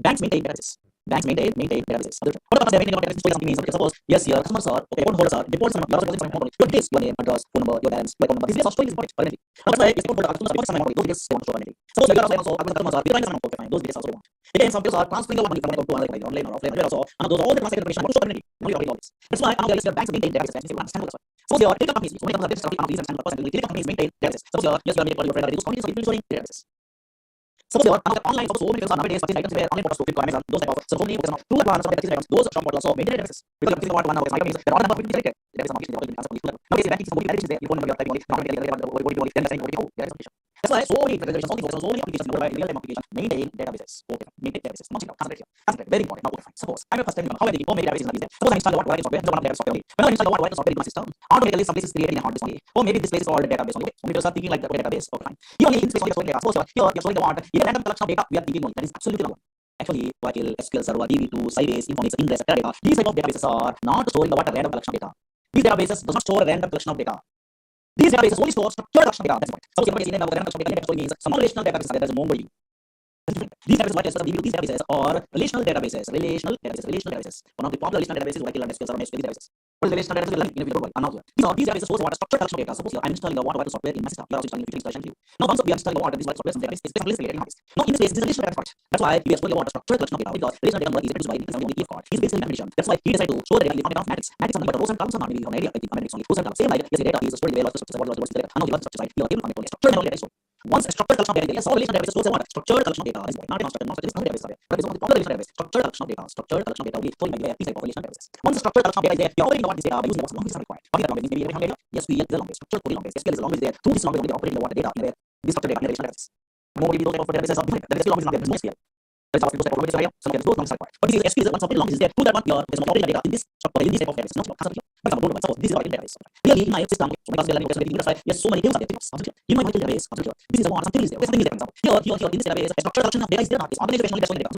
banks maintain databases. Banks maintain databases. What the purpose of maintaining database something means? Suppose, yes, here customers are account holders are deposits some your details, your name, address, phone number, your balance, your account number. These data are stored in permanently. That's why account holder customers are those details they want to store permanently. Suppose you are also customers are declining some amount, those details also they want. Again, some people are transferring money from one account to another, like online or offline. Those all the transaction information want to store permanently. Now you are all this. That's why your banks maintain databases. You understand that's why. Suppose your telecom companies, when it comes to this companies and telecom companies maintain databases. Suppose yes, you are making your friend those companies are storing databases. Suppose your online, so many people are nowadays purchasing items where online portals to Flipkart, Amazon, those type of so many focus on two advanced items. Those shop portals also maintain databases because you want one of those items. The order number will be selected. There is some application nowadays banking is more is there. Your phone number, your typing only, not only then the same there is application. That's why so many federations, so many applications, real time applications maintain databases. Okay, maintain databases. Not concentrate here. Concentrate. Very important. Now, okay, fine. Suppose I'm a first time how many databases are there. Suppose I install the Oracle software, one of the database software only. When I install the Oracle software in my system, automatically some place is created in a hard disk only. Or maybe this place is called a database only. Some people are thinking like the database. Okay, fine. You only in space only storing data. Suppose here you're storing the water. Even random collection of data we are thinking only. That is absolutely wrong. Actually, Oracle, SQL Server, DB2, Sybase, Informix, Index, Teradata, these type of databases are not storing the random collection of data. These databases does not store a random collection of data. These databases only store structured collection of data. That's what. Suppose you have a random collection of data means some relational databases are there. There's no way. These databases, these databases are relational databases. One of the popular relational databases, Oracle and SQL Server, these databases. What is relational database? We learn in a video. These databases store structured collection of data. Suppose I'm installing a water software in my system. You are also installing a installation queue. Now, once we are installing a water, this software is database. It's created in harddisk. Now, in this case, this is a relational database. That's why we are storing a water structured collection of data because relational data is reduced by only if card. He's basically definition. That's why he decided to store the data in the format of matrix. Matrix are nothing but rows and columns are not maybe on area. Like the matrix only rows and columns. Same like yes, the data is stored in the structure. What is data? And now the structure side. You are able to find it structured memory data. Once a structured collection of data, yes, all relational databases stores a structured collection of data. This is not a non-structured. This is another database. But it's only popular relational database. Structured collection of data. Structured collection of data will be stored by the these type of relational databases. Once a structured collection of data is there, you are operating the data by using what language is required. What is the language? Maybe every data. Yes, we use the language. Structured coding language. SQL is the language there. Through this language, only operating the water data in a this structured data in relational databases. More maybe those type of databases are different. The SQL language is not there. There's no SQL. There's also those type of languages area. Some of those languages are required. But this is SQL is one of the languages there. Through that one, there's no operating data in this structure in this type of database. Not concept here. For example, suppose this is our database. Really, in my system, so because we are learning that's why yes, so many tables are there. In my database, this is one something is there. Something is there. For example, here in this database, a structured collection of data is there. Not. It's organizational data.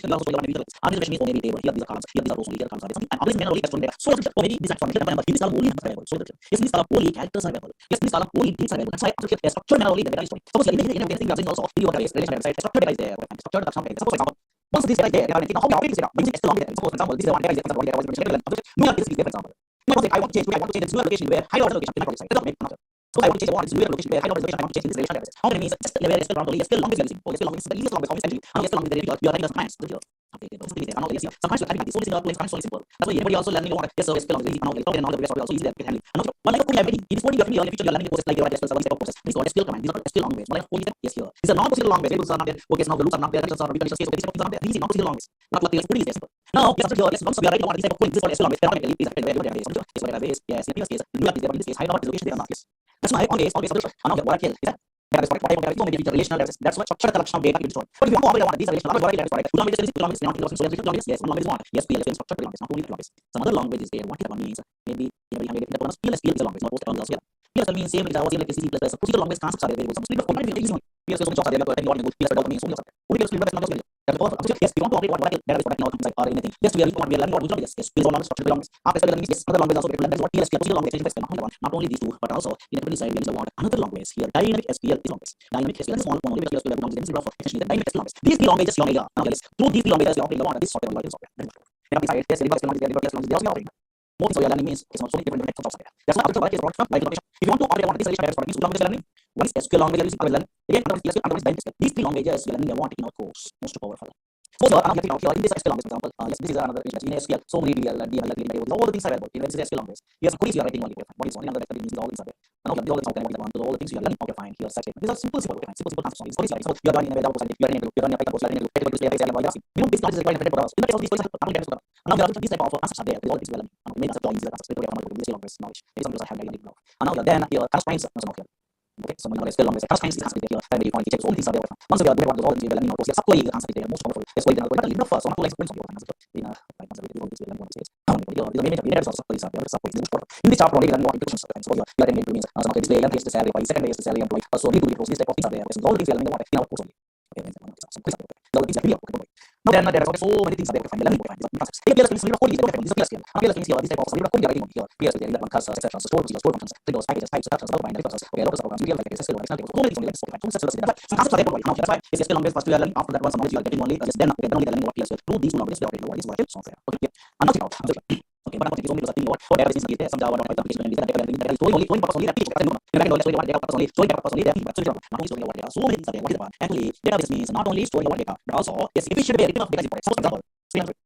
Organization is only table. Here these are columns. Here these are rows. Here columns are there. And organization only data. So or maybe this information number. This column only available. So yes, this column only characters are available. Yes, this column only dates are available. That's why a structured only the data is stored. Suppose in everything we are doing also video database, relational database, structured data is there. Structured collection of data. Suppose for example, once this data is there, how we operate this data? Using SQL language. Suppose for example, this is one data is there. For example, this is there for example. I want to change this new location where high order location in my project site. That's not make another. So I want to change this new location where high order location I want to change in this relational database. How many means just where SQL only SQL language using. Oh, SQL language is the easiest language obviously. And SQL language you are writing as commands. Okay, something is there. Now yes, sometimes you're having this. So this is not so simple. That's why anybody also learning about yes, so SQL language is now the also easy there. Another one like coding already. In this coding you are in the future you are learning the process like you write SQL one step of process. This is called SQL command. These are SQL language. One like coding yes here. These are non-procedural language. Variables are not there. Okay, so now the loops are not there. Conditions are conditions case. These are not there. These are non-procedural language. Not like coding is simple. Now yes, after yes, once we are writing about this type of coding, this is called SQL language. Automatically is affected by your database. Yes, database. Yes, in this case, new application is there. High order location they are not. Yes. That's why always. And now what I kill is that database product, whatever database, maybe it's a relational database. That's what structured collection of data you store. But if you want to operate on these relational database product, two languages, yes, one language is what? Yes, PL is structured language, not only language. Some other language is there. What that one means? Maybe PL is a language, not most languages here. PL means same like Java, same like C++. Procedural language concepts are there. Some split of code, maybe easy one. PL jobs are there. PL means only split of language. Yes, we want to operate what database product now comes or anything. Yes, we are learning what language. Yes, PL is one structured language. After language, yes, other language also. That is what PL procedural language is. Not only these two, but also in the company side, we want another language here. Dynamic SQL is language. Dynamic SQL is small one only because SQL language is essentially the dynamic language. These three languages you know. Now yes, through these three languages you operate this software language. Yes, language. More things you are learning means it's not so many different types of software. That's why work is brought from like location. If you want to operate one of these relational database products, language learning, one is SQL language learning, again another is PSQL, another is dynamic SQL. These three languages you are learning in our course, most powerful. So I'm getting out here in this SQL language, for example. Yes, this is another in SQL. So many DL, DML, all the things are available. Even this is SQL language. Yes, queries you are writing only. What is only another vector means all things are there. Now you all the software, all the things you are learning. Okay, fine. Here, set statement. These are simple concepts. Queries you are learning in a web, you are learning Python, you are learning you know, basic knowledge is required in programs. In the case of these courses, I'm going to now there are these type of concepts are there. All things we are learning. Many concepts are easy concepts. We have this language knowledge. Some of us have learning now. And now then here constraints some of here. Okay, so when SQL language constraints is concept here. Then we find features. All things are there. Once we are doing all things we are learning. Yes, subquery is concept there. Most powerful. SQL is not enough. So not like SQL in like concept all things we are learning. These are many types of subqueries are there. Subqueries is important. In this chapter only we are learning what instructions are. So you are learning means some of the display and the salary by second is the salary employee. So we do the these type of things are there. So all things we are learning what in our course only. Okay, then some quiz are there. All things are really okay. Now then there are so many things that we find learning concepts. If PLS means of code is different. This is PLS. PLS means here this type of code you are writing on here. PLS is there cursors, exceptions, store procedures, store functions, triggers, packages, types, exceptions, double bind, filters. Okay, lots of programs. PL like SQL, so many things only like so such some concepts are there. Now that's why SQL language first we are learning. After that, once some knowledge you are getting only, yes, then only learning what PLS. Through these two languages we are operating what is what software. Okay, and nothing out. Okay, but I'm going to show you what database is there. Some Java, Python, application, that is only purpose only that teach. You can only showing what data purpose only, showing data purpose only. Not only showing what data. So many things are there. What is about? Actually, database means not only storing what data, but also yes, efficient way of data is important. So for example, 300.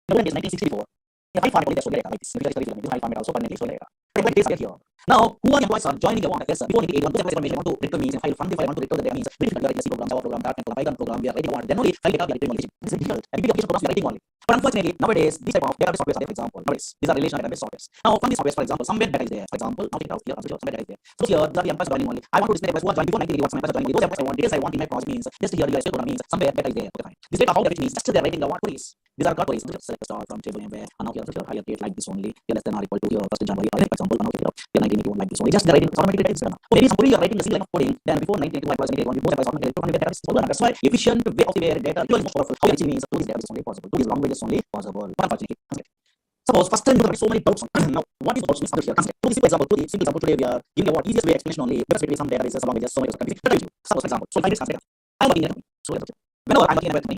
Now in 1964, the high format only stored data like this. The high format also permanently stored data. Like this here. Now, who are the employees are joining the one? Yes, before 1981, this information want to return means file from the file want to return the data means very difficult. C program, Java program, .NET program, Python program, we are writing one. Then only file data we are returning only. This is difficult. And big application programs we are writing only. But unfortunately, nowadays, this type of database software are there, for example. Nowadays, these are relational database software. Now, from these software, for example, somewhere data is there. For example, now check it out here, some data is there. So here, the employees joining only. I want to display employees who are joined before 1981, some employees are joining. Those employees I want, details I want in my project means just here, your program means somewhere data is there. Okay, fine. This data how data means just they are writing the what queries. These are queries. So just select the star from table and where. And now here, higher date like this only. Here less than or equal to here 1st January. For example, now check it out. Here 1981 like this only. Just the writing automatically data is done. So maybe some query you are writing a single line of coding. Then before 1981, I was 1981. Before I was automatically data is possible. That's why efficient way of the data is most powerful. How it means to this data is only possible. To this language is only possible. Unfortunately. Suppose first time there are so many doubts. Now, what is the doubts means here? Consider. To this simple example today we are giving what easiest way explanation only. Because between some databases along with just so many countries. Suppose for example, so if I consider, I'm working in a company. So whenever I'm working in a company,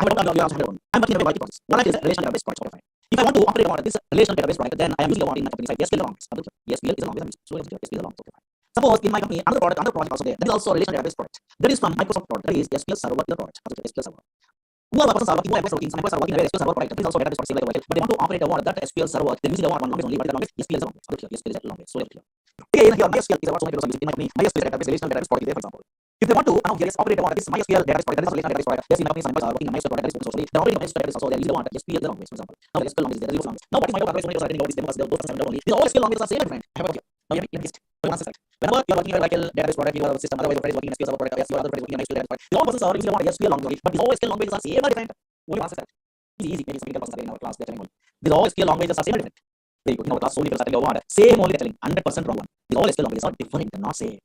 I'm working in a IT process. What is a relational database project? If I want to operate on this relational database project, then I am using a in my company side. SQL language. SQL is a language. So SQL is a language. Suppose in my company another project also there. That is also a relational database project. That is from Microsoft product. That is SQL Server product. SQL Server. Who are the persons are working, who are working, some employees are working in a SQL Server product. This is also database project similar to but they want to operate a that SQL Server. They using the one language only. What is the language? SQL is a language. SQL is a language. So again here MySQL is what so many people in my company. MySQL database relational database project there for example. If they want to now here is operate on this MySQL database project. That is a relational database project. Yes, in my company some employees are working in MySQL product. That is also the operating MySQL database also they use the one SQL is a language for example. Now SQL language is there. Now what is my database? So many people are writing about this demos. Those only. These all SQL languages are same different. I have here. Now you have whenever you are working in a database product, you have a system. Otherwise, your friend is working in SQL Server product. Yes, your other friend is working in MySQL database product. The all processes are using one SQL language, but these all SQL languages are same or different. What do you answer that? Easy. Maybe some people are in our class. They're telling only. These all SQL languages are same or different. Very good. In our class, so many people are telling one. Same only they're telling 100% wrong one. These all SQL languages are different. They're not same.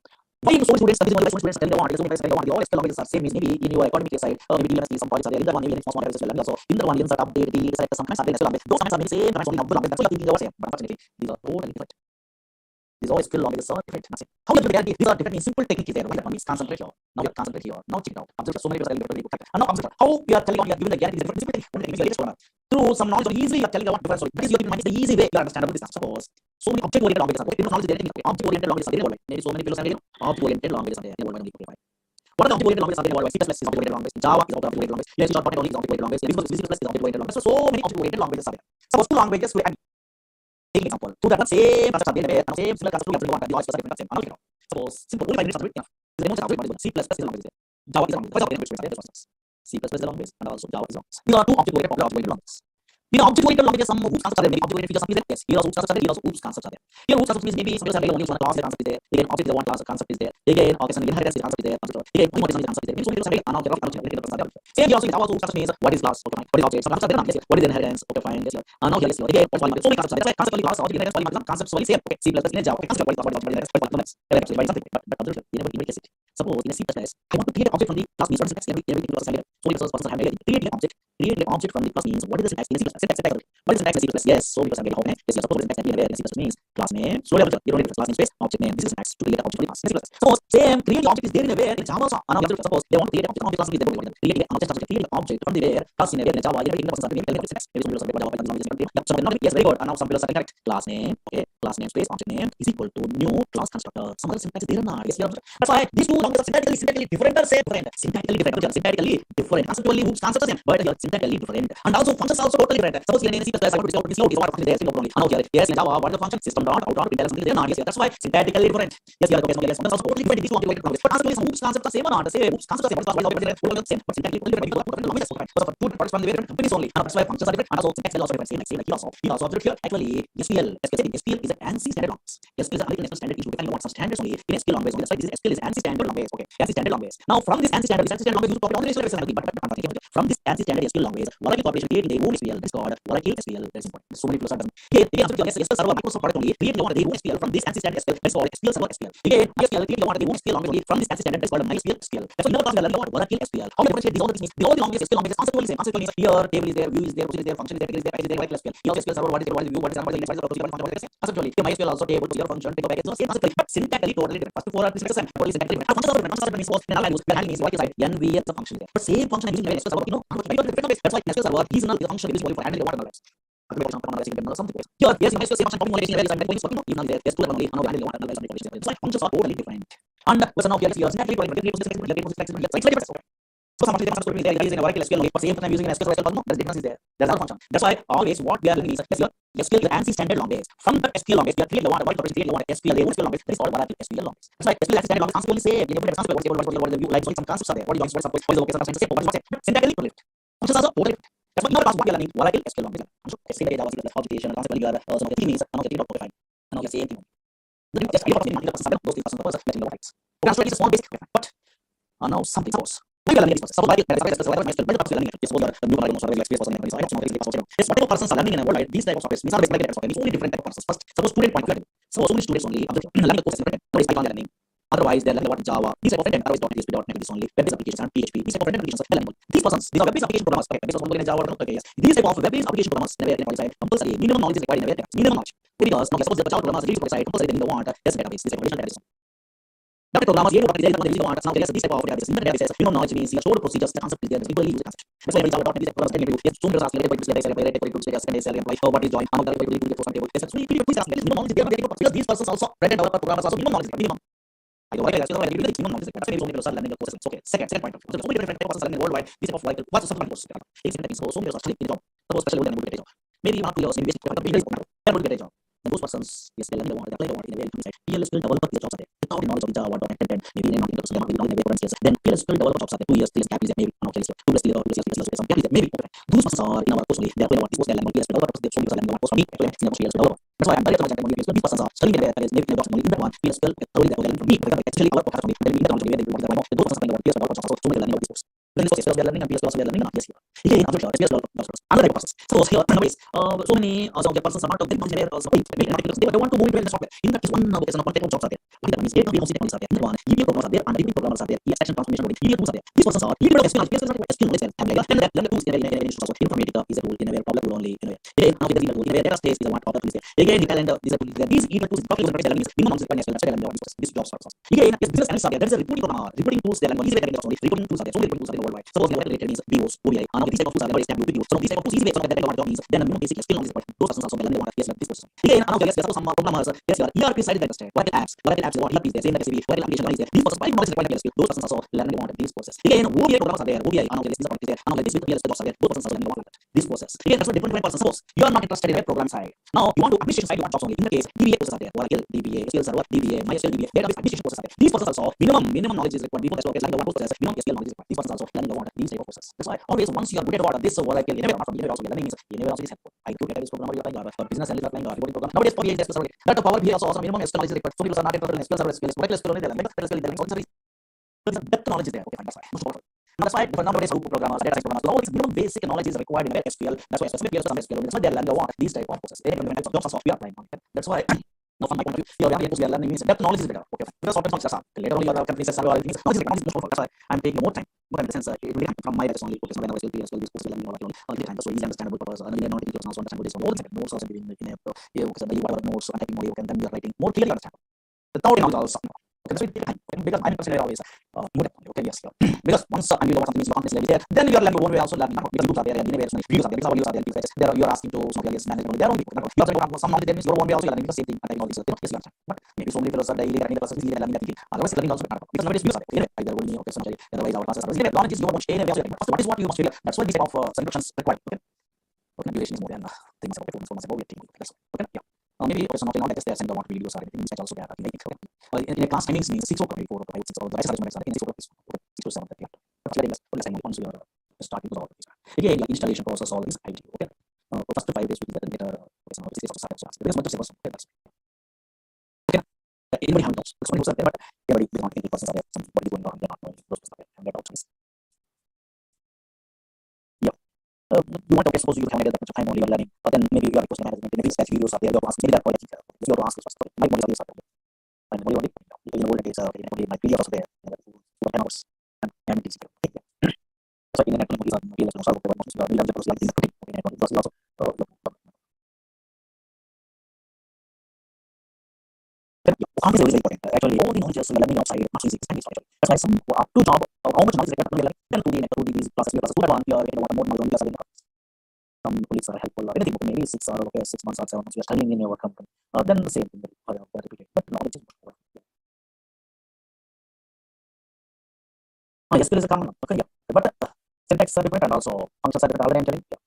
Why do so many students? Only so many students telling one. So many telling one. These all SQL languages are same. Means maybe in your academic side, maybe DMS some projects are there. In the one, maybe in small database as well. And also in the one, you insert update, delete, select. Sometimes are there SQL language. Those sometimes are maybe same. Sometimes only other language. That's why you're thinking they are same. But unfortunately, these are totally different. These all SQL languages are different. Nothing. How you reality? These are different. Simple technique is there. Why that one means concentrate here. Now you concentrate here. Now check it out. Observe so many people are telling you. And now observe how we are telling you. We are giving the guarantee. Simple technique. Through some knowledge, easily you are telling you what difference. This is your mind. Is the easy way. You understand about this. Suppose so many object-oriented languages are there. Knowledge there. Object-oriented languages are there. Maybe so many people are saying object-oriented languages are there. What are the object-oriented languages are there? C++ is object-oriented language. Java is object-oriented language. Yes, C# is object-oriented language. C++ is object-oriented language. So many object-oriented languages are there. Suppose two languages we take an example. Two that same concepts are there. Same similar concepts. Two different ones. Same. Suppose simple. Only 5 minutes are there. There is no object. C++ is a language. Java is a language. What's the language? C++ is a language, and also Java is a language. These are two object-oriented languages. In object-oriented languages, some OOPS concepts are there. Maybe object-oriented features, something like this. Here also OOPS concepts are there. Here also OOPS concepts are there. Here OOPS concepts means maybe some people only one class concept is there. Again, object is one class concept is there. Again, okay, some inheritance concept is there. Again, only one concept is there. Means only some an object of concept is there. Same here also in Java OOPS concept means what is class? Okay, fine. What is object? Some concepts are there. Yes, what is inheritance? Okay, fine. Yes, now here is again what's polynomial. So many concepts are there. That's why concept class, object, inheritance, polynomial concepts only same. Okay, C++ in Java. Okay, concept what is inheritance, polynomial. Actually, why something? But other we never case it. Suppose in a C++, I want to create an object from the class means what is syntax? Everything class assigned. So many persons have create an object. Create an object from the class means what is the syntax in C++? Syntax. What is the syntax in C++? Yes, so because I'm getting open. Yes, suppose syntax in C++ means class name. So you don't need class name space object name. This is syntax to create an object from the class. Suppose same create object is there in a where in Java. So suppose they want to create an object class is there. Create an object from the where class in a where in Java. Everything person have element syntax. Maybe some people Java so not yes, very good. And now some people are correct. Class name, okay, class name space object name is equal to new class constructor. Some other syntax is there or not? Yes, that's why these two languages are syntactically different or same different. Syntactically different. Conceptually concepts are same, but syntactically different. And also functions also totally different. Suppose here in C++ I want to discount this load is what function there is no problem. Now here yes in Java what is the function system dot out dot println something there not yes that's why syntactically different. Yes here okay so yes functions also totally different. These two languages but conceptually some concepts are same or not? Same concepts are same. That's why same but syntactically different because different languages okay. So for two different from the different companies only. And that's why functions are different and also syntax is also different. Same like here also observe here actually SQL is an ANSI standard language. SQL is an American standard issue depending on some standards only in SQL language. That's why this SQL is ANSI standard language. Okay, ANSI standard language. Now from this ANSI standard language you talk about but from this ANSI standard SQL language, Oracle Corporation created their own SQL. This is called Oracle SQL. That's important. So many people are done. Here, SQL Server Microsoft product only create their own SQL from this ANSI standard SQL. That's called SQL Server SQL. Again, MySQL create their own SQL language only from this ANSI standard. That's called MySQL SQL. That's why you never talk about Oracle SQL. How to differentiate these all the things? The all the languages SQL languages conceptually same. Conceptually here, table is there, view is there, position is there, function is there, category is there, package is there, Oracle SQL. Here SQL Server what is view, what is what is conceptually. Here MySQL also table, position, function, take a package. So same conceptually, but syntactically totally different. First before this is the same. Totally syntactically different. Functions are different. Functions are different. Then I'll use the handling is what is right. NV is the function there. But same function I'm using in SQL Server. You know, that's why SQL Server seasonal the function is only for handling water analysis. Here, yes, MySQL same function copy modification where I'm going to even there. There's two only. Now handling water analysis. That's why functions are totally different. And so now here syntactically different. So some functions are there using Oracle SQL only. For same function I'm using an SQL Server. No, there's difference is there. There's no function. That's why always what we are learning is SQL is ANSI standard language. From the SQL language, we are creating the SQL language. That is called Oracle SQL language. That's why SQL standard language conceptually same. You put example what is the view like some concepts are there. What is the location of same. What is syntactically different. Functions are totally different. That's why now what we are learning Oracle SQL language. So SQL Java computation conceptually some of the themes and the fine. And the same thing. The just idea of the those things are matching the rights. Okay, so it's a small basic but now something else. Whatever persons are learning in a world, these type of software means are only different type of persons. First, suppose student point of view. So only students only learning the course is different. What is Python learning? Otherwise, they are learning what Java. These type of front-end, otherwise .NET is only web-based applications and PHP. These type of front-end applications are learning. These persons, these are web-based application programmers. Okay, based on Java. Okay, yes. These type of web-based application programmers never qualified. Compulsory minimum knowledge is required in a minimum knowledge. Because now suppose the Java programmers reach qualified. Compulsory they want test database. This is a database. Now programmers here what they want now this type of database. Minimum knowledge means you store procedures. The concept is there. People use the concept. That's why Java.NET is a programmer study review. Yes, soon there's related to what is join. What is minimum knowledge because these persons also front-end developer programmers also minimum knowledge minimum. I don't like that. Minimum knowledge. That's why so many people are learning the courses. Okay, second point of view. So many different persons are learning worldwide. This type of like what's the course? So many are in job. Suppose especially when they job. Maybe 1 2 years, maybe they will get a job. And those persons, yes, they learn the water, they play the water in a very inside. PL skill developer is jobs are there. Without the knowledge of Java, .NET, maybe they not so they might be different skills. Then PL skill developer jobs are there. 2 years, 3 years, gap is there, maybe not 2 years, some gap is there, maybe. Those persons are in our course only. They are playing what this was their language. PL developer, so many are learning the course from me. Actually, in the PL developer. That's why I'm very much like these persons are studying their careers, maybe jobs only in that one. PL skill, totally they're learning from me. Actually, our focus on me. Then in the country where they want to know. Those persons are learning PL developer jobs, so many learning about this course. Then this is learning and PL also learning. Yes, here. Again, I'm sure PL developer another process. So here, nowadays, so many some of the persons are not very much aware of they want to move into software. In that case, one vocation of content jobs are there. That means eight technologies are there. One, EDA programmers are there, and EDA programmers are there. Extraction transformation of EDA tools are there. These persons are EDA skill knowledge and then tools in a informatica is a tool in a way problem tool only in a way. Again, now the tool in a way data space is a one of the tools there. Again, the calendar is a tool there. These EDA tools probably the learning is minimum this job starts. Again, is business analysts are there. There is a reporting programmer, reporting tools there. Easy way only reporting tools are there. So many reporting tools are there worldwide. Suppose the related means BOS, OBI, and these type of tools are there. These type of tools easy way so that the job means then a minimum basic skill knowledge is those persons also learning what yes this process. Again, yes, there's also some programmers. Yes, your ERP side is interested. Oracle apps, they want ERP is there, same like SAP, Oracle application is there. These processes, knowledge required in PLSQ. Those persons also learning about these processes. Again, OBI programmers are there. OBI, these are there. This with PLSQ jobs are there. Those persons also learning about this process. Again, that's what different persons. Suppose you are not interested in a program side. Now you want to administration side, you want jobs only. In the case, DBA processes are there. Oracle, DBA, SQL Server, DBA, MySQL, DBA, database administration processes are there. These processes also minimum knowledge is required. Before that's learning about processes, minimum SQL knowledge is required. These persons also learning about these type of processes. That's why always once you are good at about this Oracle, anywhere not from anywhere also learning means anywhere also is helpful. IQ database program you are applying or business analyst applying or reporting program. Nowadays for SQL that Power BI also minimum SQL knowledge is required. So people are not interested in SQL Server, Oracle SQL only they learn. SQL they learn. So there is a depth knowledge is there. Okay, fine, that's why. Most important. Now that's why nowadays group programmers, data science programmers, all these minimum basic knowledge is required in SQL. That's why specific PLSQL, SQL. That's why they learn about these type of processes. They have different types of jobs we are applying on. That's why. Now from my point of view, we are learning means depth knowledge is better. Okay, because sometimes just later on your company says all things. Knowledge is most important. That's why I'm taking more time. More in the sense it really from my only focus. When I was still PLSQL, this course learning all the time. So easy understandable purpose. I mean, not taking also understand what is all the notes also giving in a whatever notes and typing more you can then you are writing more clearly understand. The thought knowledge also. Okay, that's why it takes time. Okay, because I'm personally always more depth. Okay, yes, because once I know what something is you can't necessarily there, then you are learning one way also learning because groups are there and anyway views are there, videos are there, there you are asking to some areas management there only. You also some knowledge there means your one way also learning the same thing and all these things. Yes, you understand. But maybe so many fellows are daily learning the process easily learning that easily. Otherwise learning also better because nowadays views are there. Either only okay, somebody otherwise our classes are there. Knowledge is your much anyway also learning. First, what is what you must learn. That's why this type of solutions required. Okay, okay, duration is more than things about performance about it. Okay, yeah. Maybe okay, some of the knowledge there send the videos are anything which also there. In a class timings means 6 o'clock, 4 o'clock, 6 o'clock. The rest of the are in 6 o'clock, 6 to 7. Once you are starting to all of these. Again, your installation process all is IT. Okay. First 5 days we get some of this is also started. Because much of okay, that's okay. Anybody have doubts? There's many are there, but everybody we want to persons are there. Somebody going on, they're not knowing those are there. And that options. Yeah. You want to suppose you have that much time only you're learning, but then maybe you are requesting management, maybe sketch videos are there, you have to ask maybe that point you have to ask first. My body is there. And only in the old days, my PDF was there. 10 hours. And it is okay. So in the network, these are videos also okay, but most of the videos like in the network is also confidence is very important. Actually, all the knowledge is learning outside, not easy. That's why some up to job, how much knowledge is required, then to the network, these classes, good one, you are getting more knowledge on the some colleagues are helpful or anything, maybe 6 or okay, 6 months or 7 months you are studying in your company, then the same thing will repeat. But knowledge is more. Yes, there is a common. Okay, yeah. But syntax are different and also functions are different. Already yeah.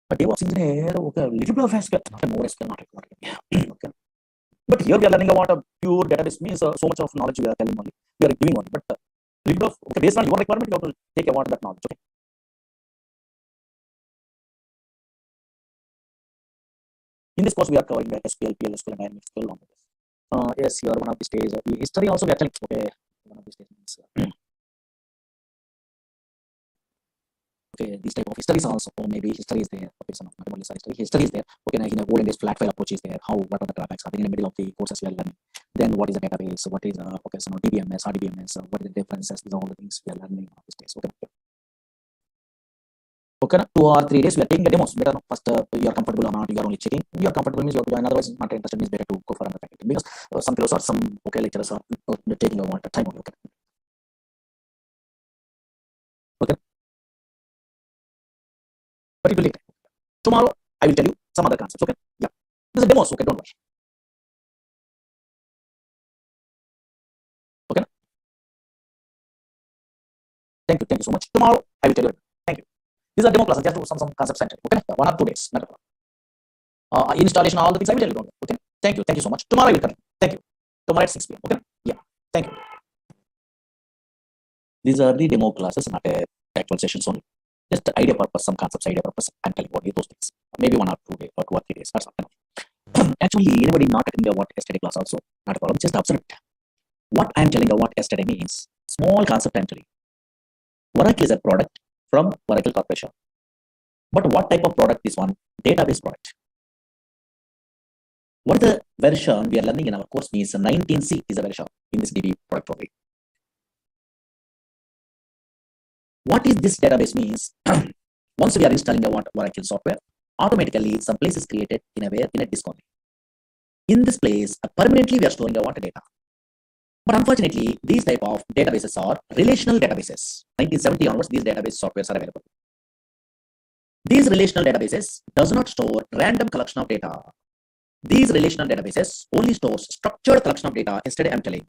But DevOps engineer, okay, a little bit of SQL, not more SQL, not required. Yeah. Okay. But here we are learning about a pure database means so much of knowledge we are telling only. We are giving only. But little bit of okay, based on your requirement, you have to take about that knowledge. Okay. In this course, we are covering the SQL, PLSQL, and dynamic SQL languages. Yes, here one of the stages. History also we are telling. Okay, one of the statements. Okay, these type of histories also, or maybe history is there. Okay, some of my history is there. Okay, in a golden days flat file approach is there. How what are the drawbacks are in the middle of the courses we are learning. Then what is the database? What is okay, so DBMS, RDBMS, what is the differences? These are all the things we are learning on these days. Okay. Okay, 2 or 3 days we are taking the demos. Better first you are comfortable or not, you are only checking. You are comfortable means you have to join, otherwise not interested means better to go for another faculty because some fellows or some okay lecturers are taking a lot of time only. Okay. Okay. But it will take time. Tomorrow I will tell you some other concepts. Okay. Yeah. This is a demos, okay, don't worry. Okay. Thank you so much. Tomorrow I will tell you. Thank you. These are demo classes, just some concepts I tell you. Okay. 1 or 2 days. Not installation, all the things I will tell you. Don't worry. Okay. Thank you so much. Tomorrow I will come. Thank you. Tomorrow at 6 p.m. Okay. Yeah. Thank you. These are the demo classes, not actual sessions only. Just the idea purpose, some concepts, idea purpose. I'm telling you those things. Maybe 1 or 2 days or 2 or 3 days. That's all. Actually, anybody not attending what yesterday class also, not a problem. Just observe it. What I'm telling you what yesterday means, small concept I'm telling you. Oracle is a product from Oracle Corporation. But what type of product is one? Database product. What is the version we are learning in our course means 19C is a version in this DB product only. What is this database means? Once we are installing the Oracle software, automatically some place is created in a disk only. In this place, permanently we are storing the data. But unfortunately, these type of databases are relational databases. 1970 onwards, these database softwares are available. These relational databases does not store random collection of data. These relational databases only stores structured collection of data. Yesterday, I'm telling.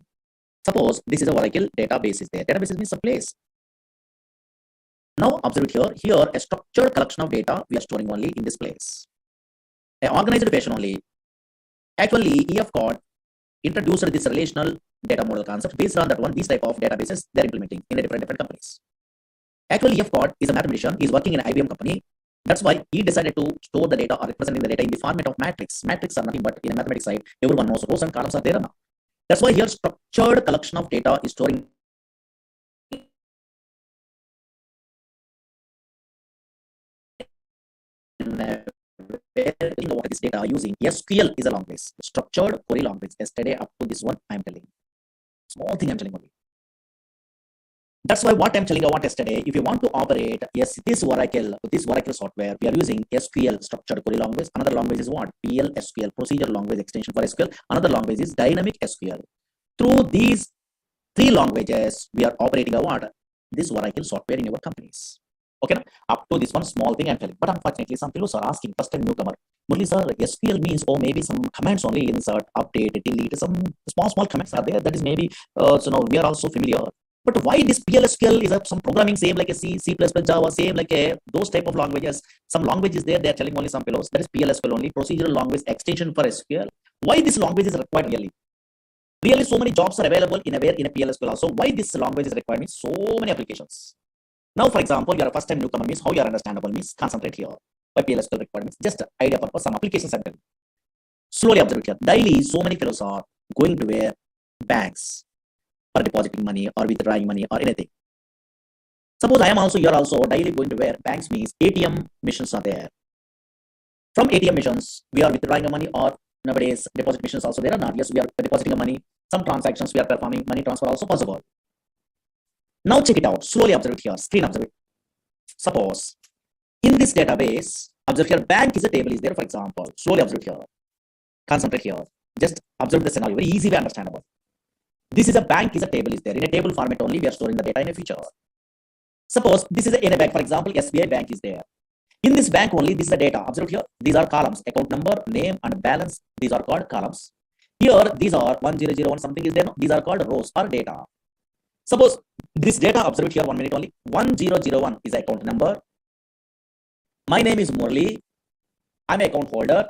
Suppose this is a Oracle database is there. Database means a place. Now observe it here. Here, a structured collection of data we are storing only in this place. An organized fashion only. Actually, EF code introduced this relational data model concept. Based on that one, these type of databases they're implementing in a different companies. Actually, EF code is a mathematician. He's working in an IBM company. That's why he decided to store the data or representing the data in the format of matrix. Matrix are nothing but in a mathematics side, everyone knows rows and columns are there now. That's why here structured collection of data is storing what this data using SQL is a language, structured query language. Yesterday up to this one, I'm telling. Small thing I'm telling only. That's why what I'm telling you about yesterday, if you want to operate, yes, this Oracle software, we are using SQL, structured query language. Another language is what? PL/SQL, procedure language extension for SQL. Another language is dynamic SQL. Through these three languages, we are operating a what? This Oracle software in your companies. Okay, up to this one small thing I'm telling. But unfortunately, some fellows are asking, first time newcomer, Murali sir, SQL means, or maybe some commands only, insert, update, delete, some small commands are there. That is maybe, so now we are also familiar. But why this PLSQL is some programming same like a C++, Java, same like a those type of languages. Some languages there, they are telling only some fellows. That is PLSQL only, procedural language extension for SQL. Why this language is required really? Really, so many jobs are available in a PLSQL also. Why this language is required means so many applications. Now, for example, you are a first time newcomer means how you are understandable means concentrate here. Why PLSQL requirements? Just idea purpose, some applications are done. Slowly observe it here. Daily, so many fellows are going to where banks for depositing money or withdrawing money or anything. Suppose I am also, you are also daily going to where banks means ATM machines are there. From ATM machines, we are withdrawing the money or nowadays deposit machines also there or not. Yes, we are depositing the money. Some transactions we are performing, money transfer also possible. Now check it out. Slowly observe it here. Screen observe it. Suppose in this database, observe here, bank is a table is there, for example. Slowly observe here. Concentrate here. Just observe the scenario. Very easy, very understandable. This is a bank is a table is there. In a table format only, we are storing the data in a feature. Suppose this is in a bank, for example, SBI bank is there. In this bank only, this is the data. Observe here. These are columns. Account number, name, and balance. These are called columns. Here, these are 1001 something is there. No? These are called rows or data. Suppose this data, observe here 1 minute only. 1001 is account number. My name is Murali. I'm an account holder.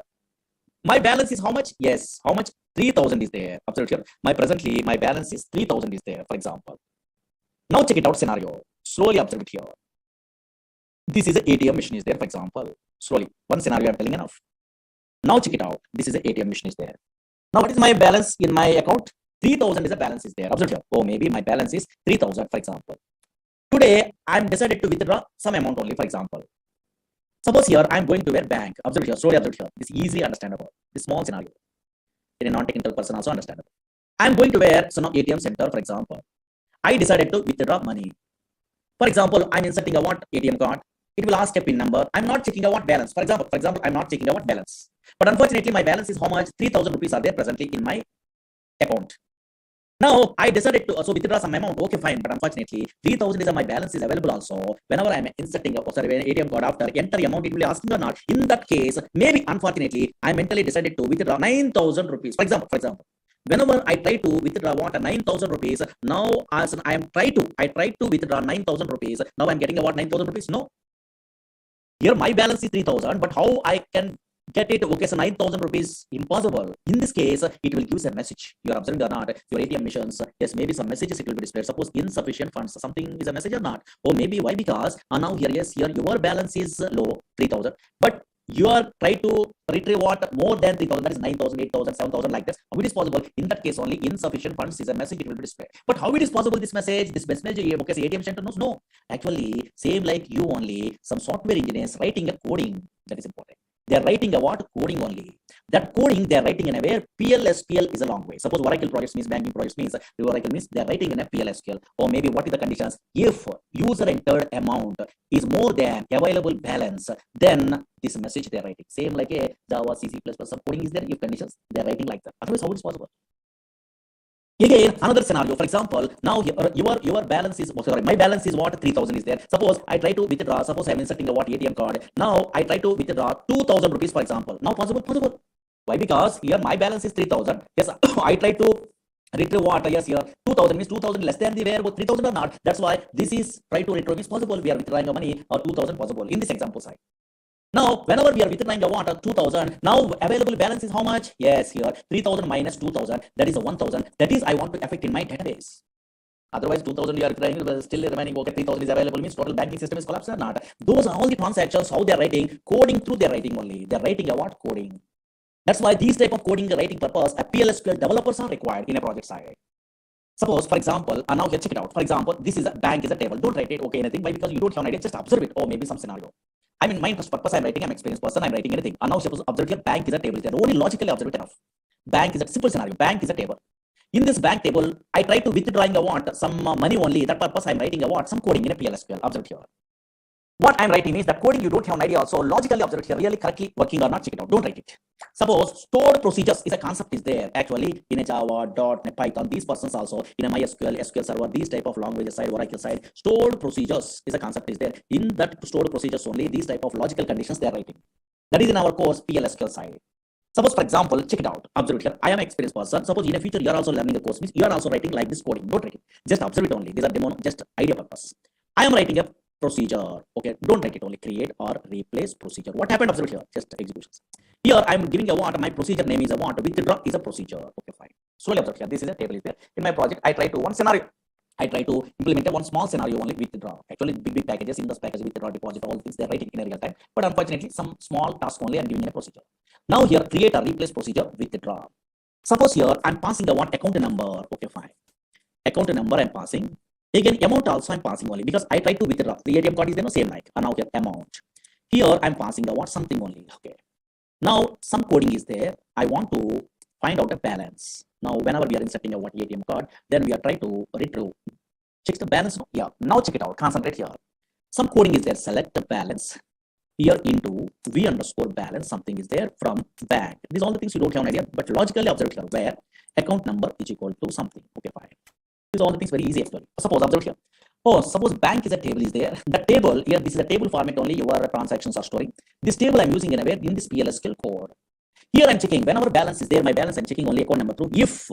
My balance is how much? Yes. How much? 3000 is there. Observe here. Presently, my balance is 3000 is there, for example. Now check it out scenario. Slowly observe it here. This is an ATM machine is there, for example. Slowly. One scenario I'm telling enough. Now check it out. This is an ATM machine is there. Now what is my balance in my account? 3000 is a balance is there. Observe here. Oh, maybe my balance is 3000, for example. Today, I'm decided to withdraw some amount only, for example. Suppose here, I'm going to a bank. Observe here. Slowly observe here. This is easily understandable. This small scenario. In a non-technical person also understandable. I'm going to where some ATM center, for example. I decided to withdraw money. For example, I'm inserting a what ATM card. It will ask a PIN number. I'm not checking a what balance. For example, I'm not checking a what balance. But unfortunately, my balance is how much? 3000 rupees are there presently in my account. Now, I decided to also withdraw some amount. Okay, fine. But unfortunately, 3000 is my balance is available also. Whenever I'm inserting a ATM card after enter amount, it will be asking or not. In that case, maybe unfortunately, I mentally decided to withdraw 9000 rupees. For example, whenever I try to withdraw what 9000 rupees, now as I try to withdraw 9000 rupees. Now I'm getting about 9000 rupees. No. Here my balance is 3000, but how I can get it? Okay, so 9000 rupees impossible. In this case, it will give a message. You are observing or not? Your ATM machines, yes, maybe some messages it will be displayed. Suppose insufficient funds, something is a message or not? Or maybe why? Because now here, yes, here your balance is low, 3000, but you are trying to retrieve what more than 3000, that is 9000, 8000, 7000 like this. How it is possible? In that case, only insufficient funds is a message, it will be displayed. But how it is possible this message? This message, okay, so ATM center knows? No. Actually, same like you only, some software engineers writing a coding, that is important. They are writing a what? Coding only. That coding they are writing in a where PLSQL is a long way. Suppose Oracle projects means banking projects means Oracle means they are writing in a PLSQL. Or maybe what is the conditions? If user entered amount is more than available balance, then this message they are writing. Same like a Java, C++, some coding is there. If conditions they are writing like that. Otherwise, how it is possible? Again, another scenario. For example, now your balance is, sorry, my balance is what, 3,000 is there. Suppose I try to withdraw. Suppose I'm inserting a what ATM card. Now I try to withdraw 2,000 rupees, for example. Now possible. Why? Because here my balance is 3,000. Yes, I try to retrieve what? Yes, here 2,000 means 2,000 less than the where 3,000 or not. That's why this is try to retrieve is possible. We are withdrawing the money or 2,000 possible in this example side. Now, whenever we are withdrawing a what, 2,000, now available balance is how much? Yes, here 3,000 minus 2,000, that is a 1,000. That is I want to affect in my database. Otherwise, 2,000 you are withdrawing, still remaining, okay, 3,000 is available, means total banking system is collapsed or not. Those are all the transactions, how they are writing, coding through their writing only. They are writing a what? Coding. That's why these type of coding, the writing purpose, a PLSQL developers are required in a project side. Suppose, for example, now here check it out. For example, this is a bank is a table. Don't write it, okay, anything. Why? Because you don't have an idea, just observe it. Or maybe some scenario. I mean, my interest purpose, I'm writing, I'm experienced person, I'm writing anything. And now suppose observe here, bank is a table. There only logically observe it enough. Bank is a simple scenario. Bank is a table. In this bank table, I try to withdrawing a what? Some money only. That purpose, I'm writing a what? Some coding in a PLSQL. Observe here. What I'm writing is that coding you don't have an idea also. Logically observe it here, really correctly working or not, check it out. Don't write it. Suppose stored procedures is a concept is there actually in a Java, .NET, Python. These persons also in a MySQL, SQL Server, these type of languages side, Oracle side. Stored procedures is a concept is there. In that stored procedures only, these type of logical conditions they are writing. That is in our course PLSQL side. Suppose, for example, check it out. Observe it here. I am an experienced person. Suppose in the future you are also learning the course, means you are also writing like this coding. Don't write it. Just observe it only. These are demo, just idea purpose. I am writing a procedure. Okay, don't write it only. Create or replace procedure. What happened? Observe it here. Just executions. Here I'm giving a what. My procedure name is a what. Withdraw is a procedure. Okay, fine. Slowly observe here. This is a table is there. In my project, I try to one scenario. I try to implement one small scenario only withdraw. Actually, big packages in this package withdraw deposit, all things they're writing in a real time. But unfortunately, some small task only I'm giving in a procedure. Now here, create or replace procedure withdraw. Suppose here I'm passing the what account number. Okay, fine. Account number I'm passing. Again, amount also I'm passing only because I try to withdraw. The ATM card is there, no same like. And now here amount. Here I'm passing the what something only. Okay. Now some coding is there. I want to find out a balance. Now whenever we are inserting a what ATM card, then we are trying to retrieve. Check the balance. Yeah. Now check it out. Concentrate here. Some coding is there. Select the balance. Here into v underscore balance. Something is there from bank. These are all the things you don't have an idea, but logically observe here where account number is equal to something. Okay, fine. These are all the things very easy actually. Suppose observe here. Oh, suppose bank is a table is there. The table here, this is a table format only. Your transactions are storing. This table I'm using in this PLSQL code. Here I'm checking whenever balance is there. My balance I'm checking only account number through. If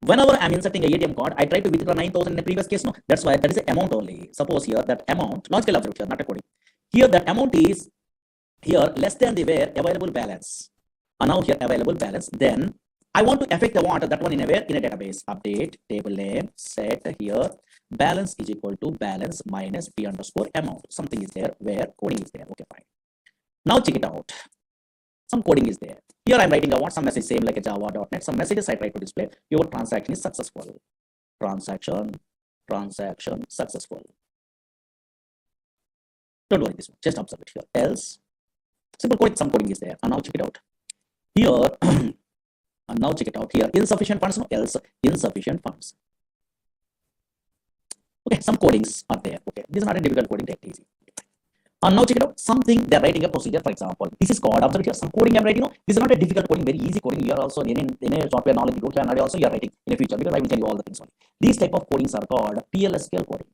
whenever I'm inserting a ATM card, I try to withdraw 9,000 in the previous case. No, that's why that is the amount only. Suppose here that amount logical observe here, not a coding. Here that amount is here less than the where available balance. And now here available balance. Then I want to affect the what that one in a where in a database. Update table name set here balance is equal to balance minus p underscore amount. Something is there where coding is there. Okay, fine. Now check it out. Some coding is there. Here I'm writing a what some message same like a Java.NET. Some messages I try to display. Your transaction is successful. Transaction successful. Don't worry this one. Just observe it here. Else simple coding. Some coding is there. And now check it out. Here. And now check it out here. Insufficient funds, no else insufficient funds. Okay, some codings are there. Okay, this is not a difficult coding, take it easy. And now check it out. Something they're writing a procedure, for example. This is called observe here. Some coding I'm writing. No, this is not a difficult coding, very easy coding. You are also in a software knowledge, you don't have also you are writing in the future because I will tell you all the things only. These type of codings are called PLSQL coding.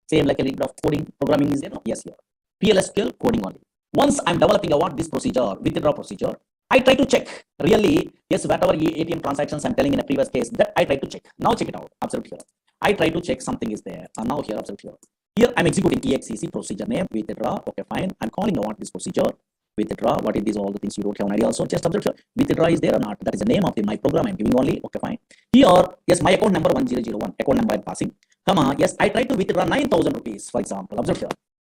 Same like a little bit of coding programming is there. No? Yes, here. PLSQL coding only. Once I'm developing a what this procedure, withdraw procedure, I try to check really, yes, whatever ATM transactions I'm telling in a previous case that I try to check. Now check it out. Observe here. I try to check something is there. And now here, observe here. Here I'm executing exec procedure name withdraw. Okay, fine. I'm calling out this procedure withdraw. What is this? All the things you don't have an idea. Also, just observe here. Withdraw is there or not? That is the name of my program. I'm giving only. Okay, fine. Here, yes, my account number 1001. Account number I'm passing. Come on. Yes, I try to withdraw 9,000 rupees. For example, observe here.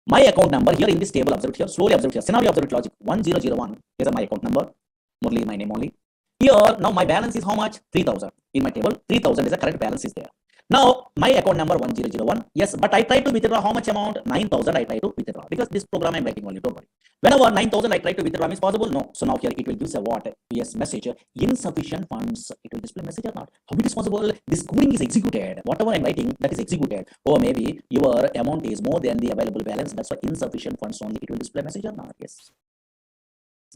My account number here in this table. Observe here. Slowly observe here. Scenario observe logic 1001. Here's my account number. Murali, my name only. Here, now my balance is how much? 3,000. In my table, 3,000 is the correct balance is there. Now, my account number 1001. Yes, but I try to withdraw how much amount? 9,000 I try to withdraw. Because this program I'm writing only, don't worry. Whenever 9,000 I try to withdraw is possible? No. So now here it will give a what? Yes, message. Insufficient funds. It will display message or not. How it is possible? This coding is executed. Whatever I'm writing, that is executed. Or maybe your amount is more than the available balance. That's why insufficient funds only. It will display message or not. Yes.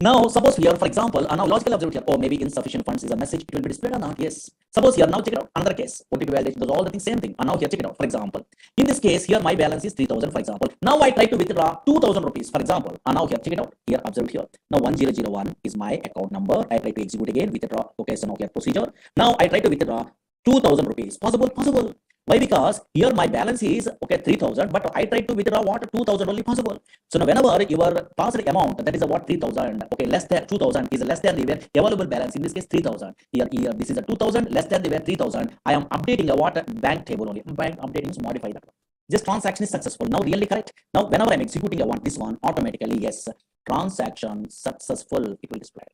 Now, suppose here, for example, now logical observed here, oh, maybe insufficient funds is a message, it will be displayed or not? Yes. Suppose here, now check it out, another case, OTP validation, does all the things, same thing. And now here, check it out, for example, in this case, here my balance is 3000, for example. Now I try to withdraw 2000 rupees, for example. And now here, check it out, here, observe here. Now 1001 is my account number. I try to execute again, withdraw. Okay, so now here, procedure. Now I try to withdraw 2000 rupees. Possible, possible. Why? Because here my balance is okay 3000, but I try to withdraw what 2000 only possible. So now whenever your passed amount, that is a what 3000, okay, less than 2000 is less than the available balance, in this case 3000. Here this is a 2000 less than the 3000. I am updating a what bank table only. Bank updating is modify that one. This transaction is successful. Now really correct. Now whenever I'm executing, I want this one automatically. Yes, transaction successful. It will display.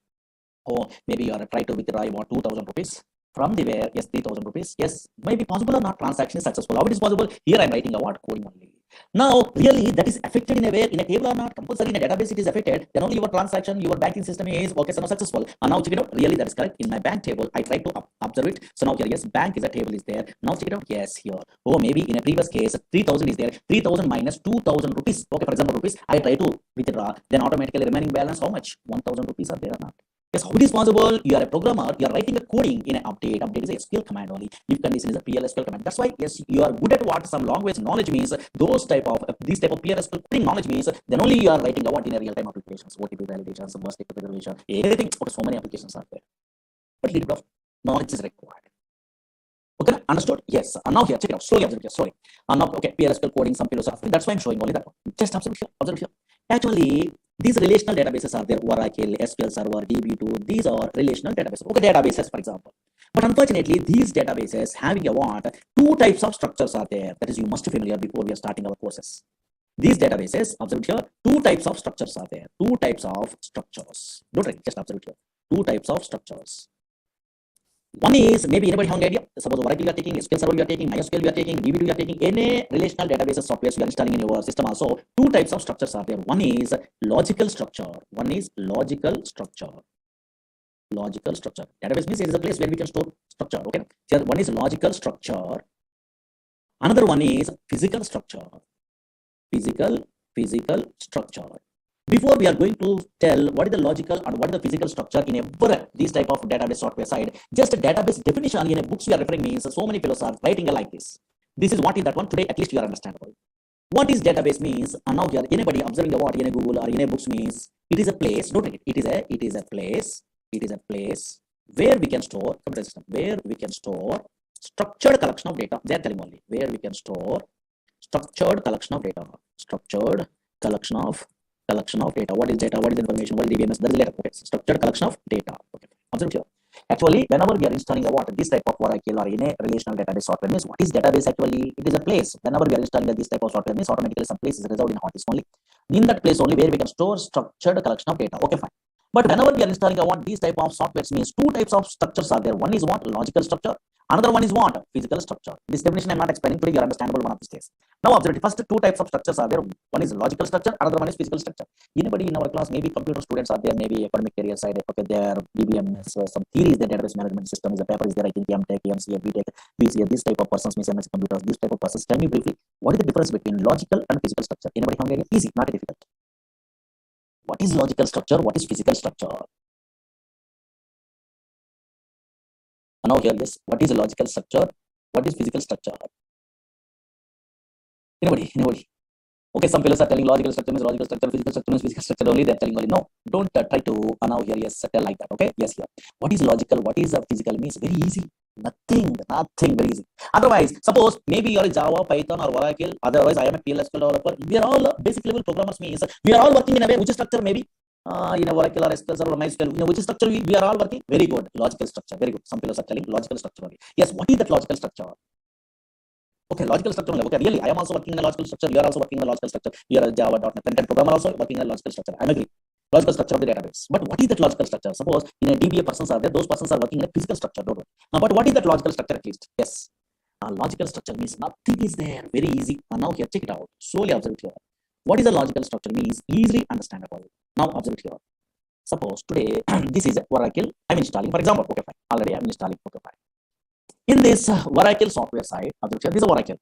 Oh, maybe you are trying to withdraw about 2000 rupees. From the where, yes, 3000 rupees. Yes, maybe possible or not, transaction is successful. How it is possible? Here I'm writing a what coding only. Now, really, that is affected in a way, in a table or not, compulsory in a database it is affected. Then only your transaction, your banking system is okay, so now successful. And now check it out. Really, that is correct. In my bank table, I try to observe it. So now here, yes, bank is a table is there. Now check it out. Yes, here. Oh, maybe in a previous case, 3000 is there. 3000 minus 2000 rupees. Okay, for example, rupees. I try to withdraw. Then automatically remaining balance, how much? 1000 rupees are there or not? Yes, how it is possible? You are a programmer, you are writing a coding in an update. Update is a SQL command only. If condition is a PLSQL command. That's why, yes, you are good at what some language knowledge means. Those type of this type of PLSQL coding knowledge means, then only you are writing a what in a real-time applications, OTP validations, burst data preservation, everything. Okay, so many applications are there. But little bit of knowledge is required. Okay, understood? Yes. And now here, check it out. Slowly observe here. Slowly. And now, okay, PLSQL coding, some philosophy. That's why I'm showing only that one. Just observe here. Observe here. Actually, these relational databases are there. Oracle, SQL Server, DB2. These are relational databases. Okay, databases, for example. But unfortunately, these databases having a what? Two types of structures are there. That is, you must be familiar before we are starting our courses. These databases, observe here, two types of structures are there. Two types of structures. Don't worry, just observe here. Two types of structures. One is maybe anybody have an idea. Suppose Oracle you are taking, SQL Server you are taking, MySQL you are taking, DB2 you are taking, any relational databases software you are installing in your system also. Two types of structures are there. One is logical structure. One is logical structure. Logical structure. Database means it is a place where we can store structure. Okay. Here one is logical structure. Another one is physical structure. Physical structure. Before we are going to tell what is the logical and what is the physical structure in a this type of database software side, just a database definition in a books we are referring means so many fellows are writing like this. This is what is that one. Today at least you are understandable. What is database means, and now here anybody observing the what in a Google or in a books means it is a place. Don't it? It is a place where we can store computer system, where we can store structured collection of data. They are telling only where we can store structured collection of data. Structured collection of data. What is data? What is information? What is DBMS? That is data. Okay. Structured collection of data. Okay. Observe here. Actually, whenever we are installing a what this type of Oracle or in a relational database software means what is database actually? It is a place. Whenever we are installing this type of software means automatically some place is reserved in hot disk only. In that place only where we can store structured collection of data. Okay, fine. But whenever we are installing a what these type of softwares means two types of structures are there. One is what logical structure. Another one is what physical structure. This definition I'm not explaining today. You are understandable one of these days. Now observe the first two types of structures are there. One is logical structure. Another one is physical structure. Anybody in our class, maybe computer students are there, maybe academic career side. Okay, there DBMS, some theories. The database management system is a paper is there. I think MTech, MCA, BTech, BCA. This type of persons, means MS computers. This type of persons. Tell me briefly, what is the difference between logical and physical structure? Anybody have any idea? Easy, not difficult. What is logical structure? What is physical structure? Now here, yes, what is a logical structure? What is physical structure? Anybody? Okay, some fellows are telling logical structure means logical structure, physical structure means physical structure only. They are telling only. No, don't try to now here, yes, tell like that. Okay, yes, here. What is logical? What is physical means very easy. Nothing, very easy. Otherwise, suppose maybe you are a Java, Python, or Oracle. Otherwise, I am a PLSQL developer. We are all basic level programmers. Means we are all working in a way which structure maybe. In a Oracle or SQL or MySQL, which structure we are all working? Very good. Logical structure. Very good. Some people are telling logical structure only. Yes, what is that logical structure? Okay, logical structure only. Okay, really, I am also working in a logical structure. You are also working in a logical structure. You are a Java.NET front-end programmer also working in a logical structure. I agree. Logical structure of the database. But what is that logical structure? Suppose in a DBA persons are there, those persons are working in a physical structure. Don't worry. But what is that logical structure at least? Yes. Logical structure means nothing is there. Very easy. Now here, check it out. Slowly observe it here. What is a logical structure means easily understandable. Now observe it here. Suppose today this is Oracle. I'm installing, for example. Okay, fine. Already I'm installing. Okay, fine. In this Oracle software side, observe here. This is Oracle.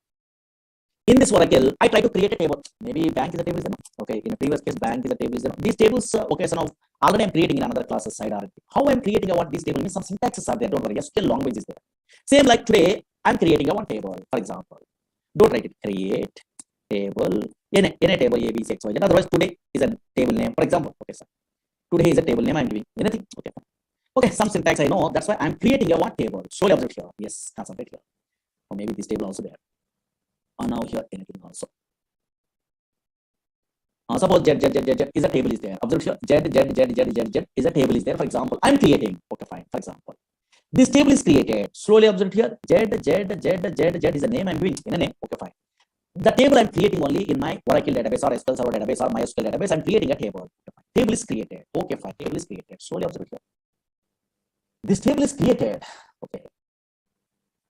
In this Oracle, I try to create a table. Maybe bank is a table, is there? Okay, in a previous case, bank is a table, is there? These tables, okay, so now already I'm creating in another class side already. How I'm creating a what these table means some syntaxes are there, don't worry, SQL language is there. Same like today, I'm creating a one table, for example. Don't write it, create table, in a table A, B, C, X, Y, Z. Otherwise, today is a table name, for example. Okay, sir. Today is a table name I'm giving. Anything? Okay. Okay, some syntax I know. That's why I'm creating a what table. Slowly observe here. Yes, concentrate here. Or maybe this table also there. Or now here anything also. Suppose Z is a table is there. Observe here. Z is a table is there. For example, I'm creating. Okay, fine. For example, this table is created. Slowly observe here. Z is a name I'm giving in a name. Okay, fine. The table I'm creating only in my Oracle database or SQL Server database or MySQL database. I'm creating a table. Okay, table is created. Okay, fine. Table is created. Slowly observe here. This table is created. Okay.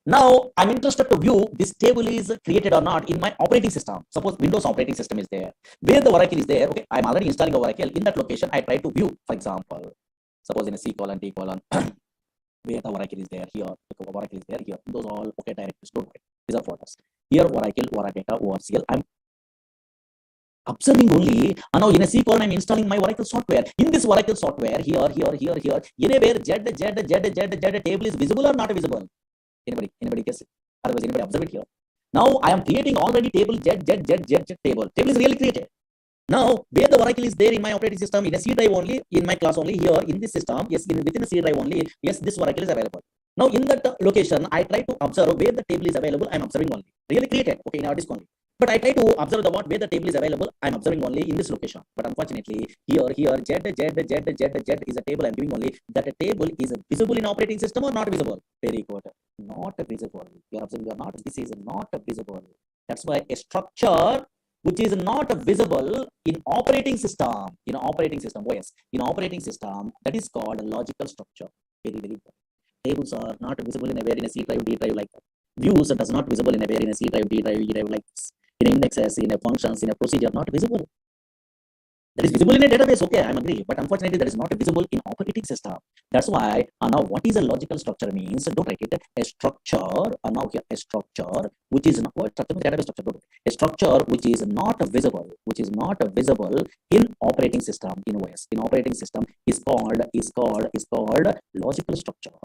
Now I'm interested to view this table is created or not in my operating system. Suppose Windows operating system is there. Where the Oracle is there, okay, I'm already installing a Oracle. In that location, I try to view, for example, suppose in a C colon, D colon, where the Oracle is there, here, the Oracle is there, here. Those all, okay, directories, don't worry. These are folders. Here, Oracle, Oradata, ORCL. I'm observing only, and now in a C colon, I'm installing my Oracle software. In this Oracle software, here, anywhere Z table is visible or not visible? Anybody guess it? Otherwise, anybody observe it here? Now I am creating already table Z table. Table is really created. Now, where the Oracle is there in my operating system, in a C drive only, in my class only, here in this system, yes, within the C drive only, yes, this Oracle is available. Now, in that location, I try to observe where the table is available. I'm observing only. Really created, okay, in our disk only. But I try to observe the where the table is available. I'm observing only in this location. But unfortunately, here, Z is a table I'm giving only. That a table is visible in operating system or not visible? Very good. Not visible. You are observing, you are not. This is not visible. That's why a structure which is not visible in operating system, OS, in operating system, that is called a logical structure. Very, very important. Tables are not visible in a where in a C drive, D drive like that. Views does not visible in a where in a C drive, D drive, E drive like this. In indexes, in a functions, in a procedure, not visible. That is visible in a database, okay, I'm agree, but unfortunately that is not visible in operating system. That's why now what is a logical structure means, don't write it, a structure, now here a structure which is not, what structure, database structure, a structure which is not visible, in operating system, in OS, in operating system is called logical structure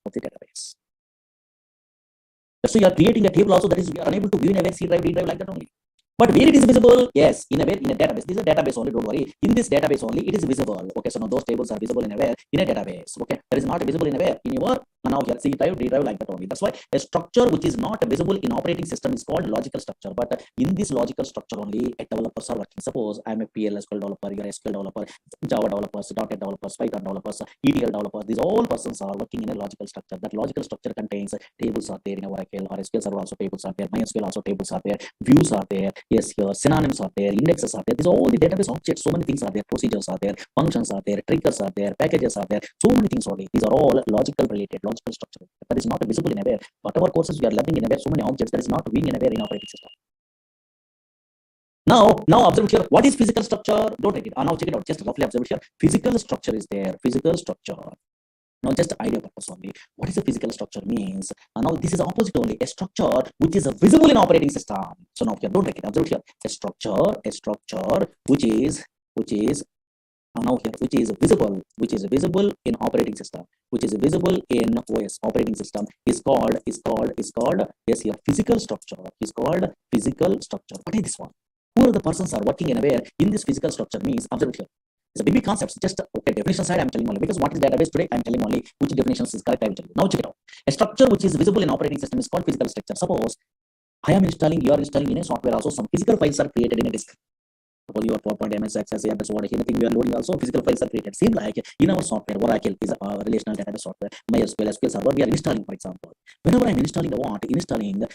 of the database. So you are creating a table also, that is we are unable to view in a C drive, D drive like that only. But where it is visible, yes, in a database. This is a database only, don't worry. In this database only, it is visible. Okay, so now those tables are visible in a where? In a database. Okay, that is not visible in a where? In your, now here, C drive, D drive like that only. That's why a structure which is not visible in operating system is called logical structure. But in this logical structure only, developers are working. Suppose I am a PLSQL developer, you are a SQL developer, Java developers, .NET developers, Python developers, ETL developers. These all persons are working in a logical structure. That logical structure contains tables are there in a Oracle or SQL Server also tables are there, MySQL also tables are there, views are there. Yes, here synonyms are there, indexes are there. These are all the database objects. So many things are there. Procedures are there, functions are there, triggers are there, packages are there. So many things are there. These are all logical related, logical structure. That is not visible in a where. Whatever courses we are learning in a where, so many objects that is not being in a where in operating system. Now observe here. What is physical structure? Don't write it. Now check it out. Just roughly observe here. Physical structure is there. Physical structure. Now, just idea purpose only. What is a physical structure means? Now, this is opposite only. A structure which is visible in operating system. So now here, don't take it. Observe here. A structure which is now here, which is visible in operating system, which is visible in OS operating system is called yes here physical structure. Is called physical structure. What is this one? Who are the persons are working in a where in this physical structure means? Observe here. It's a big concepts. Just okay, definition side I'm telling only because what is database today I'm telling only which definitions is correct I will tell you. Now check it out. A structure which is visible in operating system is called physical structure. Suppose I am installing, you are installing in a software also some physical files are created in a disk. Suppose your PowerPoint, MS Access, AWS, whatever anything we are loading also physical files are created. Same like in our software, Oracle is a relational database software. MySQL, SQL Server we are installing, for example. Whenever I'm installing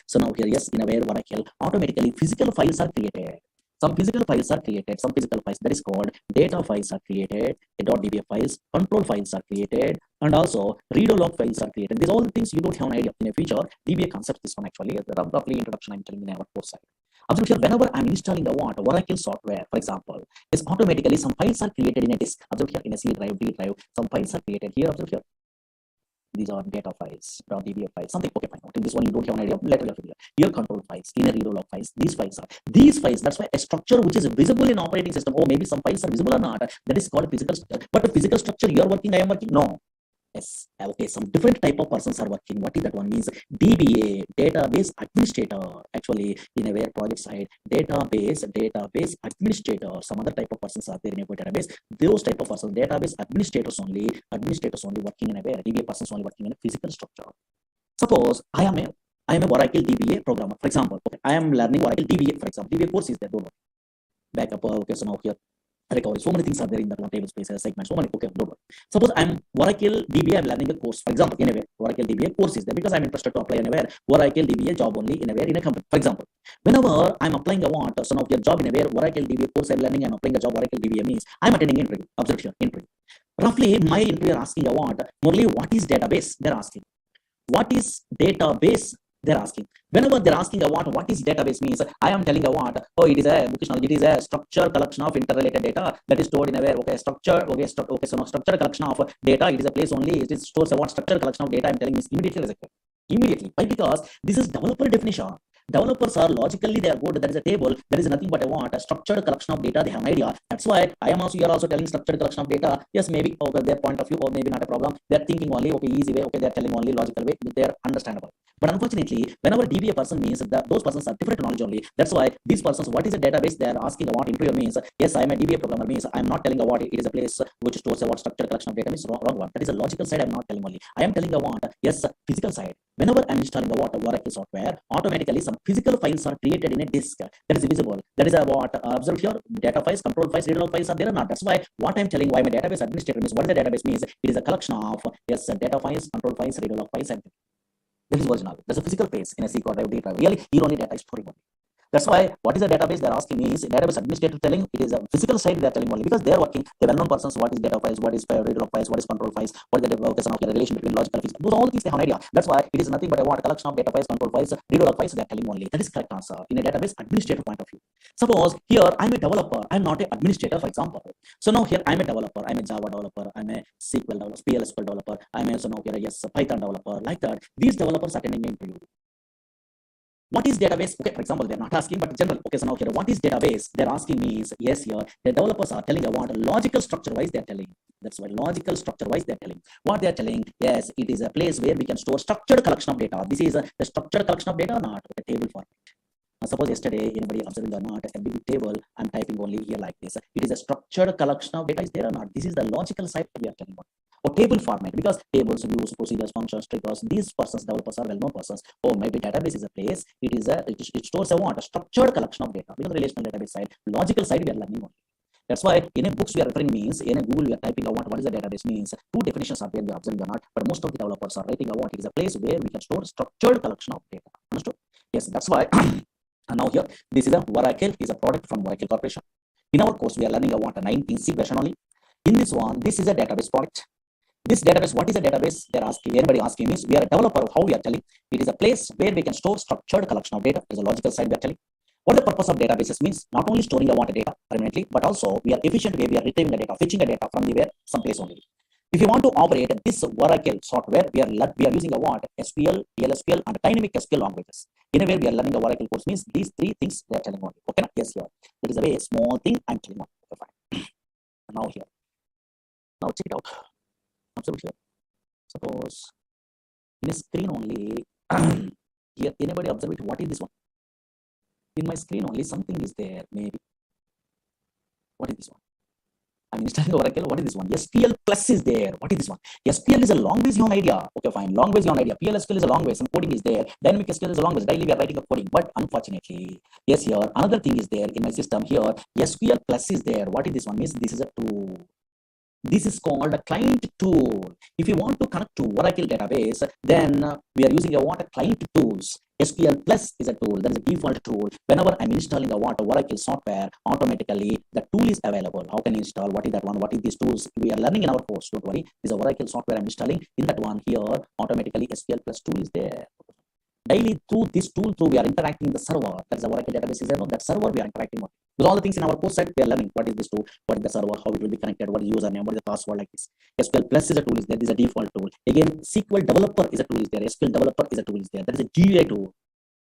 so now here yes in a where Oracle automatically physical files are created. Some physical files are created, that is called data files are created, .dbf files, control files are created, and also read log files are created. These all the things you don't have an idea. In a future, DBA concept, this one actually, roughly introduction I'm telling in our course side. Observe here, whenever I'm installing a Oracle software, for example, is automatically some files are created in a disk. Observe here in a C drive, D drive, some files are created here. Observe here. These are data files, .dba files, something. Okay, fine. Okay, this one you don't have an idea. Later you'll figure. Here control files, inner read log files. These files. That's why a structure which is visible in operating system. Oh, maybe some files are visible or not. That is called physical structure. But the physical structure you are working, I am working. No. Yes. Okay. Some different type of persons are working. What is that one means? DBA, database administrator. Actually, in a where project side, database administrator. Some other type of persons are there in a database. Those type of persons, database administrators only working in a where DBA persons only working in a physical structure. Suppose I am a Oracle DBA programmer. For example, okay, I am learning Oracle DBA. For example, DBA course is there. Don't worry. Backup. Okay, so now here recovery. So many things are there in that one table space segment. So many. Okay, don't worry. Suppose I'm Oracle DBA. I'm learning a course. For example, anywhere Oracle DBA course is there because I'm interested to apply anywhere Oracle DBA job only anywhere in a company. For example, whenever I'm applying a want, so now your job anywhere Oracle DBA course I'm learning. I'm applying a job Oracle DBA means I'm attending interview. Observe here interview. Roughly, my interviewer asking a want. Morally, what is database? They're asking. What is database? They're asking. Whenever they're asking a what is database means, I am telling a what. Oh, it is a bookish knowledge. It is a structured collection of interrelated data that is stored in a where. Okay, structure. Okay, so now structured collection of data. It is a place only. It stores a what structured collection of data. I'm telling is immediately rejected. Immediately. Why? Because this is developer definition. Developers are logically they are good. There is a table. There is nothing but a structured collection of data. They have an idea. That's why I am also here also telling structured collection of data. Yes, maybe okay, their point of view or maybe not a problem. They're thinking only okay, easy way. Okay, they're telling only logical way. They're understandable. But unfortunately, whenever DBA person means that those persons are different knowledge only. That's why these persons, what is a database? They are asking what interviewer means. Yes, I am a DBA programmer means I am not telling what it is a place which stores a what structured collection of data means wrong one. That is a logical side. I am not telling only. I am telling a what yes physical side. Whenever I am installing a what Oracle software, automatically some physical files are created in a disk that is visible. That is a what observe here data files, control files, read log files are there or not. That's why what I'm telling why my database administrator means what the database means. It is a collection of yes data files, control files, read log files, and this is original. There's a physical place in a SQL drive. Really, here only data is storing only. That's why what is a database they're asking me is database administrator telling it is a physical side they're telling only because they're working the well-known persons what is data files, what is read log files, what is control files, what is the relation between logical files. Those all things they have an idea. That's why it is nothing but a what collection of data files, control files, read log files they're telling only. That is correct answer in a database administrator point of view. Suppose here I'm a developer, I'm not an administrator, for example. So now here I'm a developer, I'm a Java developer, I'm a SQL developer, PLSQL developer, I'm a so now here yes a Python developer like that. These developers are attending an interview. What is database? Okay, for example, they're not asking, but general. Okay, so now here, what is database? They're asking me is yes, here the developers are telling what logical structure wise they're telling. That's why logical structure wise they're telling. What they're telling, yes, it is a place where we can store structured collection of data. This is the structured collection of data, not a table format. Suppose yesterday anybody observing or not a big table, I'm typing only here like this. It is a structured collection of data is there or not. This is the logical side we are telling about. Or table format because tables, views, procedures, functions, triggers. These persons, developers are well-known persons. Or maybe database is a place. It stores a what a structured collection of data. Because relational database side, logical side we are learning only. That's why in a books we are referring means in a Google we are typing out what is a database means. Two definitions are there we are observing or not. But most of the developers are writing out it is a place where we can store structured collection of data. Understood? Yes, that's why. And now here, this is a Oracle, is a product from Oracle Corporation. In our course, we are learning about a 19C version only. In this one, this is a database product. This database, what is a database? They're asking, anybody asking means we are a developer of how we are telling. It is a place where we can store structured collection of data. There's a logical side we are telling. What the purpose of databases means? Not only storing a data permanently, but also we are efficient way we are retrieving the data, fetching the data from the where some place only. If you want to operate this Oracle software, we are using a what? SQL, PLSQL, and dynamic SQL languages. In a way, we are learning the Oracle course means these three things they are telling only. Okay, yes, here. That is a very small thing I'm telling only. Okay, fine. Now here. Now check it out. Observe here. Suppose in a screen only, here anybody observe it? What is this one? In my screen only something is there, maybe. What is this one? I'm installing Oracle. What is this one? SQL plus is there. What is this one? SQL is a long ways beyond idea. Okay, fine. Long ways beyond idea. PLSQL is a long way. Some coding is there. Dynamic SQL is a long ways. Daily we are writing a coding. But unfortunately, yes, here another thing is there in my system. Here SQL plus is there. What is this one? Means this is a tool. This is called a client tool. If you want to connect to Oracle database, then we are using a what? A client tools. SQL Plus is a tool. That is a default tool. Whenever I'm installing a what? Oracle software, automatically the tool is available. How can you install? What is that one? What is these tools? We are learning in our course. Don't worry. This is a Oracle software I'm installing. In that one here, automatically SQL Plus tool is there. daily through this tool, through we are interacting the server. That's our Oracle database is there. No? That server we are interacting on. With all the things in our course site, we are learning what is this tool, what is the server, how it will be connected, what is username, what is the password, like this. SQL Plus is a tool is there. This is a default tool. Again, SQL Developer is a tool is there. SQL Developer is a tool is there. That is a GUI tool.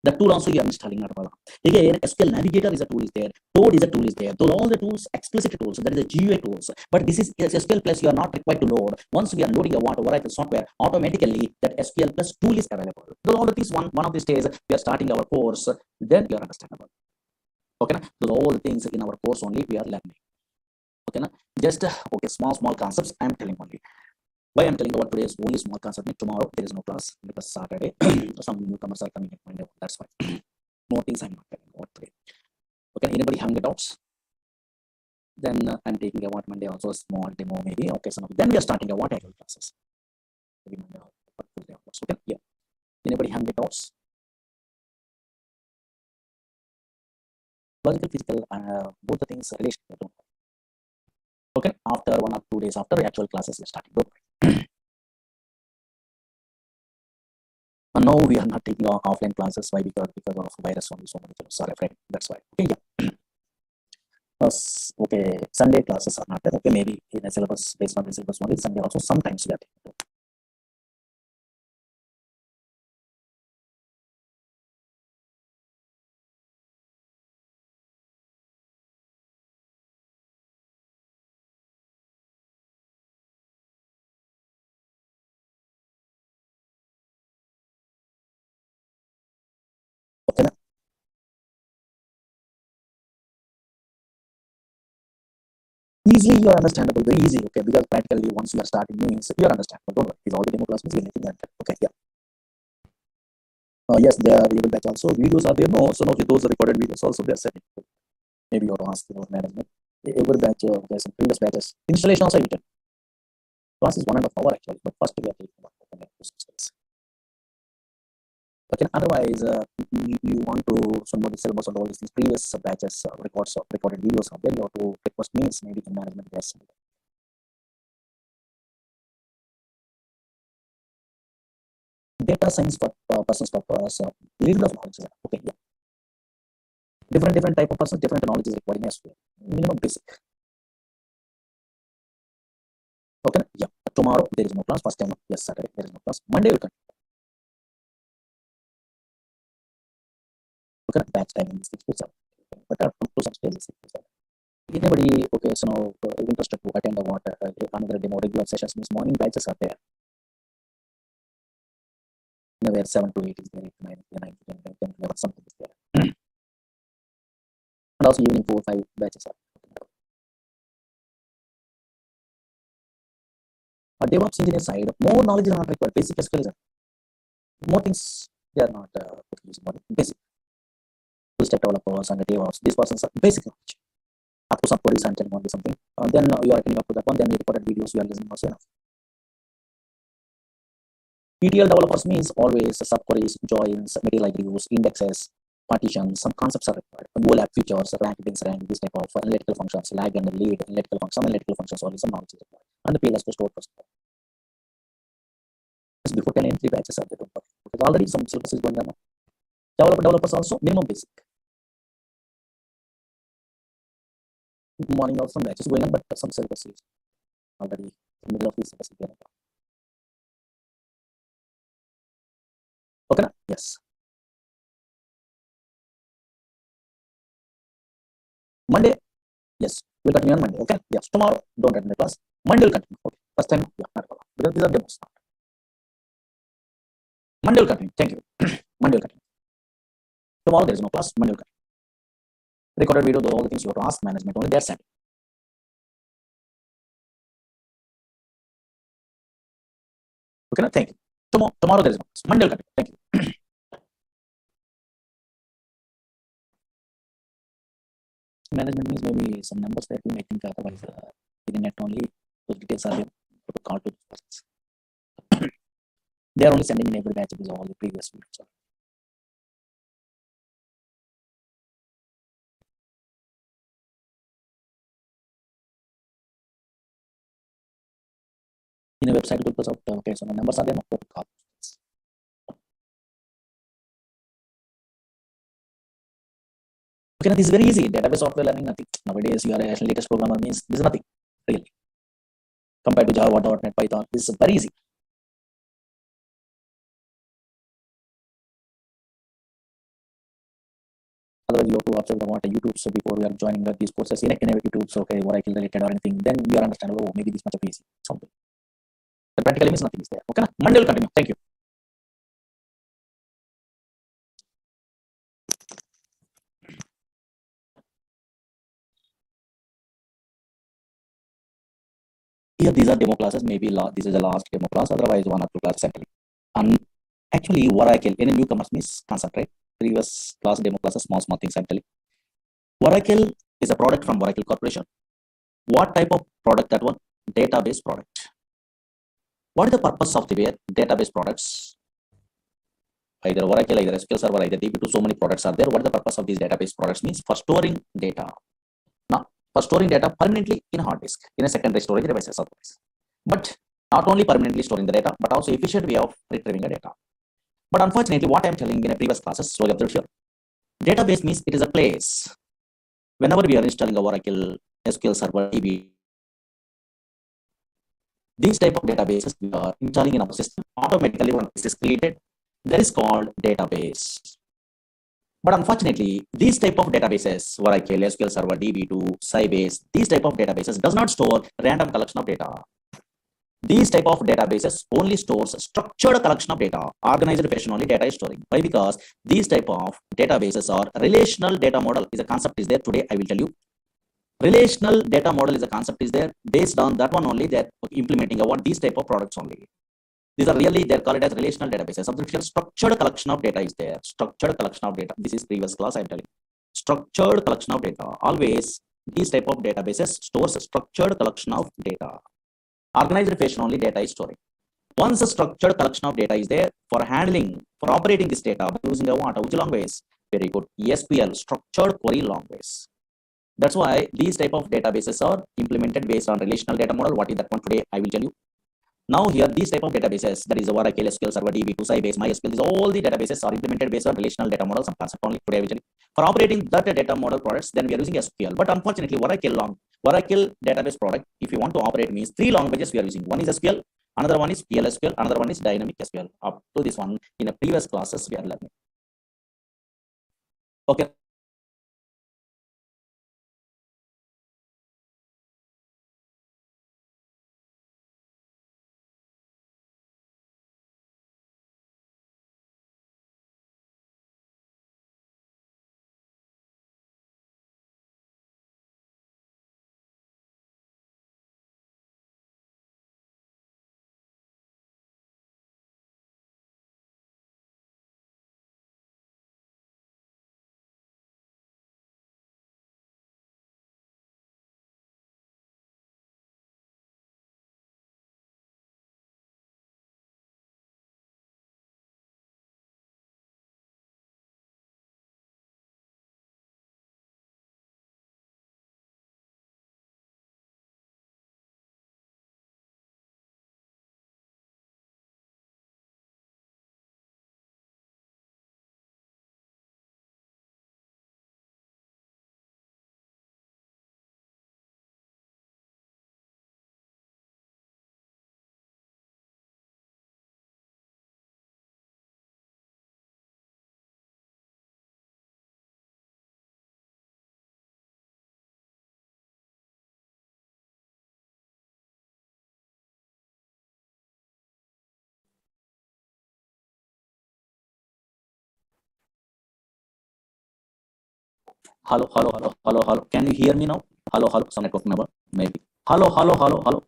The tool also you are installing not a problem. Again, SQL Navigator is a tool is there. Toad is a tool is there. Those all the tools, explicit tools. That is a GUI tools. But this is SQL Plus. You are not required to load. Once we are loading a Oracle software, automatically that SQL Plus tool is available. Those all the things. One of these days we are starting our course. Then you are understandable. Okay, those all the things in our course only we are learning. Okay, just okay, small concepts I am telling only. Why I'm telling about today is only small concept. Tomorrow there is no class because Saturday some newcomers are coming at Monday. That's why. More things I'm not telling about today. Okay, anybody having doubts? Then I'm taking about Monday also a small demo maybe. Okay, so then we are starting a actual classes. Okay, yeah. Anybody having doubts? Logical, physical, both the things related. Okay, after 1 or 2 days after the actual classes are starting. And now we are not taking offline classes. Why? Because of virus only. So many fellows are afraid. That's why. Okay, yeah. Okay, Sunday classes are not there. Okay, maybe in a syllabus based on the syllabus only. Sunday also sometimes we are taking. Okay, easily you are understandable, very easy. Okay, because practically once you are starting means you are understandable. Don't worry, it's all the demo class means anything like that. Okay, yeah. Yes, they are able batch also. Videos are there. No, so now those recorded videos also they are setting. Maybe you have to ask your management. Every batch, there's some previous batches. Installation also you can. Class is 1.5 hours actually, but first we are taking about 2 days. Okay, otherwise, you want to some of the syllabus or all these things, previous batches, records of recorded videos are there. You have to request means maybe in management. Yes. Data science for persons purpose, little of knowledge. Okay, yeah. Different type of person, different knowledge is required in SQL. Minimum basic. Okay, yeah. Tomorrow there is no class. First time, yes, Saturday there is no class. Monday will continue. Okay, batch timing is 6 to 7. But up to some stages 6 to 7. Anybody, okay, so now interested to attend the another demo regular sessions means morning batches are there. Where 7 to 8 is there, 8 to 9, 9 to 10, 10 to 11, something is there. And also evening 4 5 batches are. DevOps engineer side, more knowledge is not required. Basic SQL is more things they are not using. Basic. Full stack developers and the DevOps, these persons are basic knowledge. Up to some queries and telling only something. Then you are attending up to that one, then you recorded videos you are listening also enough. ETL developers means always subqueries, joins, material reviews, indexes, partitions, some concepts are required. OLAP features, rank, things, rank, this type of analytical functions, lag and lead, analytical functions, some analytical functions, only some knowledge is required. And the PLS to store process. Before 10 entry batches are there. Because already some syllabus is going on. Developers also minimum basic. Morning also some batches going on, but some syllabus is already in the middle of the syllabus. Okay, yes. Monday, yes, we'll continue on Monday. Okay, yes. Tomorrow, don't attend the class. Monday will continue. Okay, first time, yeah, not a problem. Because these are demos. Monday will continue. Thank you. Monday will continue. Tomorrow there is no class. Monday will continue. Recorded video, all the things you have to ask management only. They're sent. Okay, thank you. Tomorrow there is no class. Monday will continue. Thank you. Management means maybe some numbers that you may think otherwise in the net only. Those details are there to call to those persons. They are only sending in every batch of all the previous videos. In a website, okay, so the numbers are there, not to call. Okay, this is very easy. Database software learning, nothing. Nowadays, you are a latest programmer means this is nothing, really. Compared to Java, .NET, Python, this is very easy. Otherwise, you have to observe the what YouTube. So before we are joining these courses in a YouTube, so okay, what I can related or anything, then you are understandable. Oh, maybe this much of easy something. But practically means nothing is there. Okay, Monday will continue. Thank you. Here, these are demo classes. Maybe this is the last demo class. Otherwise, one or two classes actually. And actually, Oracle in a newcomers means concentrate. Previous class demo classes, small things actually. Oracle is a product from Oracle Corporation. What type of product that one? Database product. What is the purpose of the database products? Either Oracle, either SQL Server, either DB2, so many products are there. What is the purpose of these database products? Means for storing data. Now, for storing data permanently in a hard disk, in a secondary storage devices otherwise. But not only permanently storing the data, but also efficient way of retrieving the data. But unfortunately, what I am telling in a previous classes, slowly observe here. Database means it is a place. Whenever we are installing a Oracle, SQL Server, DB, these type of databases we are installing in our system, automatically one is created. That is called database. But unfortunately, these type of databases, Oracle, SQL Server, DB2, Sybase, these type of databases does not store random collection of data. These type of databases only stores structured collection of data, organized fashion only data is storing. Why? Because these type of databases are relational data model is a concept is there. Today I will tell you. Relational data model is a concept is there. Based on that one only, they're implementing what these type of products only. These are really, they're called it as relational databases. Subscription structured collection of data is there. Structured collection of data. This is previous class I'm telling. Structured collection of data. Always these type of databases stores structured collection of data. Organized fashion only data is storing. Once a structured collection of data is there, for handling, for operating this data, using a what? Which language? Very good. SQL, structured query language. That's why these type of databases are implemented based on relational data model. What is that one today? I will tell you. Now here, these type of databases, that is Oracle, SQL Server, DB2, Sybase, MySQL, these all the databases are implemented based on relational data model, some concept only today I will tell you. For operating that data model products, then we are using SQL. But unfortunately, Oracle database product, if you want to operate means 3 languages we are using. One is SQL, another one is PLSQL, another one is dynamic SQL. Up to this one in a previous classes we are learning. Okay. Hello. Can you hear me now? Hello. Some network number, maybe. Hello. Hello.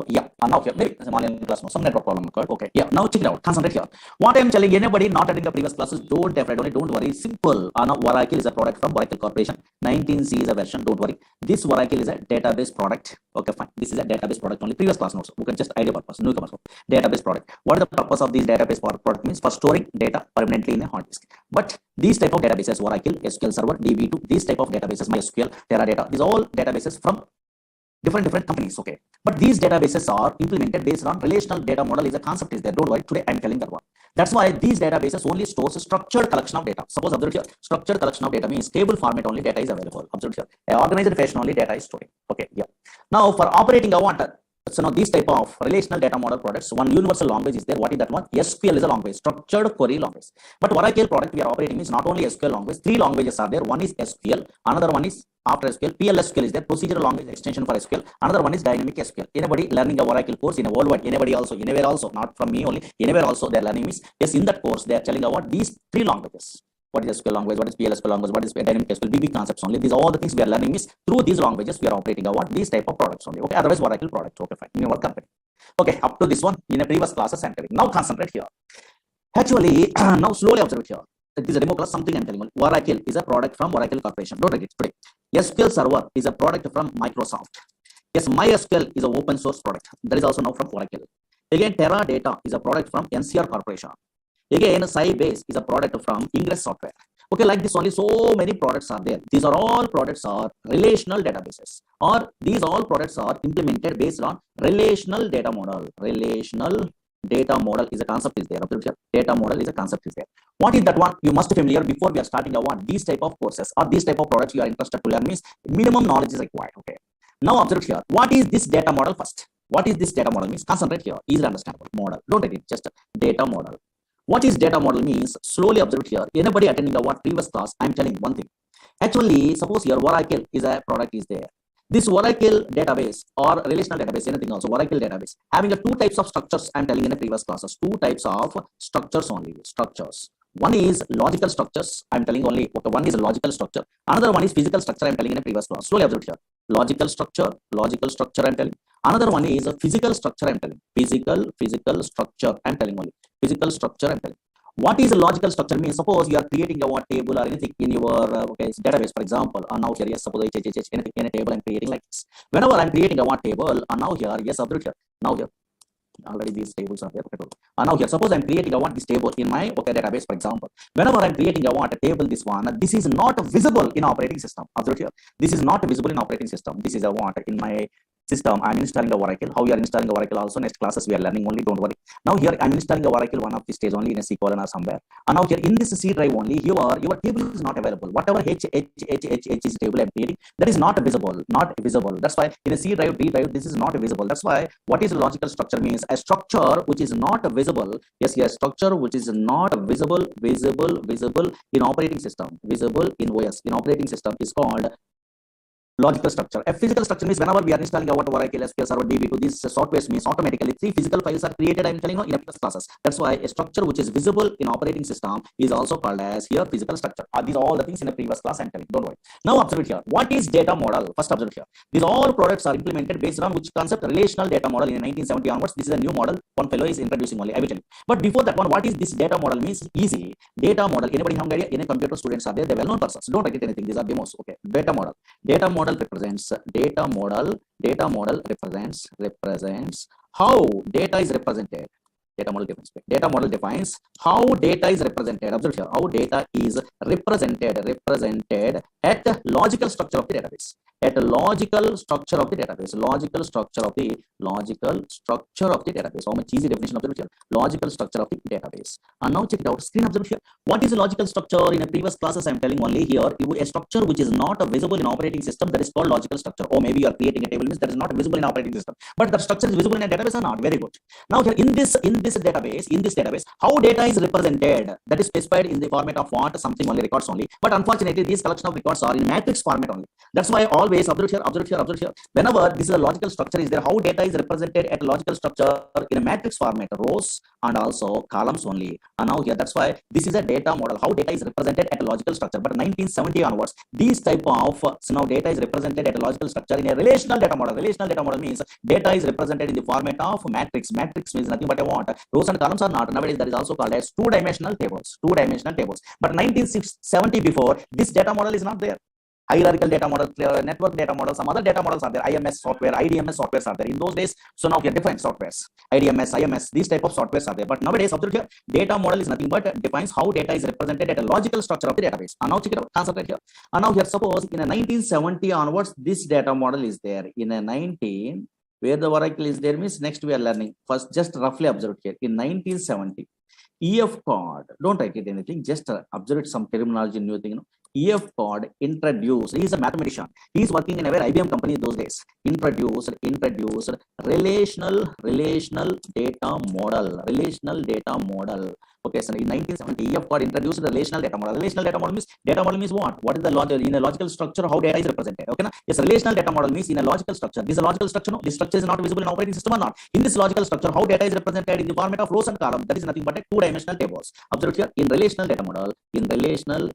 Yeah, now here, maybe some online class, no, some network problem occurred. Okay, yeah, now check it out. Concentrate here. What I'm telling anybody not attending the previous classes, don't afraid only, don't worry. Simple. Now Oracle is a product from Oracle Corporation. 19C is a version, don't worry. This Oracle is a database product. Okay, fine. This is a database product only. Previous class notes. You can just idea purpose, newcomers. Database product. What is the purpose of this database product means? For storing data permanently in a hard disk. But these type of databases, Oracle, SQL Server, DB2, these type of databases, MySQL, Teradata, these are all databases from different companies. Okay, but these databases are implemented based on relational data model is a concept is there. Don't worry, today I'm telling that one. That's why these databases only stores a structured collection of data. Suppose observe here, structured collection of data means table format only data is available. Observe here, organized fashion only data is stored. Okay, yeah. Now for operating a water, so now these type of relational data model products, one universal language is there. What is that one? SQL is a language, structured query language. But Oracle product we are operating is not only SQL language, three languages are there. One is SQL, another one is after SQL, PLSQL is there, procedural language extension for SQL. Another one is dynamic SQL. Anybody learning a Oracle course in a worldwide, anybody also, anywhere also, not from me only, anywhere also they're learning is, yes, in that course they are telling about these three languages. What is SQL language, what is PLSQL language, what is dynamic SQL, big concepts only. These are all the things we are learning is through these languages we are operating about these type of products only. Okay, otherwise Oracle product. Okay, fine, in your company. Okay, up to this one in a previous classes I'm telling. Now concentrate here. Actually, now slowly observe here. It is a demo class, something I'm telling you. Oracle is a product from Oracle Corporation. Don't write it today. SQL Server is a product from Microsoft. Yes, MySQL is an open source product. That is also now from Oracle. Again, Teradata is a product from NCR Corporation. Again, Sybase is a product from Ingress Software. Okay, like this only so many products are there. These are all products are relational databases, or these all products are implemented based on relational data model. Relational data model is a concept is there. Data model is a concept is there. What is that one? You must be familiar before we are starting a one. These type of courses or these type of products you are interested to learn means minimum knowledge is required. Okay. Now observe here. What is this data model first? What is this data model means? Concentrate here. Easily understandable. Model. Don't take it. Just data model. What is data model means? Slowly observe here. Anybody attending the what previous class? I'm telling one thing. Actually, suppose here Oracle is a product is there. This Oracle database or relational database, anything also, Oracle database, having a two types of structures, I'm telling in the previous classes, two types of structures only, structures. One is logical structures, I'm telling only, okay, one is a logical structure. Another one is physical structure, I'm telling in a previous class. Slowly observe here. Logical structure, I'm telling. Another one is a physical structure, I'm telling. Physical structure, I'm telling only. Physical structure, I'm telling. What is a logical structure means? Suppose you are creating a what table or anything in your database, for example. Now here, yes, suppose anything in a table I'm creating like this. Whenever I'm creating a what table, now here, yes, observe here. Now here, already these tables are there. Now here, suppose I'm creating a what this table in my database, for example. Whenever I'm creating a what a table, this one, this is not visible in operating system. Observe here, this is not visible in operating system. This is a what in my system. I'm installing the Oracle. How you are installing the Oracle also next classes we are learning only, don't worry. Now here I'm installing the Oracle one of the stage only in a C colon or somewhere. And now here in this C drive only, here your table is not available. Whatever H is table I'm creating, that is not visible, That's why in a C drive, D drive, this is not visible. That's why what is a logical structure means? A structure which is not visible. Yes, structure which is not visible in operating system, visible in OS, in operating system is called logical structure. A physical structure means whenever we are installing our Oracle SQL Server DB to these softwares means automatically three physical files are created. I'm telling you in a previous classes. That's why a structure which is visible in operating system is also called as here physical structure. These are all the things in a previous class I'm telling you. Don't worry. Now observe it here. What is data model? First observe here. These all products are implemented based on which concept? Relational data model in 1970 onwards. This is a new model. One fellow is introducing only. I will tell you. But before that one, what is this data model means? Easy. Data model. Anybody have an idea? Any computer students are there? They well-known persons. Don't write it anything. These are demos. Okay. Data model. Data model represents how data is represented. Data model defines how data is represented. Observe here, how data is represented at the logical structure of the database. At a logical structure of the database. Logical structure of the database. How much easy definition of the logical structure of the database. And now check it out. Screen observe here. What is a logical structure? In a previous classes, I'm telling only here a structure which is not visible in operating system, that is called logical structure. Or maybe you are creating a table means that is not visible in operating system, but the structure is visible in a database or not. Very good. Now here in this database, how data is represented, that is specified in the format of what? Something only, records only. But unfortunately, these collection of records are in matrix format only. That's why always observe here. Whenever this is a logical structure is there, how data is represented at a logical structure in a matrix format, rows and also columns only. And now here, that's why this is a data model. How data is represented at a logical structure. But 1970 onwards, these type of now data is represented at a logical structure in a relational data model. Relational data model means data is represented in the format of matrix. Matrix means nothing but I want rows and columns are not. Nowadays that is also called as two-dimensional tables. But 1970 before, this data model is not there. Hierarchical data model, network data model, some other data models are there. IMS software, IDMS softwares are there in those days. So now here different softwares, IDMS, IMS, these type of softwares are there. But nowadays, observe here, data model is nothing but defines how data is represented at a logical structure of the database. And now check it out, concentrate here. And now here, suppose in a 1970 onwards, this data model is there. In a 19, where the Oracle is there means next we are learning. First, just roughly observe here. In 1970, EF card, don't write it anything, just observe some terminology, new thing. EF card introduced. He is a mathematician. He is working in a very IBM company those days. Introduced relational data model. Relational data model. Okay, so in 1970, EF card introduced the relational data model. Relational data model means what? What is the logic in a logical structure? How data is represented? Okay, na? Yes, relational data model means in a logical structure. This is a logical structure. No, this structure is not visible in operating system or not. In this logical structure, how data is represented in the format of rows and columns. That is nothing but a two-dimensional tables. Observe here in relational data model. In relational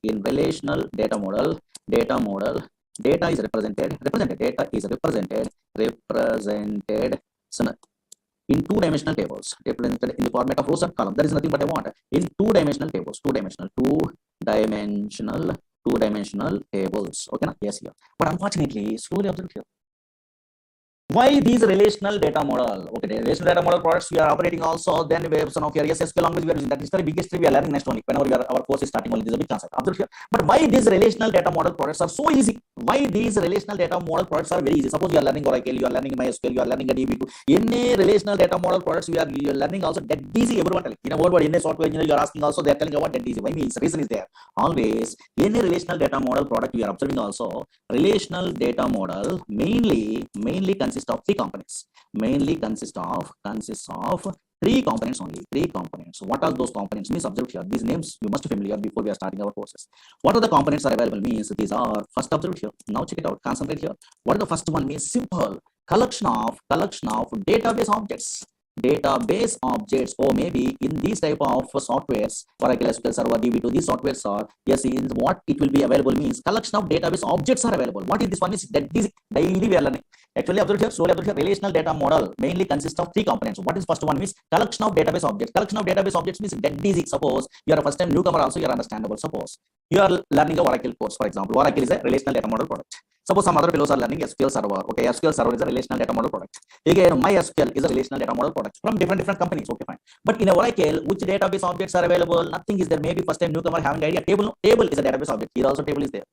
data model, data is represented. Data is represented. So, in two-dimensional tables, represented in the format of rows and columns. That is nothing but I want in two-dimensional tables. Two-dimensional tables. Okay, na? Yes, here. But unfortunately, slowly observe here. Why these relational data model? Okay, the relational data model products we are operating also. Then we have some of your SQL language we are using. That is the biggest thing we are learning next only. Whenever our course is starting only, this is a big concept. Observe here. But why these relational data model products are so easy? Why these relational data model products are very easy? Suppose you are learning Oracle, you are learning MySQL, you are learning a DB2. Any relational data model products you are learning also that easy. Everyone telling. In a word, any software engineer you are asking also they are telling about that easy. Why means reason is there. Always any relational data model product you are observing also. Relational data model mainly consists of three components. Mainly consists of three components only. Three components. What are those components? Means observe here. These names you must be familiar before we are starting our courses. What are the components are available? Means these are first observe here. Now check it out. Concentrate here. What is the first one? Means simple collection of database objects. Database objects, or maybe in these type of softwares, Oracle SQL Server, DB2, these softwares are, yes, in what it will be available means collection of database objects are available. What is this one? Is that is daily we are learning. Actually, observe here, slowly observe here. Relational data model mainly consists of three components. What is first one? Means collection of database objects. Collection of database objects means that easy. Suppose you are a first time newcomer, also you are understandable. Suppose you are learning a Oracle course, for example. Oracle is a relational data model product. Suppose some other fellows are learning SQL Server. Okay, SQL Server is a relational data model product. Again, MySQL is a relational data model product from different companies. Okay, fine. But in a Oracle, which database objects are available? Nothing is there. Maybe first time newcomer having idea. Table is a database object. Here also table is there.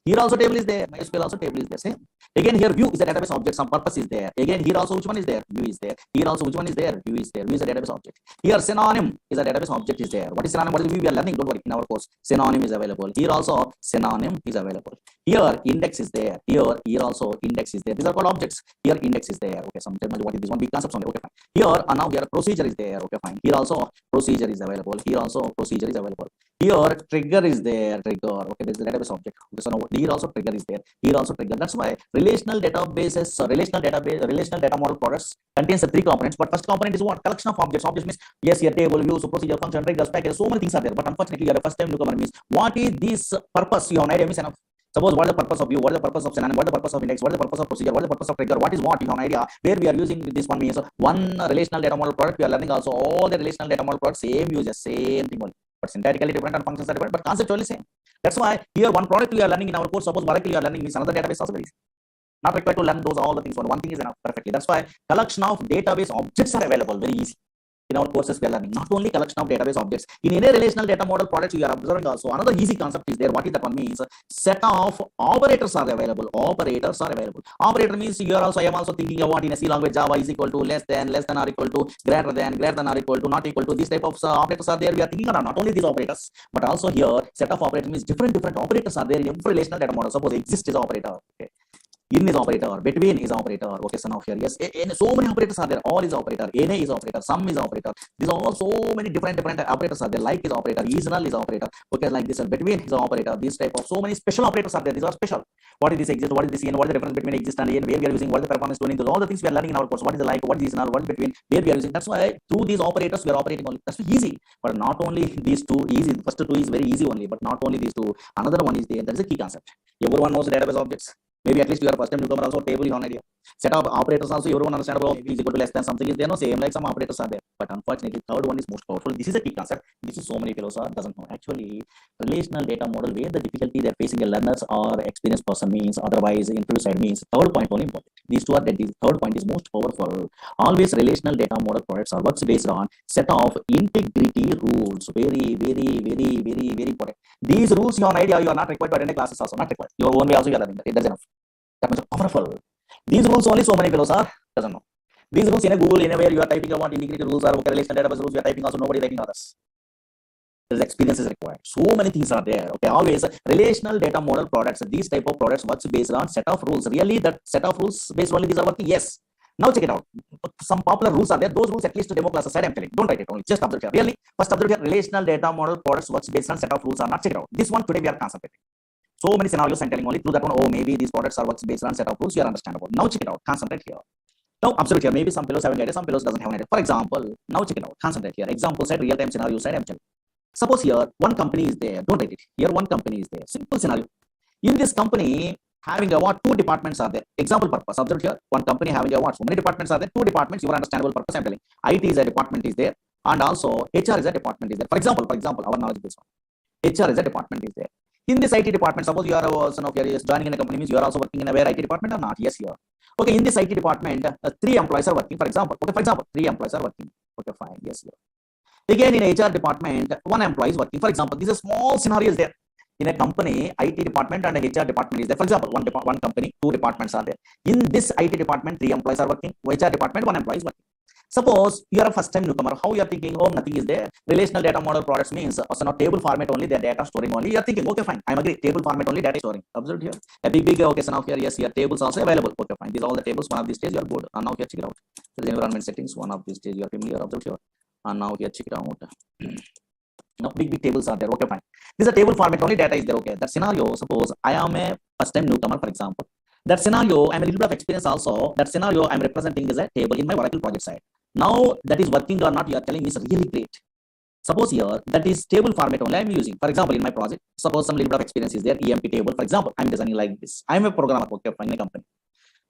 Here also table is there. MySQL also table is there. Same. Again, here view is a database object. Some purpose is there. Again, here also which one is there? View is there. Here also which one is there? View is there. View is a database object. Here synonym is a database object is there. What is synonym? What is view? We are learning. Don't worry. In our course, synonym is available. Here also synonym is available. Here index is there. Here also index is there. These are called objects. Here index is there. Okay, some terminology. What is this one? Big concepts only. Okay, fine. Here now here procedure is there. Okay, fine. Here also procedure is available. Here also procedure is available. Here trigger is there. Trigger. Okay, this is the database object. Okay, so now here also trigger is there. Here also trigger. That's why relational databases, relational data model products contains the three components. But first component is what? Collection of objects. Objects means yes, here table, views, procedure, function, triggers, package. So many things are there. But unfortunately, you are the first time newcomer means what is this purpose? You have an idea means enough. Suppose what is the purpose of view? What is the purpose of synonym? What is the purpose of index? What is the purpose of procedure? What is the purpose of trigger? What is what? You have an idea. Where we are using this one means one relational data model product. We are learning also all the relational data model products same uses, same thing only. But synthetically different and functions are different, but conceptually same. That's why here one product we are learning in our course. Suppose Oracle you are learning means another database also very easy. Not required to learn those all the things. One thing is enough perfectly. That's why collection of database objects are available very easy. In our courses we are learning not only collection of database objects. In any relational data model products we are observing also another easy concept is there. What is that one means? Set of operators are available. Operators are available. Operator means you are also I am also thinking about in a C language Java is equal to less than or equal to greater than or equal to not equal to. These type of operators are there. We are thinking about not only these operators but also here set of operators means different operators are there in every relational data model. Suppose exist is operator. Okay. In is operator, between is operator. Okay, so now here, yes, so many operators are there. All is operator, NA is operator, sum is operator. These are all so many different operators are there. Like is operator, is null is operator. Okay, like this, between is operator. This type of so many special operators are there. These are special. What is this exist? What is this n? What is the difference between exist and n? Where we are using? What is the performance tuning? Those all the things we are learning in our course. What is the like? What is this null? What is between? Where we are using? That's why through these operators we are operating only. That's easy. But not only these two easy. The first two is very easy only. But not only these two. Another one is there. That is a key concept. Everyone knows database objects. Maybe at least you are first time newcomer also table you have an idea. Set of operators also everyone understandable. Maybe is equal to less than something is there no same like some operators are there. But unfortunately third one is most powerful. This is a key concept. This is so many fellows are doesn't know. Actually relational data model where the difficulty they're facing a learners or experienced person means otherwise interview side means third point only important. These two are that is third point is most powerful. Always relational data model products are works based on set of integrity rules. Very important. These rules you have an idea you are not required to attend classes also not required. Your own way also you are learning that. It does enough. That much powerful. These rules only so many fellows are doesn't know. These rules in a Google anywhere you are typing about integrity rules or relational database rules you are typing also nobody writing others. There's experience is required. So many things are there. Okay, always relational data model products. These type of products works based on set of rules. Really, that set of rules based only these are working. Yes. Now check it out. Some popular rules are there. Those rules at least demo class aside, I'm telling. Don't write it only. Just observe here. Really, first observe here. Relational data model products works based on set of rules are not. Check it out. This one today we are concentrating. So many scenarios I'm telling only through that one. Oh, maybe these products are works based on set of rules. You are understandable. Now check it out. Concentrate here. Now observe here. Maybe some fellows have an idea, some fellows doesn't have an idea. For example, now check it out. Concentrate here. Example side, real time scenario side, I'm telling. Suppose here one company is there. Don't write it. Here one company is there. Simple scenario. In this company, having a what? Two departments are there. Example purpose. Observe here. One company having a what? So many departments are there. Two departments. Your understandable purpose. I'm telling. IT is a department is there, and also HR is a department is there. For example, our knowledge based on HR is a department is there. In this IT department, suppose you are joining in a company means you are also working in a where IT department or not? Yes, you are. Okay, in this IT department, three employees are working. For example, three employees are working. Okay, fine. Yes, you are. Again, in HR department, one employee is working. For example, this is a small scenario is there. In a company, IT department and a HR department is there. For example, one company, two departments are there. In this IT department, three employees are working. HR department, one employee is working. Suppose you are a first time newcomer. How you are thinking? Oh, nothing is there. Relational data model products means also not table format only, their data storing only. You are thinking, okay, fine. I'm agree. Table format only, data storing. Observe here. A big okay, so now here, yes, tables also available. Okay, fine. These are all the tables. One of these days you are good. And now here, check it out. So the environment settings, one of these days you are familiar. Observe here. And now here, check it out. Now big tables are there. Okay, fine. These are table format only, data is there. Okay. That scenario, suppose I am a first time newcomer, for example. That scenario, I'm a little bit of experience also. That scenario I'm representing is a table in my Oracle project side. Now that is working or not, you are telling me is really great. Suppose here that is table format only I'm using. For example, in my project, suppose some little bit of experience is there, EMP table. For example, I'm designing like this. I'm a programmer, okay, in a company.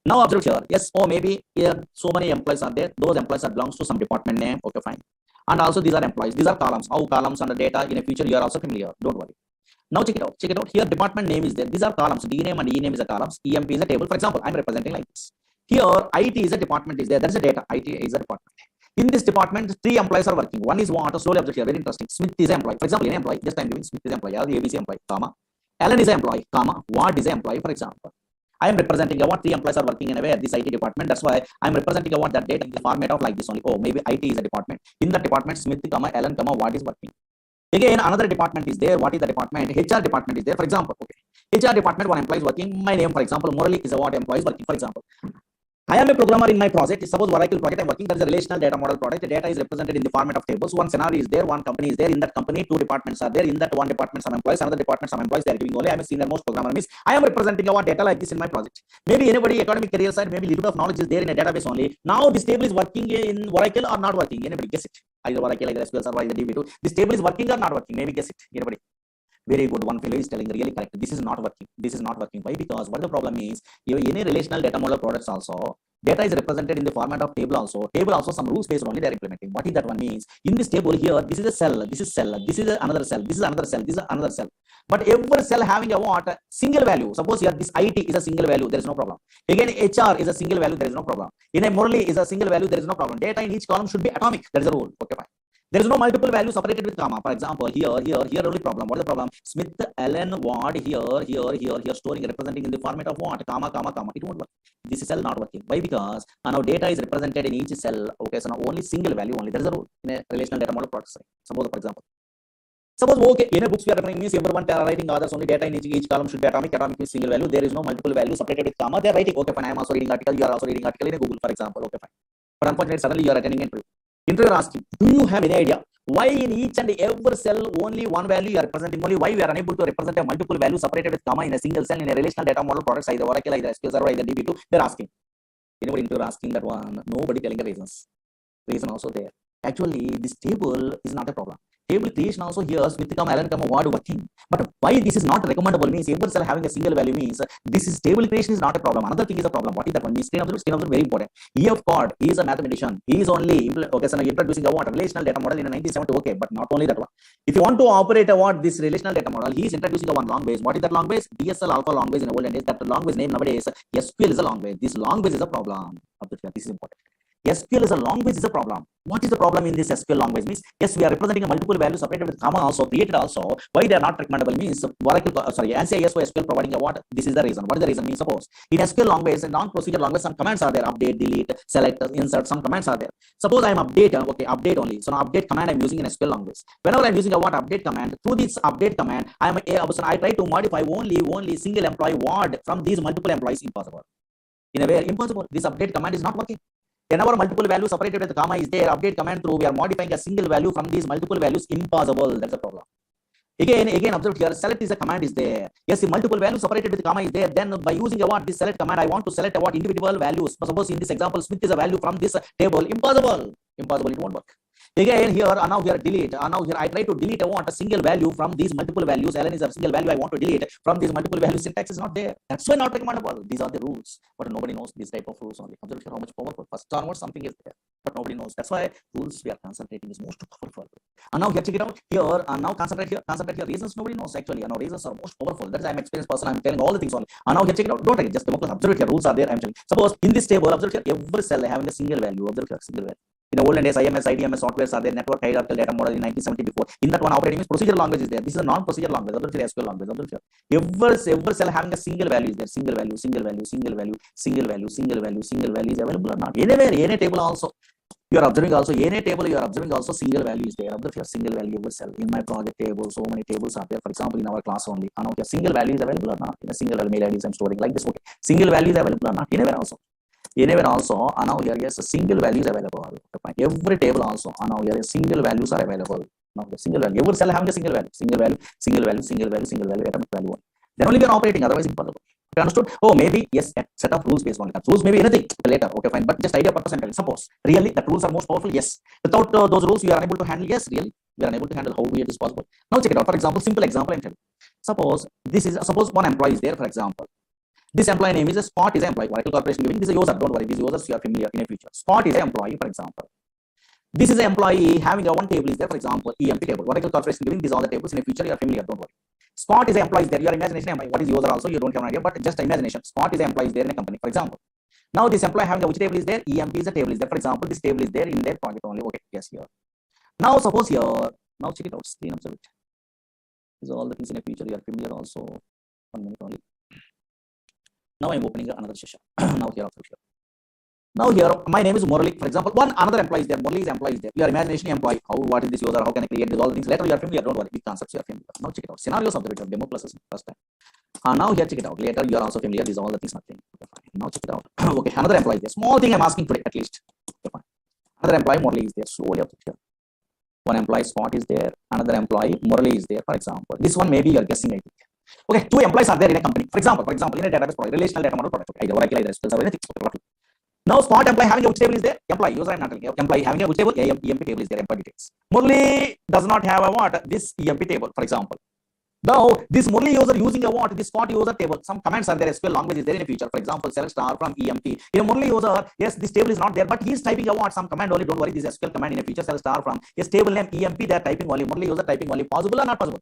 Now observe here, yes, or maybe here so many employees are there. Those employees are belongs to some department name, okay, fine. And also these are employees. These are columns. How columns and the data in the future you are also familiar. Don't worry. Now check it out. Check it out. Here department name is there. These are columns. D name and E name is a columns. EMP is a table. For example, I'm representing like this. Here IT is a department is there. There is a data. IT is a department. In this department, three employees are working. One is what? Slowly observe here. Very interesting. Smith is an employee. For example, an employee. Just I'm giving Smith is an employee. Or ABC employee. Comma. Alan is an employee. Comma. Ward is an employee. For example, I am representing what three employees are working in a way this IT department. That's why I'm representing what that data in the format of like this only. Oh, maybe IT is a department. In that department, Smith, comma, Alan, comma, Ward is working. Again, another department is there. What is the department? HR department is there. For example, okay. HR department, one employee is working. My name, for example, Murali is a what employee is working. For example, I am a programmer in my project. Suppose Oracle project I'm working. There is a relational data model product. The data is represented in the format of tables. One scenario is there. One company is there. In that company, two departments are there. In that one department, some employees. Another department, some employees. They are giving only. I am a senior most programmer. Means I am representing what data like this in my project. Maybe anybody academic career side, maybe little bit of knowledge is there in a database only. Now this table is working in Oracle or not working. Anybody guess it? Either Oracle, either SQL Server, either DB2. This table is working or not working? Maybe guess it. Anybody? Very good. One fellow is telling really correct. This is not working. This is not working. Why? Because what the problem is, any relational data model products also, data is represented in the format of table also. Table also some rules based only they are implementing. What is that one means? In this table here, this is a cell, this is cell, this is another cell, this is another cell, this is another cell. But every cell having a what? Single value. Suppose here this IT is a single value, there is no problem. Again, HR is a single value, there is no problem. In a Murali is a single value, there is no problem. Data in each column should be atomic. That is a rule. Okay, fine. There is no multiple value separated with comma. For example, here only problem. What is the problem? Smith, Allen, Ward, here, storing representing in the format of what? Comma. It won't work. This cell not working. Why? Because now data is represented in each cell. Okay, so now only single value only. There is a rule in a relational data model process. Suppose, for example. Suppose, okay, in a books we are referring means everyone writing others only data in each column should be atomic. Atomic means single value. There is no multiple value separated with comma. They are writing. Okay, fine. I am also reading article. You are also reading article in a Google, for example. Okay, fine. But unfortunately, suddenly you are attending interview. Interviewer asking, do you have any idea why in each and every cell only one value you are representing? Only why we are unable to represent a multiple value separated with comma in a single cell in a relational data model products, either Oracle, either SQL Server, either DB2? They're asking. Anybody interviewer asking that one? Nobody telling the reasons. Reason also there. Actually, this table is not a problem. Table creation also here, Smith, Allen, Ward working. But why this is not recommendable means every cell having a single value means this is table creation is not a problem. Another thing is a problem. What is that one? Screen observer very important. E.F. Cord is a mathematician. He is only introducing a what? Relational data model in 1970. Okay, but not only that one. If you want to operate a what? This relational data model, he is introducing a one long base. What is that long base? DSL alpha long base in the olden days. That long base name nowadays SQL is a long base. This long base is a problem. This is important. SQL is a language is a problem. What is the problem in this SQL language? Means yes, we are representing a multiple value separated with comma also created also. Why they are not recommendable means Oracle ANSI ISO SQL providing a what? This is the reason. What is the reason? Means suppose in SQL language and non-procedure language some commands are there: update, delete, select, insert. Some commands are there. Suppose I am update. Okay, update only. So now update command I am using in SQL language. Whenever I am using a what update command, through this update command I try to modify only single employee word from these multiple employees. Impossible. In a way, impossible. This update command is not working. Whenever multiple values separated with comma is there, update command through we are modifying a single value from these multiple values. Impossible. That's a problem. Again, observe here. Select is a command is there. Yes, if multiple values separated with comma is there. Then by using a what this select command, I want to select a what individual values. Suppose in this example, Smith is a value from this table. Impossible. Impossible. It won't work. Again here now here delete. Now here I try to delete. I want a single value from these multiple values. Ln is a single value I want to delete from these multiple values. Syntax is not there. That's why not recommendable. These are the rules, but nobody knows these type of rules only. Observe here how much powerful. First onwards something is there, but nobody knows. That's why rules we are concentrating is most powerful. And now here check it out here. And now concentrate here. Reasons nobody knows actually. And now reasons are most powerful. That's I'm experienced person. I'm telling all the things only. And now here check it out. Don't take it. Just observe here. Rules are there. I'm telling. Suppose in this table, observe here every cell having a single value. Observe here single value. In the olden days, IMS, IDMS softwares are there, network hierarchical data model in 1970 before. In that one operating means procedure language is there. This is a non-procedure language. Observe here, SQL language. Observe here. Every cell having a single value is there. Single value is available or not. Anywhere, any table also. You are observing also any table. You are observing also single value is there. Observe here, single value every cell. In my project table, so many tables are there. For example, in our class only. And now here, single value is available or not. In a single value mail IDs I'm storing like this. Okay, single value is available or not. Anywhere also. Anywhere also, and now here yes, a single value is available. Every table also, and now here single values are available. Now the single value, every cell having a single value. Atomic value. Then only we are operating. Otherwise, impossible. Okay, understood? Oh, maybe yes, a set of rules based on it. Rules maybe anything later. Okay, fine. But just idea purpose and suppose really the rules are most powerful. Yes. Without those rules, you are unable to handle. Yes, really, we are unable to handle. How it is possible? Now check it out. For example, simple example I'm telling. Suppose one employee is there. For example. This employee name is a Spot is an employee. Oracle Corporation giving this is a user. Don't worry, these users you are familiar in a future. Spot is an employee, for example. This is an employee having a one table is there, for example, EMP table. Oracle Corporation giving these all the tables in a future you are familiar. Don't worry. Spot is an employee there. Your imagination employee. What is user also you don't have an idea, but just imagination. Spot is an employee there in a company, for example. Now this employee having a which table is there? EMP is a table is there. For example, this table is there in their project only. Okay, yes here. Now suppose here. Now check it out. Screen observe it. These are all the things in a future you are familiar also. 1 minute only. Now I'm opening another session. Now here. Now here, my name is Murali. For example, another employee is there. Murali is employee is there. Your imagination employee. What is this user? How can I create this? All the things. Later you are familiar. Don't worry. Big concepts you are familiar. Now check it out. Scenarios of the video. Demo classes first time. Now here check it out. Later you are also familiar. These are all the things. Nothing. Okay, fine. Now check it out. Okay, another employee is there. Small thing I'm asking today at least. Okay, fine. Another employee Murali is there. Slowly up here. One employee Spot is there. Another employee Murali is there. For example, this one maybe you are guessing. I think. Okay, two employees are there in a company. For example, in a database product, relational data model product. Okay, either Oracle, either SQL Server, anything. Okay, now Spot employee having a which table is there? Employee, user I'm not telling you. Employee having a which table? EMP table is there, employee details. Murali does not have a what? This EMP table, for example. Now, this Murali user using a what? This Spot user table. Some commands are there, SQL language is there in the future. For example, select star from EMP. In a Murali user, yes, this table is not there, but he is typing a what? Some command only. Don't worry, this SQL command in a future, select star from. Yes, table name EMP, they are typing only. Murali user typing only. Possible or not possible?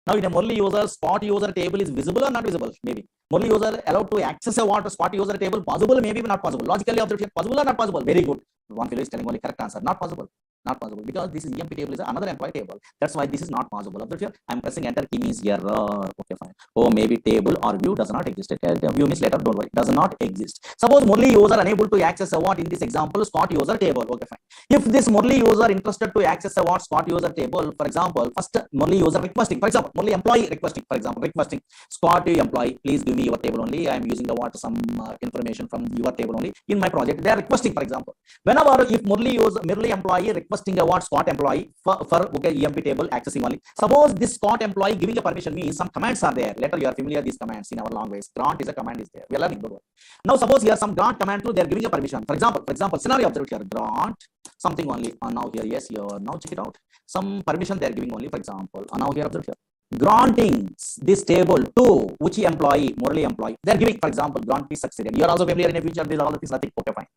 Now in a Murali user, Spot user table is visible or not visible? Maybe. Murali user allowed to access a what? Spot user table? Possible, maybe not possible. Logically observed, possible or not possible? Very good. One fellow is telling only correct answer. Not possible. Not possible because this is EMP table is another employee table. That's why this is not possible. Observe here. I'm pressing enter key means error. Okay, fine. Oh, maybe table or view does not exist. View means later. Don't worry. Does not exist. Suppose Murali user unable to access a what in this example Spot user table. Okay, fine. If this Murali user interested to access a what Spot user table, for example, first Murali user requesting. For example, Murali employee requesting. For example, requesting Spot employee. Please give me your table only. I am using the what some information from your table only in my project. They are requesting. For example, whenever if Murali employee requesting a what Spot employee for okay EMP table accessing only. Suppose this Spot employee giving a permission means some commands are there. Later you are familiar these commands in our language. Grant is a command is there. We are learning. Don't worry. Now suppose here some grant command too. They are giving a permission. For example, scenario observed here. Grant something only. Now here yes here. Now check it out. Some permission they are giving only. For example, now here observe here. Granting this table to which employee, Murali employee, they are giving, for example, grant is succeeded. You are also familiar in the future. These are all the things. Nothing. Okay, fine.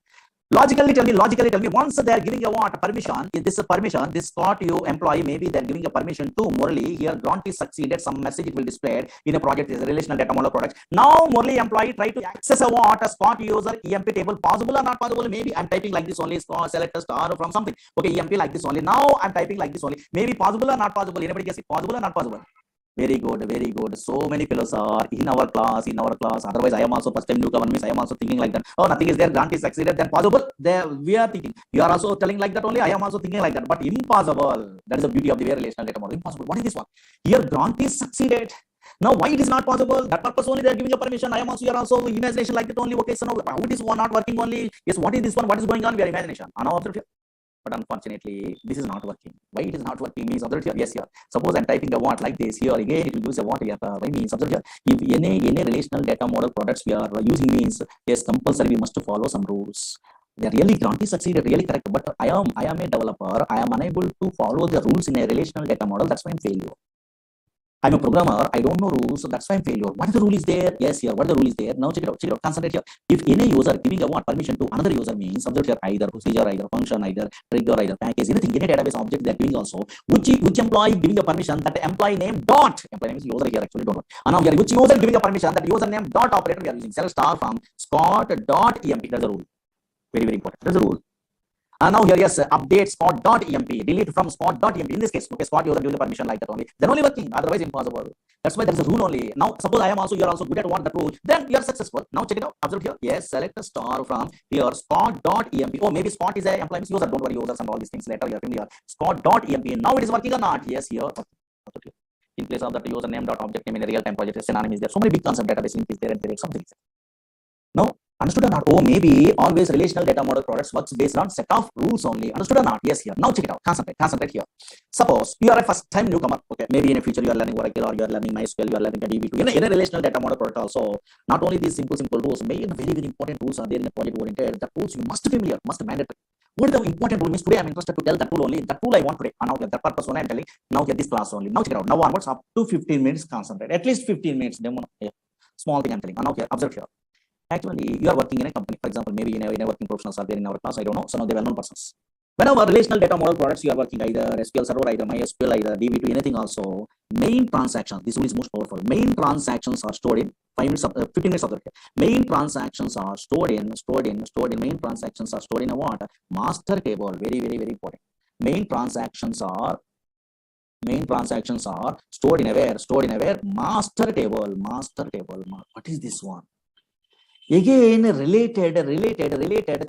Logically tell me, once they are giving a what permission, this permission, this spot you employee, maybe they're giving a permission to Murali, here grant is succeeded, some message it will display in a project is a relational data model product. Now Murali employee try to access a what a spot user EMP table, possible or not possible, maybe I'm typing like this only, select a star from something, okay, EMP like this only, now I'm typing like this only, maybe possible or not possible, anybody guess it, possible or not possible? Very good, very good. So many fellows are in our class, Otherwise, I am also first time newcomer means I am also thinking like that. Oh, nothing is there, grant is succeeded, then possible. There we are thinking. You are also telling like that only. I am also thinking like that. But impossible. That is the beauty of the relational data model. Impossible. What is this one? Here, grant is succeeded. Now, why it is not possible? That purpose only they are giving a permission. I am also here also imagination like that only. Okay, so now how it is not working only? Yes, what is this one? What is going on? We are imagination. Now observe here. But unfortunately, this is not working. Why it is not working means observe here. Yes, here. Suppose I'm typing a what like this here again. It will use a what here. Why means observe here. If any relational data model products we are using means yes, compulsory we must follow some rules. They are really granted succeeded, really correct. But I am a developer. I am unable to follow the rules in a relational data model. That's why I'm failure. I'm a programmer, I don't know rules, so that's why I'm failure. What is the rule is there? Yes, here. What the rule is there? Now check it out, concentrate here. If any user giving a what permission to another user means observe here either procedure, either function, either trigger, either package, anything, any database object they're giving also. Which employee giving a permission that the employee name employee name is user here actually, don't know. And now here, which user giving a permission that username dot operator we are using select star from spot dot emp. That's the rule. Very, very important. That's the rule. And now here, yes, update spot.emp, delete from spot.emp. In this case, okay, spot user giving the permission like that only. Then only working, otherwise impossible. That's why there is a rule only. Now, suppose I am also, you are also good at what the rule, then you are successful. Now check it out. Observe here. Yes, select a star from here, spot.emp. Oh, maybe spot is a employee user. Don't worry, users and all these things later you are familiar. Spot.emp. Now it is working or not? Yes, here. In place of that username dot object name in a real-time project, synonym is there. So many big concept database link is there and there is something. Now, understood or not? Oh, maybe always relational data model products works based on set of rules only. Understood or not? Yes, here. Now check it out. Concentrate here. Suppose you are a first time newcomer. Okay, maybe in the future you are learning Oracle or you are learning MySQL, you are learning a DB2. In a relational data model product also, not only these simple rules, maybe very, very important rules are there in a project oriented. The rules you must familiar, must mandatory. What is the important rule means today I'm interested to tell that rule only. That rule I want today. And now here, that purpose only I'm telling. Now here this class only. Now check it out. Now onwards up to 15 minutes concentrate. At least 15 minutes. Demo. Yeah. Small thing I'm telling. And now here, observe here. Actually, you are working in a company, for example, maybe in a working professionals are there in our class, I don't know, some of the well-known persons. Whenever relational data model products, you are working either SQL Server, either MySQL, either DB2, anything also, main transactions, this one is most powerful, main transactions are stored in 15 minutes of the main transactions are stored in main transactions are stored in a what? Master table, very, very, very important. Main transactions are stored in a where? Master table. What is this one? Again, related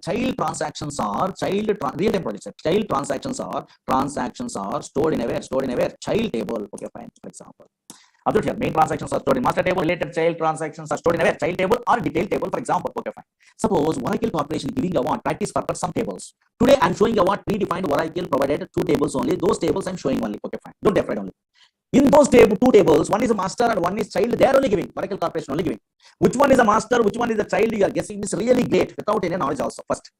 child transactions are real-time projects. Child transactions are stored in a where? Child table. Okay, fine. For example, observe here, main transactions are stored in master table. Related child transactions are stored in a where? Child table or detailed table. For example, okay, fine. Suppose Oracle Corporation giving a what? Practice purpose some tables. Today I'm showing a what? Predefined Oracle provided 2 tables only. Those tables I'm showing only. Okay, fine. Don't be afraid only. In those 2 tables, one is a master and one is child. They are only giving. Oracle Corporation only giving. Which one is a master? Which one is a child? You are guessing. It's really great without any knowledge also. First.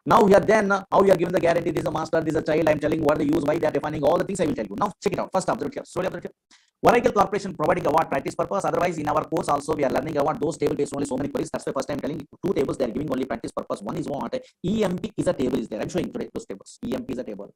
Now here then how you are given the guarantee. This is a master. This is a child. I am telling what they use, why they are defining all the things I will tell you. Now check it out. First observe here. Slowly observe here. Oracle Corporation providing a what? Practice purpose. Otherwise, in our course also we are learning about those table based only so many queries. That's why first time telling 2 tables they are giving only practice purpose. One is what? EMP is a table is there. I'm showing today those tables. EMP is a table.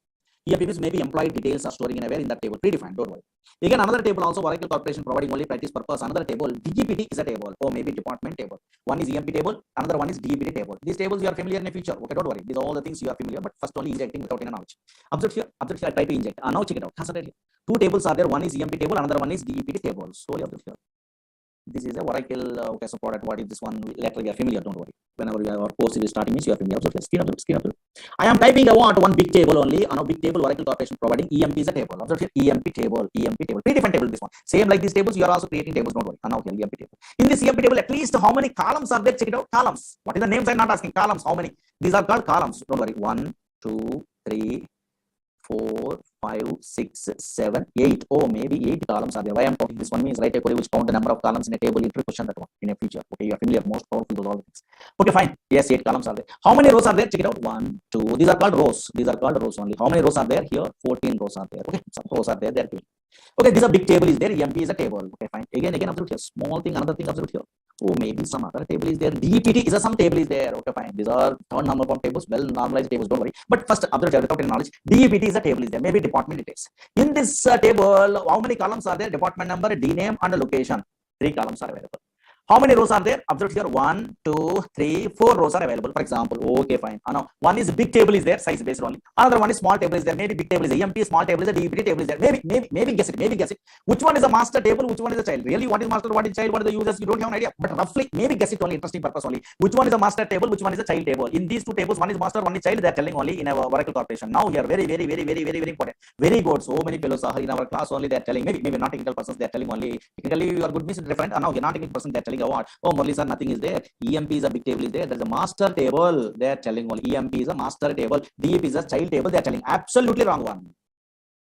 EMP means maybe employee details are storing in that table, predefined, don't worry. Again, another table also Oracle Corporation providing only practice purpose. Another table, DGPT is a table, or maybe department table. One is EMP table, another one is DGPT table. These tables you are familiar in the future. Okay, don't worry. These are all the things you are familiar, but first only injecting without any knowledge. Observe here, I try to inject. Now check it out. Concentrate here. 2 tables are there. One is EMP table, another one is DGPT table. Slowly observe here. This is a Oracle okay, so product. What is this one? Later you are familiar, don't worry. Whenever you are course is starting means you are familiar. Observe the screen up. I am typing a what? One big table only. On a big table, Oracle Corporation providing EMP is a table. Observe here, EMP table. Pre-defined table, this one. Same like these tables, you are also creating tables, don't worry. Now here, EMP table. In this EMP table, at least how many columns are there? Check it out. Columns. What is the names? I'm not asking. Columns. How many? These are called columns. Don't worry. 1, 2, 3, 4, 5, 6, 7, 8. Oh, maybe 8 columns are there. Why I'm talking this one means write a query which count the number of columns in a table. It will question that one in a future. Okay, you are familiar. Most powerful those all the things. Okay, fine. Yes, 8 columns are there. How many rows are there? Check it out. 1, 2. These are called rows. Only. How many rows are there? Here, 14 rows are there. Okay, some rows are there. They're doing. Okay, this is a big table is there. EMP is a table. Okay, fine. Again, observe here. Small thing, another thing, observe here. Oh, maybe some other table is there. DPT is a some table is there. Okay, fine. These are third number form tables, well normalized tables. Don't worry. But first, observe here without any knowledge. DPT is a table is there. Maybe department details. In this table, how many columns are there? Department number, D name, and location. 3 columns are available. How many rows are there? Observe here. 1, 2, 3, 4 rows are available. For example, okay, fine. Now, one is big table is there, size based only. Another one is small table is there. Maybe big table is EMP, small table is a DPT table is there. Maybe guess it. Maybe guess it. Which one is a master table? Which one is a child? Really, what is master? What is child? What are the users? You don't have an idea. But roughly, maybe guess it only. Interesting purpose only. Which one is a master table? Which one is a child table? In these two tables, one is master, one is child. They are telling only in our Oracle Corporation. Now here, very important. Very good. So many fellows are in our class only. They are telling. Maybe not technical persons. They are telling only. Technically, you are good means different. And now you're not technical person. They are telling what? Oh, Murali Sir, nothing is there. EMP is a big table is there. There's a master table. They are telling only. EMP is a master table. DEP is a child table. They are telling absolutely wrong one.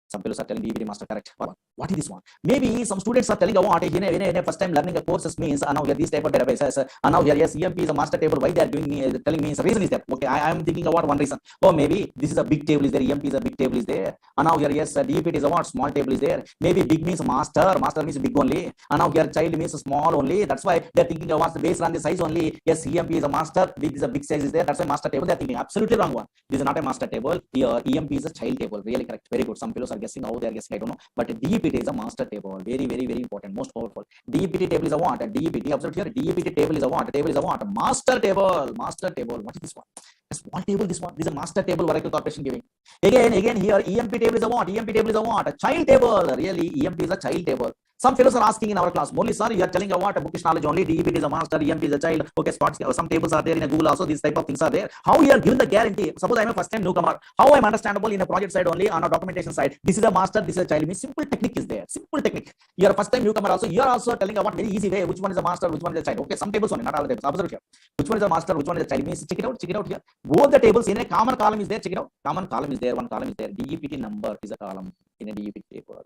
Some people are telling DPT master correct. What is this one? Maybe some students are telling what in a first time learning a courses means now here these type of databases now here yes EMP is a master table. Why they are giving me telling me the reason is that okay I am thinking about one reason. Oh maybe this is a big table is there. EMP is a big table is there. And now here yes DPT is a what small table is there. Maybe big means master. Master means big only. And now here child means small only. That's why they are thinking of what's based on the size only. Yes EMP is a master. Big is a big size is there. That's why master table. They are thinking absolutely wrong one. This is not a master table. Here EMP is a child table. Really correct. Very good. Some fellows are guessing how they are guessing. I don't know, but DPT is a master table. Very important, most powerful. DPT table is a what? A DPT. Observe here. DPT table is a what? A table is a what? A master table. Master table. What is this one? A small table. This one. This is a master table. Oracle Corporation giving. Again here. EMP table is a what? EMP table is a what? A child table. Really, EMP is a child table. Some fellows are asking in our class, Murali sir, you are telling what? A bookish knowledge only. DPT is a master. EMP is a child. Okay, spots. Some tables are there in a Google also. These type of things are there. How you are given the guarantee? Suppose I am a first time newcomer. How I am understandable in a project side only on a documentation side. This is a master. This is a child. Means simple technique is there. Simple technique. You are a first time newcomer also. You are also telling about very easy way. Which one is a master? Which one is a child? Okay, some tables only, not all the tables. Observe here. Which one is a master? Which one is a child? Means check it out. Check it out here. Both the tables in a common column is there. Check it out. Common column is there. One column is there. DPT number is a column in a DPT table.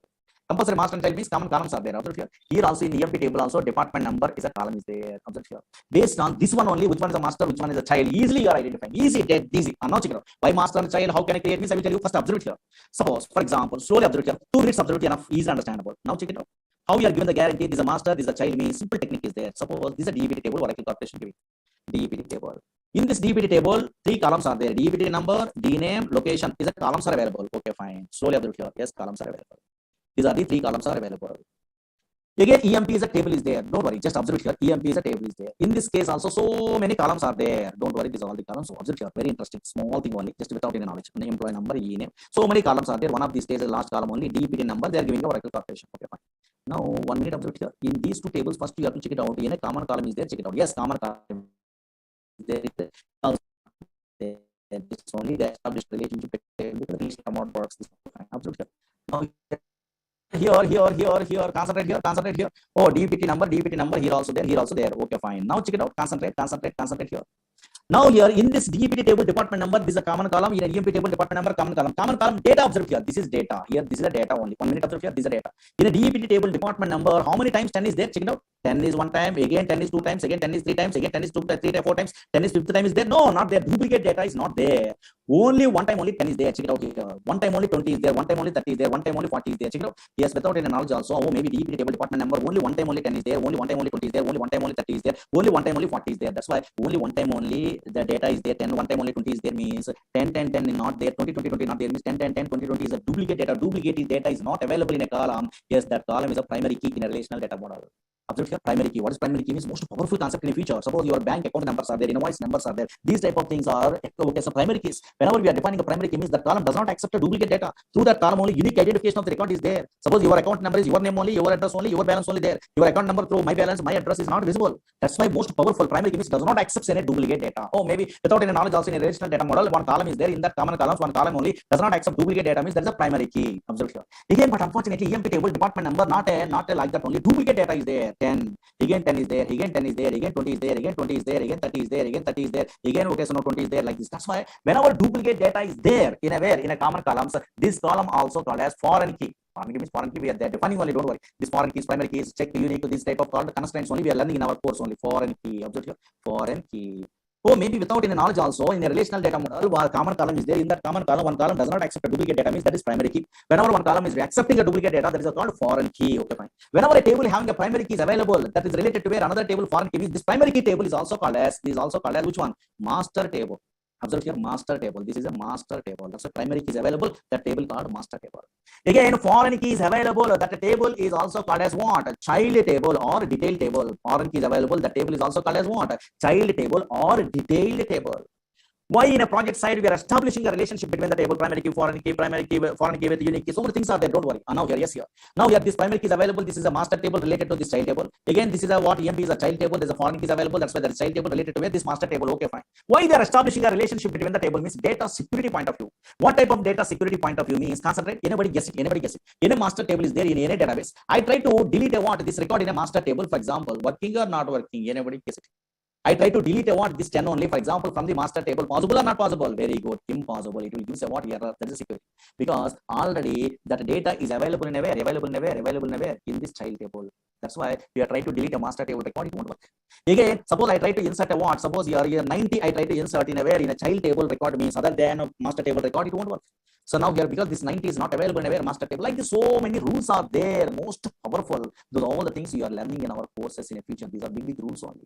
Compulsory master and child means common columns are there. Observe here. Here also in the EMP table also department number is a column is there. Observe here. Based on this one only, which one is a master, which one is a child, easily you are identifying. Easy, dead, easy. And now check it out. Why master and child? How can I create? Means I will tell you first. Observe here. Suppose, for example, slowly observe here. 2 minutes observe enough, easy understandable. Now check it out. How you are given the guarantee? This is a master, this is a child means simple technique is there. Suppose this is a DPT table. Oracle Corporation giving DPT table. In this DPT table, 3 columns are there. DPT number, D name, location. Is a columns are available. Okay, fine. Slowly observe here. Yes, columns are available. These are the 3 columns are available. Again, EMP is a table is there. Don't worry, just observe it here. EMP is a table is there. In this case, also so many columns are there. Don't worry, these are all the columns. So observe here. Very interesting. Small thing only, just without any knowledge. Employee number, E name. So many columns are there. One of these days, the last column only DPT number. They are giving a Oracle Corporation. Okay, fine. Now 1 minute observe here. In these 2 tables, first you have to check it out. In a common column is there. Check it out. Yes, common column is there. It's only the established relationship with the relation amount works. Observe here. Now here, concentrate here. Oh, DPT number, here also there. Okay, fine. Now check it out. Concentrate here. Now here in this DPT table department number, this is a common column. In a EMP table department number, common column. Data observe here. This is data. Here, this is a data only. 1 minute observe here. This is a data. In a DPT table department number, how many times 10 is there? Check it out. 10 is 1 time. Again 10 is 2 times. Again 10 is 3 times. Again 10 is 2 times, 3 times, 4 times. 10 is 5th time is there. No, not there. Duplicate data is not there. Only 1 time only 10 is there. Check it out here. 1 time only 20 is there. 1 time only 30 is there. 1 time only 40 is there. Check it out. Yes, without any knowledge also. Oh, maybe DPT table department number. Only 1 time only 10 is there. Only 1 time only 20 is there. Only 1 time only 30 is there. Only 1 time only 40 is there. That's why only 1 time only the data is there. 10 1 time only 20 is there means 10 10 10 is not there. 20 20 20 not there means 10 10 10 20 20 is a duplicate data. Duplicate data is not available in a column. Yes, that column is a primary key in a relational data model. Observe here, primary key. What is primary key? Means most powerful concept in the future. Suppose your bank account numbers are there, invoice numbers are there. These type of things are okay. So primary keys. Whenever we are defining a primary key, means that column does not accept a duplicate data. Through that column only unique identification of the record is there. Suppose your account number is your name only, your address only, your balance only there. Your account number through my balance, my address is not visible. That's why most powerful primary key means does not accept any duplicate data. Oh, maybe without any knowledge also in a relational data model, one column is there. In that common columns, one column only does not accept duplicate data means there is a primary key. Observe here. Again, but unfortunately, EMP table department number not a like that only duplicate data is there. 10. Again 10 is there, again 10 is there, again 20 is there, again 20 is there, again 30 is there, again 30 is there, again okay, so now 20 is there like this. That's why whenever duplicate data is there in a common columns, this column also called as foreign key. Foreign key means foreign key we are there defining only, don't worry. This foreign keys, primary keys, check unique, this type of called constraints only we are learning in our course only. Foreign key, observe here, foreign key. Oh, maybe without any knowledge also, in a relational data model, one common column is there. In that common column, one column does not accept a duplicate data, means that is primary key. Whenever one column is accepting a duplicate data, that is called foreign key. Okay, fine. Whenever a table having a primary key is available, that is related to where another table foreign key is, this primary key table is also called as, which one? Master table. Observe here, master table. This is a master table. That's a primary key is available. That table called master table. Again, foreign key is available. That table is also called as what? A child table or detailed table. Foreign key is available. That table is also called as what? A child table or detailed table. Why in a project side we are establishing a relationship between the table, primary key, foreign key with unique key. So many things are there. Don't worry. Now here, yes, here. Now here, this primary key is available. This is a master table related to this child table. Again, this is a what EMP is a child table. There's a foreign key is available. That's why there is child table related to where this master table. Okay, fine. Why we are establishing a relationship between the table means data security point of view. What type of data security point of view means? Concentrate. Anybody guess it? Anybody guess it? In a master table is there in any database. I try to delete a what? This record in a master table, for example, working or not working. Anybody guess it? I try to delete a what? This 10 only, for example, from the master table. Possible or not possible? Very good. Impossible. It will give a what error. That is security. Because already that data is available in a where? Available in where? In this child table. That's why we are trying to delete a master table record. It won't work. Again, suppose I try to insert a what? Suppose here 90, I try to insert in a where? In a child table record means other than a master table record, it won't work. So now here, because this 90 is not available in a where master table, like this, so many rules are there, most powerful. Those are all the things you are learning in our courses in the future. These are big rules only.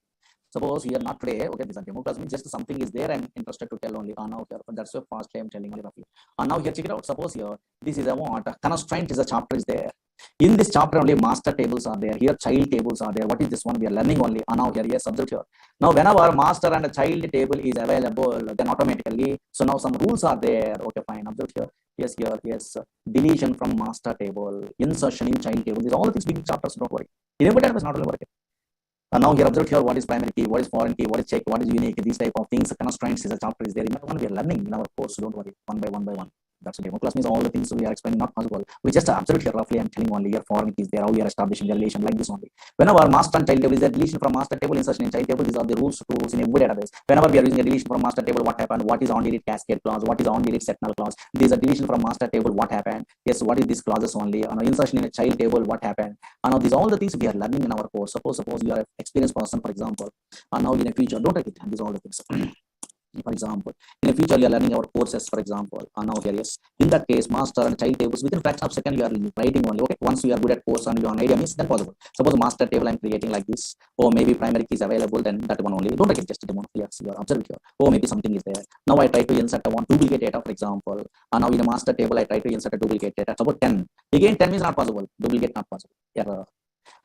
Suppose here not today, okay, these are demo class means just something is there. I'm interested to tell only. Now here, that's why fast I'm telling only roughly. Now here, check it out. Suppose here, this is a what? Constraint is a chapter is there. In this chapter only master tables are there. Here child tables are there. What is this one? We are learning only. Now here, yes, subject here. Now whenever master and a child table is available, then automatically. So now some rules are there. Okay, fine. Observe here. Yes, here, yes. Deletion from master table, insertion in child table. These are all these big chapters. Don't worry. Enable database not only working. Now here, observe here, what is primary key, what is foreign key, what is check, what is unique, these type of things, constraints is a chapter is there. In that one we are learning in our course, so don't worry, one by one. That's a demo class means all the things we are explaining not possible. We just observe here roughly. I'm telling only here foreign keys there, how we are establishing the relation like this only. Whenever master and child table is the deletion from master table, insertion in child table, these are the rules to use in a good database. Whenever we are using a deletion from master table, what happened? What is on delete cascade clause? What is on delete set null clause? These are deletion from master table, what happened? Yes, what is these clauses only? On insertion in a child table, what happened? And now these all the things we are learning in our course. Suppose you are an experienced person, for example, and now in the future, don't take it. These are all the things. For example, in the future you are learning our courses, for example, and now here, yes, in that case, master and child tables within fraction of second you are writing only. Okay, once you are good at course and you have an idea means then possible. Suppose master table I'm creating like this, or maybe primary key is available, then that one only. Don't take it, just a demo. Yes, you are observing here. Or maybe something is there. Now I try to insert a one duplicate data, for example, and now in a master table I try to insert a duplicate data. Suppose 10. Again 10 is not possible. Duplicate not possible. Error.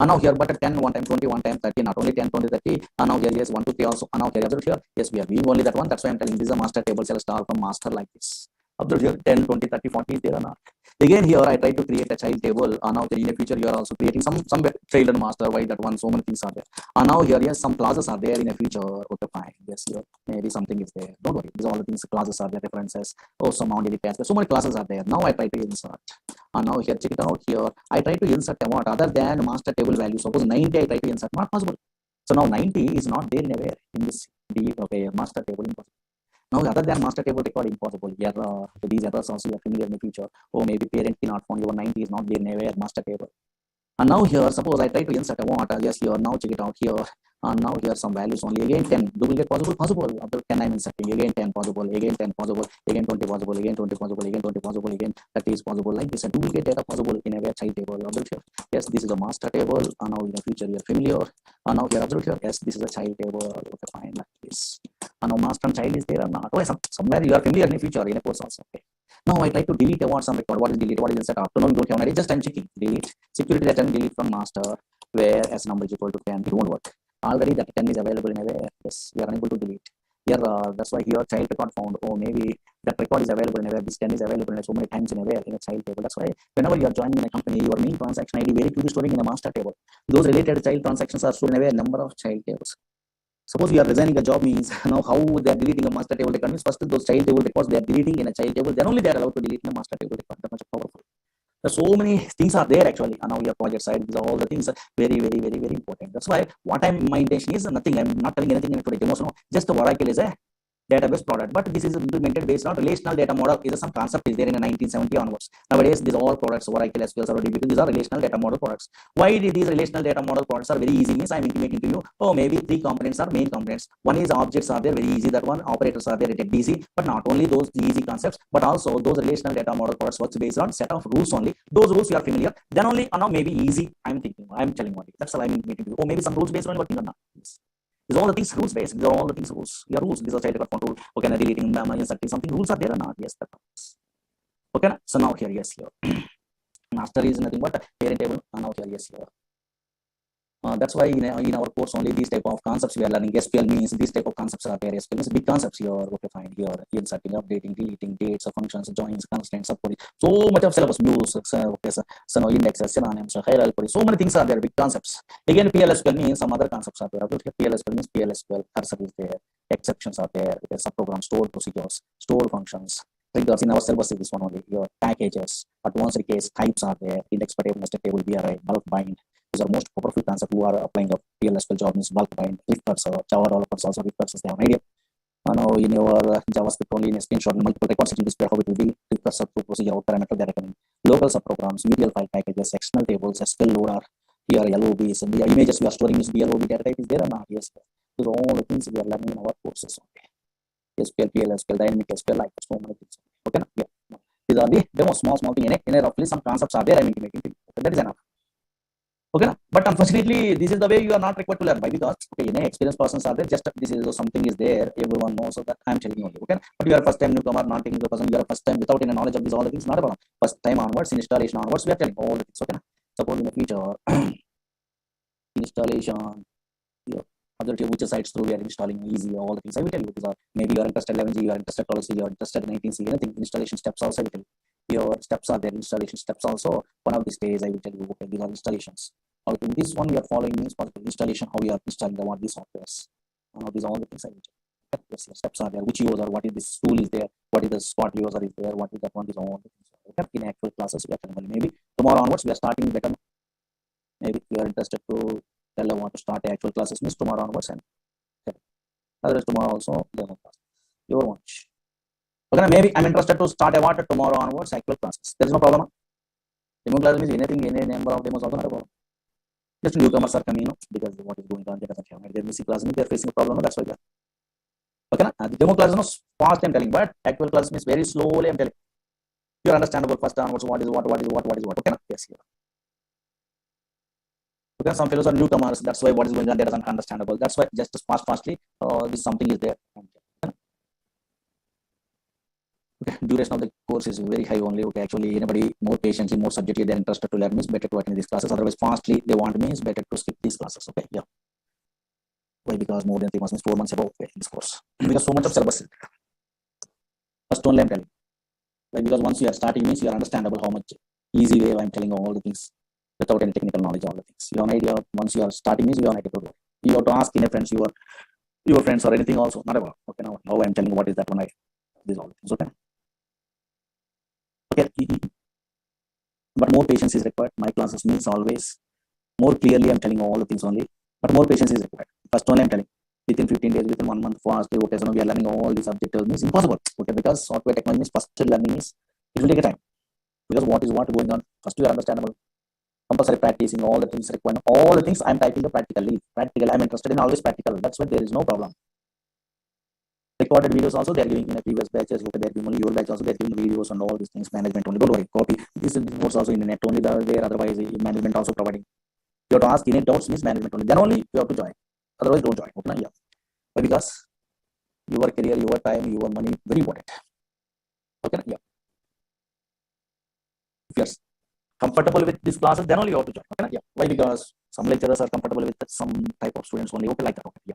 And now here, but 10, 1 time 20, 1 time 30, not only 10, 20, 30. And now here, yes, 1, 2, 3 also. And now here, observe here. Yes, we are doing only that one. That's why I'm telling this is a master table. Shall start from master like this. Observe here, 10, 20, 30, 40 is there or not. Again, here I try to create a child table. And now in the future, you are also creating some child and master. Why that one? So many things are there. And now here, yes, some clauses are there in the future. Okay, fine. Yes, here maybe something is there. Don't worry. These are all the things. Clauses are there. References. Oh, some on delete task. So many classes are there. Now I try to insert. And now here, check it out. Here I try to insert a what other than master table value. Suppose 90 I try to insert. Not possible. So now 90 is not there in this okay master table. Impossible. Now other than master table record impossible. Error. These errors also you are familiar in the future. Or maybe parent key not found. Your 90 is not there in master table. And now here, suppose I try to insert a what? Yes, here now check it out here. And now here some values only. Again 10. Duplicate possible? Possible. After 10 I'm inserting. Again 10 possible. Again 10 possible. Again 20 possible. Again 20 possible. Again 20 possible. Again 30 is possible. Like this, a duplicate data possible in a child table. Observe here. Yes, this is a master table. And now in the future you are familiar. And now here, observe here. Yes, this is a child table. Okay, fine. Like this. And now master and child is there or not? Oh, somewhere you are familiar in the future in a course also. Okay. Now I try to delete a what some record. What is delete? What is insert? After now you don't have an idea. Just I'm checking. Delete. Security data and delete from master where s number is equal to 10. It won't work. Already that 10 is available in a way. Yes, we are unable to delete. Here, that's why here child record found. Or maybe that record is available in a way. This 10 is available in so many times in a way in a child table. That's why whenever you are joining in a company, your main transaction ID very quickly storing in a master table. Those related child transactions are stored in a way number of child tables. Suppose we are resigning a job means now how they are deleting a master table record means first those child table records they are deleting in a child table. Then only they are allowed to delete in a master table record. That much powerful. So many things are there actually. And now your project side, these are all the things are very important. That's why my intention is nothing. I'm not telling anything in the demos. No, just the Oracle is a database product, but this is implemented based on relational data model. Is some concept is there in 1970 onwards. Nowadays, these all products, Oracle, SQL, or DBT, these are relational data model products. Why these relational data model products are very easy? Means I'm intimating to you. Oh, maybe three components are main components. One is objects are there, very easy. That one operators are there, it easy. But not only those easy concepts, but also those relational data model products works based on set of rules only. Those rules you are familiar. Then only now maybe easy. I'm thinking. I'm telling you. That's all I'm intimating to you. Or maybe some rules based on working or not. Yes. These are all the things rules based. These are all the things rules. Yeah, rules. These are child record control. Okay, deleting them, inserting something. Rules are there or not? Yes, that counts. Okay, so now here, yes, here. Master is nothing but parent table. And now here, yes, here. That's why in our course only these type of concepts we are learning. SQL means these type of concepts are there. SQL means big concepts here. Okay, fine. Here, inserting, updating, deleting, dates, functions, joins, constraints, subquery. So much of syllabus views. Okay, so now indexes, synonyms, hierarchy. So many things are there. Big concepts. Again, PLSQL means some other concepts are there. PLSQL means PLSQL. Cursor is there. Exceptions are there. There's subprogram, stored procedures, stored functions. Triggers in our syllabus is this one only. Your packages, advanced case types are there. Index per table, nested table, BRI, bulk bind. These are most powerful concepts who are applying a PLSQL job means bulk bind, if cursor, Java developers also if cursors, they have an idea. Now in your JavaScript only in a screenshot, multiple records it will display how it will be if cursor to procedure or parameter they are recommending. Local subprograms, URL file packages, external tables, SQL loader, here LOBs, and the images we are storing is DLOB data type is there or not? Yes. These are all the things we are learning in our courses. Okay. SQL, PLSQL, dynamic SQL, like so many things. Okay. Yeah. These are the demo small thing in a roughly some concepts are there. I'm intimating. Okay, that is enough. Okay, but unfortunately, this is the way you are not required to learn. Why? Because okay, experienced persons are there. Just this is something is there. Everyone knows, so that I'm telling you. Okay, but you are first time newcomer, not taking the person. You are first time without any knowledge of these all the things. Not a problem. First time onwards, installation onwards, we are telling all the things. Okay, suppose in the future, installation, your other which sites through we are installing easy. All the things I will tell you. These are maybe you are interested 11G, you are interested 12C, you are interested 19C. Anything installation steps also I will tell you. Your steps are there. Installation steps also. One of these days I will tell you. Okay, these are installations. In this one, we are following means possible installation, how we are installing the what these softwares. These are all the things I will check. Yes, steps are there. Which user, what is this tool is there, what is the spot user is there, what is that one, these all the things. Okay. In actual classes, we are telling maybe tomorrow onwards, we are starting better. Maybe we are interested to tell them want to start actual classes, means tomorrow onwards and okay. Otherwise tomorrow also demo classes. Your watch. Okay, maybe I'm interested to start a what tomorrow onwards actual classes. There is no problem. Demo class means anything, any number of demos also not a problem. Just newcomers are coming, because what is going on, they doesn't have. They're missing class, they're facing a problem, that's why they are. Okay, the demo class is fast, I'm telling, but actual class means very slowly, I'm telling. You're understandable first onwards, what is what. Okay, yes, here. Okay, some fellows are newcomers, that's why what is going on, they doesn't understandable. That's why just fastly, this something is there. Okay, duration of the course is very high only. Okay, actually, anybody more patiently, more subjectively they're interested to learn means better to attend these classes. Otherwise, fastly they want means better to skip these classes. Okay, yeah. Why? Because more than 3 months means 4 months above in this course. Because so much of syllabus. First only I'm telling. Why? Because once you are starting means you are understandable how much easy way I'm telling all the things without any technical knowledge, all the things. You have an idea. Once you are starting means you have an idea to do. You have to ask any friends, your friends or anything also. Not about. Okay, now I'm telling what is that one. These all the things. Okay. Okay, but more patience is required. My classes means always more clearly I'm telling all the things only, but more patience is required. First only I'm telling within 15 days, within 1 month, fast. Okay, so we are learning all these objectives means impossible. Okay, because software technology means first learning is it will take a time, because what is what going on. First you are understandable. Compulsory practicing all the things required. All the things I'm typing the practically. Practical. I'm interested in always practical. That's why there is no problem. Recorded videos also they are giving in a previous batches. Okay, they're giving only your batch also they're giving videos and all these things. Management only. Don't worry. Copy. This is also in the net only there. Otherwise, management also providing. You have to ask any doubts means management only. Then only you have to join. Otherwise, don't join. Okay, yeah. But because your career, your time, your money, very important. Okay, yeah. If you're comfortable with these classes, then only you have to join. Okay, yeah. Why? Because some lecturers are comfortable with some type of students only. Okay, like that. Okay, yeah.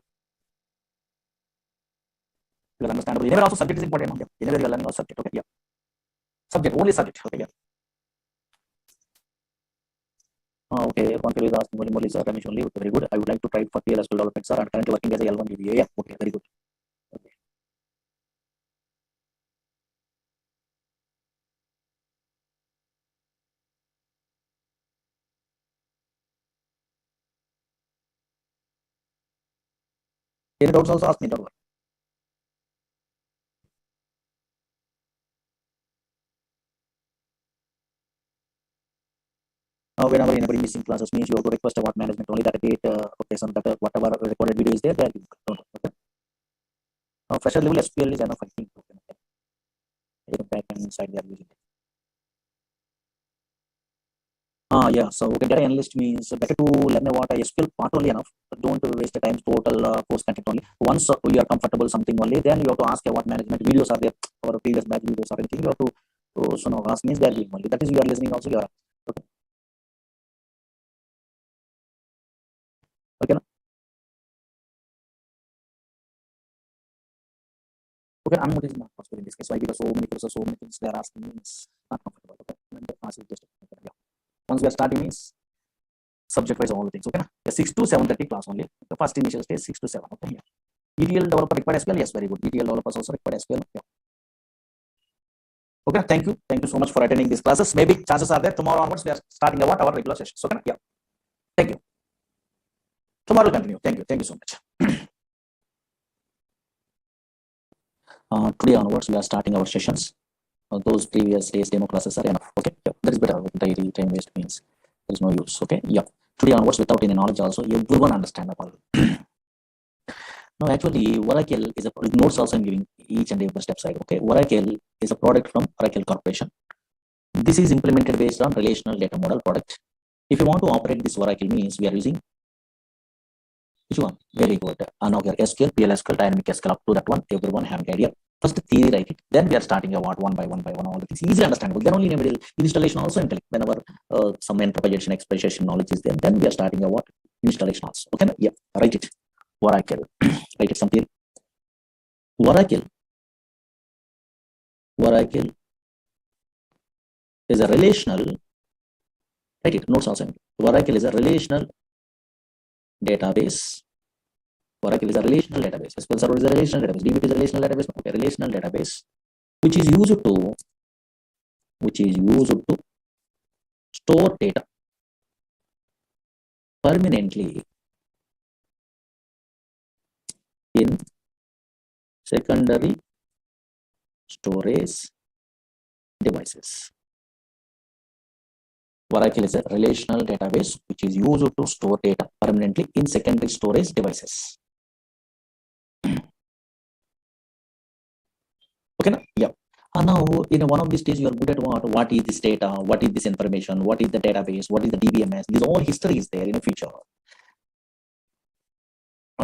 You will understand. Anyway, also subject is important. Yeah. Anyway, you are learning a subject. Okay, yeah. Subject, only subject. Okay, yeah. Okay, one fellow is asking Murali Sir, Ramesh only. Okay, very good. I would like to try for PLSQL development, sir. I'm currently working as a L1 DBA. Yeah, okay, very good. Okay. Any doubts also ask me. Don't worry. whenever anybody missing classes means you have to request about management only that date. Okay, so that whatever recorded video is there, that don't. Okay. Fresher level SQL is enough, I think. Okay. Back and inside they are using it. Yeah, so okay, data analyst means better to learn about SQL part only enough. Don't waste the time total course content only. Once you are comfortable something only, then you have to ask what management videos are there or previous batch videos or anything. You have to so now ask means they are only. That is you are listening also. You are okay. Okay. Okay, unmute is not possible in this case. Why? Because so many courses, so many things they are asking means not comfortable. Okay, and the class is just yeah. Once we are starting means subject wise all the things. Okay, the 6 to 7:30 class only. The first initial stage 6 to 7. Okay, yeah. ETL developer required SQL. Yes, very good. ETL developers also required SQL. Yeah. Okay, thank you so much for attending these classes. Maybe chances are there tomorrow onwards we are starting about our regular sessions. Okay, yeah. Thank you. Tomorrow we'll continue. Thank you so much. Today onwards we are starting our sessions. Those previous days demo classes are enough. Okay, yeah, that is better. Daily time waste means there is no use. Okay, yeah. Today onwards, without any knowledge, also everyone understandable. No, actually, Oracle is a notes also I'm giving each and every step side. Okay, Oracle is a product from Oracle Corporation. This is implemented based on relational data model product. If you want to operate this Oracle means we are using which one? Very good. Now here SQL, PLSQL, dynamic SQL up to that one. Everyone have an idea. First theory write it. Then we are starting about one by one all the things. Easily understandable. Then only in middle installation also intellect. Whenever some interpretation, expression knowledge is there, then we are starting about installation also. Okay, yeah, write it. Oracle. Write it something. Oracle is a relational. Write it. Notes also. Oracle is a relational database. Oracle is a relational database. SQL Server is a relational database. DB is a relational database. Okay, relational database, which is used to store data permanently in secondary storage devices. Oracle is a relational database which is used to store data permanently in secondary storage devices. Okay, now? Yeah. Now, in one of these days, you are good at what? What is this data? What is this information? What is the database? What is the DBMS? These all history is there in the future.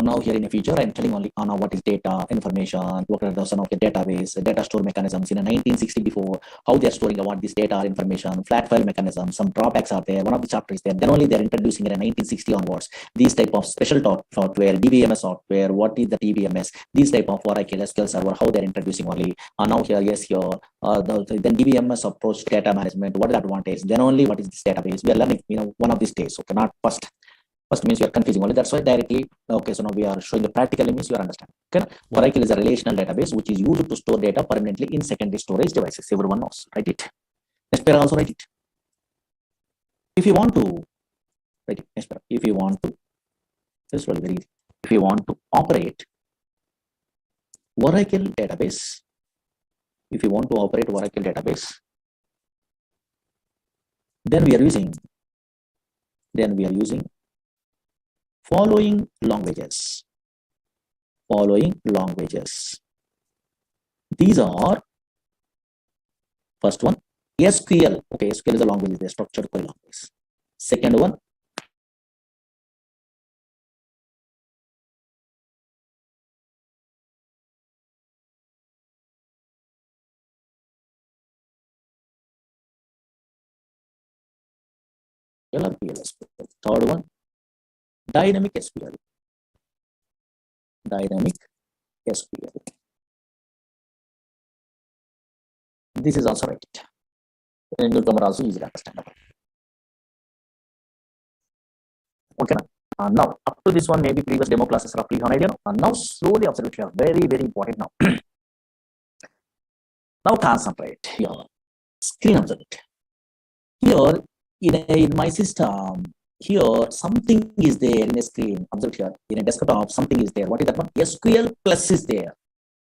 Now here in the future, I'm telling only on what is data, information, what are the some of the database, data store mechanisms in a 1960 before, how they are storing about this data information, flat file mechanism, some drawbacks are there. One of the chapters there. Then only they are introducing in a 1960 onwards these type of special software, DBMS software. What is the DBMS? These type of Oracle SQL Server, how they are introducing only. Now here, yes, here, then DBMS approach data management. What is the advantage? Then only what is this database? We are learning, one of these days. Okay, not first. First means you are confusing only. That's why directly, okay, so now we are showing the practical means you are understanding. Okay. Oracle is a relational database which is used to store data permanently in secondary storage devices. Everyone knows. Write it. Next pair also write it. If you want to, write it. Next pair. If you want to, this is really very easy. If you want to operate Oracle database, then we are using following languages. These are first one SQL. Okay, SQL is a language, is a structured query language. Second one PLSQL. Third one dynamic SQL. This is also right. And newcomer also easily understandable. Okay. Now up to this one, maybe previous demo classes roughly on idea. Now slowly observe here. Very, very important now. Now concentrate here. Screen observe it. Here in my system, here something is there in a screen. Observe here in a desktop, something is there. What is that one? SQL Plus is there.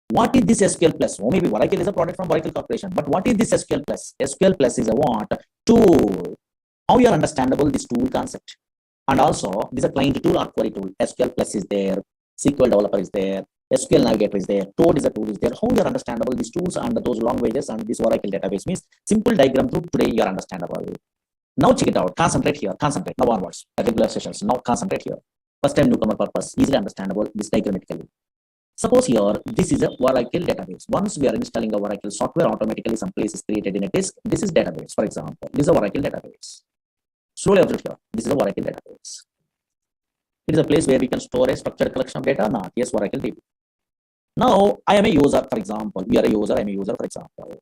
What is this SQL Plus? Oh, maybe Oracle is a product from Oracle Corporation. But what is this SQL Plus? SQL Plus is a what? Tool How you are understandable this tool concept. And also, this is a client tool or query tool. SQL Plus is there, SQL Developer is there, SQL Navigator is there, Toad is a tool is there. How you are understandable these tools and those languages and this Oracle database means simple diagram through today you are understandable. Now check it out. Concentrate here. Concentrate. Now onwards. Regular sessions. Now concentrate here. First time newcomer purpose. Easily understandable. This diagrammatically. Suppose here, this is a Oracle database. Once we are installing a Oracle software, automatically some place is created in a disk. This is database, for example. This is a Oracle database. Slowly observe here. This is a Oracle database. It is a place where we can store a structured collection of data. Not yes, Oracle DB. Now I am a user, for example. We are a user. I am a user, for example.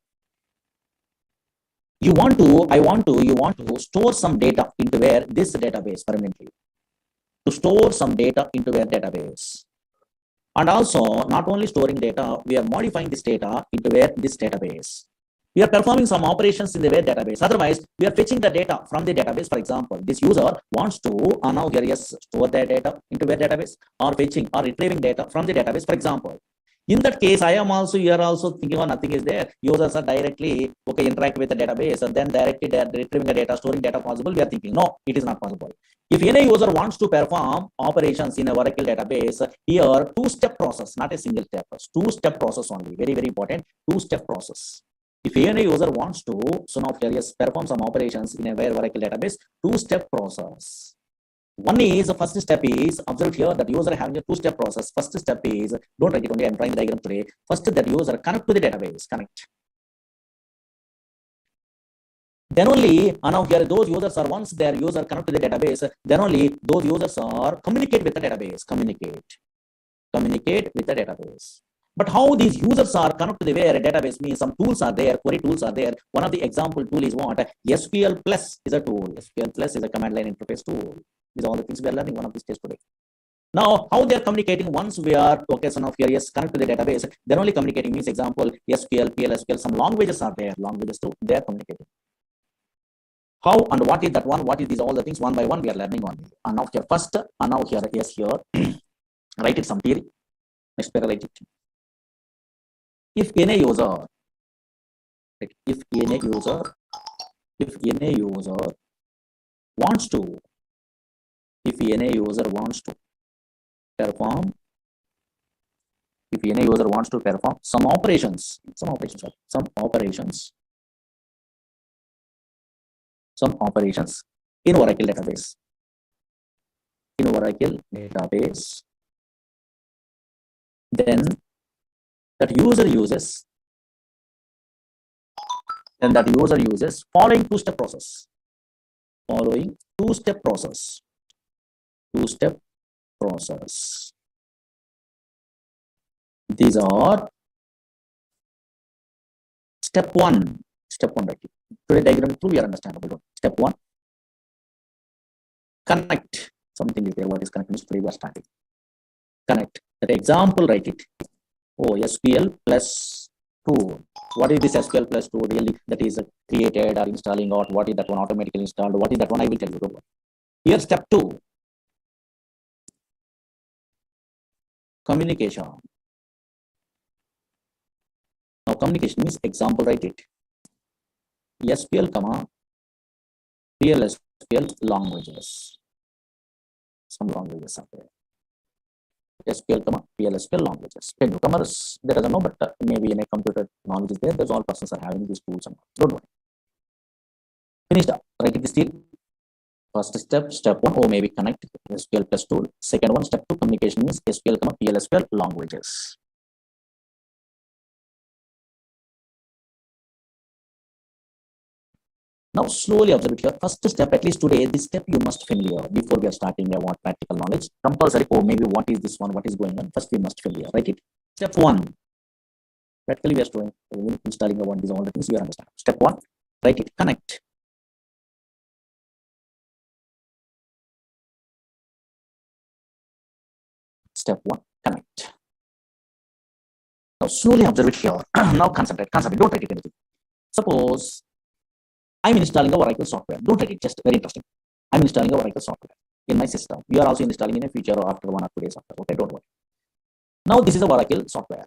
You want to store some data into where this database permanently. To store some data into where database. And also, not only storing data, we are modifying this data into where this database. We are performing some operations in the where database. Otherwise, we are fetching the data from the database. For example, this user wants to now here yes, store the data into where database or fetching or retrieving data from the database. For example, in that case, I am also here also thinking of nothing is there. Users are directly interact with the database and then directly retrieving the data, storing data possible. We are thinking no, it is not possible. If any user wants to perform operations in a Oracle database, here two-step process, not a single step, two-step process only. Very, very important. Two-step process. If any user wants to, so now here yes, perform some operations in a Oracle database, two-step process. One is the first step is observe here that user having a two-step process. First step is don't write it only. I'm drawing the diagram today. First, that user connect to the database. Connect. Then only now here those users are once their user connect to the database. Then only those users are communicate with the database. Communicate with the database. But how these users are connect to the where database means some tools are there, query tools are there. One of the example tool is what? SQL Plus is a tool. SQL Plus is a command line interface tool. These are all the things we are learning one of these days today. Now, how they are communicating once we are so now here yes, connect to the database. Then only communicating means example SQL, PLSQL, some languages are there. Languages too, they are communicating. How and what is that one? What is these all the things one by one we are learning on. And now here first, and now here yes here write it some theory. Next pair write it. If any user wants to perform some operations in Oracle database. Then that user uses following two-step process. These are step one right here. Today diagram two we are understandable. Step one, connect. Something is there. What is connect? Today we are starting. Connect. That example, write it. Oh, SQL plus tool. What is this SQL plus tool really that is created or installing, or what is that one automatically installed? What is that one? I will tell you. Don't worry. Here, step two, communication. Now, communication means example, write it. SQL, PLSQL languages. Some languages are there. SQL, PLSQL languages. Newcomers, there doesn't know, but maybe in a computer knowledge is there. There's all persons are having these tools. Don't worry. Finished up. Write it still. First step, step one, or maybe connect SQL plus tool. Second one, step two, communication means SQL, PLSQL languages. Now slowly observe it here. First step, at least today, this step you must familiar before we are starting. I want practical knowledge. Compulsory. Oh, maybe what is this one? What is going on? First we must familiar. Write it. Step one. Practically we are doing installing one. These are all the things you understand. Step one. Write it. Connect. Step one. Connect. Now slowly observe it here. Now concentrate. Concentrate. Don't write it anything. Suppose I'm installing a Oracle software. Don't write it, just very interesting. I'm installing a Oracle software in my system. You are also installing in a future or after 1 or 2 days after. Okay, don't worry. Now this is a Oracle software.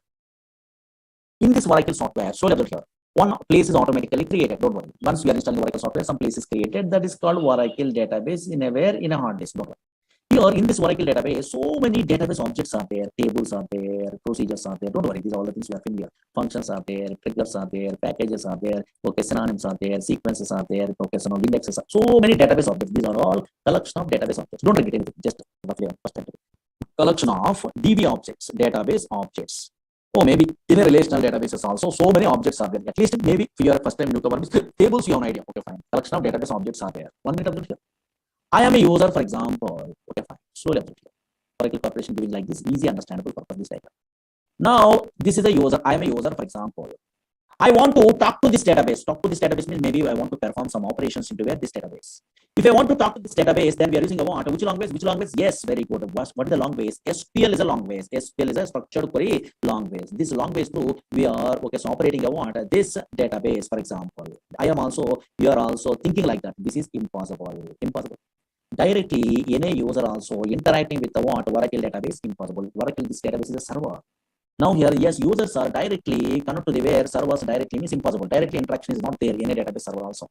In this Oracle software, slowly observe here. one place is automatically created. Don't worry. Once you are installing Oracle software, some place is created that is called Oracle database in a hard disk. Don't worry. Here in this Oracle database, so many database objects are there, tables are there, procedures are there. Don't worry, these are all the things we are familiar. Functions are there, triggers are there, packages are there, okay, synonyms are there, sequences are there, okay, so indexes are so many database objects. These are all collection of database objects. Don't repeat anything, just roughly understand. Collection of DB objects, database objects. Oh, maybe in a relational databases also, so many objects are there. At least maybe if you are first time you cover tables, you have an idea. Okay, fine. Collection of database objects are there. 1 minute of here. I am a user, for example. Okay, fine. Slowly update here. Oracle Corporation giving like this, easy understandable purpose this diagram. Now, this is a user. I am a user, for example. I want to talk to this database. Talk to this database means maybe I want to perform some operations into this database. If I want to talk to this database, then we are using a what? Which language? Which language? Yes, very good. What is the language? SQL is a language. SQL is a structured query language. This language too, we are okay. So operating a what? This database, for example. You are also thinking like that. This is impossible. Impossible. Directly, any user also interacting with the what? Oracle database, impossible. Oracle, this database is a server. Now here, yes, users are directly connect to the where servers directly means impossible. Directly interaction is not there in a database server also.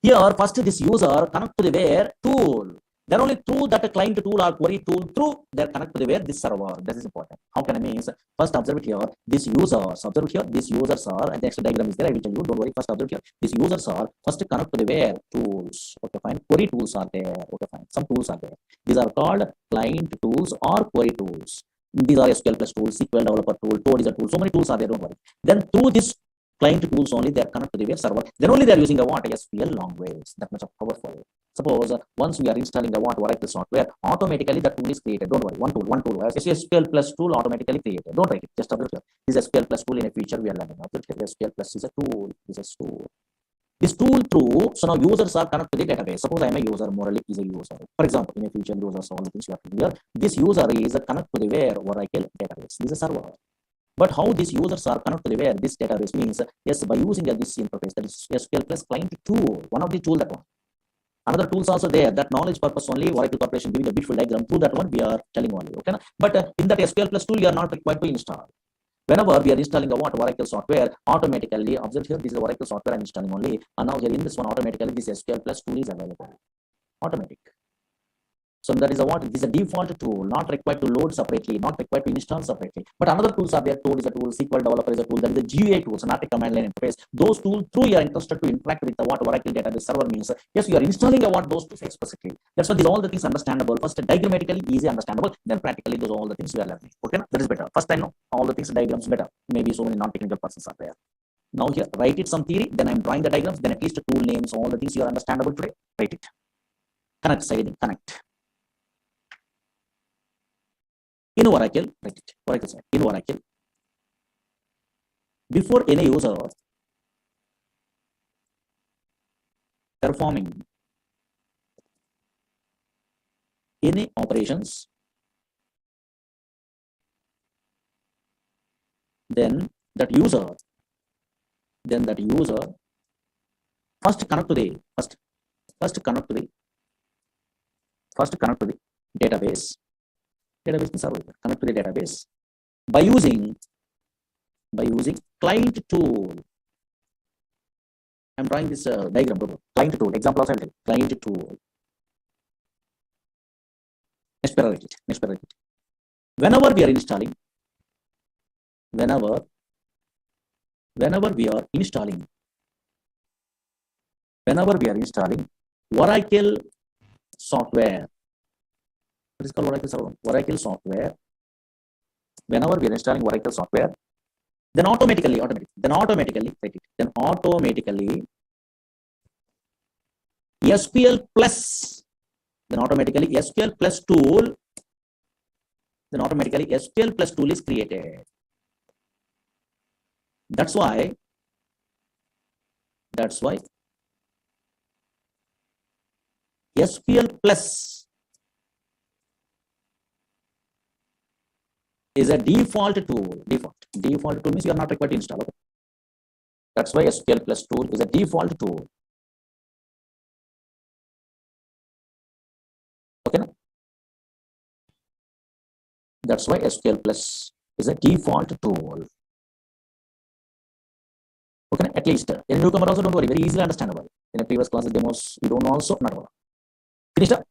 Here, first this user connect to the where tool. Then only through that client tool or query tool, through they connect to the where this server. That is important. How can I mean? First observe it here. This users, observe here. These users are, and the next diagram is there. I will tell you. Don't worry. First observe here. These users are first connect to the where tools. Okay, fine. Query tools are there. Okay, fine. Some tools are there. These are called client tools or query tools. These are SQL plus tools, SQL developer tool, Toad is a tool. So many tools are there, don't worry. Then through this client tools only, they are connected to the web server. Then only they are using a what? SQL language. That much of powerful. Suppose once we are installing the what? Oracle software, automatically the tool is created. Don't worry. One tool. SQL plus tool automatically created. Don't write it. Just observe here. This SQL plus tool in a future we are learning. SQL plus is a tool. This is a tool. This tool through, so now users are connected to the database. Suppose I am a user, Murali is a user. For example, in a future users, all the things you have to here. This user is connected to the where Oracle database. This is a server. But how these users are connected to the where this database means, yes, by using this interface, that is SQL plus client tool, one of the tool that one. Another tools also there, that knowledge purpose only, Oracle Corporation giving a beautiful diagram through that one, we are telling only, okay? But in that SQL plus tool, you are not required to install. Whenever we are installing a what? Oracle software, automatically, observe here, this is Oracle software I'm installing only. And now here in this one, automatically, this SQL plus tool is available. Automatic. So that is a what? This is a default tool, not required to load separately, not required to install separately. But another tools are there. Toad is a tool, SQL developer is a tool, that is a GUI tool, so not a command line interface. Those tools, through you are interested to interact with the what? Oracle database server means, yes, you are installing a what? Those tools explicitly. That's why these all the things understandable. First, diagrammatically easy understandable, then practically those all the things we are learning. Okay, that is better. First time, no, all the things diagrams better. Maybe so many non-technical persons are there. Now here, write it some theory, then I'm drawing the diagrams, then at least the tool names, all the things you are understandable today. Write it. Connect side, connect. In Oracle, write it. Oracle side. In Oracle, before any user performing any operations, then that user first connect to the database. Database is server. Connect to the database by using client tool. I'm drawing this diagram. Client tool. Example also client tool. Next paragraph. Whenever we are installing, whenever we are installing Oracle software. What is called Oracle software. Whenever we are installing Oracle software, then automatically SQL plus, tool, SQL plus tool is created. That's why SQL plus is a default tool. Default tool means you are not required to install. Okay? That's why SQL plus tool is a default tool. Okay. That's why SQL plus is a default tool. Okay, at least a newcomer also don't worry, very easily understandable. In a previous classes demos, you don't know also not worry. Finished?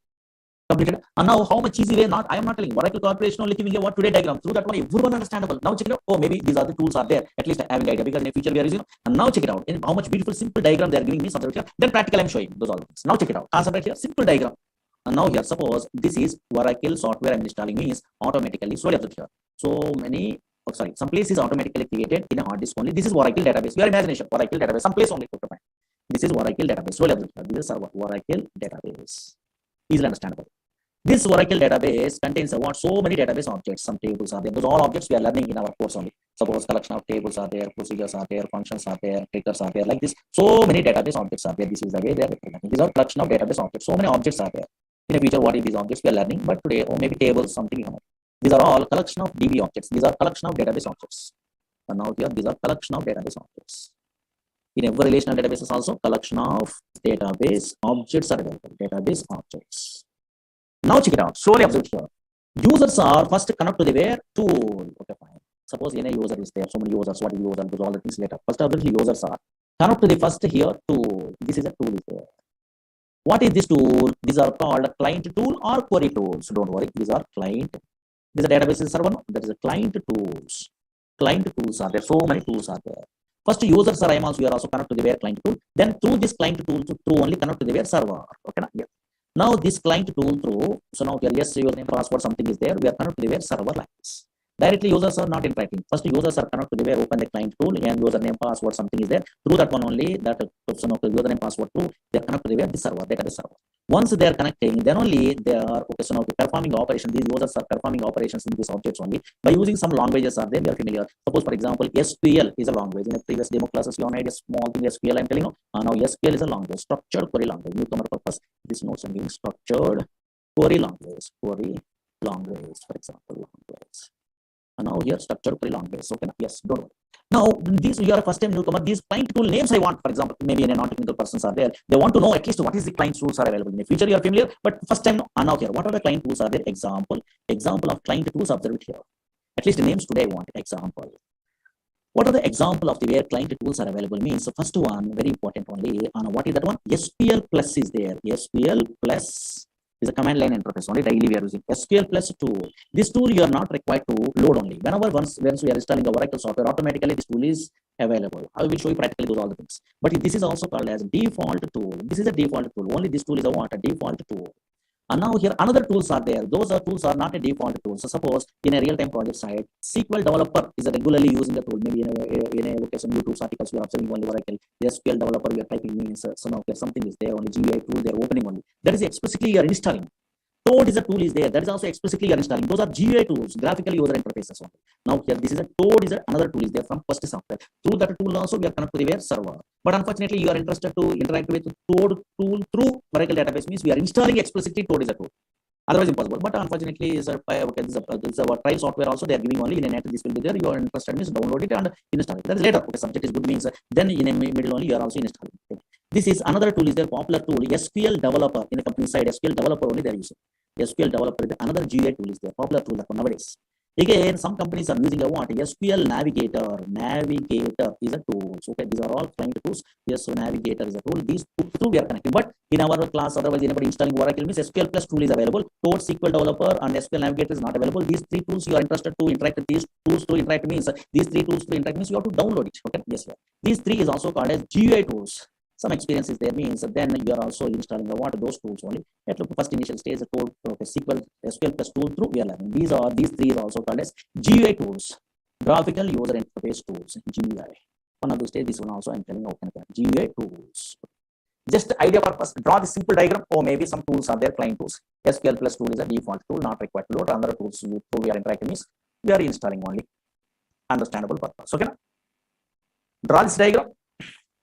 Completed. And now how much easy way? Not I am not telling. Oracle Corporation only giving you what today diagram. Through that one, everyone understandable. Now check it out. Oh, maybe these are the tools are there. At least I have an idea because in the future we are using. And now check it out. In how much beautiful simple diagram they are giving me. Something here. Then practical I'm showing those all things. Now check it out. Concept right here. Simple diagram. And now here, suppose this is Oracle software I'm installing means automatically. Slowly observe here. So many. Oh, sorry, some place is automatically created in a hard disk only. This is Oracle database. Your imagination. Oracle database. Some place only. This is Oracle database. Slowly observe here. This is server. Oracle database. Easily understandable. This Oracle database contains what so many database objects. Some tables are there. Those all objects we are learning in our course only. Suppose collection of tables are there, procedures are there, functions are there, triggers are there. Like this, so many database objects are there. This is the way they are representing. These are collection of database objects. So many objects are there. In the future, what is these objects we are learning? But today, or maybe tables, something. These are all collection of DB objects. These are collection of database objects. And now here, these are collection of database objects. In every relational databases also collection of database objects are available. Database objects. Now check it out. Slowly observe here. Users are first connect to the where tool. Okay, fine. Suppose any user is there. So many users. What is user? Those all the things later. First observe the users are connect to the first here tool. This is a tool is there. What is this tool? These are called client tool or query tools. Don't worry. These are client. These are database server. No? That is a client tools. Client tools are there. So many tools are there. First users are we are also connect to the where client tool. Then through this client tool through only connect to the where server. Okay, yeah. Now this client tool through, so now here yes, username, password, something is there. We are connected to the where server like this. Directly users are not interacting. First users are connected to the where open the client tool and username, password, something is there. Through that one only, that option of the username, password through, they are connected to the where the server, database server. Once they are connecting, then only they are okay. So now the performing operation, these users are performing operations in these objects only by using some languages are there. They are familiar. Suppose for example, SQL is a language. In the previous demo classes, you know, a small thing SQL. I'm telling you. Now SQL is a language, structured query language. Newcomer purpose. This notes I'm giving structured query language. Query language, for example, language. And now here structured query language. Okay, yes, don't worry. Now, these you are a first time newcomer. These client tool names I want, for example, maybe in a non-technical persons are there. They want to know at least what is the client tools are available in the future. You are familiar, but first time now here. What are the client tools are there? Example of client tools observed here. At least the names today I want example. What are the example of the where client tools are available means? So first one very important only. What is that one? SQL plus is there. SQL plus is a command line interface only. Daily we are using SQL plus tool. This tool you are not required to load only. Once we are installing the Oracle software, automatically this tool is available. I will show you practically those all the things. But this is also called as default tool. This is a default tool. Only this tool is a what? A default tool. And now here another tools are there. Those are tools are not a default tool. So suppose in a real-time project side, SQL developer is regularly using the tool. Maybe in a some YouTube articles you are observing only Oracle. The SQL developer you are typing means so now here something is there only GUI tool they are opening only. That is explicitly you are installing. Toad is a tool is there. That is also explicitly you are installing. Those are GUI tools, graphical user interfaces only. Now here this is a Toad is another tool is there from first software. Through that tool also we are connected to the where server. But unfortunately you are interested to interact with Toad tool through Oracle database means we are installing explicitly Toad is a tool. Otherwise impossible. But unfortunately, this is our trial software also they are giving only in a net. This will be there. You are interested means download it and install it. That is later. Okay, subject is good means then in a middle only you are also installing. Okay. This is another tool is their popular tool. SQL developer in a company side. SQL developer only they are using. SQL developer is another GUI tool is their popular tool nowadays. Again, some companies are using a what? SQL Navigator. Navigator is a tool. So, okay, these are all client tools. Yes, so Navigator is a tool. These two we are connecting. But in our class, otherwise anybody installing Oracle means SQL plus tool is available. Toad SQL Developer and SQL Navigator is not available. These three tools you are interested to interact with these tools to interact means these three tools to interact means you have to download it. Okay, yes, sir. These three is also called as GUI tools. Some experience is there means then you are also installing what those tools only. At the first initial stage, the tool SQL plus tool through we are learning. These three is also called as GUI tools, graphical user interface tools, GUI. One of those stage, this one also I'm telling you GUI tools. Just the idea purpose, draw the simple diagram or maybe some tools are there, client tools. SQL plus tool is a default tool, not required to load. Another tools we are interacting means we are installing only. Understandable purpose. Okay. Draw this diagram.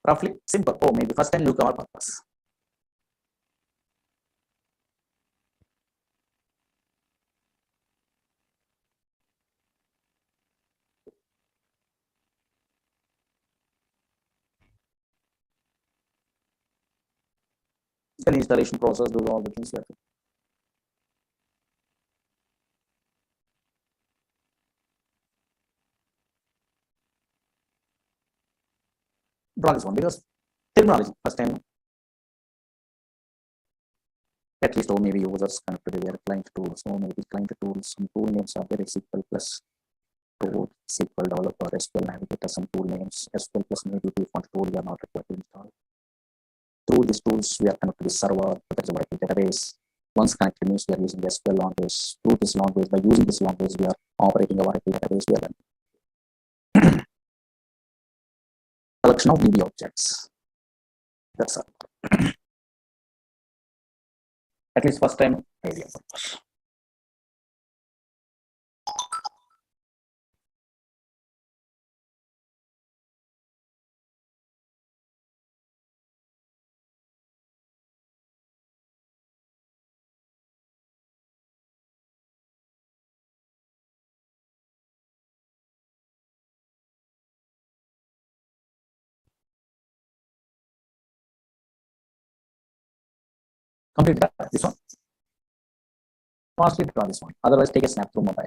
Roughly simple. Oh, maybe first time look our purpose. Then installation process, do all the things like that. draw this one because terminology first time at least, or maybe users connected to their client tools. So maybe client tools, some tool names are there, SQL plus tool, SQL developer, SQL navigator, some tool names, SQL plus maybe default tool we are not required to install. Through these tools, we are connected to the server, that is a Oracle database. Once connected means we are using the SQL language. Through this language, by using this language, we are operating a Oracle database. We are collection of DB objects. That's all. At least first time idea purpose. Complete this one. Fastly draw this one. Otherwise, take a snap through mobile.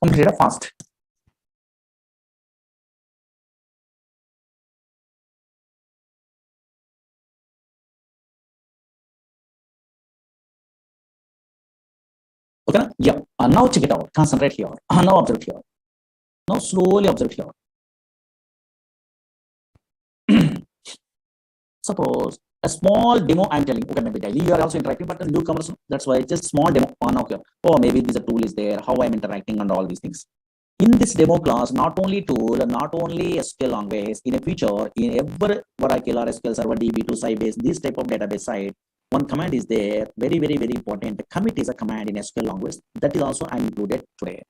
Complete it fast. Okay, yeah. Now check it out. Concentrate here. Now observe here. Now slowly observe here. Suppose a small demo I'm telling, okay, maybe daily you are also interacting, but the newcomers, that's why just small demo on here. Oh, maybe this tool is there, how I'm interacting and all these things. In this demo class, not only tool, not only SQL language, in a future, in every Oracle or SQL Server, DB2, Sybase, this type of database side, one command is there, very, very, very important. The commit is a command in SQL language. That is also I'm included today.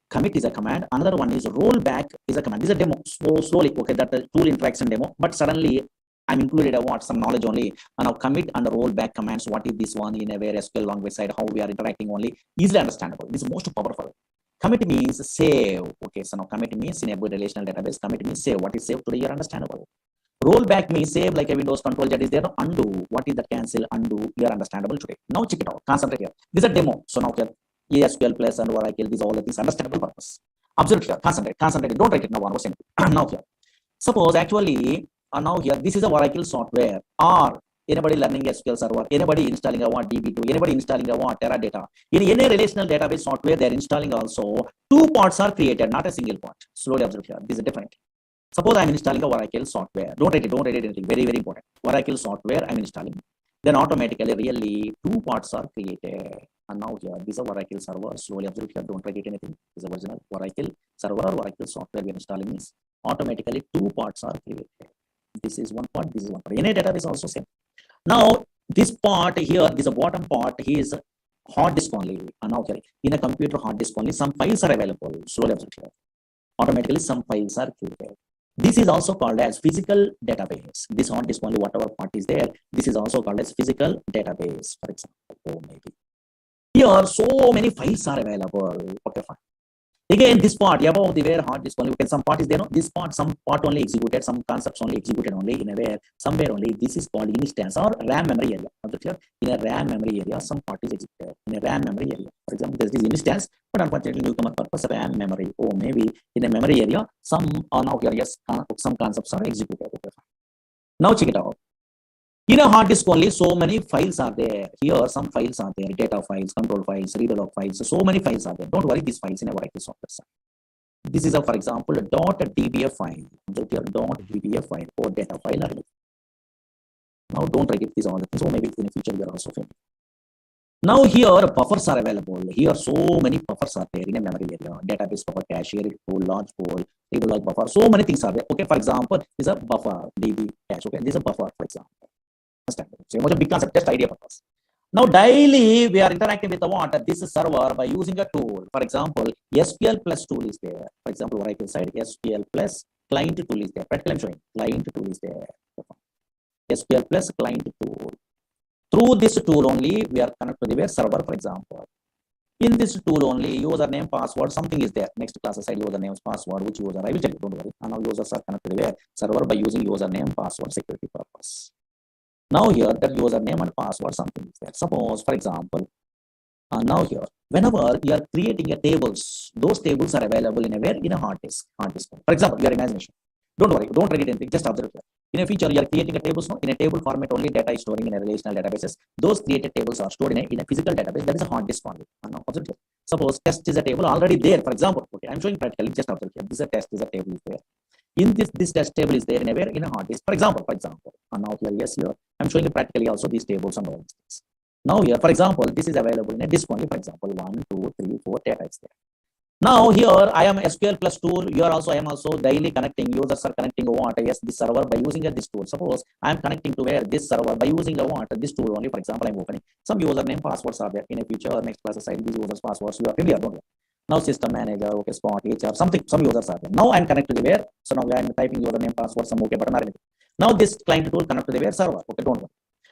Commit is a command. Another one is rollback is a command. This is a demo. Slowly, okay, that tool interaction demo, but suddenly I'm included some knowledge only. And now commit and rollback commands. What is this one in a very SQL language side? How we are interacting only easily understandable. This is most powerful. Commit means save. Okay, so now commit means in a relational database. Commit means save. What is save today? You're understandable. Rollback means save like a Windows control that is there. Undo. What is the cancel? Undo. You're understandable today. Now check it out. Concentrate here. This is a demo. So now here SQL plus and Oracle. These all the things understandable purpose. Observe here. Concentrate. Concentrate. Don't write it now. Now here. Suppose actually. Now here, this is a Oracle software, or anybody learning SQL Server, anybody installing a DB2, anybody installing a Teradata. In any relational database software, they're installing also. Two parts are created, not a single part. Slowly observe here. This is different. Suppose I'm installing a Oracle software. Don't write it anything. Very, very important. Oracle software I'm installing. Then automatically, really, two parts are created. And now here, this is a Oracle server. Slowly observe here. Don't write it anything. This is original Oracle server or Oracle software we're installing is automatically two parts are created. This is one part, this is one part. Any database also same. Now, this part here, this bottom part is hard disk only. And now, okay, in a computer hard disk only, some files are available. Slowly observe here. Automatically, some files are created. This is also called as physical database. This hard disk only, whatever part is there, this is also called as physical database, for example. Oh, maybe. Here, so many files are available. Okay, fine. Again, this part above the where hard disk only, some part is there. No? This part, some part only executed, some concepts only executed only in a where somewhere only. This is called instance or RAM memory area. In a RAM memory area, some part is executed in a RAM memory area. For example, there is instance, but unfortunately, newcomer purpose RAM memory. Oh, maybe in a memory area, some now here yes, some concepts are executed. Okay. Now check it out. In a hard disk only, so many files are there. Here, some files are there, data files, control files, reader log files. So many files are there. Don't worry, these files in a Oracle software side. This is a, for example, a .dbf file. .dbf file or data file. Now, don't write it. These are all the things. So maybe in the future, we are also familiar. Now, here, buffers are available. Here, so many buffers are there in a memory area. Database buffer, cache, read pool, large pool, reader log buffer. So many things are there. Okay, for example, this is a buffer, DB cache. Okay, this is a buffer, for example. So much a big concept, just idea purpose. Now daily we are interacting with the what? This server by using a tool. For example, SQL plus tool is there. For example, Oracle side, SQL plus client tool is there. Practically I'm showing client tool is there. SQL plus client tool. Through this tool only, we are connected to the server, for example. In this tool only, username, password, something is there. Next class aside username, password, which user, I will tell you, don't worry. And now users are connected to the server by using username, password, security purpose. Now here, that username and password, something is there. Suppose, for example, now here, whenever you are creating a tables, those tables are available in a where? In a hard disk. For example, your imagination. Don't worry, don't read anything, just observe here. In a feature, you are creating a table, no? In a table format only, data is storing in a relational databases. Those created tables are stored in a physical database, that is a hard disk only. Now, observe here. Suppose test is a table already there, for example. Okay, I'm showing practically, just observe here. This is a test, is a table is there. In this test table is there in a where? In a hard disk. For example, and now here, yes, here, I'm showing you practically also these tables and all these things. Now here, for example, this is available in a disk only, for example, 1, 2, 3, 4 data is there. Now here I am SQL plus tool. Here also I am also daily connecting. Users are connecting what? Yes, this server by using this tool. Suppose I am connecting to where? This server by using what? This tool only. For example, I am opening some username passwords are there in a future. Next class aside these users passwords. You are familiar, don't you? Now system manager, okay, spot, HR, something, some users are there. Now I am connected to the where? So now I am typing username, password, some okay button or anything. Now this client tool connect to the where server. Okay, don't worry.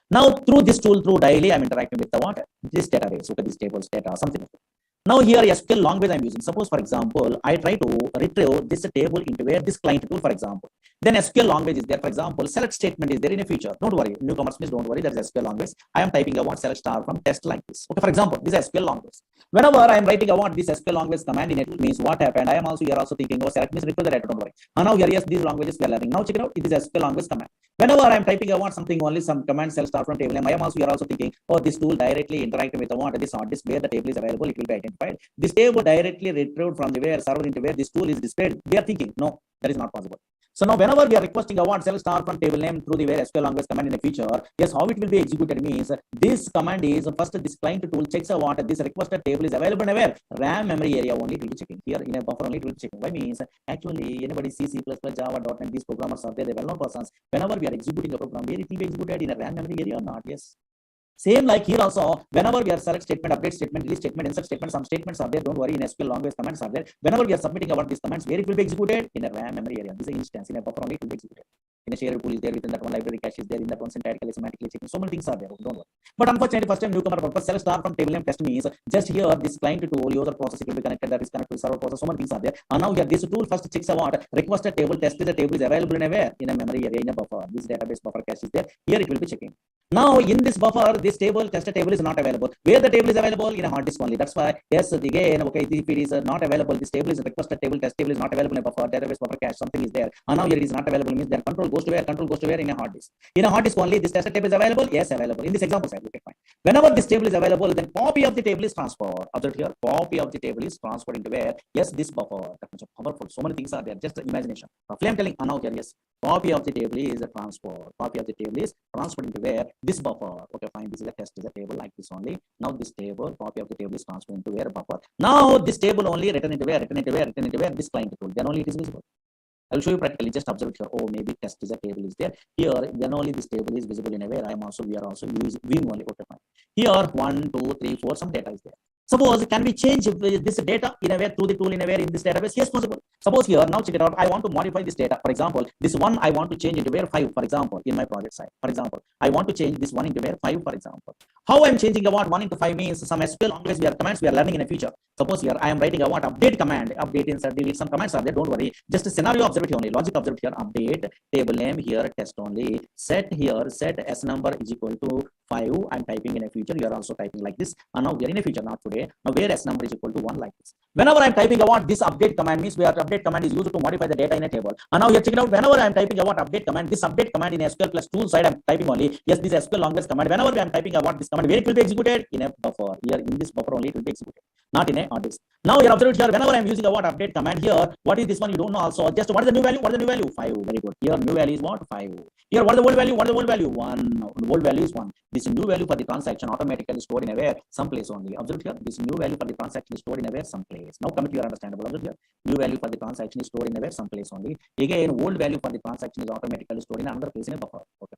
Now through this tool, through daily, I am interacting with the what? This database. Okay, this tables data, something like that. Now here SQL language I'm using. Suppose for example, I try to retrieve this table into where this client tool, for example. Then SQL language is there. For example, select statement is there in a feature. Don't worry, newcomers, please don't worry. There is SQL language. I am typing a what select star from test like this. Okay, for example, this is SQL language. Whenever I am writing a what this SQL language command in it means what happened. I am also here also thinking, oh, select means retrieve the data. Don't worry. And now here yes, these languages we are learning. Now check it out. It is SQL language command. Whenever I am typing a what something only some command select star from table name, I am also here also thinking, oh, this tool directly interacting with the what this hard disk where the table is available. It will be identified. This table directly retrieved from the where server into where this tool is displayed. We are thinking, no, that is not possible. So now whenever we are requesting a what select star from table name through the where SQL language command in a feature, yes, how it will be executed means this command is first this client tool checks a what this requested table is available in where RAM memory area only it will be checking. Here in a buffer only it will be checking. Why means actually anybody C, C++, Java, .NET, these programmers are there, they well-known persons. Whenever we are executing a program, where it will be executed in a RAM memory area or not? Yes. Same like here also, whenever we are select statement, update statement, release statement, insert statement, some statements are there. Don't worry, in SQL language commands are there. Whenever we are submitting about these commands, where it will be executed in a RAM memory area. This is an instance in a buffer only it will be executed. In a shared pool is there, within that one library cache is there, in that one syntactically, semantically checking. So many things are there. Don't worry. But unfortunately, first time newcomer purpose select star from table name test means just here this client tool user process it will be connected. That is connected to server process. So many things are there. And now here this tool first checks what requested table test the table is available in a where in a memory area in a buffer. This database buffer cache is there. Here it will be checking. Now in this buffer, this table tested table is not available. Where the table is available in a hard disk only. That's why yes again okay if it is not available, this table is requested table test table is not available in a buffer database buffer cache something is there. And now here it is not available means that control goes to where in a hard disk. In a hard disk only this tested table is available. Yes, available. In this example side, okay fine. Whenever this table is available, then copy of the table is transferred. Observe here, copy of the table is transferred into where? Yes, this buffer. That much powerful. So many things are there. Just imagination. Roughly I'm telling. And now here yes, copy of the table is a transfer. Copy of the table is transferred into where? This buffer. Okay fine. This is a test is a table like this only. Now this table, copy of the table is transferred into where? Buffer. Now this table only written into where? This client tool. Then only it is visible. I will show you practically. Just observe it here. Oh, maybe test is a table is there. Here, then only this table is visible in a where I am also, we are also using only. Okay, fine. Here, 1, 2, 3, 4, some data is there. Suppose can we change this data in a way through the tool in a way in this database? Yes, possible. Suppose here, now check it out. I want to modify this data. For example, this one I want to change into where 5, for example, in my project side. For example, I want to change this one into where 5, for example. How I'm changing a what 1 into 5 means some SQL language we are commands we are learning in a future. Suppose here I am writing a what update command, update insert delete some commands are there. Don't worry. Just a scenario observe it only. Logic observe here. Update table name here test only. Set here set s number is equal to 5. I'm typing in a future. You are also typing like this. And now we are in a future, not today. Now where s number is equal to 1 like this. Whenever I'm typing a what this update command means where update command is used to modify the data in a table. And now here check it out. Whenever I'm typing a what update command, this update command in SQL plus tool side I'm typing only. Yes, this SQL language command. Whenever I'm typing a what this command, where it will be executed in a buffer. Here in this buffer only it will be executed, not in a hard disk. Now you observe here. Whenever I'm using a what update command here, what is this one? You don't know also. Just what is the new value? What is the new value? 5. Very good. Here new value is what? 5. Here what is the old value? What is the old value? 1. The old value is 1. This new value for the transaction automatically stored in a where some place only. Observe here. This new value for the transaction is stored in a where some place. Now come to your understandable. Observe here. New value for the transaction is stored in a where some place only. Again, old value for the transaction is automatically stored in another place in a buffer. Okay.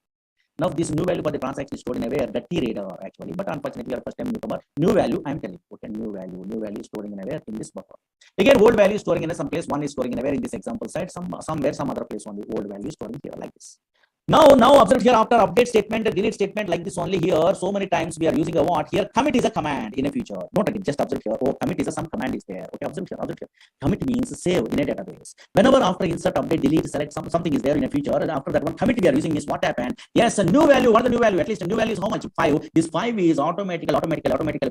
Now this new value for the transaction is stored in a where the T reader actually, but unfortunately we are first time newcomer. New value I'm telling you, okay, new value is storing in a where in this buffer. Again, old value is storing in some place. One is storing in a where in this example side. Somewhere some other place only old value is storing here like this. Now observe here after update statement, the delete statement like this only here. So many times we are using a what here. Commit is a command in a future. Not again, just observe here. Oh, commit is some command is there. Okay, observe here, observe here. Commit means save in a database. Whenever after insert, update, delete, select something is there in a future. And after that one commit we are using is what happened. Yes, a new value. What is the new value? At least a new value is how much? 5. This 5 is automatically,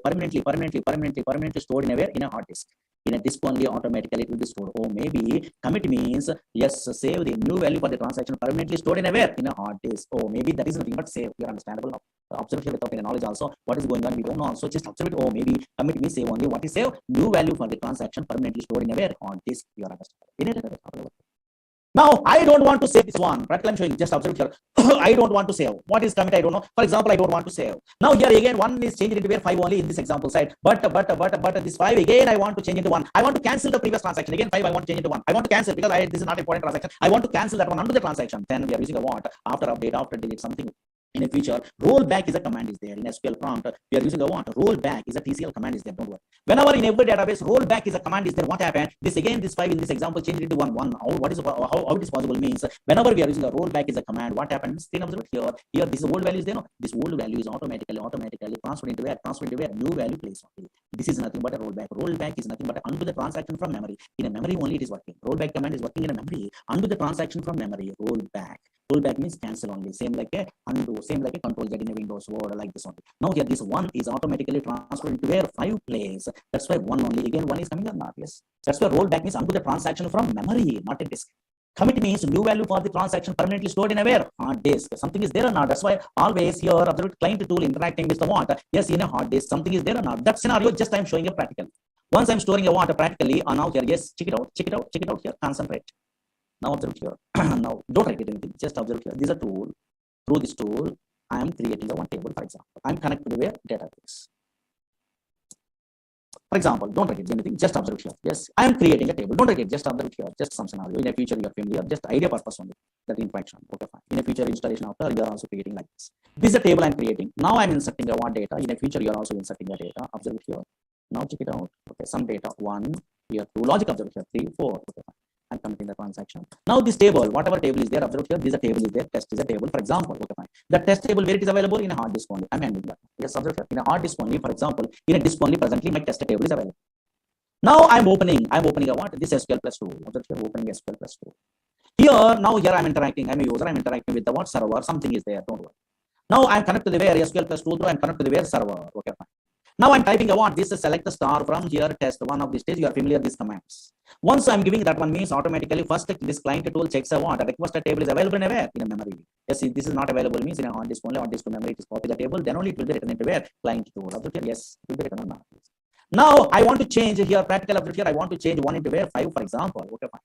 permanently stored in a where? In a hard disk. In a disk only automatically it will be stored. Oh, maybe commit means yes, save the new value for the transaction permanently stored in a where? In a hard disk. Oh, maybe that is nothing but save. You're understandable now. Observe here without any knowledge also. What is going on? We don't know. Also, just observe it. Oh, maybe commit means save only. What is save? New value for the transaction permanently stored in a where? On disk. You are understandable. Now, I don't want to save this one. Practical I'm showing. Just observe here. I don't want to save. What is commit? I don't know. For example, I don't want to save. Now here again, 1 is changed into where 5 only in this example side. But this 5 again, I want to change into 1. I want to cancel the previous transaction. Again, 5 I want to change into 1. I want to cancel because this is not important transaction. I want to cancel that one under the transaction. Then we are using a what? After update, after delete something. In a future, rollback is a command is there. In SQL prompt, we are using a what? Rollback is a TCL command is there. Don't worry. Whenever in every database, rollback is a command is there. What happened? This 5 in this example changed into 1. How it is possible means whenever we are using a rollback is a command. What happens? Then observe here. Here this old value is there. No? This old value is automatically transferred into where? Transferred into where? New value place. This is nothing but a rollback. Rollback is nothing but undo the transaction from memory. In a memory only it is working. Rollback command is working in a memory. Undo the transaction from memory. Rollback. Rollback means cancel only. Same like a undo. Same like a control Z in a Windows Word like this only. Now here this 1 is automatically transferred into where? 5 place. That's why 1 only. Again 1 is coming or not? Yes. That's why rollback means undo the transaction from memory, not a disk. Commit means new value for the transaction permanently stored in a where? Hard disk. Something is there or not? That's why always here observe client tool interacting with the what? Yes, in a hard disk. Something is there or not? That scenario just I'm showing you practically. Once I'm storing a what practically, now here, yes, check it out here, concentrate. Now observe here. Now don't write it anything. Just observe here. This is a tool. Through this tool, I am creating a one table, for example. I'm connected to a database. For example, don't write it anything. Just observe here. Yes, I am creating a table. Don't write it. Just observe here. Just some scenario. In the future, you are familiar. Just idea purpose only. That interaction. Okay, fine. In a future installation after, you are also creating like this. This is a table I'm creating. Now I'm inserting a what data. In the future, you are also inserting a data. Observe here. Now check it out. Okay, some data 1 here 2. Logic observe here 3 4. Okay, fine. I'm committing the transaction. Now this table, whatever table is there, observe here, this a table is there, test is a table, for example. Okay, fine. The test table where it is available in a hard disk only. I'm handling that. Yes, observe here. In a hard disk only, for example, in a disk only presently my test table is available. Now I'm opening a what? This SQL plus 2. Observe here, opening SQL plus 2. Here, now here I'm interacting, I'm a user, I'm interacting with the what server, something is there, don't worry. Now I'm connected to the where SQL plus 2 through, I'm connected to the where server. Okay, fine. Now I'm typing a what? This is select the star from here, test one of the stage. You are familiar with these commands. Once I'm giving that one means automatically first this client tool checks a what? A request table is available in a where? In a memory. Yes, if this is not available means in a on disk only, on disk to memory, it is copy the table, then only it will be written into where? Client tool. Yes, it will be written on that. Now I want to change here, practical object here, I want to change 1 into where? 5, for example. Okay, fine.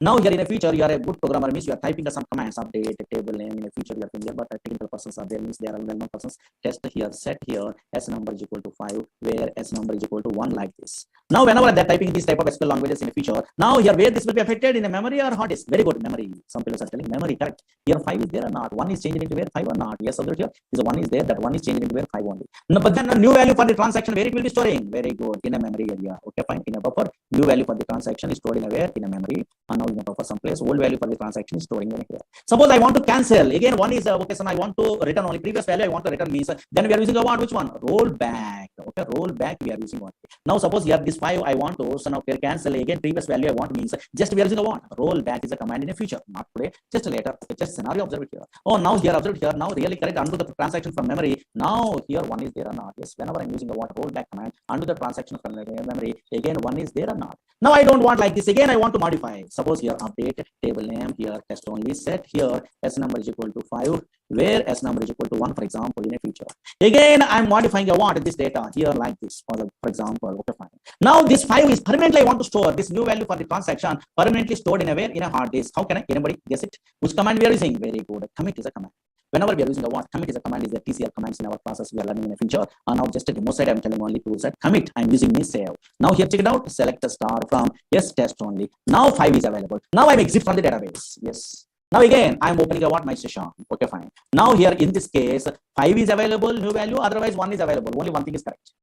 Now here in the future, you are a good programmer means you are typing some commands, update, table name. In the future, you are familiar, but technical persons are there means they are well-known persons. Test here, set here, S number is equal to 5, where S number is equal to 1 like this. Now whenever they are typing this type of SQL languages in the future, now here where this will be affected in a memory or hard disk? Very good, memory. Some people are telling memory, correct. Here 5 is there or not? 1 is changed into where 5 or not? Yes, over here. This 1 is there, that 1 is changed into where 5 only. No, but then a new value for the transaction, where it will be storing? Very good, in a memory area. Okay, fine. In a buffer, new value for the transaction is stored in a where? In a memory. And now in a buffer someplace, old value for the transaction is storing in here. Suppose I want to cancel. Again, one is okay, so I want to return only previous value. I want to return means then we are using a what? Which one? Roll back. Okay, roll back. We are using one. Now suppose here this 5 I want to, so now here cancel again previous value I want means just we are using a what? Roll back is a command in the future, not today, just later. Just scenario observe it here. Oh, now here observe it here. Now really correct undo the transaction from memory. Now here 1 is there or not? Yes, whenever I'm using a what? Roll back command undo the transaction from memory. Again 1 is there or not? Now I don't want like this. Again I want to modify. Suppose here update table name here test only set here S number is equal to 5 where S number is equal to 1 for example in a future. Again I'm modifying a what? This data here like this for example. Okay, fine. Now this 5 is permanently I want to store this new value for the transaction permanently stored in a where? In a hard disk. How can I? Anybody guess it? Which command we are using? Very good. Commit is a command. Whenever we are using a what? Commit is a command is the TCL commands in our classes we are learning in a future. And now just a demo side I'm telling only tool set commit. I'm using this save. Now here check it out. Select a star from yes test only. Now 5 is available. Now I'm exit from the database. Yes. Now again, I'm opening a what my session. Okay, fine. Now here in this case, 5 is available, new value, otherwise 1 is available. Only one thing is correct.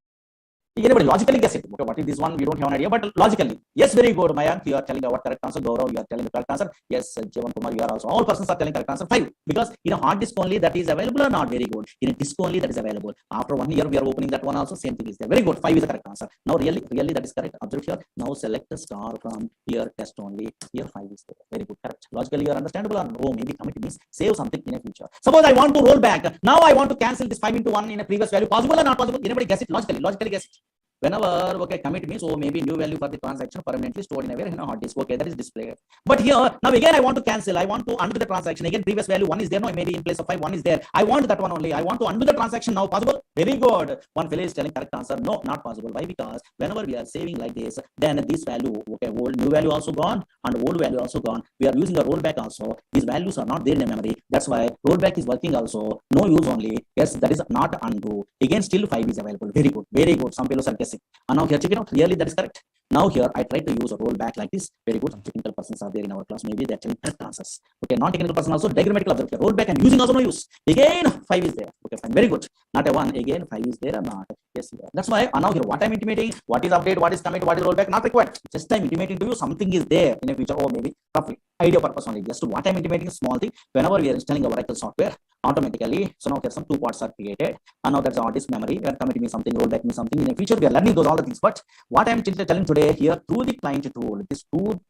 Anybody logically guess it. Okay, what is this one? We don't have an idea, but logically, yes, very good. Mayank, you are telling our correct answer. Gaurav, you are telling the correct answer. Yes, Jeevan Kumar, you are also. All persons are telling correct answer. 5. Because in a hard disk only that is available or not, very good. In a disk only that is available. After 1 year, we are opening that one also. Same thing is there. Very good. 5 is the correct answer. Now, really, that is correct. Observe here. Now, select the star from here, test only. Here, 5 is there. Very good. Correct. Logically, you are understandable or no? Maybe commit means save something in a future. Suppose I want to roll back. Now, I want to cancel this 5 into 1 in a previous value. Possible or not possible? Anybody guess it? Logically guess it. Whenever, okay, commit means, oh, maybe new value for the transaction permanently stored in a hard disk. Okay, that is displayed. But here, now again, I want to cancel. I want to undo the transaction. Again, previous value 1 is there. No, maybe in place of 5, 1 is there. I want that one only. I want to undo the transaction now. Possible? Very good. One fellow is telling correct answer. No, not possible. Why? Because whenever we are saving like this, then this value, okay, old new value also gone and old value also gone. We are using a rollback also. These values are not there in the memory. That's why rollback is working also. No use only. Yes, that is not undo. Again, still 5 is available. Very good. Very good. Some fellows are guessing. And now here, check it out. Really, that is correct. Now here, I try to use a rollback like this. Very good. Some technical persons are there in our class. Maybe they're telling correct answers. Okay, non-technical person also diagrammatical observe. Rollback and using also no use. Again, 5 is there. Okay, fine. Very good. Not a 1. Again, 5 is there or not? Yes, yeah. That's why now here, what I'm intimating, what is update, what is commit, what is rollback, not required. Just I'm intimating to you something is there in a future, or maybe roughly idea purpose only. Just what I'm intimating is small thing. Whenever we are installing our Oracle software, automatically, so now here some 2 parts are created, and now that's hard disk memory. We are committing something, rollback means something. In the future, we are learning those all the things. But what I'm telling today here through the client tool, through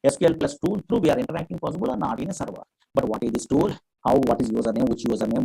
SQL plus tool, we are interacting possible or not in a server. But what is this tool? What is username,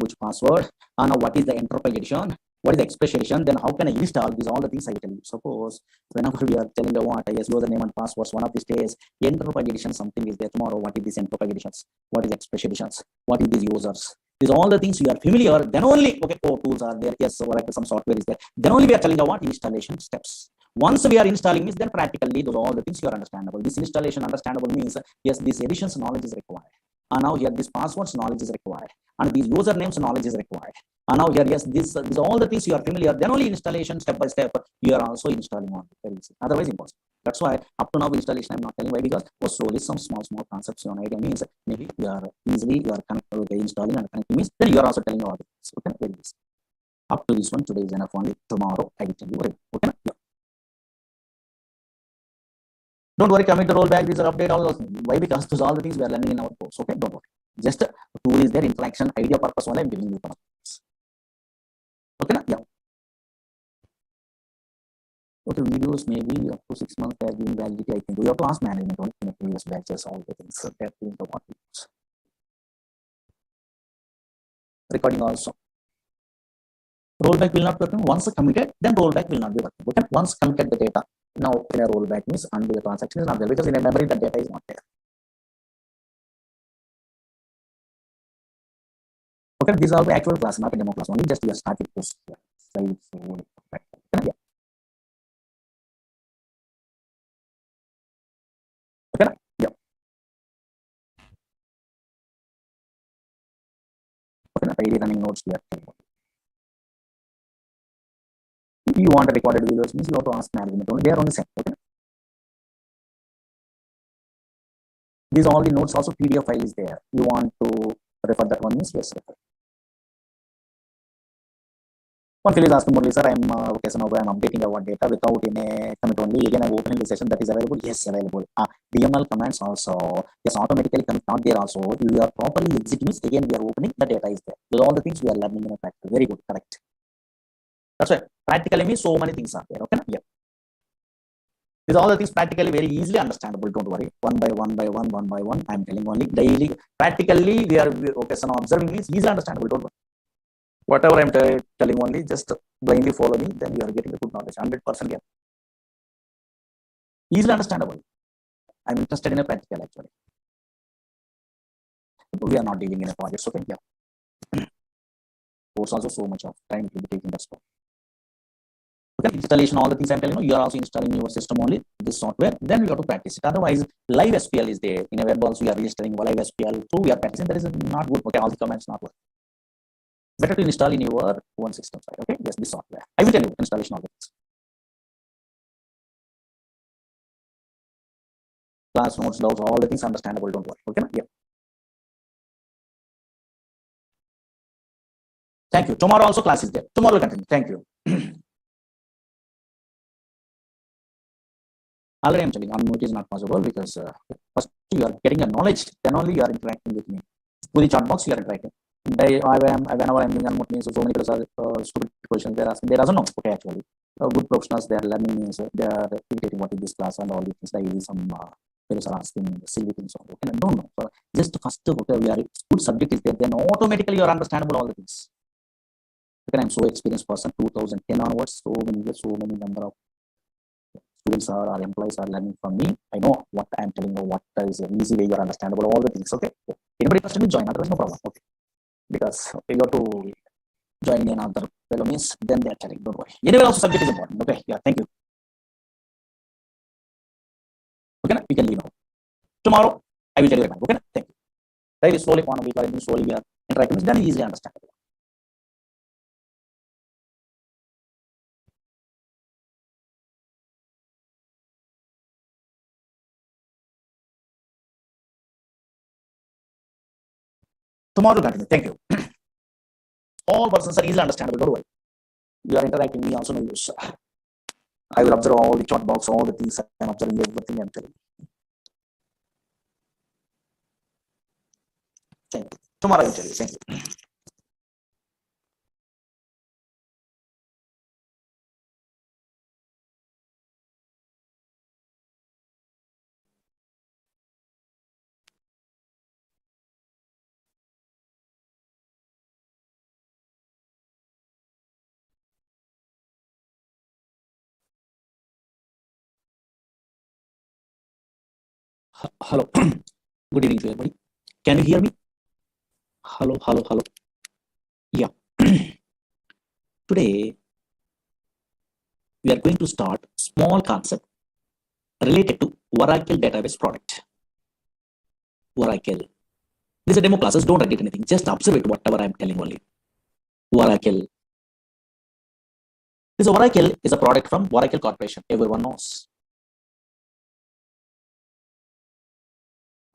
which password, and now what is the enterprise edition? What is the expectation? Then how can I install these all the things I will tell you. Suppose whenever we are telling the what is username and passwords, one of these days enterprise edition something is there. Tomorrow, what is this enterprise editions? What is expectations? What is these users? These all the things you are familiar. Then only okay, tools are there. Yes, some software is there. Then only we are telling the what installation steps. Once we are installing this, then practically those all the things you are understandable. This installation understandable means yes, this editions knowledge is required. And now here this passwords knowledge is required, and these usernames knowledge is required. And now here yes, this all the things you are familiar. Then only installation step by step you are also installing on very easy. Otherwise impossible. That's why up to now installation I'm not telling why, because slowly some small concepts on idea means maybe you are easily you are connected with the installing and connecting means then you are also telling all the things. Okay, very easy. Up to this one today is enough. Only tomorrow I will tell you. Okay, yeah. Don't worry, commit the rollback, these are update, all those things. Why? Because those all the things we are learning in our course. Okay, don't worry. Just tool is there, interaction, idea, purpose, only I'm giving you. Okay, yeah. Okay, videos maybe up to 6 months have been validity. I think we have to ask management on in the previous batches, all the things that being the what recording also. Rollback will not be working. Once committed, then rollback will not be working. Okay, once committed the data. Now in a rollback means undo the transaction is not there because in a memory the data is not there. Okay, these are the actual class, not a demo class. Only just we are starting to save. Yeah. Okay, yeah. Okay, daily running notes we are. If you want a recorded videos means you have to ask management. Only they are on the same. Okay. These all the notes also PDF file is there. You want to refer that one means yes, refer. One field is asking Murali Sir, I'm okay, so now I'm updating our data without any commit only. Again, I'm opening the session that is available. Yes, available. DML commands also. Yes, automatically commit not there also. If you are properly executing, again we are opening, the data is there. Those are all the things we are learning in a practice. Very good, correct. That's why practically means so many things are there. Okay, yeah. These all the things practically very easily understandable. Don't worry. One by one. I'm telling only daily. Practically, we are okay. So now observing means easily understandable. Don't worry. Whatever I'm telling only, just blindly follow me. Then you are getting a good knowledge. 100% yeah. Easily understandable. I'm interested in a practical actually. We are not dealing in a project. Okay, yeah. Course also so much of time to be taking that stuff. Okay, installation, all the things I'm telling you, you are also installing your system only, this software, then we have to practice it. Otherwise, live SPL is there. In a web also, we are registering live SPL, so we are practicing. That is not good. Okay, all the commands not work. Better to install in your own system side. Okay, yes, this software. I will tell you installation all the things. Class notes, those all the things understandable. Don't worry. Okay, yeah. Thank you. Tomorrow also class is there. Tomorrow we'll continue. Thank you. Already I'm telling unmute is not possible because first you are getting a knowledge, then only you are interacting with me. Through the chat box, you are interacting. Whenever I'm doing unmute means so many people are stupid questions they're asking. They doesn't know. Okay, actually. Good professionals, they are learning means they are irritating what is this class and all these things. Like some people are asking silly things. Okay, no, no. So just first, okay, we are good subject is there, then automatically you are understandable all the things. Okay, I'm so experienced person, 2010 onwards, so many years, so many number of students or employees are learning from me. I know what I'm telling you, what is an easy way, you're understandable, all the things. Okay. Anybody interested to join, otherwise no problem. Okay. Because you have to join in another fellow means then they're telling, don't worry. Anyway, also subject is important. Okay. Yeah, thank you. Okay, you can leave now. Tomorrow I will tell you. Okay, thank you. Very slowly, one week or slowly we are interacting, then easily understandable. Tomorrow continue. Thank you. All persons are easily understandable. Don't worry. You are interacting me also no use. I will observe all the chat box, all the things I'm observing, everything I'm telling. Thank you. Tomorrow I will tell you. Thank you. Hello. Good evening to everybody. Can you hear me? Hello, hello, hello. Yeah. Today we are going to start small concept related to Oracle database product. Oracle. This is a demo classes. Don't edit anything. Just observe it. Whatever I'm telling only. Oracle. This Oracle is a product from Oracle Corporation. Everyone knows.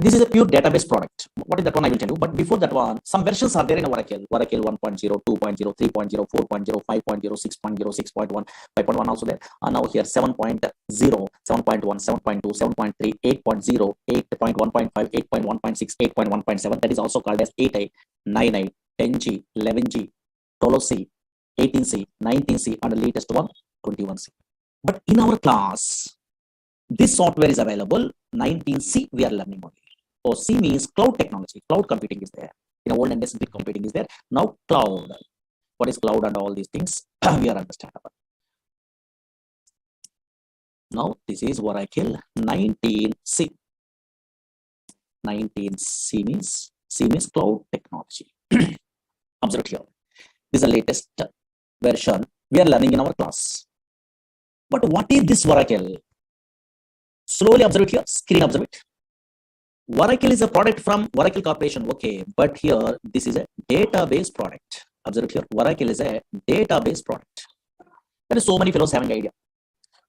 This is a pure database product. What is that one I will tell you. But before that one, some versions are there in Oracle. Oracle 1.0, 2.0, 3.0, 4.0, 5.0, 6.0, 6.1, 5.1 also there. And now here 7.0, 7.1, 7.2, 7.3, 8.0, 8.1.5, 8.1.6, 8.1.7. That is also called as 8i, 9i, 10G, 11G, 12C, 18C, 19C, and the latest one, 21C. But in our class, this software is available. 19C we are learning only. So C means cloud technology. Cloud computing is there. In old and big computing is there. Now cloud. What is cloud and all these things we are understandable. Now this is Oracle 19C. 19C means cloud technology. Observe here. This is the latest version we are learning in our class. But what is this Oracle? Slowly observe it here. Screen observe it. Oracle is a product from Oracle Corporation. Okay, but here this is a database product. Observe here. Oracle is a database product. There is so many fellows having idea.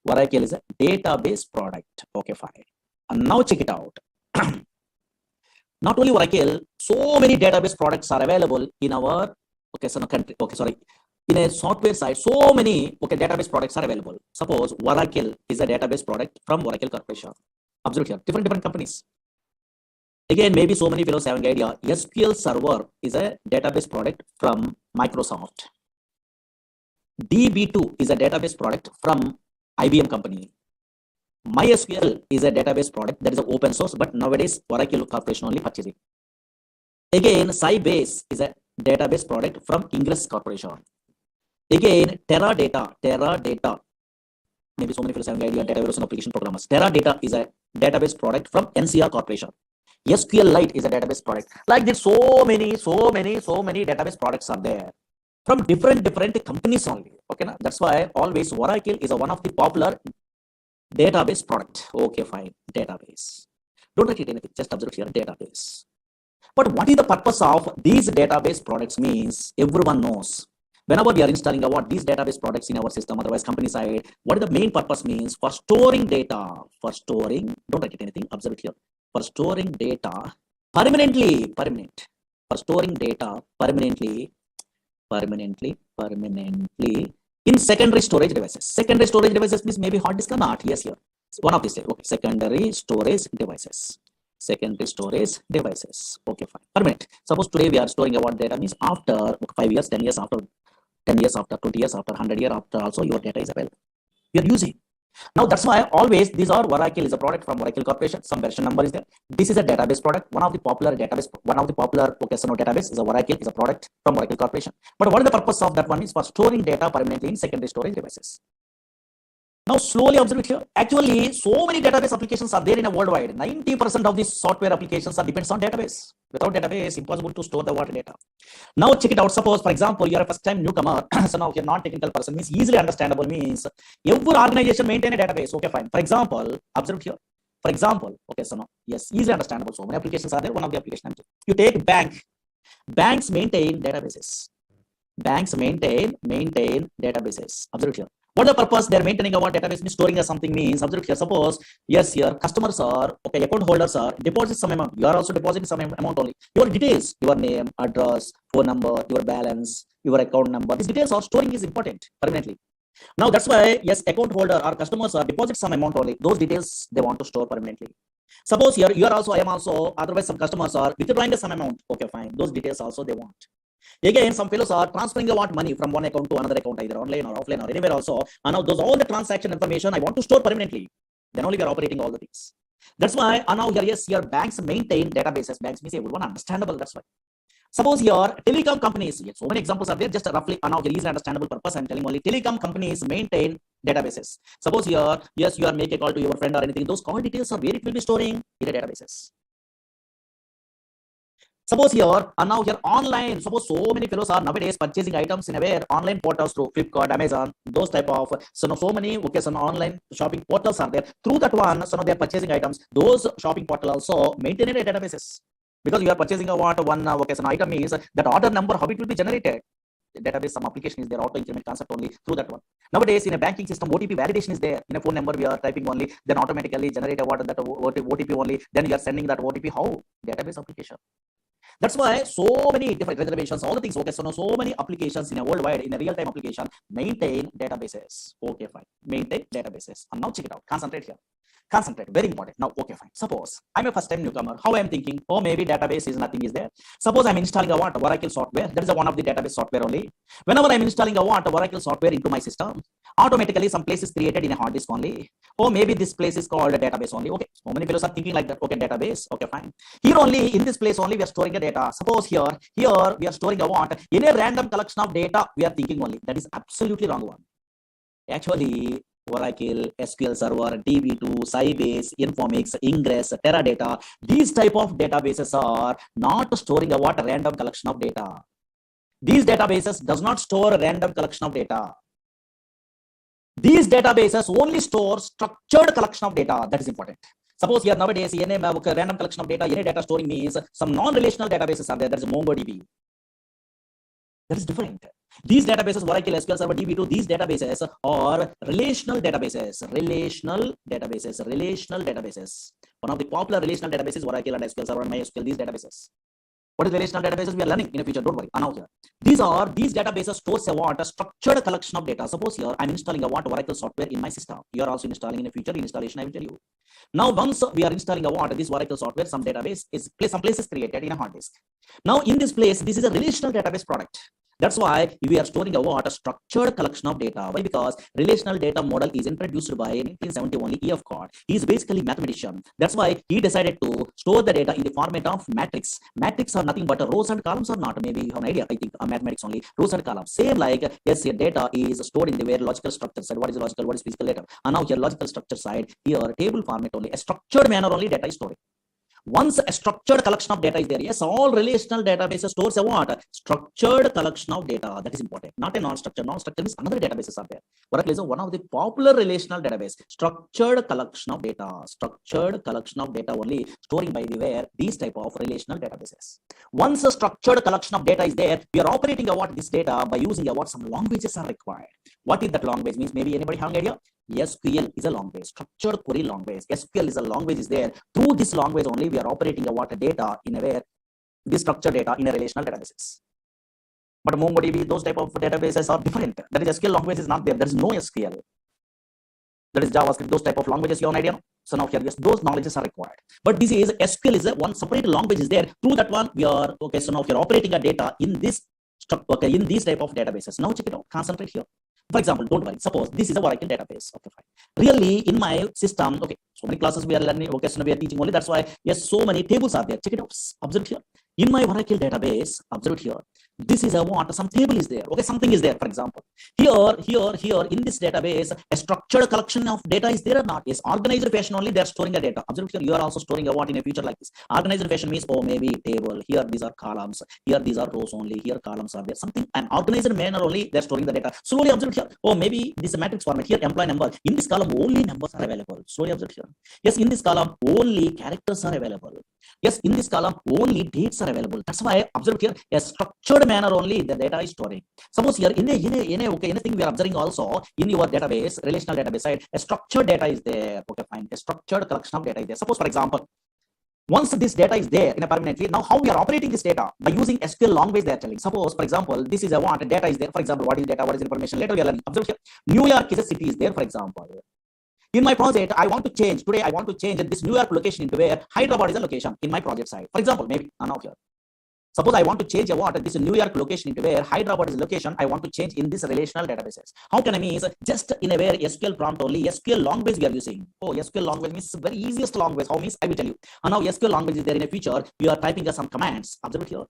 Oracle is a database product. Okay, fine. And now check it out. Not only Oracle, so many database products are available in our country. Okay, sorry. In a software side, so many database products are available. Suppose Oracle is a database product from Oracle Corporation. Observe here. Different companies. Again, maybe so many fellows having idea. SQL Server is a database product from Microsoft. DB2 is a database product from IBM company. MySQL is a database product that is open source, but nowadays Oracle Corporation only purchasing. Again, Sybase is a database product from Ingress Corporation. Again, Teradata. Maybe so many fellows having idea. Database and application programmers. Teradata is a database product from NCR Corporation. SQLite is a database product. Like this, so many database products are there from different companies only. Okay, na? That's why always Oracle is one of the popular database product. Okay, fine. Database. Don't write it anything. Just observe here. Database. But what is the purpose of these database products means everyone knows. Whenever we are installing these database products in our system, otherwise company side, what is the main purpose means? For storing data. For storing, don't write it anything. Observe it here. For storing data permanent. For storing data permanently permanently in secondary storage devices. Secondary storage devices means maybe hard disk or not. Yes, here. One of these. Okay, secondary storage devices. Secondary storage devices. Okay, fine. Permanent. Suppose today we are storing a what data means after 5 years, 10 years after, 10 years after, 20 years after, 100 years after also your data is available. We are using. Now that's why always these are Oracle is a product from Oracle Corporation. Some version number is there. This is a database product. One of the popular database is a Oracle is a product from Oracle Corporation. But what is the purpose of that one is for storing data permanently in secondary storage devices. Now slowly observe it here. Actually, so many database applications are there in a worldwide. 90% of these software applications are depends on database. Without database, impossible to store the water data. Now check it out. Suppose, for example, you are a first-time newcomer. So now you're non-technical person means easily understandable means every organization maintain a database. Okay, fine. For example, observe here. For example, okay, so now yes, easily understandable. So many applications are there. One of the applications you take bank. Banks maintain databases. Banks maintain databases. Observe here. What the purpose they're maintaining our database means storing something means observe here. Suppose yes, here customers are okay, account holders are deposit some amount. You are also depositing some amount only. Your details, your name, address, phone number, your balance, your account number. These details are storing is important permanently. Now that's why yes, account holder or customers are deposit some amount only. Those details they want to store permanently. Suppose here you are also, I am also, otherwise some customers are withdrawing some amount. Okay, fine. Those details also they want. Again, some fellows are transferring a lot money from one account to another account, either online or offline or anywhere also. And now those all the transaction information I want to store permanently. Then only we are operating all the things. That's why now here yes, your banks maintain databases. Banks means everyone understandable. That's why. Suppose your telecom companies, yes, so many examples are there. Just roughly now here is understandable purpose. I'm telling only telecom companies maintain databases. Suppose here yes, you are making a call to your friend or anything. Those call details are where it will be storing in the databases. Suppose here and now here online. Suppose so many fellows are nowadays purchasing items in a way online portals through Flipkart, Amazon, those type of so many okay, so online shopping portals are there. Through that one, so now they are purchasing items. Those shopping portals also maintain a databases because you are purchasing a one okay, so an item is that order number how it will be generated. The database, some application is there, auto increment concept only through that one. Nowadays in a banking system, OTP validation is there. In a phone number we are typing only, then automatically generate a what that OTP only. Then you are sending that OTP how database application. That's why so many different reservations, all the things, okay, so many applications in a worldwide, in a real-time application, maintain databases. Okay, fine. Maintain databases. And now check it out. Concentrate here. Concentrate. Very important. Now, okay, fine. Suppose I'm a first-time newcomer. How I'm thinking, oh, maybe database is nothing is there. Suppose I'm installing a what? Oracle software. That is one of the database software only. Whenever I'm installing a what? Oracle software into my system, automatically some place is created in a hard disk only. Oh, maybe this place is called a database only. Okay. So many people are thinking like that. Okay, database. Okay, fine. Here only, in this place only, we are storing a data. Suppose here we are storing a what? In a random collection of data, we are thinking only. That is absolutely wrong one. Actually, Oracle, SQL Server, DB2, Sybase, Informix, Ingress, Teradata, these type of databases are not storing a what? Random collection of data. These databases does not store a random collection of data. These databases only store structured collection of data. That is important. Suppose here nowadays, any random collection of data, any data storing means some non-relational databases are there. That is MongoDB. That is different. These databases, Oracle, SQL Server, DB2, these databases are relational databases. Relational databases. One of the popular relational databases, Oracle and SQL Server and MySQL, these databases. What is relational databases? We are learning in the future. Don't worry. Now here. These databases stores a structured collection of data. Suppose here I'm installing a Oracle software in my system. You are also installing in a future installation. I will tell you. Now once we are installing a this Oracle software, some database is some place is created in a hard disk. Now in this place, this is a relational database product. That's why we are storing a structured collection of data. Why? Because relational data model is introduced by 1971 E.F. Card. He is basically mathematician. That's why he decided to store the data in the format of matrix. Matrix are nothing but rows and columns or not. Maybe you have an idea. I think mathematics only rows and columns. Same like yes, your data is stored in the way logical structure side. What is logical? What is physical data? And now here logical structure side. Here table format only. A structured manner only data is stored. Once a structured collection of data is there, yes, all relational databases stores a what? Structured collection of data. That is important. Not a non-structured. Non-structured means another databases are there. Oracle is one of the popular relational database. Structured collection of data. Structured collection of data only storing by the way these type of relational databases. Once a structured collection of data is there, we are operating this data by using some languages are required. What is that language means? Maybe anybody have an idea? SQL is a language, structured query language. SQL is a language is there. Through this language only, we are operating data in a way, this structured data in a relational databases. But MongoDB, those type of databases are different. That is SQL language is not there. There is no SQL. That is JavaScript, those type of languages, you have an idea? So now here, yes, those knowledges are required. But this is SQL is a one separate language is there. Through that one, we are, okay, so now if you're operating a data in this, okay, in these type of databases. Now check it out, concentrate here. For example, don't worry, suppose this is a Oracle database. Okay, fine. Really, in my system, okay, so many classes we are learning, okay, so we are teaching only. That's why, yes, so many tables are there. Check it out, observe here. In my Oracle database, observe here. This is a what? Some table is there. Okay, something is there. For example, here in this database, a structured collection of data is there or not? Yes, organized fashion only. They are storing the data. Observe here. You are also storing a what in a future like this. Organized fashion means, oh, maybe table. Here these are columns. Here these are rows only. Here columns are there. Something an organized manner only. They are storing the data. Slowly observe here. Oh, maybe this is a matrix format. Here employee number. In this column only numbers are available. Slowly observe here. Yes, in this column only characters are available. Yes, in this column only dates are available. That's why observe here a structured manner only the data is storing. Suppose here in okay, anything we are observing also in your database, relational database side, a structured data is there. Okay, fine. A structured collection of data is there. Suppose, for example, once this data is there in a permanently, now how we are operating this data by using SQL language they are telling. Suppose, for example, this is a what data is there. For example, what is data? What is information? Later we are learning. Observe here. New York is a city is there. For example. In my project, I want to change today. I want to change this New York location into where Hyderabad is a location in my project side. For example, maybe now here. Suppose I want to change a what this New York location into where Hyderabad is location. I want to change in this relational databases. How can I mean? Just in a where SQL prompt only SQL language we are using. Oh, SQL language means very easiest language. How means I will tell you. And now SQL language is there in a future. You are typing some commands. Observe it here.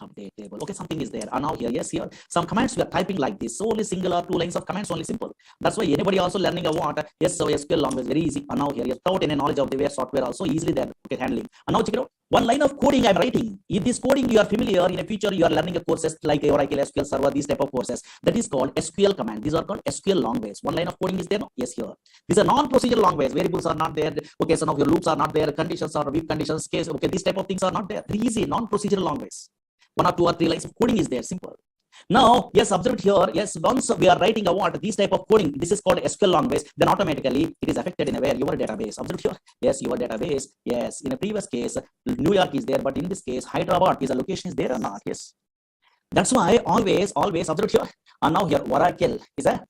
Update table. Okay, something is there. And now here, yes, here some commands we are typing like this. So only single or two lines of commands, only simple. That's why anybody also learning a what? Yes, so SQL language very easy. And now here, yes, without any knowledge of the way software also easily there okay handling. And now check it out. One line of coding I'm writing. In this coding you are familiar. In the future you are learning a courses like Oracle SQL Server, these type of courses. That is called SQL command. These are called SQL language. One line of coding is there. No? Yes, here. These are non-procedural language. Variables are not there. Okay, so now your loops are not there. Conditions are weak conditions. Case. Okay, these type of things are not there. Very easy. Non-procedural language. One or two or three lines of coding is there, simple. Now, yes, observe here, yes, once we are writing a what, this type of coding, this is called SQL language, then automatically it is affected in a way, your database. Observe here, yes, your database, yes, in a previous case, New York is there, but in this case, Hyderabad is a location is there or not, yes. That's why always observe here, and now here, Oracle is a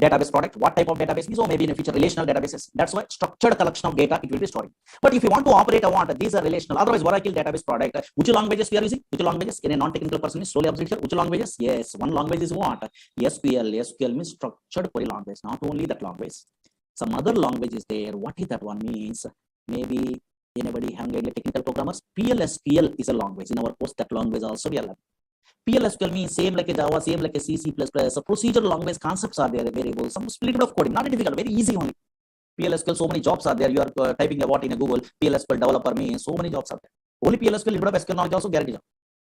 database product. What type of database is? Or maybe in the future relational databases. That's why structured collection of data it will be storing. But if you want to operate a what, these are relational. Otherwise, Oracle database product. Which languages we are using? Which languages? In a non-technical person is slowly observe here. Which languages? Yes, one language is what? SQL. SQL means structured query language. Not only that language. Some other language is there. What is that one means? Maybe anybody having any technical programmers? PLSQL is a language. In our course, that language also we are learning. PLSQL means same like a Java, same like a C, C++. So procedural language concepts are there, variables, some little bit of coding, not difficult, very easy only. PLSQL, so many jobs are there. You are typing a what in a Google, PLSQL developer means so many jobs are there. Only PLSQL, little bit of SQL knowledge also guaranteed.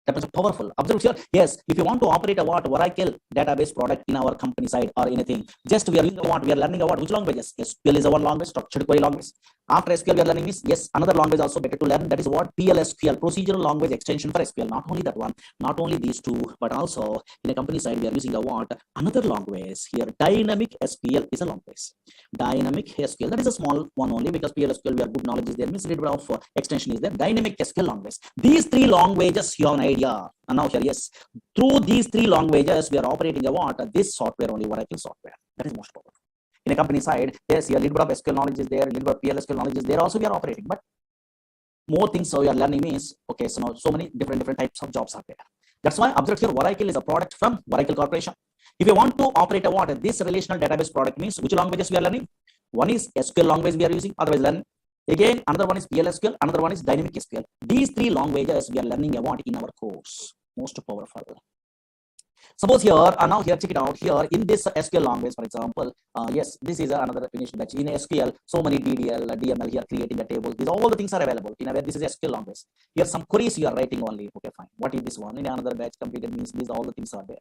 That is powerful. Observe here. Yes, if you want to operate a what Oracle database product in our company side or anything, just we are using what we are learning about which languages. SQL is a one language, structured query language. After SQL, we are learning is yes, another language also better to learn. That is what PLSQL, procedural language extension for SQL. Not only that one, not only these two, but also in a company side, we are using a what another language here. Dynamic SQL is a language. Dynamic SQL, that is a small one only because PLSQL we are good knowledge is there. Means a little bit of extension is there. Dynamic SQL language. These three languages you have an idea. And now here, yes, through these three languages, we are operating a what? This software only, Oracle software. That is most powerful. In a company side, yes, here a little bit of SQL knowledge is there, a little bit of PLSQL knowledge is there. Also, we are operating, but more things so we are learning means okay. So now so many different types of jobs are there. That's why observe here, Oracle is a product from Oracle Corporation. If you want to operate a what? This relational database product means which languages we are learning? One is SQL language we are using, otherwise learn. Again, another one is PLSQL, another one is dynamic SQL. These three languages we are learning a what in our course. Most powerful. Suppose here, now here, check it out. Here in this SQL language, for example, yes, this is another finished batch. In SQL, so many DDL, DML here creating a table. These all the things are available. In a way, this is SQL language. Here some queries you are writing only. Okay, fine. What is this one? In another batch completed means these all the things are there.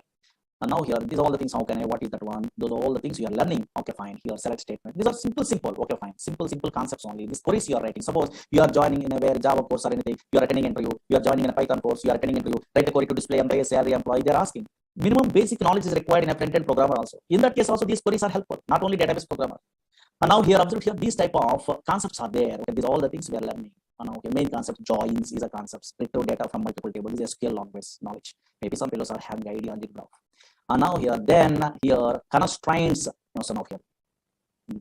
And now here, these all the things. How can I? What is that one? Those are all the things you are learning. Okay, fine. Here, select statement. These are simple. Okay, fine. Simple concepts only. This queries you are writing. Suppose you are joining in a where Java course or anything. You are attending interview. You are joining in a Python course. You are attending interview. Write a query to display employee salary employee. They are asking. Minimum basic knowledge is required in a front-end programmer also. In that case, also these queries are helpful. Not only database programmer. And now here, observe here. These type of concepts are there. Okay, these are all the things we are learning. Okay, main concept joins is a concept. Retrieve data from multiple tables is SQL language knowledge. Maybe some fellows are having idea on the graph. Now here, then here constraints. No, so now here.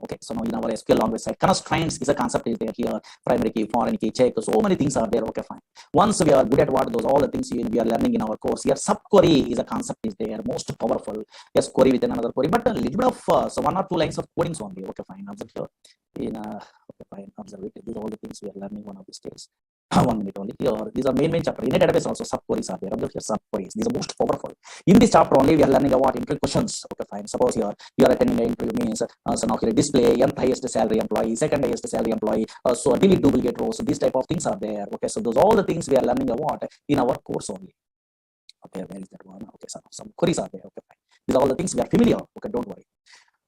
Okay, so now in our SQL language side, constraints is a concept is there here. Primary key, foreign key, check. So many things are there. Okay, fine. Once we are good at what those all the things we are learning in our course here, subquery is a concept is there, most powerful. Yes, query within another query, but a little bit of so 1 or 2 lines of coding only. Okay, fine. Observe here. Okay, fine. Observe it. These are all the things we are learning one of these days. 1 minute only here. These are main chapter. In a database also subqueries are there. Observe here subqueries. These are most powerful. In this chapter only we are learning about interview questions. Okay, fine. Suppose here you are attending an interview means so now here display nth highest salary employee, second highest salary employee. So delete duplicate rows. So these type of things are there. Okay, so those all the things we are learning about in our course only. Okay, where is that one? Okay, some queries are there. Okay, fine. These are all the things we are familiar. Okay, don't worry.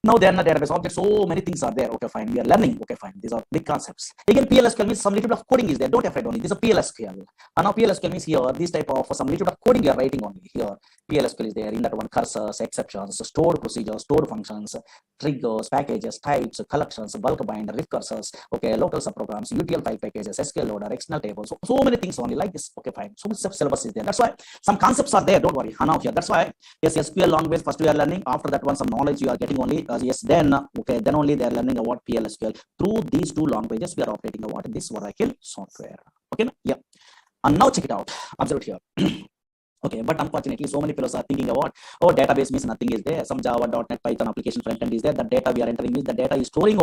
Now then the database object, so many things are there. Okay, fine. We are learning. Okay, fine. These are big concepts. Again, PLSQL means some little bit of coding is there. Don't afraid only. This is a PLSQL. And now PLSQL means here, this type of some little bit of coding you are writing only. Here, PLSQL is there. In that one, cursors, exceptions, stored procedures, stored functions, triggers, packages, types, collections, bulk bind, recursors, okay, local subprograms, UTL file packages, SQL loader, external tables. So many things only like this. Okay, fine. So much syllabus is there. That's why some concepts are there. Don't worry. And now here, that's why yes, SQL language first we are learning. After that one, some knowledge you are getting only. Yes, then okay, then only they are learning about PLSQL. Through these 2 languages, we are operating about this Oracle software. Okay, yeah. And now check it out. Observe it here. Okay, but unfortunately, so many fellows are thinking about, oh, database means nothing is there. Some Java, .NET, Python application front end is there. The data we are entering means the data is storing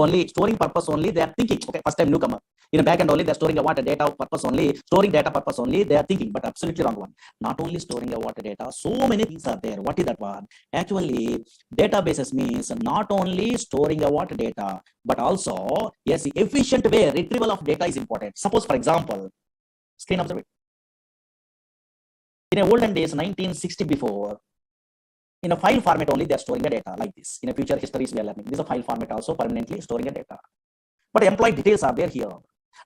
purpose only. They are thinking, okay, first time newcomer. In a back end only, they're storing about a data purpose only, storing data purpose only. They are thinking, but absolutely wrong one. Not only storing about data, so many things are there. What is that one? Actually, databases means not only storing about data, but also, yes, efficient way retrieval of data is important. Suppose, for example, screen observe it. In a olden days, 1960 before, in a file format only, they are storing the data like this. In a future histories, we are learning. This is a file format also permanently storing the data. But employee details are there here.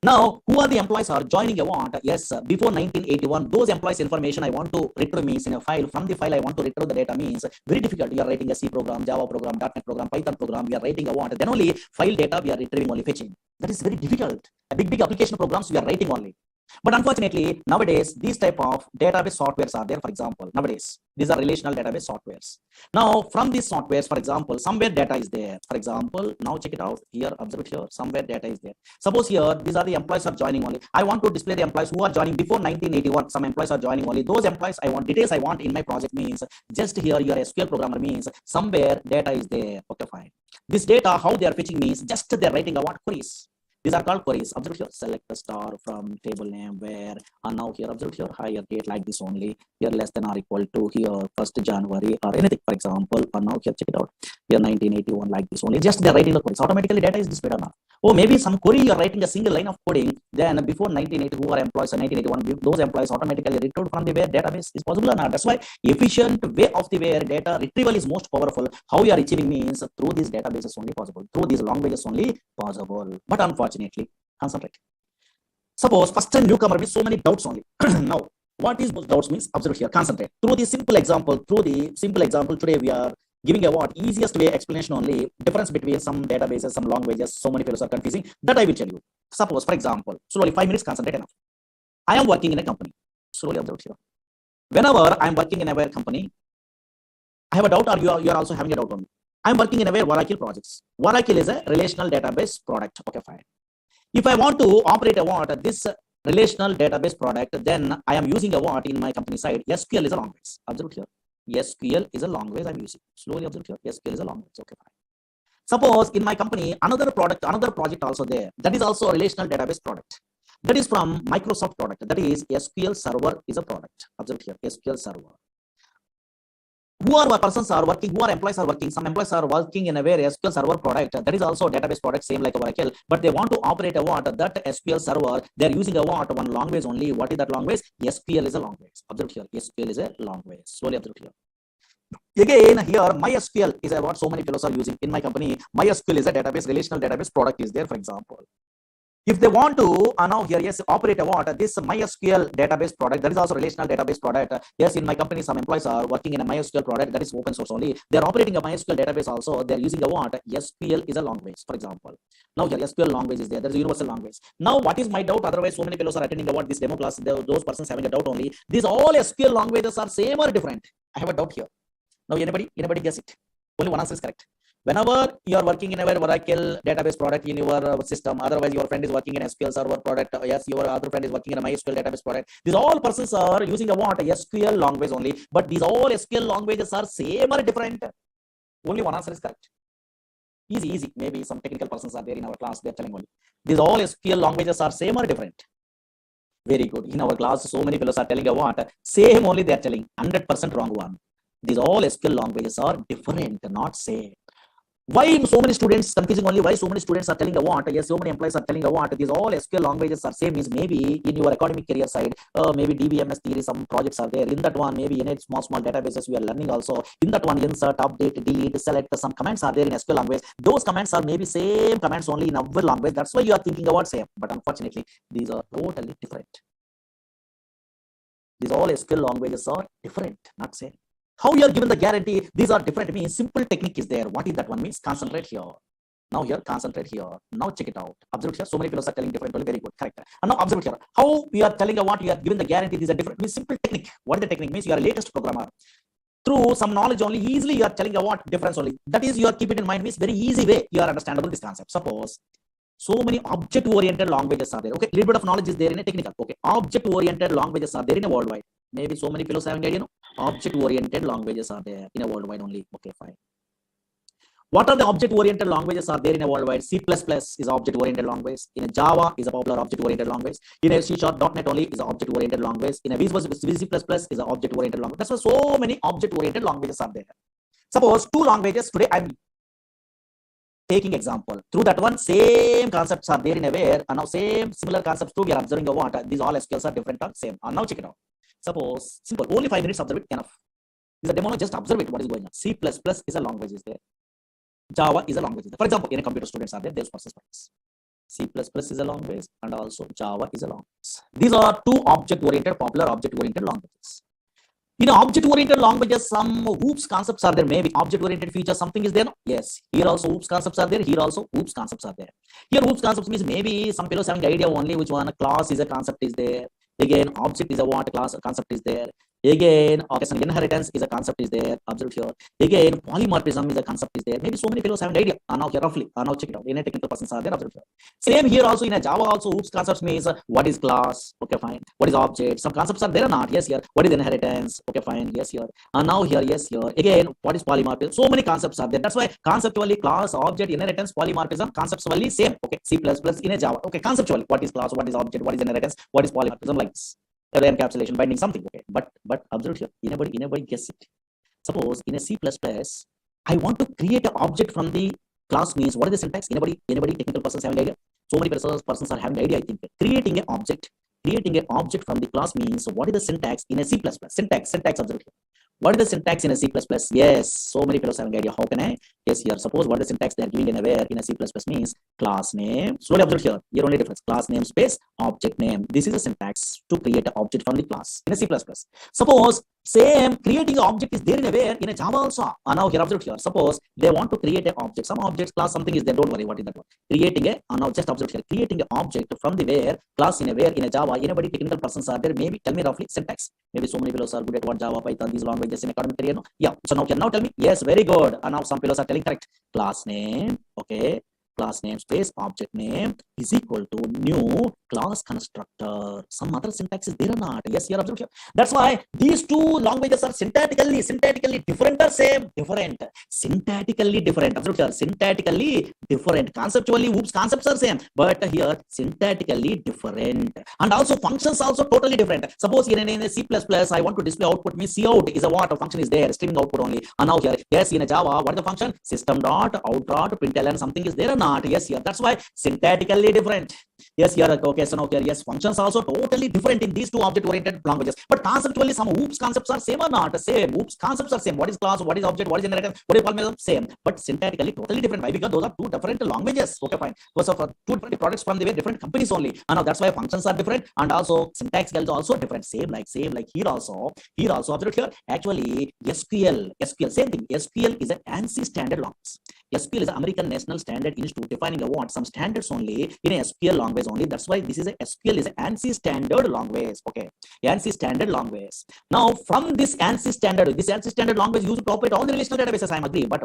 Now, who are the employees are joining a want? Yes, before 1981, those employees information I want to retrieve means in a file. From the file I want to retrieve the data means very difficult. You are writing a C program, Java program, .NET program, Python program. We are writing a want. Then only file data we are retrieving only fetching. That is very difficult. A big application programs we are writing only. But unfortunately, nowadays, these type of database softwares are there. For example, nowadays, these are relational database softwares. Now, from these softwares, for example, somewhere data is there. For example, now check it out here, observe it here, somewhere data is there. Suppose here, these are the employees are joining only. I want to display the employees who are joining before 1981. Some employees are joining only. Those employees I want, details I want in my project means just here, your SQL programmer means somewhere data is there. Okay, fine. This data, how they are fetching means just they're writing about queries. These are called queries. Observe here, select the star from table name where, and now here, observe here, higher date like this only, here less than or equal to here 1st January or anything, for example, and now here, check it out, here 1981 like this only, just they're writing the queries, automatically data is displayed or not. Oh, maybe some query you're writing a single line of coding, then before 1980, who are employees in 1981, those employees automatically retrieved from the where database is possible or not. That's why efficient way of the where data retrieval is most powerful. How we are achieving means through these databases only possible, through these languages only possible. But unfortunately, concentrate. Suppose first time newcomer with so many doubts only. Now, what is those doubts means? Observe here, concentrate. Through the simple example, today we are giving a what easiest way explanation only, difference between some databases, some languages, so many fellows are confusing, that I will tell you. Suppose, for example, slowly 5 minutes, concentrate enough. I am working in a company. Slowly observe here. Whenever I am working in a company, I have a doubt, or you are also having a doubt on me. I am working in a Oracle projects. Oracle is a relational database product. Okay, fine. If I want to operate a what this relational database product, then I am using a what in my company side. SQL is a language. Observe here. SQL is a language I'm using. Slowly observe here. SQL is a language. Okay, fine. Suppose in my company, another project also there. That is also a relational database product. That is from Microsoft product. That is SQL Server is a product. Observe here. SQL Server. Who are persons are working, who are employees are working, some employees are working in a very SQL Server product, that is also a database product, same like Oracle, but they want to operate a what, that SQL Server, they're using a what, one language only. What is that language? SQL is a language. Observe here, SQL is a language. Slowly observe here. Again, here, MySQL is a what so many fellows are using in my company. MySQL is a database, relational database product is there, for example. If they want to now here, yes, operate a what this MySQL database product, that is also relational database product. Yes, in my company some employees are working in a MySQL product that is open source only. They are operating a MySQL database also. They are using a what SQL is a language, for example. Now here SQL language is there. There is a universal language. Now what is my doubt? Otherwise so many fellows are attending what this demo class. Those persons having a doubt only. These all SQL languages are same or different? I have a doubt here. Now anybody guess it? Only one answer is correct. Whenever you are working in a Oracle database product in your system, otherwise your friend is working in SQL Server product, yes, your other friend is working in a MySQL database product. These all persons are using a what SQL language only, but these all SQL languages are same or different? Only one answer is correct. Easy. Maybe some technical persons are there in our class. They are telling only these all SQL languages are same or different. Very good. In our class, so many fellows are telling a what same only. They are telling 100% wrong one. These all SQL languages are different, not same. Why so many students confusing only? Why so many students are telling a what? Yes, so many employees are telling a what? These all SQL languages are same. Means maybe in your academic career side, maybe DBMS theory, some projects are there. In that one, maybe in small databases we are learning also. In that one, insert, update, delete, select. Some commands are there in SQL language. Those commands are maybe same commands only in our language. That's why you are thinking about same. But unfortunately, these are totally different. These all SQL languages are different, not same. How you are given the guarantee these are different means simple technique is there. What is that one means? Concentrate here. Now here, concentrate here. Now check it out. Observe here. So many people are telling different. Very good. Correct. And now observe here. How we are telling what you are given the guarantee these are different means simple technique. What is the technique means? You are a latest programmer. Through some knowledge only, easily you are telling what difference only. That is you are keep it in mind means very easy way you are understandable this concept. Suppose so many object oriented languages are there. Okay, little bit of knowledge is there in a technical. Okay, object oriented languages are there in a worldwide. Maybe so many fellows having idea, object oriented languages are there in a worldwide only. Okay, fine. What are the object oriented languages are there in a worldwide? C++ is object oriented language. In a Java is a popular object oriented language. In a C#.NET only is an object oriented language. In a VC++ is an object oriented language. That's why so many object oriented languages are there. Suppose two languages today I'm taking example. Through that one, same concepts are there in a way, and now same similar concepts too we are observing a what these all SQLs are different or same. And now check it out. Suppose simple, only 5 minutes observe it enough. This is a demo, just observe it what is going on. C++ is a language is there. Java is a language is there. For example, in a computer students are there, there's process points. C++ is a language and also Java is a language. These are two object oriented, popular object oriented languages. In object oriented languages, some OOPS concepts are there. Maybe object oriented feature something is there. No? Yes, here also OOPS concepts are there. Here also OOPS concepts are there. Here OOPS concepts means maybe some fellows having the idea only which one a class is a concept is there. Again, object is a what class concept is there. Again, occasional inheritance is a concept is there. Observe here. Again, polymorphism is a concept is there. Maybe so many fellows have an idea. Now here roughly. Now check it out. In a technical persons are there. Observe here. Same here also in a Java also OOPS concepts means what is class? Okay, fine. What is object? Some concepts are there or not? Yes, here. What is inheritance? Okay, fine. Yes, here. And now here, yes, here. Again, what is polymorphism? So many concepts are there. That's why conceptually class, object, inheritance, polymorphism, conceptually same. Okay, C++ in a Java. Okay, conceptually what is class? What is object? What is inheritance? What is polymorphism? Like this. Encapsulation, binding something. Okay, but observe here. Anybody guess it? Suppose in a C++, I want to create an object from the class means what is the syntax? Anybody technical persons having idea? So many persons are having idea. I think creating an object from the class means what is the syntax in a C++? Syntax observe here. What is the syntax in a C++? Yes, so many fellows having idea. How can I? Yes, here. Suppose what is the syntax they are giving in a where in a C++ means class name. Slowly observe here. Here only difference. Class name space object name. This is a syntax to create an object from the class in a C++. Suppose same creating an object is there in a where in a Java also. And now here observe here. Suppose they want to create an object. Some objects class something is there. Don't worry. What is that one? Creating a now just observe here. Creating an object from the where class in a where in a Java. Anybody technical persons are there? Maybe tell me roughly syntax. Maybe so many fellows are good at what Java, Python, these languages in academic career. No? Yeah. So now tell me. Yes, very good. And now some fellows are telling correct. Class name. Okay. Class name space object name is equal to new class constructor. Some other syntax is there or not? Yes, here observe here. That's why these two languages are syntactically different or same? Different. Syntactically different. Observe here. Syntactically different. Conceptually, OOPS concepts are same, but here syntactically different. And also functions also totally different. Suppose in a C++, I want to display output means cout is a what a function is there, streaming output only. And now here, yes, in a Java, what is the function? System dot out dot println something is there or not? Yes, here. That's why syntactically different. Yes, here, okay, so now here, yes, functions also totally different in these two object-oriented languages. But conceptually, some OOPS concepts are same or not? Same. OOPS concepts are same. What is class? What is object? What is generator? What is polymerism? Same. But syntactically, totally different. Why? Because those are two different languages. Okay, fine. Because of two different products from the very different companies only. And now that's why functions are different, and also syntax is also different. Same like here also. Here also, observe here. Actually, SQL, same thing. SQL is an ANSI standard language. SQL is an American National Standard Institute defining a what some standards only in a SQL language only. That's why this is a SQL is an ANSI standard language. Okay, ANSI standard language. Now from this ANSI standard language used to operate all the relational databases. I agree, but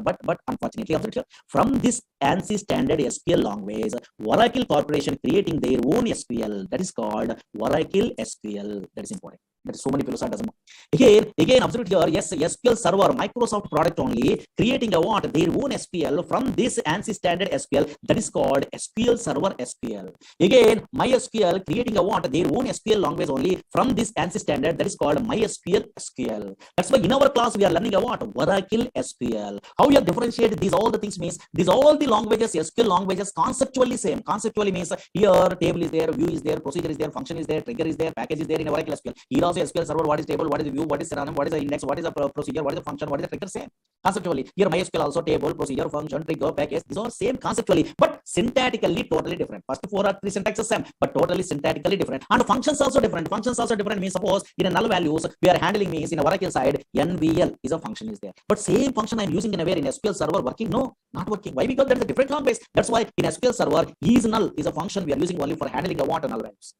unfortunately, from this ANSI standard SQL language, Oracle Corporation creating their own SQL that is called Oracle SQL. That is important. That is so many people doesn't know. Again, observe here. Yes, SQL Server, Microsoft product only, creating a what their own SQL from this ANSI standard SQL that is called SQL Server SQL. Again, MySQL creating a what their own SQL language only from this ANSI standard that is called MySQL SQL. That's why in our class we are learning a what Oracle SQL. How we have differentiated these all the things means these all the languages SQL languages conceptually same. Conceptually means here table is there, view is there, procedure is there, function is there, trigger is there, package is there in Oracle SQL. Here also SQL Server, what is table, what is the view, what is synonym, what is the index, what is the procedure, what is the function, what is the trigger, same conceptually. Here MySQL also table, procedure, function, trigger, package, these are same conceptually, but syntactically totally different. First four or three syntaxes same, but totally syntactically different. And functions also different. Functions also different means suppose in a null values we are handling means in a Oracle side NVL is a function is there, but same function I'm using in a where in SQL Server working? No, not working. Why? Because that's a different language. That's why in SQL Server is null is a function we are using only for handling a what null values.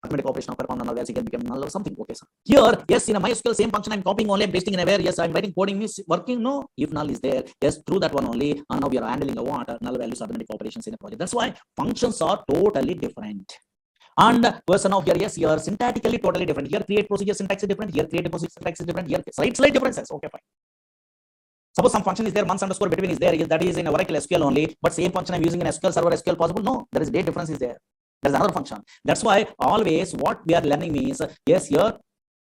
Automatic operation of perform null, it can become null or something. Okay, sir. Here, yes, in a MySQL, same function I'm copying only, I'm pasting in a where, yes, I'm writing coding is working. No, if null is there, yes, through that one only. And now we are handling a what null values automatic operations in a project. That's why functions are totally different. And person now here, yes, here syntactically totally different. Here create procedure syntax is different. Here create procedure syntax is different. Here slight differences. Okay, fine. Suppose some function is there, months underscore between is there, that is in Oracle SQL only, but same function I'm using in SQL Server SQL possible? No, there is date difference is there. There's another function. That's why always what we are learning means, yes, here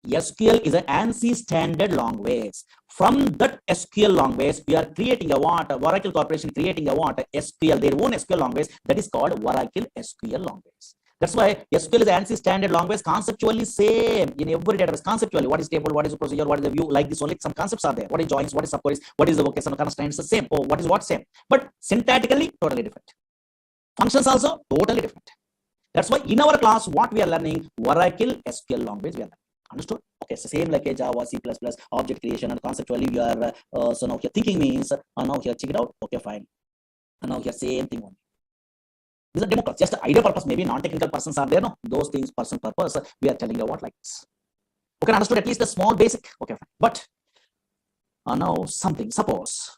SQL is an ANSI standard language. From that SQL language, we are creating a what? Oracle Corporation creating a what? SQL, their own SQL language that is called Oracle SQL language. That's why SQL is ANSI standard language, conceptually same in every database. Conceptually, what is table, what is the procedure, what is the view, like this only some concepts are there. What is joins, what is subqueries, what is the vocational constraints, the same. Oh, what is what same, but syntactically totally different. Functions also totally different. That's why in our class, what we are learning, Oracle SQL language we are learning. Understood? Okay, so same like a Java, C++, object creation, and conceptually we are, so now here thinking means, now here check it out, okay, fine. And now here same thing only. This is a demo class, just the idea purpose, maybe non-technical persons are there, no? Those things, person purpose, we are telling you what like this. Okay, understood at least the small basic, okay, fine. But now something, suppose,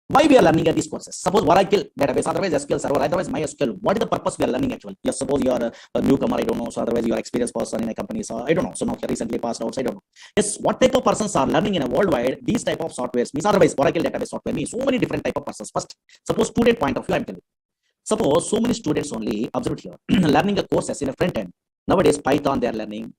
why we are learning at these courses? Suppose Oracle database, otherwise SQL Server, otherwise MySQL. What is the purpose we are learning actually? Yes, suppose you are a newcomer, I don't know. So otherwise you are experienced person in a company, so I don't know. So now recently passed out, I don't know. Yes, what type of persons are learning in a worldwide? These type of softwares means otherwise Oracle database software means so many different type of persons. First, suppose student point of view, I'm telling you. Suppose so many students only observed here learning a courses in a front end. Nowadays Python they are learning.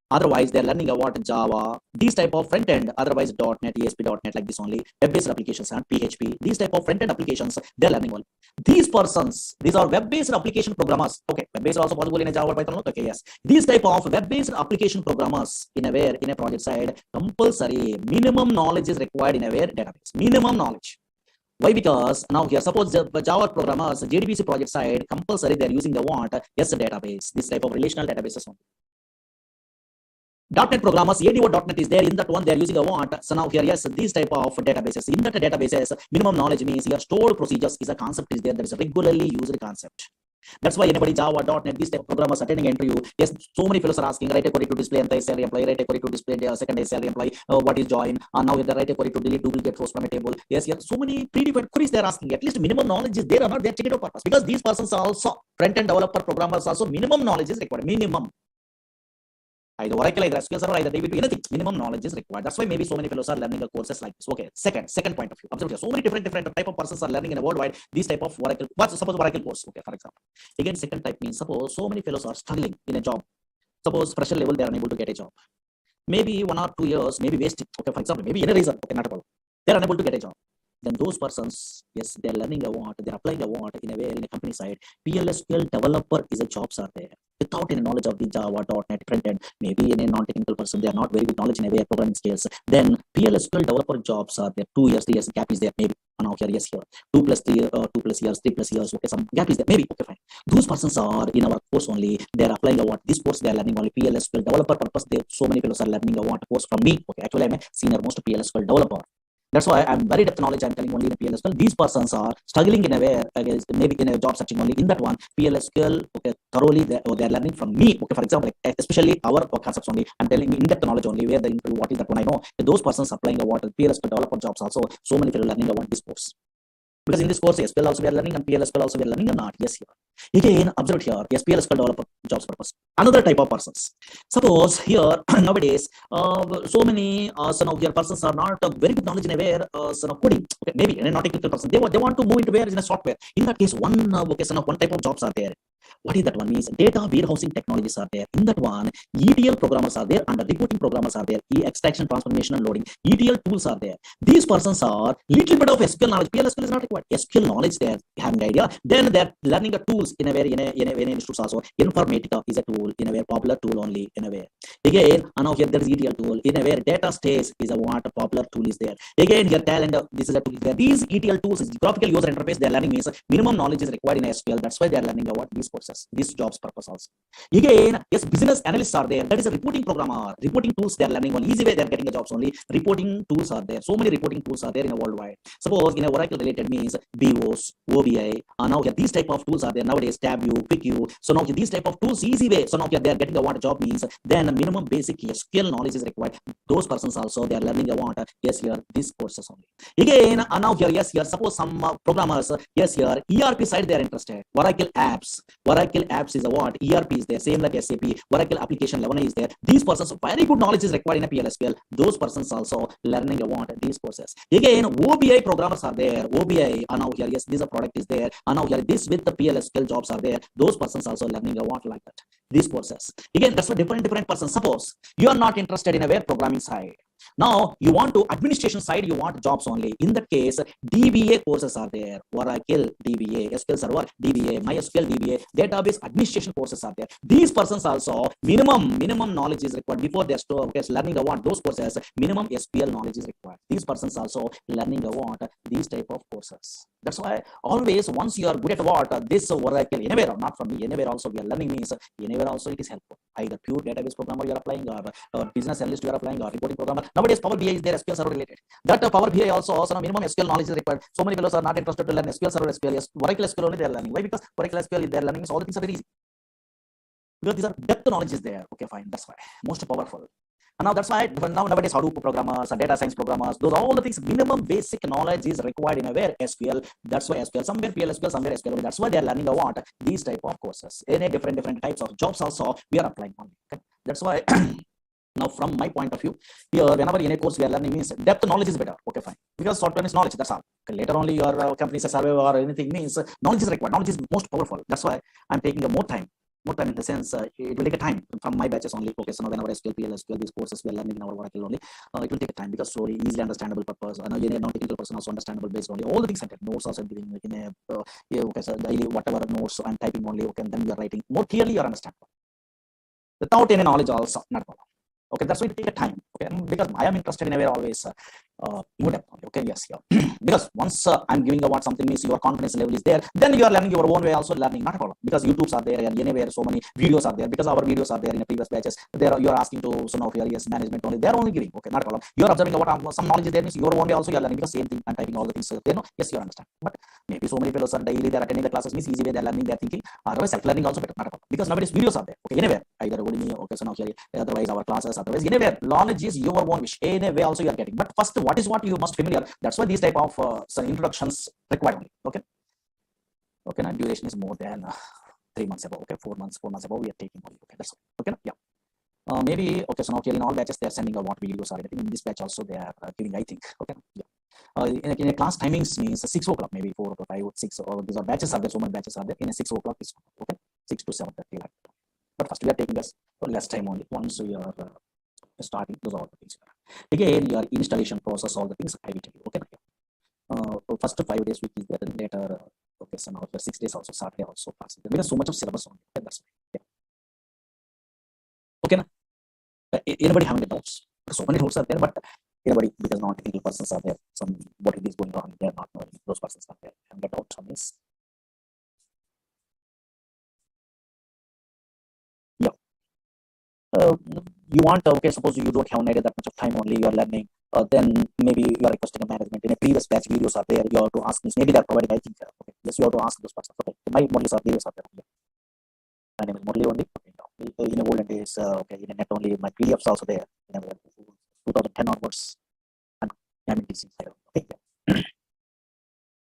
Otherwise, they're learning about Java, these type of front end, otherwise .NET, ESP.NET like this only, web-based applications and PHP, these type of front end applications, they're learning only. These persons, these are web-based application programmers. Okay, web-based also possible in a Java, Python, okay, yes. These type of web-based application programmers in a project side, compulsory, minimum knowledge is required in a database, minimum knowledge. Why? Because now here, suppose the Java programmers, JDBC project side, compulsory they're using the what? Yes, database, this type of relational databases only. .NET programmers, ADO.NET is there, in that one they are using a what? So now here, yes, these type of databases. In that databases, minimum knowledge means here stored procedures is a concept is there. That is a regularly used concept. That's why anybody Java, .NET, these type of programmers attending interview, yes, so many fellows are asking, write a query to display entire salary employee, write a query to display second day salary employee, what is join, now they write a query to delete duplicate rows from a table. Yes, so many predefined queries they are asking. At least minimum knowledge is there or not, they are checking it out purpose. Because these persons are also front-end developer programmers, also minimum knowledge is required. Minimum. Either Oracle, either SQL Server, either DB2, anything. Minimum knowledge is required. That's why maybe so many fellows are learning the courses like this. Okay, second point of view. Observe here, so many different type of persons are learning in a worldwide these type of Oracle. What's suppose Oracle course? Okay, for example. Again, second type means suppose so many fellows are struggling in a job. Suppose fresher level they are unable to get a job. Maybe 1 or 2 years, maybe wasted. Okay, for example, maybe any reason. Okay, not at all. They are unable to get a job. then those persons, yes, they're learning a what, they're applying a what in a way in a company side. PLSQL developer is a jobs are there. Without any knowledge of the Java, .NET, front-end, maybe in a non-technical person, they are not very good knowledge in a way of programming skills. Then PLSQL developer jobs are there. 2 years, 3 years gap is there, maybe. Now here, yes, here. 2 plus years, 3 plus years, okay, some gap is there, maybe, okay, fine. Those persons are in our course only. They're applying a what? This course they are learning only PLSQL developer purpose. They, so many fellows are learning a what course from me. Okay, actually I'm a senior most PLSQL developer. That's why I'm very depth knowledge. I'm telling only the PLSQL. These persons are struggling in a way, maybe in a job searching only in that one. PLSQL, okay, thoroughly they're learning from me. Okay, for example, especially our concepts only. I'm telling you in depth knowledge only where the what is that one I know. Those persons applying a what PLSQL developer jobs also. So many people learning about this course. Because in this course, SQL also we are learning and PLSQL also we are learning or not. Yes, here. Again, observe here, SQL developer jobs purpose. Another type of persons. Suppose here, nowadays, so many some of your persons are not very good knowledge in a way, some of coding. Okay, maybe in a not technical person. They want to move into where is in a software. In that case, one one type of jobs are there. What is that one means? Data warehousing technologies are there. In that one, ETL programmers are there and the reporting programmers are there. Extraction, transformation, and loading. ETL tools are there. These persons are little bit of SQL knowledge. PLSQL is not required. SQL knowledge there, having idea. Then they're learning the tools in a way in a institutes also. Informatica is a tool in a way popular tool only in a way. Again, now here there is ETL tool in a way data stays is a what a popular tool is there. Again, here talent this is a tool there. These ETL tools is graphical user interface. They're learning means minimum knowledge is required in SQL. That's why they're learning what these courses, these jobs purpose also. Again, yes, business analysts are there. That is a reporting programmer. Reporting tools they're learning on easy way. They're getting the jobs only. Reporting tools are there. So many reporting tools are there in a worldwide. Suppose in a Oracle related means BOS, OBI. Now here these type of tools are there nowadays. TabView, QuickView. So now here, these type of tools easy way. So now here they're getting a what a job means. Then minimum basic SQL knowledge is required. Those persons also they are learning a what. Yes, here these courses only. Again, now here yes here suppose some programmers yes here ERP side they are interested. Oracle apps is a what? ERP is there, same like SAP. Oracle application 11 is there. These persons, very good knowledge is required in a PLSQL. Those persons also learning a what? These courses. Again, OBI programmers are there. OBI, now here, yes, this a product is there. Now here, this with the PLSQL jobs are there. Those persons also learning a what like that. These courses. Again, that's what different persons. Suppose you are not interested in a web programming side. Now you want to administration side, you want jobs only. In that case, DBA courses are there. Oracle DBA, SQL Server DBA, MySQL DBA, database administration courses are there. These persons also minimum knowledge is required before they start learning the what those courses. Minimum SQL knowledge is required. These persons also learning the what these type of courses. That's why always once you are good at what this Oracle anywhere, not from me, anywhere also we are learning means anywhere also it is helpful. Either pure database programmer you are applying or business analyst you are applying or reporting programmer. Nowadays, Power BI is there, SQL Server related. That Power BI also minimum SQL knowledge is required. So many fellows are not interested to learn SQL Server, SQL. Yes, Oracle SQL only they are learning. Why? Because Oracle SQL they are learning, so all the things are very easy. Because these are depth knowledge is there. Okay, fine. That's why most powerful. And now that's why now nowadays Hadoop programmers, data science programmers, those all the things minimum basic knowledge is required in a where SQL. That's why SQL somewhere PLSQL somewhere SQL. That's why they are learning a what these type of courses. Any different types of jobs also we are applying on. Okay, that's why. Now, from my point of view, here, whenever in a course we are learning means depth knowledge is better. Okay, fine. Because short term is knowledge, that's all. Okay, later only your company survey or anything means knowledge is required. Knowledge is most powerful. That's why I'm taking a more time in the sense it will take a time from my batches only. Okay, so now whenever SQL, PLSQL, these courses we are learning in our Oracle only, it will take a time because slowly, easily understandable purpose. And you non-technical person also understandable based only. All the things I take notes also giving in a okay, so daily whatever notes I'm typing only. Okay, and then you are writing more clearly. You are understandable without any knowledge also not problem. Okay, that's why it take a time. Okay, because I am interested in a way always more depth. Okay, yes, yeah. Because once I'm giving a what something means your confidence level is there, then you are learning your own way also learning, not a problem. Because YouTubes are there and anywhere so many videos are there. Because our videos are there in the previous batches. There you are asking to some of your yes management only. They are only giving. Okay, not a problem. You are observing what some knowledge is there means your own way also you are learning because same thing. I'm typing all the things. They know. Yes, you understand. But maybe so many fellows are daily they are attending the classes means easy way they are learning. They are thinking. Otherwise, self learning also better, not a problem. Because nowadays videos are there. Okay, anywhere either Udemy. Okay, so now here otherwise our classes otherwise anywhere knowledge is your own wish. Anyway also you are getting. But first, what is what you must familiar. That's why these type of some introductions required only. Okay. Okay, now duration is more than 3 months above. Okay, 4 months above we are taking only. Okay, that's okay. Yeah. Maybe okay. So now here in all batches they are sending a what videos are. I think in this batch also they are giving. I think okay. Yeah. In a class timings means 6 o'clock, maybe 4 or 5 or 6. Or these are batches are there. So many batches are there. In a 6 o'clock is okay. 6 to 7:30. Like. But first we are taking this for less time only. Once we are starting those all the things. Again, your installation process, all the things I will tell you. Okay. First 5 days week is there, and later, okay, so now after 6 days also, Saturday also classes. Because so much of syllabus on it. That's why. Yeah. Okay, na? Anybody having doubts? So many rules are there, but anybody, because non-technical persons are there, some what it is going on, they are not knowing. Those persons are there. And get doubts on this. Yeah. You want, okay, suppose you don't have an idea that much of time only, you are learning, then maybe you are requesting a management. In a previous batch, videos are there, you have to ask this. Maybe they are provided, I think. Okay, yes, you have to ask those persons. Okay, my models are videos are there. Yeah. My name is Murali only. Okay, no. In the olden days, okay, in the net only, my PDFs also there. In 2010 onwards, and I'm in DC. Okay, yeah.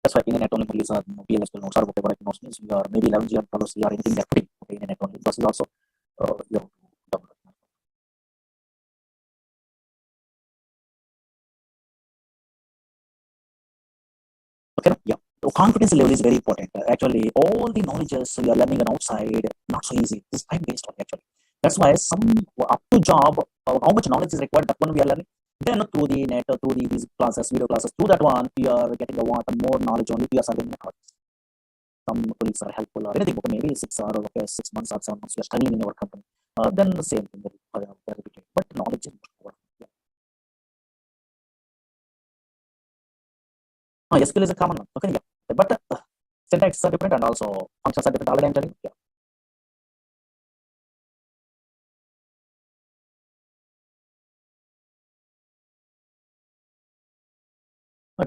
That's why in the net only Murali Sir, PLS notes are okay, but notes means you are maybe 11 policy or anything that putting. Okay, in the net only. This is also you have to download. Okay, yeah. So confidence level is very important. Actually, all the knowledges we are learning on outside, not so easy. This is time based on actually. That's why some up to job, how much knowledge is required, that one we are learning. Then through the net, through these classes, video classes, through that one, we are getting a lot more knowledge only. We are serving knowledge. Some colleagues are helpful or anything. Okay, maybe 6 months or 7 months we are studying in our company. Then the same thing. But knowledge is important. Yeah. SQL is a common one. Okay, yeah. But syntax are different and also functions are different. Already I'm telling you. Yeah.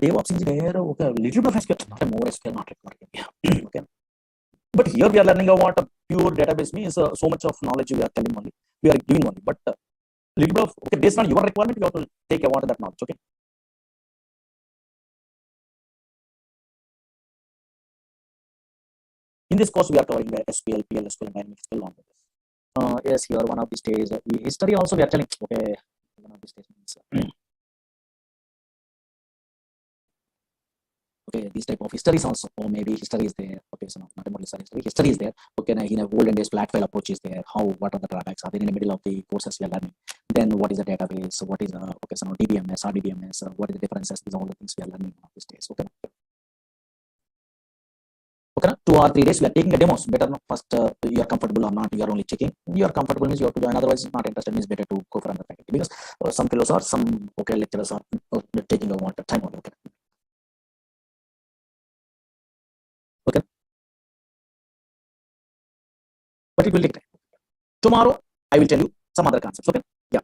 DevOps engineer, okay, a little bit of SQL, not a more SQL, not required. Yeah. Okay. But here we are learning about a pure database means so much of knowledge we are telling only, we are giving only. But little bit of, okay, based on your requirement, you have to take about that knowledge. Okay. In this course, we are covering the SQL, PL, SQL, dynamic SQL on this. Yes, here one of the stages. History also we are telling. Okay, one of the stages means. Okay, these type of histories also, or maybe history is there. Okay, so not only history, history is there. Okay, in a olden days flat file approach is there. How, what are the drawbacks? Are they in the middle of the courses we are learning? Then what is the database? So what is okay, so now DBMS, RDBMS, what is the differences? These are all the things we are learning these days. Okay. Okay, 2 or 3 days we are taking the demos. Better not first you are comfortable or not. You are only checking. You are comfortable means you have to join. Otherwise, not interested means better to go for another faculty because some fellows are some okay lecturers are taking a want time only. Okay. Okay, but it will take time. Tomorrow I will tell you some other concepts. Okay, yeah,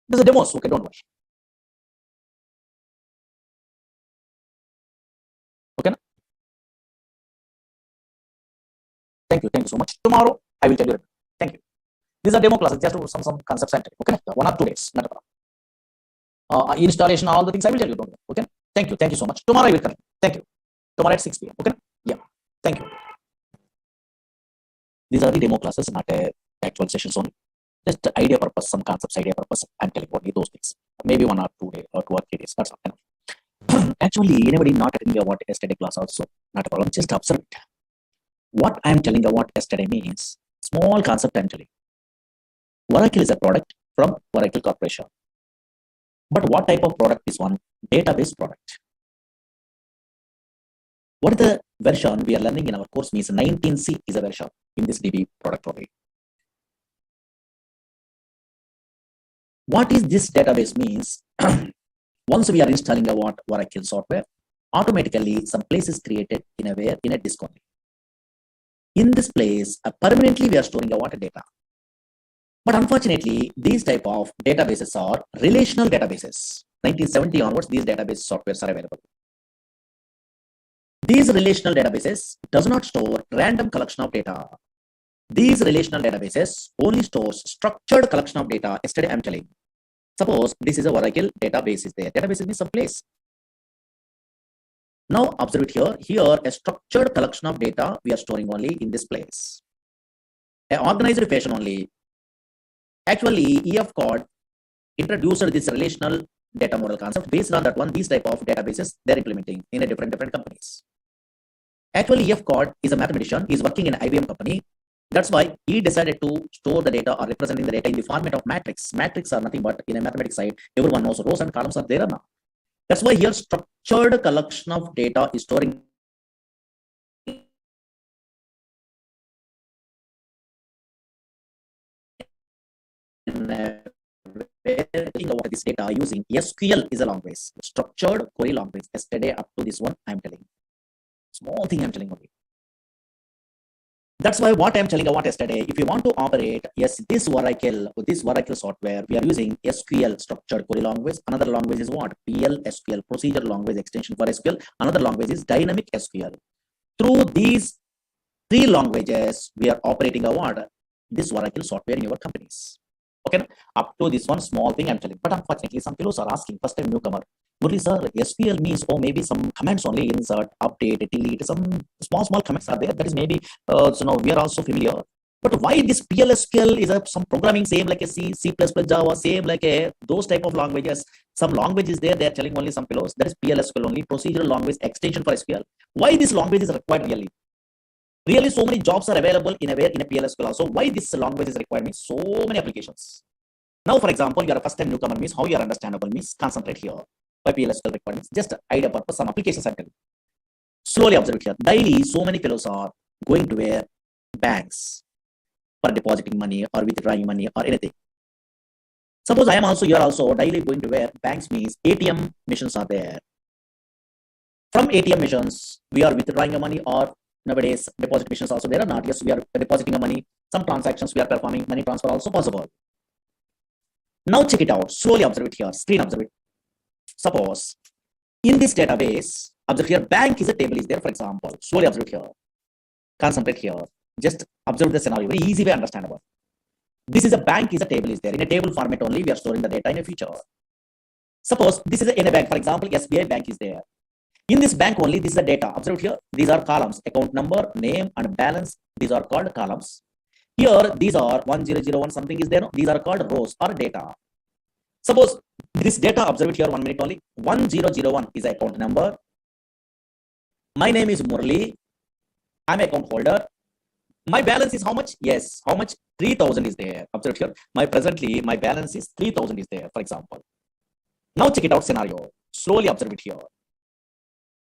this is a demos. Okay, don't worry. Okay, thank you so much. Tomorrow I will tell you. Thank you. These are demo classes, just some concepts and okay, 1 or 2 days, not a problem. Installation, all the things I will tell you. Don't worry. Okay, thank you so much. Tomorrow I will come. Thank you. Tomorrow at 6 p.m. Okay, yeah, thank you. These are the demo classes, not actual sessions only. Just idea purpose, some concepts, idea purpose. I'm telling only those things. Maybe 1 or 2 days or 2 or 3 days. That's all. Actually, anybody not attending about yesterday class also, not a problem. Just observe it. What I'm telling about yesterday means small concept I'm telling. Oracle is a product from Oracle Corporation. But what type of product is one? Database product. What is the version we are learning in our course means 19C is a version in this DB product only. What is this database means? Once we are installing a Oracle software, automatically some place is created in a disk only. In this place, permanently we are storing a water data. But unfortunately, these type of databases are relational databases. 1970 onwards, these database softwares are available. These relational databases does not store random collection of data. These relational databases only stores structured collection of data. Yesterday I'm telling. Suppose this is a Oracle database is there. Database means some place. Now observe it here. Here a structured collection of data we are storing only in this place. An organized fashion only. Actually, EF code introduced this relational data model concept. Based on that one, these type of databases they're implementing in a different companies. Actually, EF code is a mathematician. He's working in an IBM company. That's why he decided to store the data or representing the data in the format of matrix. Matrix are nothing but in a mathematics side, everyone knows rows and columns are there now. That's why here structured collection of data is storing about this data using SQL is a language, structured query language. Yesterday up to this one, I'm telling. Small thing I'm telling only. That's why what I'm telling about yesterday, if you want to operate, yes, this Oracle software, we are using SQL structured query language. Another language is what? PL/SQL, procedure language extension for SQL. Another language is dynamic SQL. Through these three languages, we are operating a what? This Oracle software in your companies. Okay, up to this one small thing I'm telling. But unfortunately, some fellows are asking, first time newcomer, Murali Sir, SQL means, oh, maybe some comments only, insert, update, delete, some small comments are there. That is maybe, we are also familiar. But why this PLSQL is some programming same like a C++, Java, same like a those type of languages. Some languages there, they are telling only some fellows, that is PLSQL only, procedural language extension for SQL. Why this language is required really? Really, so many jobs are available in a PLSQL also. Why this language is required means so many applications. Now, for example, you are a first time newcomer means how you are understandable means concentrate here. By PLSQL requirements, just idea purpose, some applications are telling. Slowly observe it here. Daily, so many fellows are going to where banks for depositing money or withdrawing money or anything. Suppose I am also, you are also daily going to where banks means ATM machines are there. From ATM machines, we are withdrawing the money, or nowadays deposit machines also there are not. Yes, we are depositing the money. Some transactions we are performing, money transfer also possible. Now check it out. Slowly observe it here. Screen observe it. Suppose in this database, observe here, bank is a table is there, for example. Slowly observe here. Concentrate here. Just observe the scenario. Very easy way understandable. This is a bank is a table is there. In a table format only, we are storing the data in a future. Suppose this is in a bank, for example, SBI bank is there. In this bank only, this is the data. Observe here. These are columns. Account number, name, and balance. These are called columns. Here, these are 1001 something is there. No? These are called rows or data. Suppose this data, observe it here 1 minute only. 1001 is account number. My name is Murali. I'm account holder. My balance is how much? Yes, how much? 3000 is there. Observe here. My balance is 3000 is there, for example. Now check it out scenario. Slowly observe it here.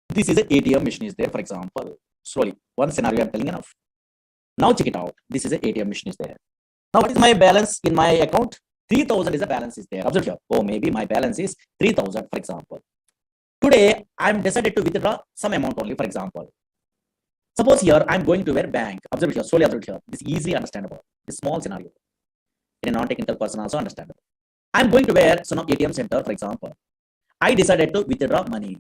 This is an ATM machine is there, for example. Slowly. One scenario I'm telling enough. Now check it out. This is an ATM machine is there. Now what is my balance in my account? 3000 is a balance is there. Observe here. Oh, maybe my balance is 3000, for example. Today, I'm decided to withdraw some amount only, for example. Suppose here, I'm going to where bank. Observe here. Slowly observe here. This is easily understandable. This small scenario. In a non-technical person also understandable. I'm going to where some ATM center, for example. I decided to withdraw money.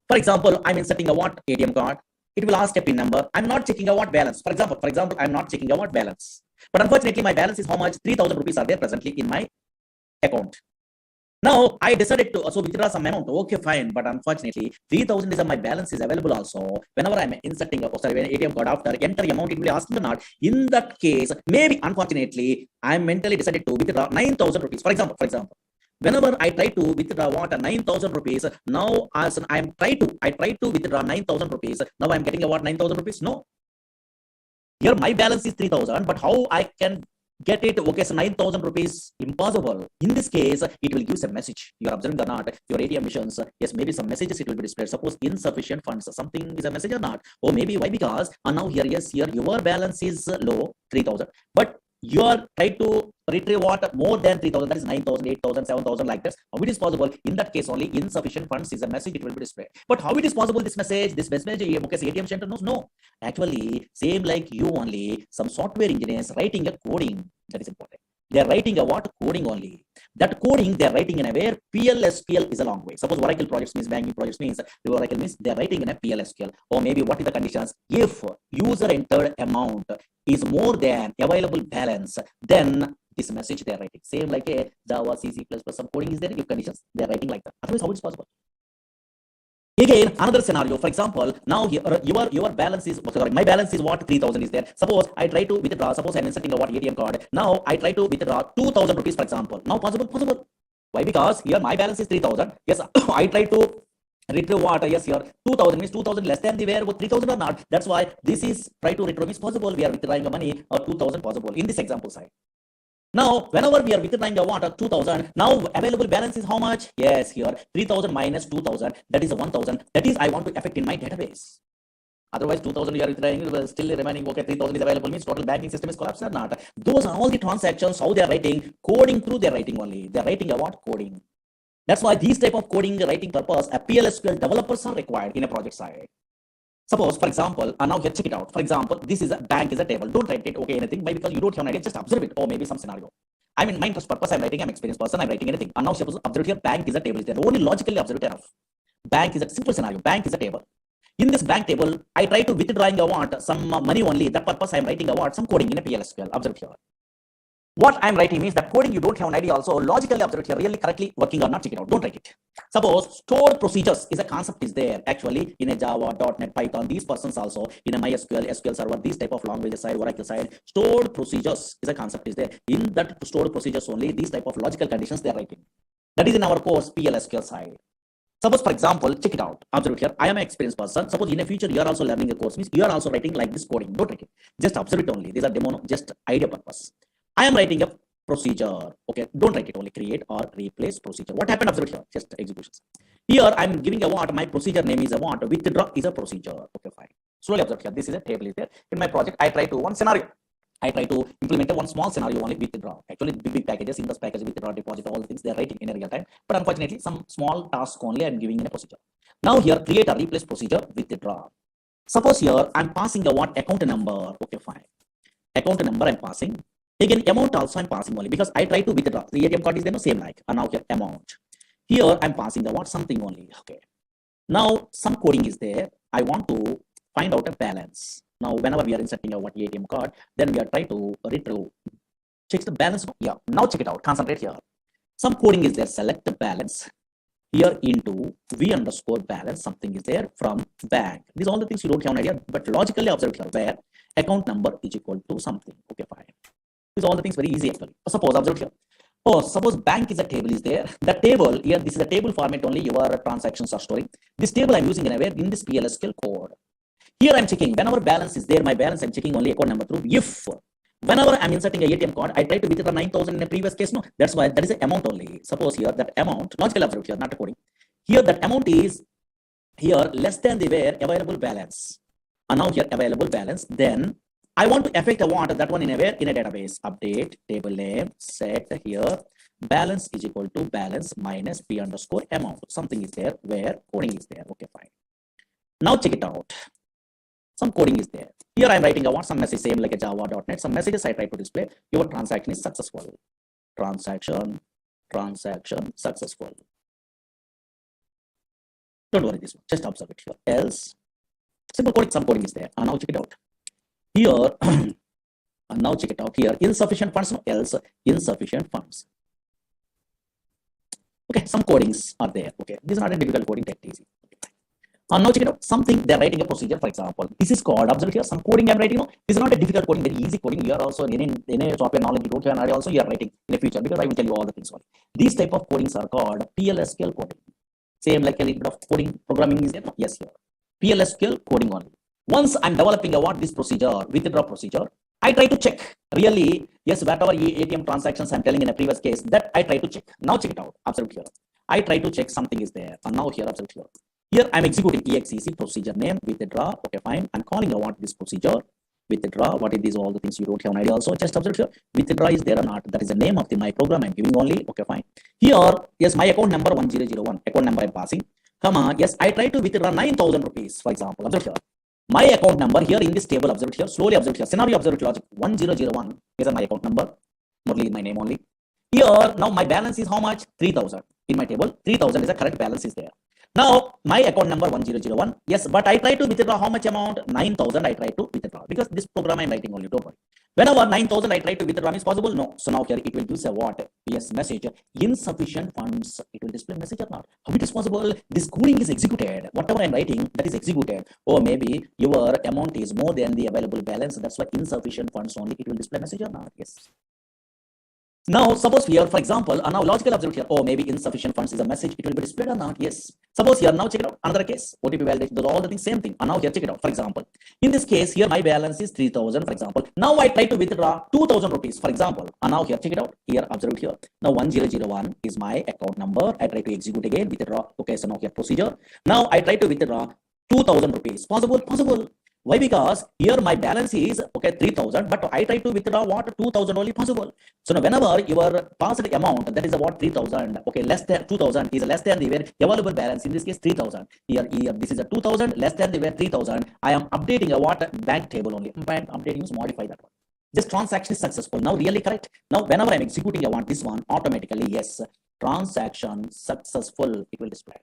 For example, I'm inserting a what ATM card. It will ask a PIN number. I'm not checking a what balance. For example, I'm not checking a what balance. But unfortunately, my balance is how much? 3000 rupees are there presently in my account. Now, I decided to also withdraw some amount. Okay, fine. But unfortunately, 3000 is my balance is available also. Whenever I'm inserting a ATM card after enter amount, it will ask me or not. In that case, maybe unfortunately, I'm mentally decided to withdraw 9000 rupees. For example, whenever I try to withdraw what 9000 rupees, now as I try to withdraw 9000 rupees. Now I'm getting what 9000 rupees? No. Here my balance is 3000, but how I can get it? Okay, so 9000 rupees impossible. In this case, it will give a message. You are observing or not? Your ATM machines, yes, maybe some messages it will be displayed. Suppose insufficient funds, something is a message or not? Or maybe why? Because now here, yes, here your balance is low, 3000, but you are trying to retrieve what more than 3000, that is 9000, 8000, 7000 like this. How it is possible? In that case only insufficient funds is a message, it will be displayed. But how it is possible this message okay, ATM center knows? No, actually same like you only, some software engineers writing a coding, that is important. They are writing a what coding only. That coding they are writing in a where PLSQL is a long way. Suppose Oracle projects means banking projects means the Oracle means they are writing in a PLSQL. Or maybe what is the conditions? If user entered amount is more than available balance, then this message they are writing. Same like a Java, C++, some coding is there. If conditions they are writing like that. Otherwise, how it is possible? Again, another scenario. For example, now here, your balance is sorry, my balance is what 3000 is there. Suppose I try to withdraw. Suppose I'm inserting a what ATM card. Now I try to withdraw 2000 rupees, for example. Now possible. Why? Because here my balance is 3000. Yes, I try to retrieve what? Yes, here 2000 means 2000 less than the where 3000 or not. That's why this is try to retrieve is possible. We are withdrawing the money or 2000 possible in this example side. Now, whenever we are withdrawing a water 2000, now available balance is how much? Yes, here 3000 minus 2000, that is 1000. That is I want to affect in my database. Otherwise, 2000 you are withdrawing, still remaining, okay, 3000 is available, means total banking system is collapsed or not. Those are all the transactions, how they are writing, coding through their writing only. They are writing a what? Coding. That's why these type of coding writing purpose, a PLSQL developers are required in a project side. Suppose, for example, now here check it out. For example, this is a bank is a table. Don't write it, okay, anything. Why? Because you don't have an idea, just observe it. Or maybe some scenario. I mean, my interest purpose, I'm writing, I'm experienced person, I'm writing anything. And now suppose observe here, bank is a table. Is there only logically observe it enough. Bank is a simple scenario. Bank is a table. In this bank table, I try to withdrawing a want some money only. That purpose I'm writing a what? Some coding in a PLSQL. Observe here. What I'm writing means that coding you don't have an idea also. Logically observe it here, really correctly working or not, check it out. Don't write it. Suppose stored procedures is a concept is there actually in a Java, .NET, Python. These persons also in a MySQL, SQL Server, these type of languages side, Oracle side, stored procedures is a concept is there. In that stored procedures only, these type of logical conditions they are writing. That is in our course PLSQL side. Suppose, for example, check it out. Observe it here. I am an experienced person. Suppose in the future you are also learning a course, means you are also writing like this coding. Don't write it. Just observe it only. These are demo, just idea purpose. I am writing a procedure. Okay, don't write it only. Create or replace procedure. What happened? Observe it here. Just executions. Here I'm giving a what? My procedure name is a what? Withdraw is a procedure. Okay, fine. Slowly observe here. This is a table is there. In my project, I try to one scenario. I try to implement one small scenario only withdraw. Actually, big packages, in this package, withdraw, deposit, all the things they are writing in a real time. But unfortunately, some small task only I'm giving in a procedure. Now here, create or replace procedure withdraw. Suppose here I'm passing the what? Account number. Okay, fine. Account number I'm passing. Again, amount also I'm passing only because I try to withdraw. The ATM card is there, no same like. And now here amount. Here I'm passing the what? Something only. Okay. Now some coding is there. I want to find out a balance. Now, whenever we are inserting a what ATM card, then we are trying to retrieve, check the balance. Yeah, now check it out. Concentrate here. Some coding is there. Select the balance here into v underscore balance. Something is there from bank. These are all the things you don't have an idea, but logically observe here where account number is equal to something. Okay, fine. These are all the things very easy actually. Suppose observe here. Oh, suppose bank is a table is there. The table here, this is a table format only. Your transactions are storing. This table I'm using in this PLSQL code. Here I'm checking whenever balance is there, my balance I'm checking only account number through. If whenever I'm inserting a ATM card, I try to withdraw 9,000 in a previous case. No, that's why that is the amount only. Suppose here that amount, logically observed here, not recording. Here that amount is here less than the where available balance. And now here available balance. Then I want to affect a want that one in a where in a database. Update table name set here balance is equal to balance minus p underscore amount. Something is there where coding is there. Okay, fine. Now check it out. Some coding is there. Here I'm writing a some message, same like a Java.NET. Some messages I try to display. Your transaction is successful. Transaction successful. Don't worry this one. Just observe it here. Else, simple coding. Some coding is there. And now check it out. Here, and now check it out. Here, insufficient funds. No, else insufficient funds. Okay, some codings are there. Okay, this is not a difficult coding. That easy. Now check it out. Something they're writing a procedure, for example. This is called, observe here, some coding I'm writing. No, this is not a difficult coding, very easy coding. You are also in a software knowledge, you don't have an idea also, you are writing in the future because I will tell you all the things. These type of codings are called PLSQL coding. Same like a little bit of coding programming is there. No? Yes, here. PLSQL coding only. Once I'm developing a what this procedure, withdraw procedure, I try to check really, yes, whatever ATM transactions I'm telling in a previous case, that I try to check. Now check it out. Observe here. I try to check something is there. And now here, observe here. Here I'm executing exec procedure name withdraw. Okay, fine. I'm calling I want this procedure withdraw. What is these all the things you don't have an idea also. Just observe here. Withdraw is there or not. That is the name of my program I'm giving only. Okay, fine. Here, yes, my account number 1001. Account number I'm passing. Comma. Yes, I try to withdraw 9,000 rupees. For example, observe here. My account number here in this table. Observe here. Slowly observe here. Scenario observe logic 1001 is my account number. Murali is my name only. Here now my balance is how much? 3,000 in my table. 3,000 is the correct balance is there. Now, my account number 1001, yes, but I try to withdraw how much amount? 9,000 I try to withdraw because this program I'm writing only, don't worry. Whenever 9,000 I try to withdraw is possible? No. So now here it will use a what? Yes, message, insufficient funds. It will display message or not. How it is possible? This coding is executed. Whatever I'm writing, that is executed. Or maybe your amount is more than the available balance. That's why insufficient funds only. It will display message or not. Yes. Now, suppose here, for example, now logical observe here. Oh, maybe insufficient funds is a message. It will be displayed or not? Yes. Suppose here, now check it out. Another case, OTP validation, those all the things, same thing. And now here, check it out. For example, in this case, here my balance is 3,000, for example. Now I try to withdraw 2,000 rupees, for example. And now here, check it out. Here, observe it here. Now 1001 is my account number. I try to execute again, withdraw. Okay, so now here, procedure. Now I try to withdraw 2,000 rupees. Possible? Possible. Why? Because here my balance is okay 3,000, but I try to withdraw what 2,000 only possible. So now whenever your passed amount, that is about 3,000, okay, less than 2,000 is less than the available balance. In this case, 3,000. Here this is a 2,000 less than the 3,000. I am updating a what bank table only. Updating is modify that one. This transaction is successful. Now really correct. Now whenever I'm executing, I want this one automatically. Yes, transaction successful. It will display.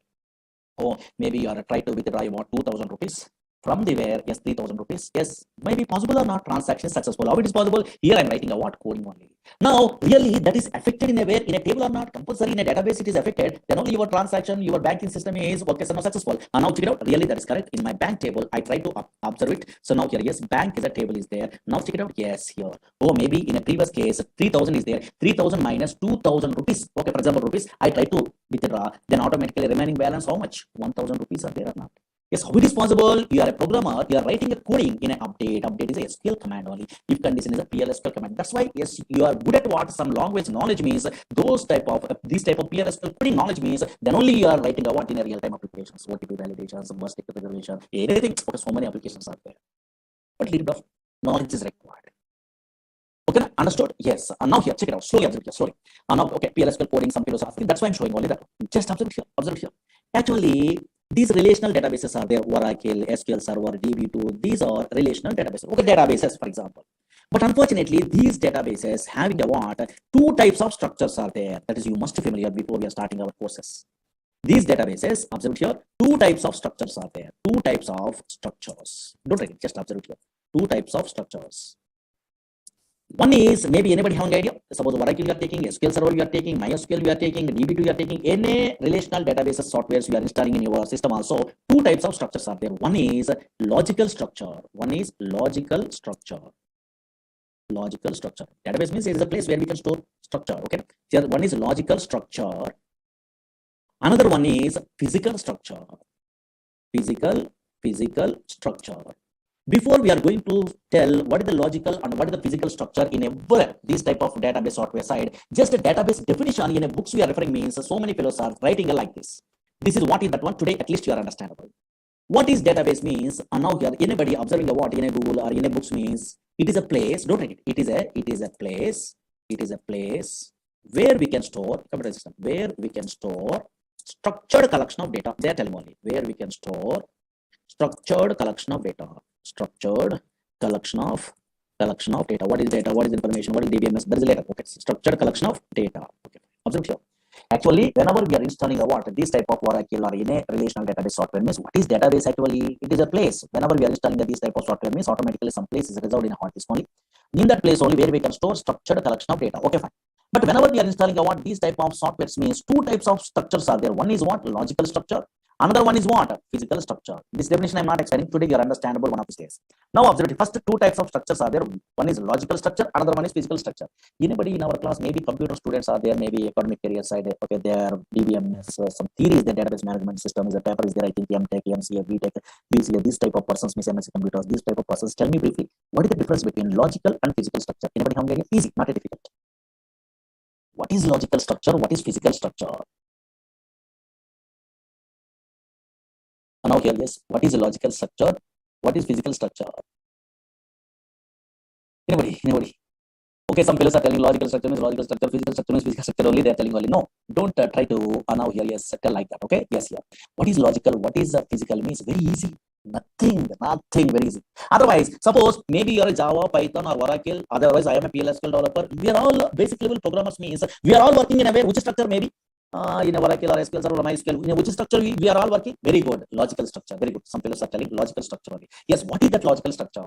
Oh, maybe you are trying to withdraw about 2,000 rupees. From the where, yes, 3,000 rupees. Yes, maybe possible or not. Transaction is successful. How it is possible? Here I'm writing a what coding only. Now, really, that is affected in a way, in a table or not. Compulsory in a database, it is affected. Then only your transaction, your banking system is okay, so now successful. And now check it out. Really, that is correct. In my bank table, I try to observe it. So now here, yes, bank is a table is there. Now check it out. Yes, here. Oh, maybe in a previous case, 3,000 is there. 3,000 minus 2,000 rupees. Okay, for example, rupees. I try to withdraw. Then automatically remaining balance how much? 1,000 rupees are there or not? Yes, how it is possible? You are a programmer, you are writing a coding in an update. Update is a SQL command only. If condition is a PLSQL command. That's why, yes, you are good at what some language knowledge means. Those type of, this type of PLSQL coding knowledge means, then only you are writing a what in a real-time applications, OTP validations, burst reservation, anything. Okay, so many applications are there. But little bit of knowledge is required. Okay, understood? Yes. And now here, check it out. Slowly observe here, slowly. And now, okay, PLSQL coding, some people are asking. That's why I'm showing only that. Just observe here, observe here. Actually, these relational databases are there, Oracle, SQL Server, DB2. These are relational databases. Okay, databases, for example. But unfortunately, these databases having a what? Two types of structures are there. That is, you must be familiar before we are starting our courses. These databases, observe here, two types of structures are there. Two types of structures. Don't write it, just observe here. Two types of structures. One is, maybe anybody have an idea? Suppose Oracle you are taking, SQL Server you are taking, MySQL you are taking, DB2 you are taking, any relational databases softwares you are installing in your system also. Two types of structures are there. One is logical structure. One is logical structure. Logical structure. Database means it is a place where we can store structure. Okay. Here one is logical structure. Another one is physical structure. Physical structure. Before we are going to tell what is the logical and what is the physical structure in a this type of database software side, just a database definition in a books we are referring means so many fellows are writing like this. This is what is that one. Today at least you are understandable. What is database means, and now here anybody observing a what in a Google or in a books means it is a place. Don't write it. It is a place. It is a place where we can store computer system, where we can store structured collection of data. They are telling only where we can store structured collection of data. Structured collection of data. What is data? What is information? What is DBMS? There is a letter. Okay, structured collection of data. Okay, observe here. Actually, whenever we are installing a what this type of Oracle or in a relational database software means what is database actually? It is a place. Whenever we are installing this type of software means automatically some place is reserved in a hard disk only. In that place only where we can store structured collection of data. Okay, fine. But whenever we are installing a what these type of softwares means two types of structures are there. One is what logical structure. Another one is what? Physical structure. This definition I am not explaining today. You are understandable one of these days. Now observe it. First two types of structures are there. One is logical structure. Another one is physical structure. Anybody in our class, maybe computer students are there. Maybe academic career side. Okay, there DBMS, some theories. The database management system is a paper is there. I think MTech, MCA, BTech, BCA. This type of persons, Miss MSc computers. These type of persons. Tell me briefly, what is the difference between logical and physical structure? Anybody have an idea? Easy, not a difficult. What is logical structure? What is physical structure? Now here, yes, what is a logical structure? What is physical structure? Anybody? Okay, some fellows are telling logical structure means logical structure, physical structure means physical structure only. They are telling only. No, don't try to now here, yes, tell like that. Okay, yes, here. What is logical? What is physical means very easy. Nothing, very easy. Otherwise, suppose maybe you're a Java, Python, or Oracle. Otherwise, I am a PLSQL developer. We are all basic level programmers means we are all working in a way which structure maybe. In a Oracle or SQL Server or MySQL, in which structure we are all working? Very good. Logical structure. Very good. Some people are telling logical structure only. Yes, what is that logical structure?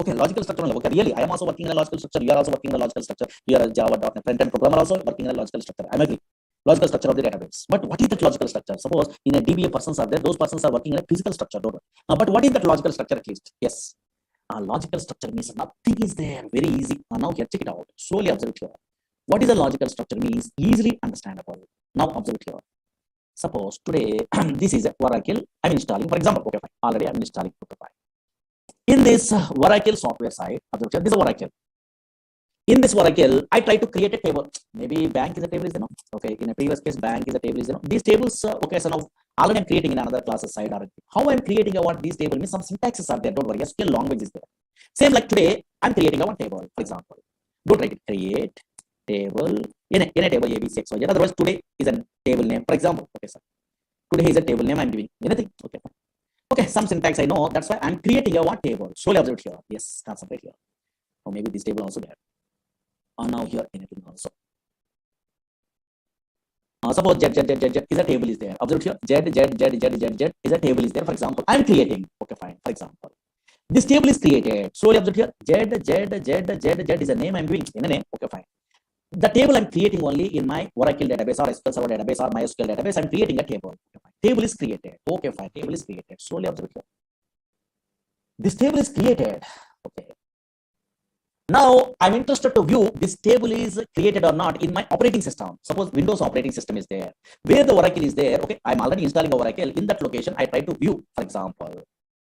Okay, logical structure only. Okay, really, I am also working in a logical structure. You are also working in a logical structure. You are a Java.NET front-end programmer also working in a logical structure. I agree. Logical structure of the database. But what is that logical structure? Suppose in a DBA persons are there, those persons are working in a physical structure. Don't but what is that logical structure at least? Yes. logical structure means nothing is there. Very easy. Now here, check it out. Slowly observe it here. What is a logical structure means? Easily understandable. Now observe it here. Suppose today this is a Oracle. I'm installing, for example, okay, fine. Already I'm installing, okay, fine. In this Oracle software side, observe here, this is Oracle. In this Oracle, I try to create a table. Maybe bank is a table, is there, no? Okay, in a previous case, bank is a table, is there, no? These tables, okay, so now already I'm creating in another classes side already. How I'm creating a what these table means some syntaxes are there. Don't worry, SQL language is there. Same like today, I'm creating a one table, for example. Don't write it, create table in a table A, B, C, X, Y, Z. Otherwise, today is a table name, for example. Okay, sir. Today is a table name I'm giving. Anything? Okay, fine. Okay, some syntax I know. That's why I'm creating a what table. Slowly observe it here. Yes, concentrate here. Or maybe this table also there. Now here anything also. Suppose Z is a table is there. Observe here. Z is a table is there. For example, I'm creating. Okay, fine. For example, this table is created. Slowly observe here. Z is a name I'm giving in a name. Okay, fine. The table I'm creating only in my Oracle database or SQL Server database or MySQL database. I'm creating a table. Okay, fine. Table is created. Okay, fine. Table is created. Slowly observe here. This table is created. Okay. Now I'm interested to view this table is created or not in my operating system. Suppose Windows operating system is there. Where the Oracle is there. Okay, I'm already installing Oracle. In that location, I try to view, for example,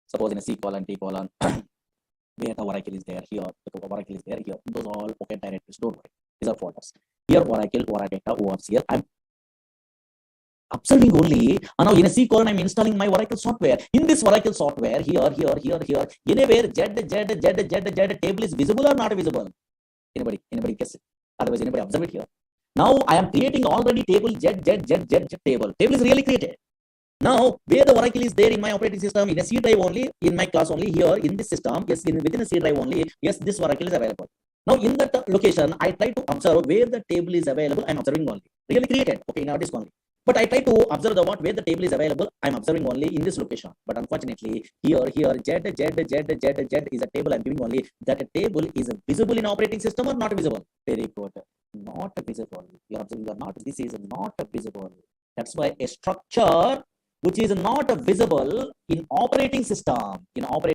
suppose in a C colon, T colon, where the Oracle is there, here, the Oracle is there, here. Those all okay directories. Don't worry. These are folders. Here Oracle, Data, OAuth. Here I'm observing only. Now in a C colon, I'm installing my Oracle software. In this Oracle software, here, anywhere Z table is visible or not visible? Anybody guess it? Otherwise, anybody observe it here? Now I am creating already table Z table. Table is really created. Now, where the Oracle is there in my operating system, in a C drive only, in my class only, here in this system, yes, within a C drive only, yes, this Oracle is available. Now, in that location, I try to observe where the table is available. I'm observing only. Really created. Okay, now this only. But I try to observe the where the table is available. I'm observing only in this location. But unfortunately, here, Z is a table I'm giving only. That a table is visible in operating system or not visible? Very good. Not visible. You're observing or not. This is not visible. That's why a structure which is not visible in operating system,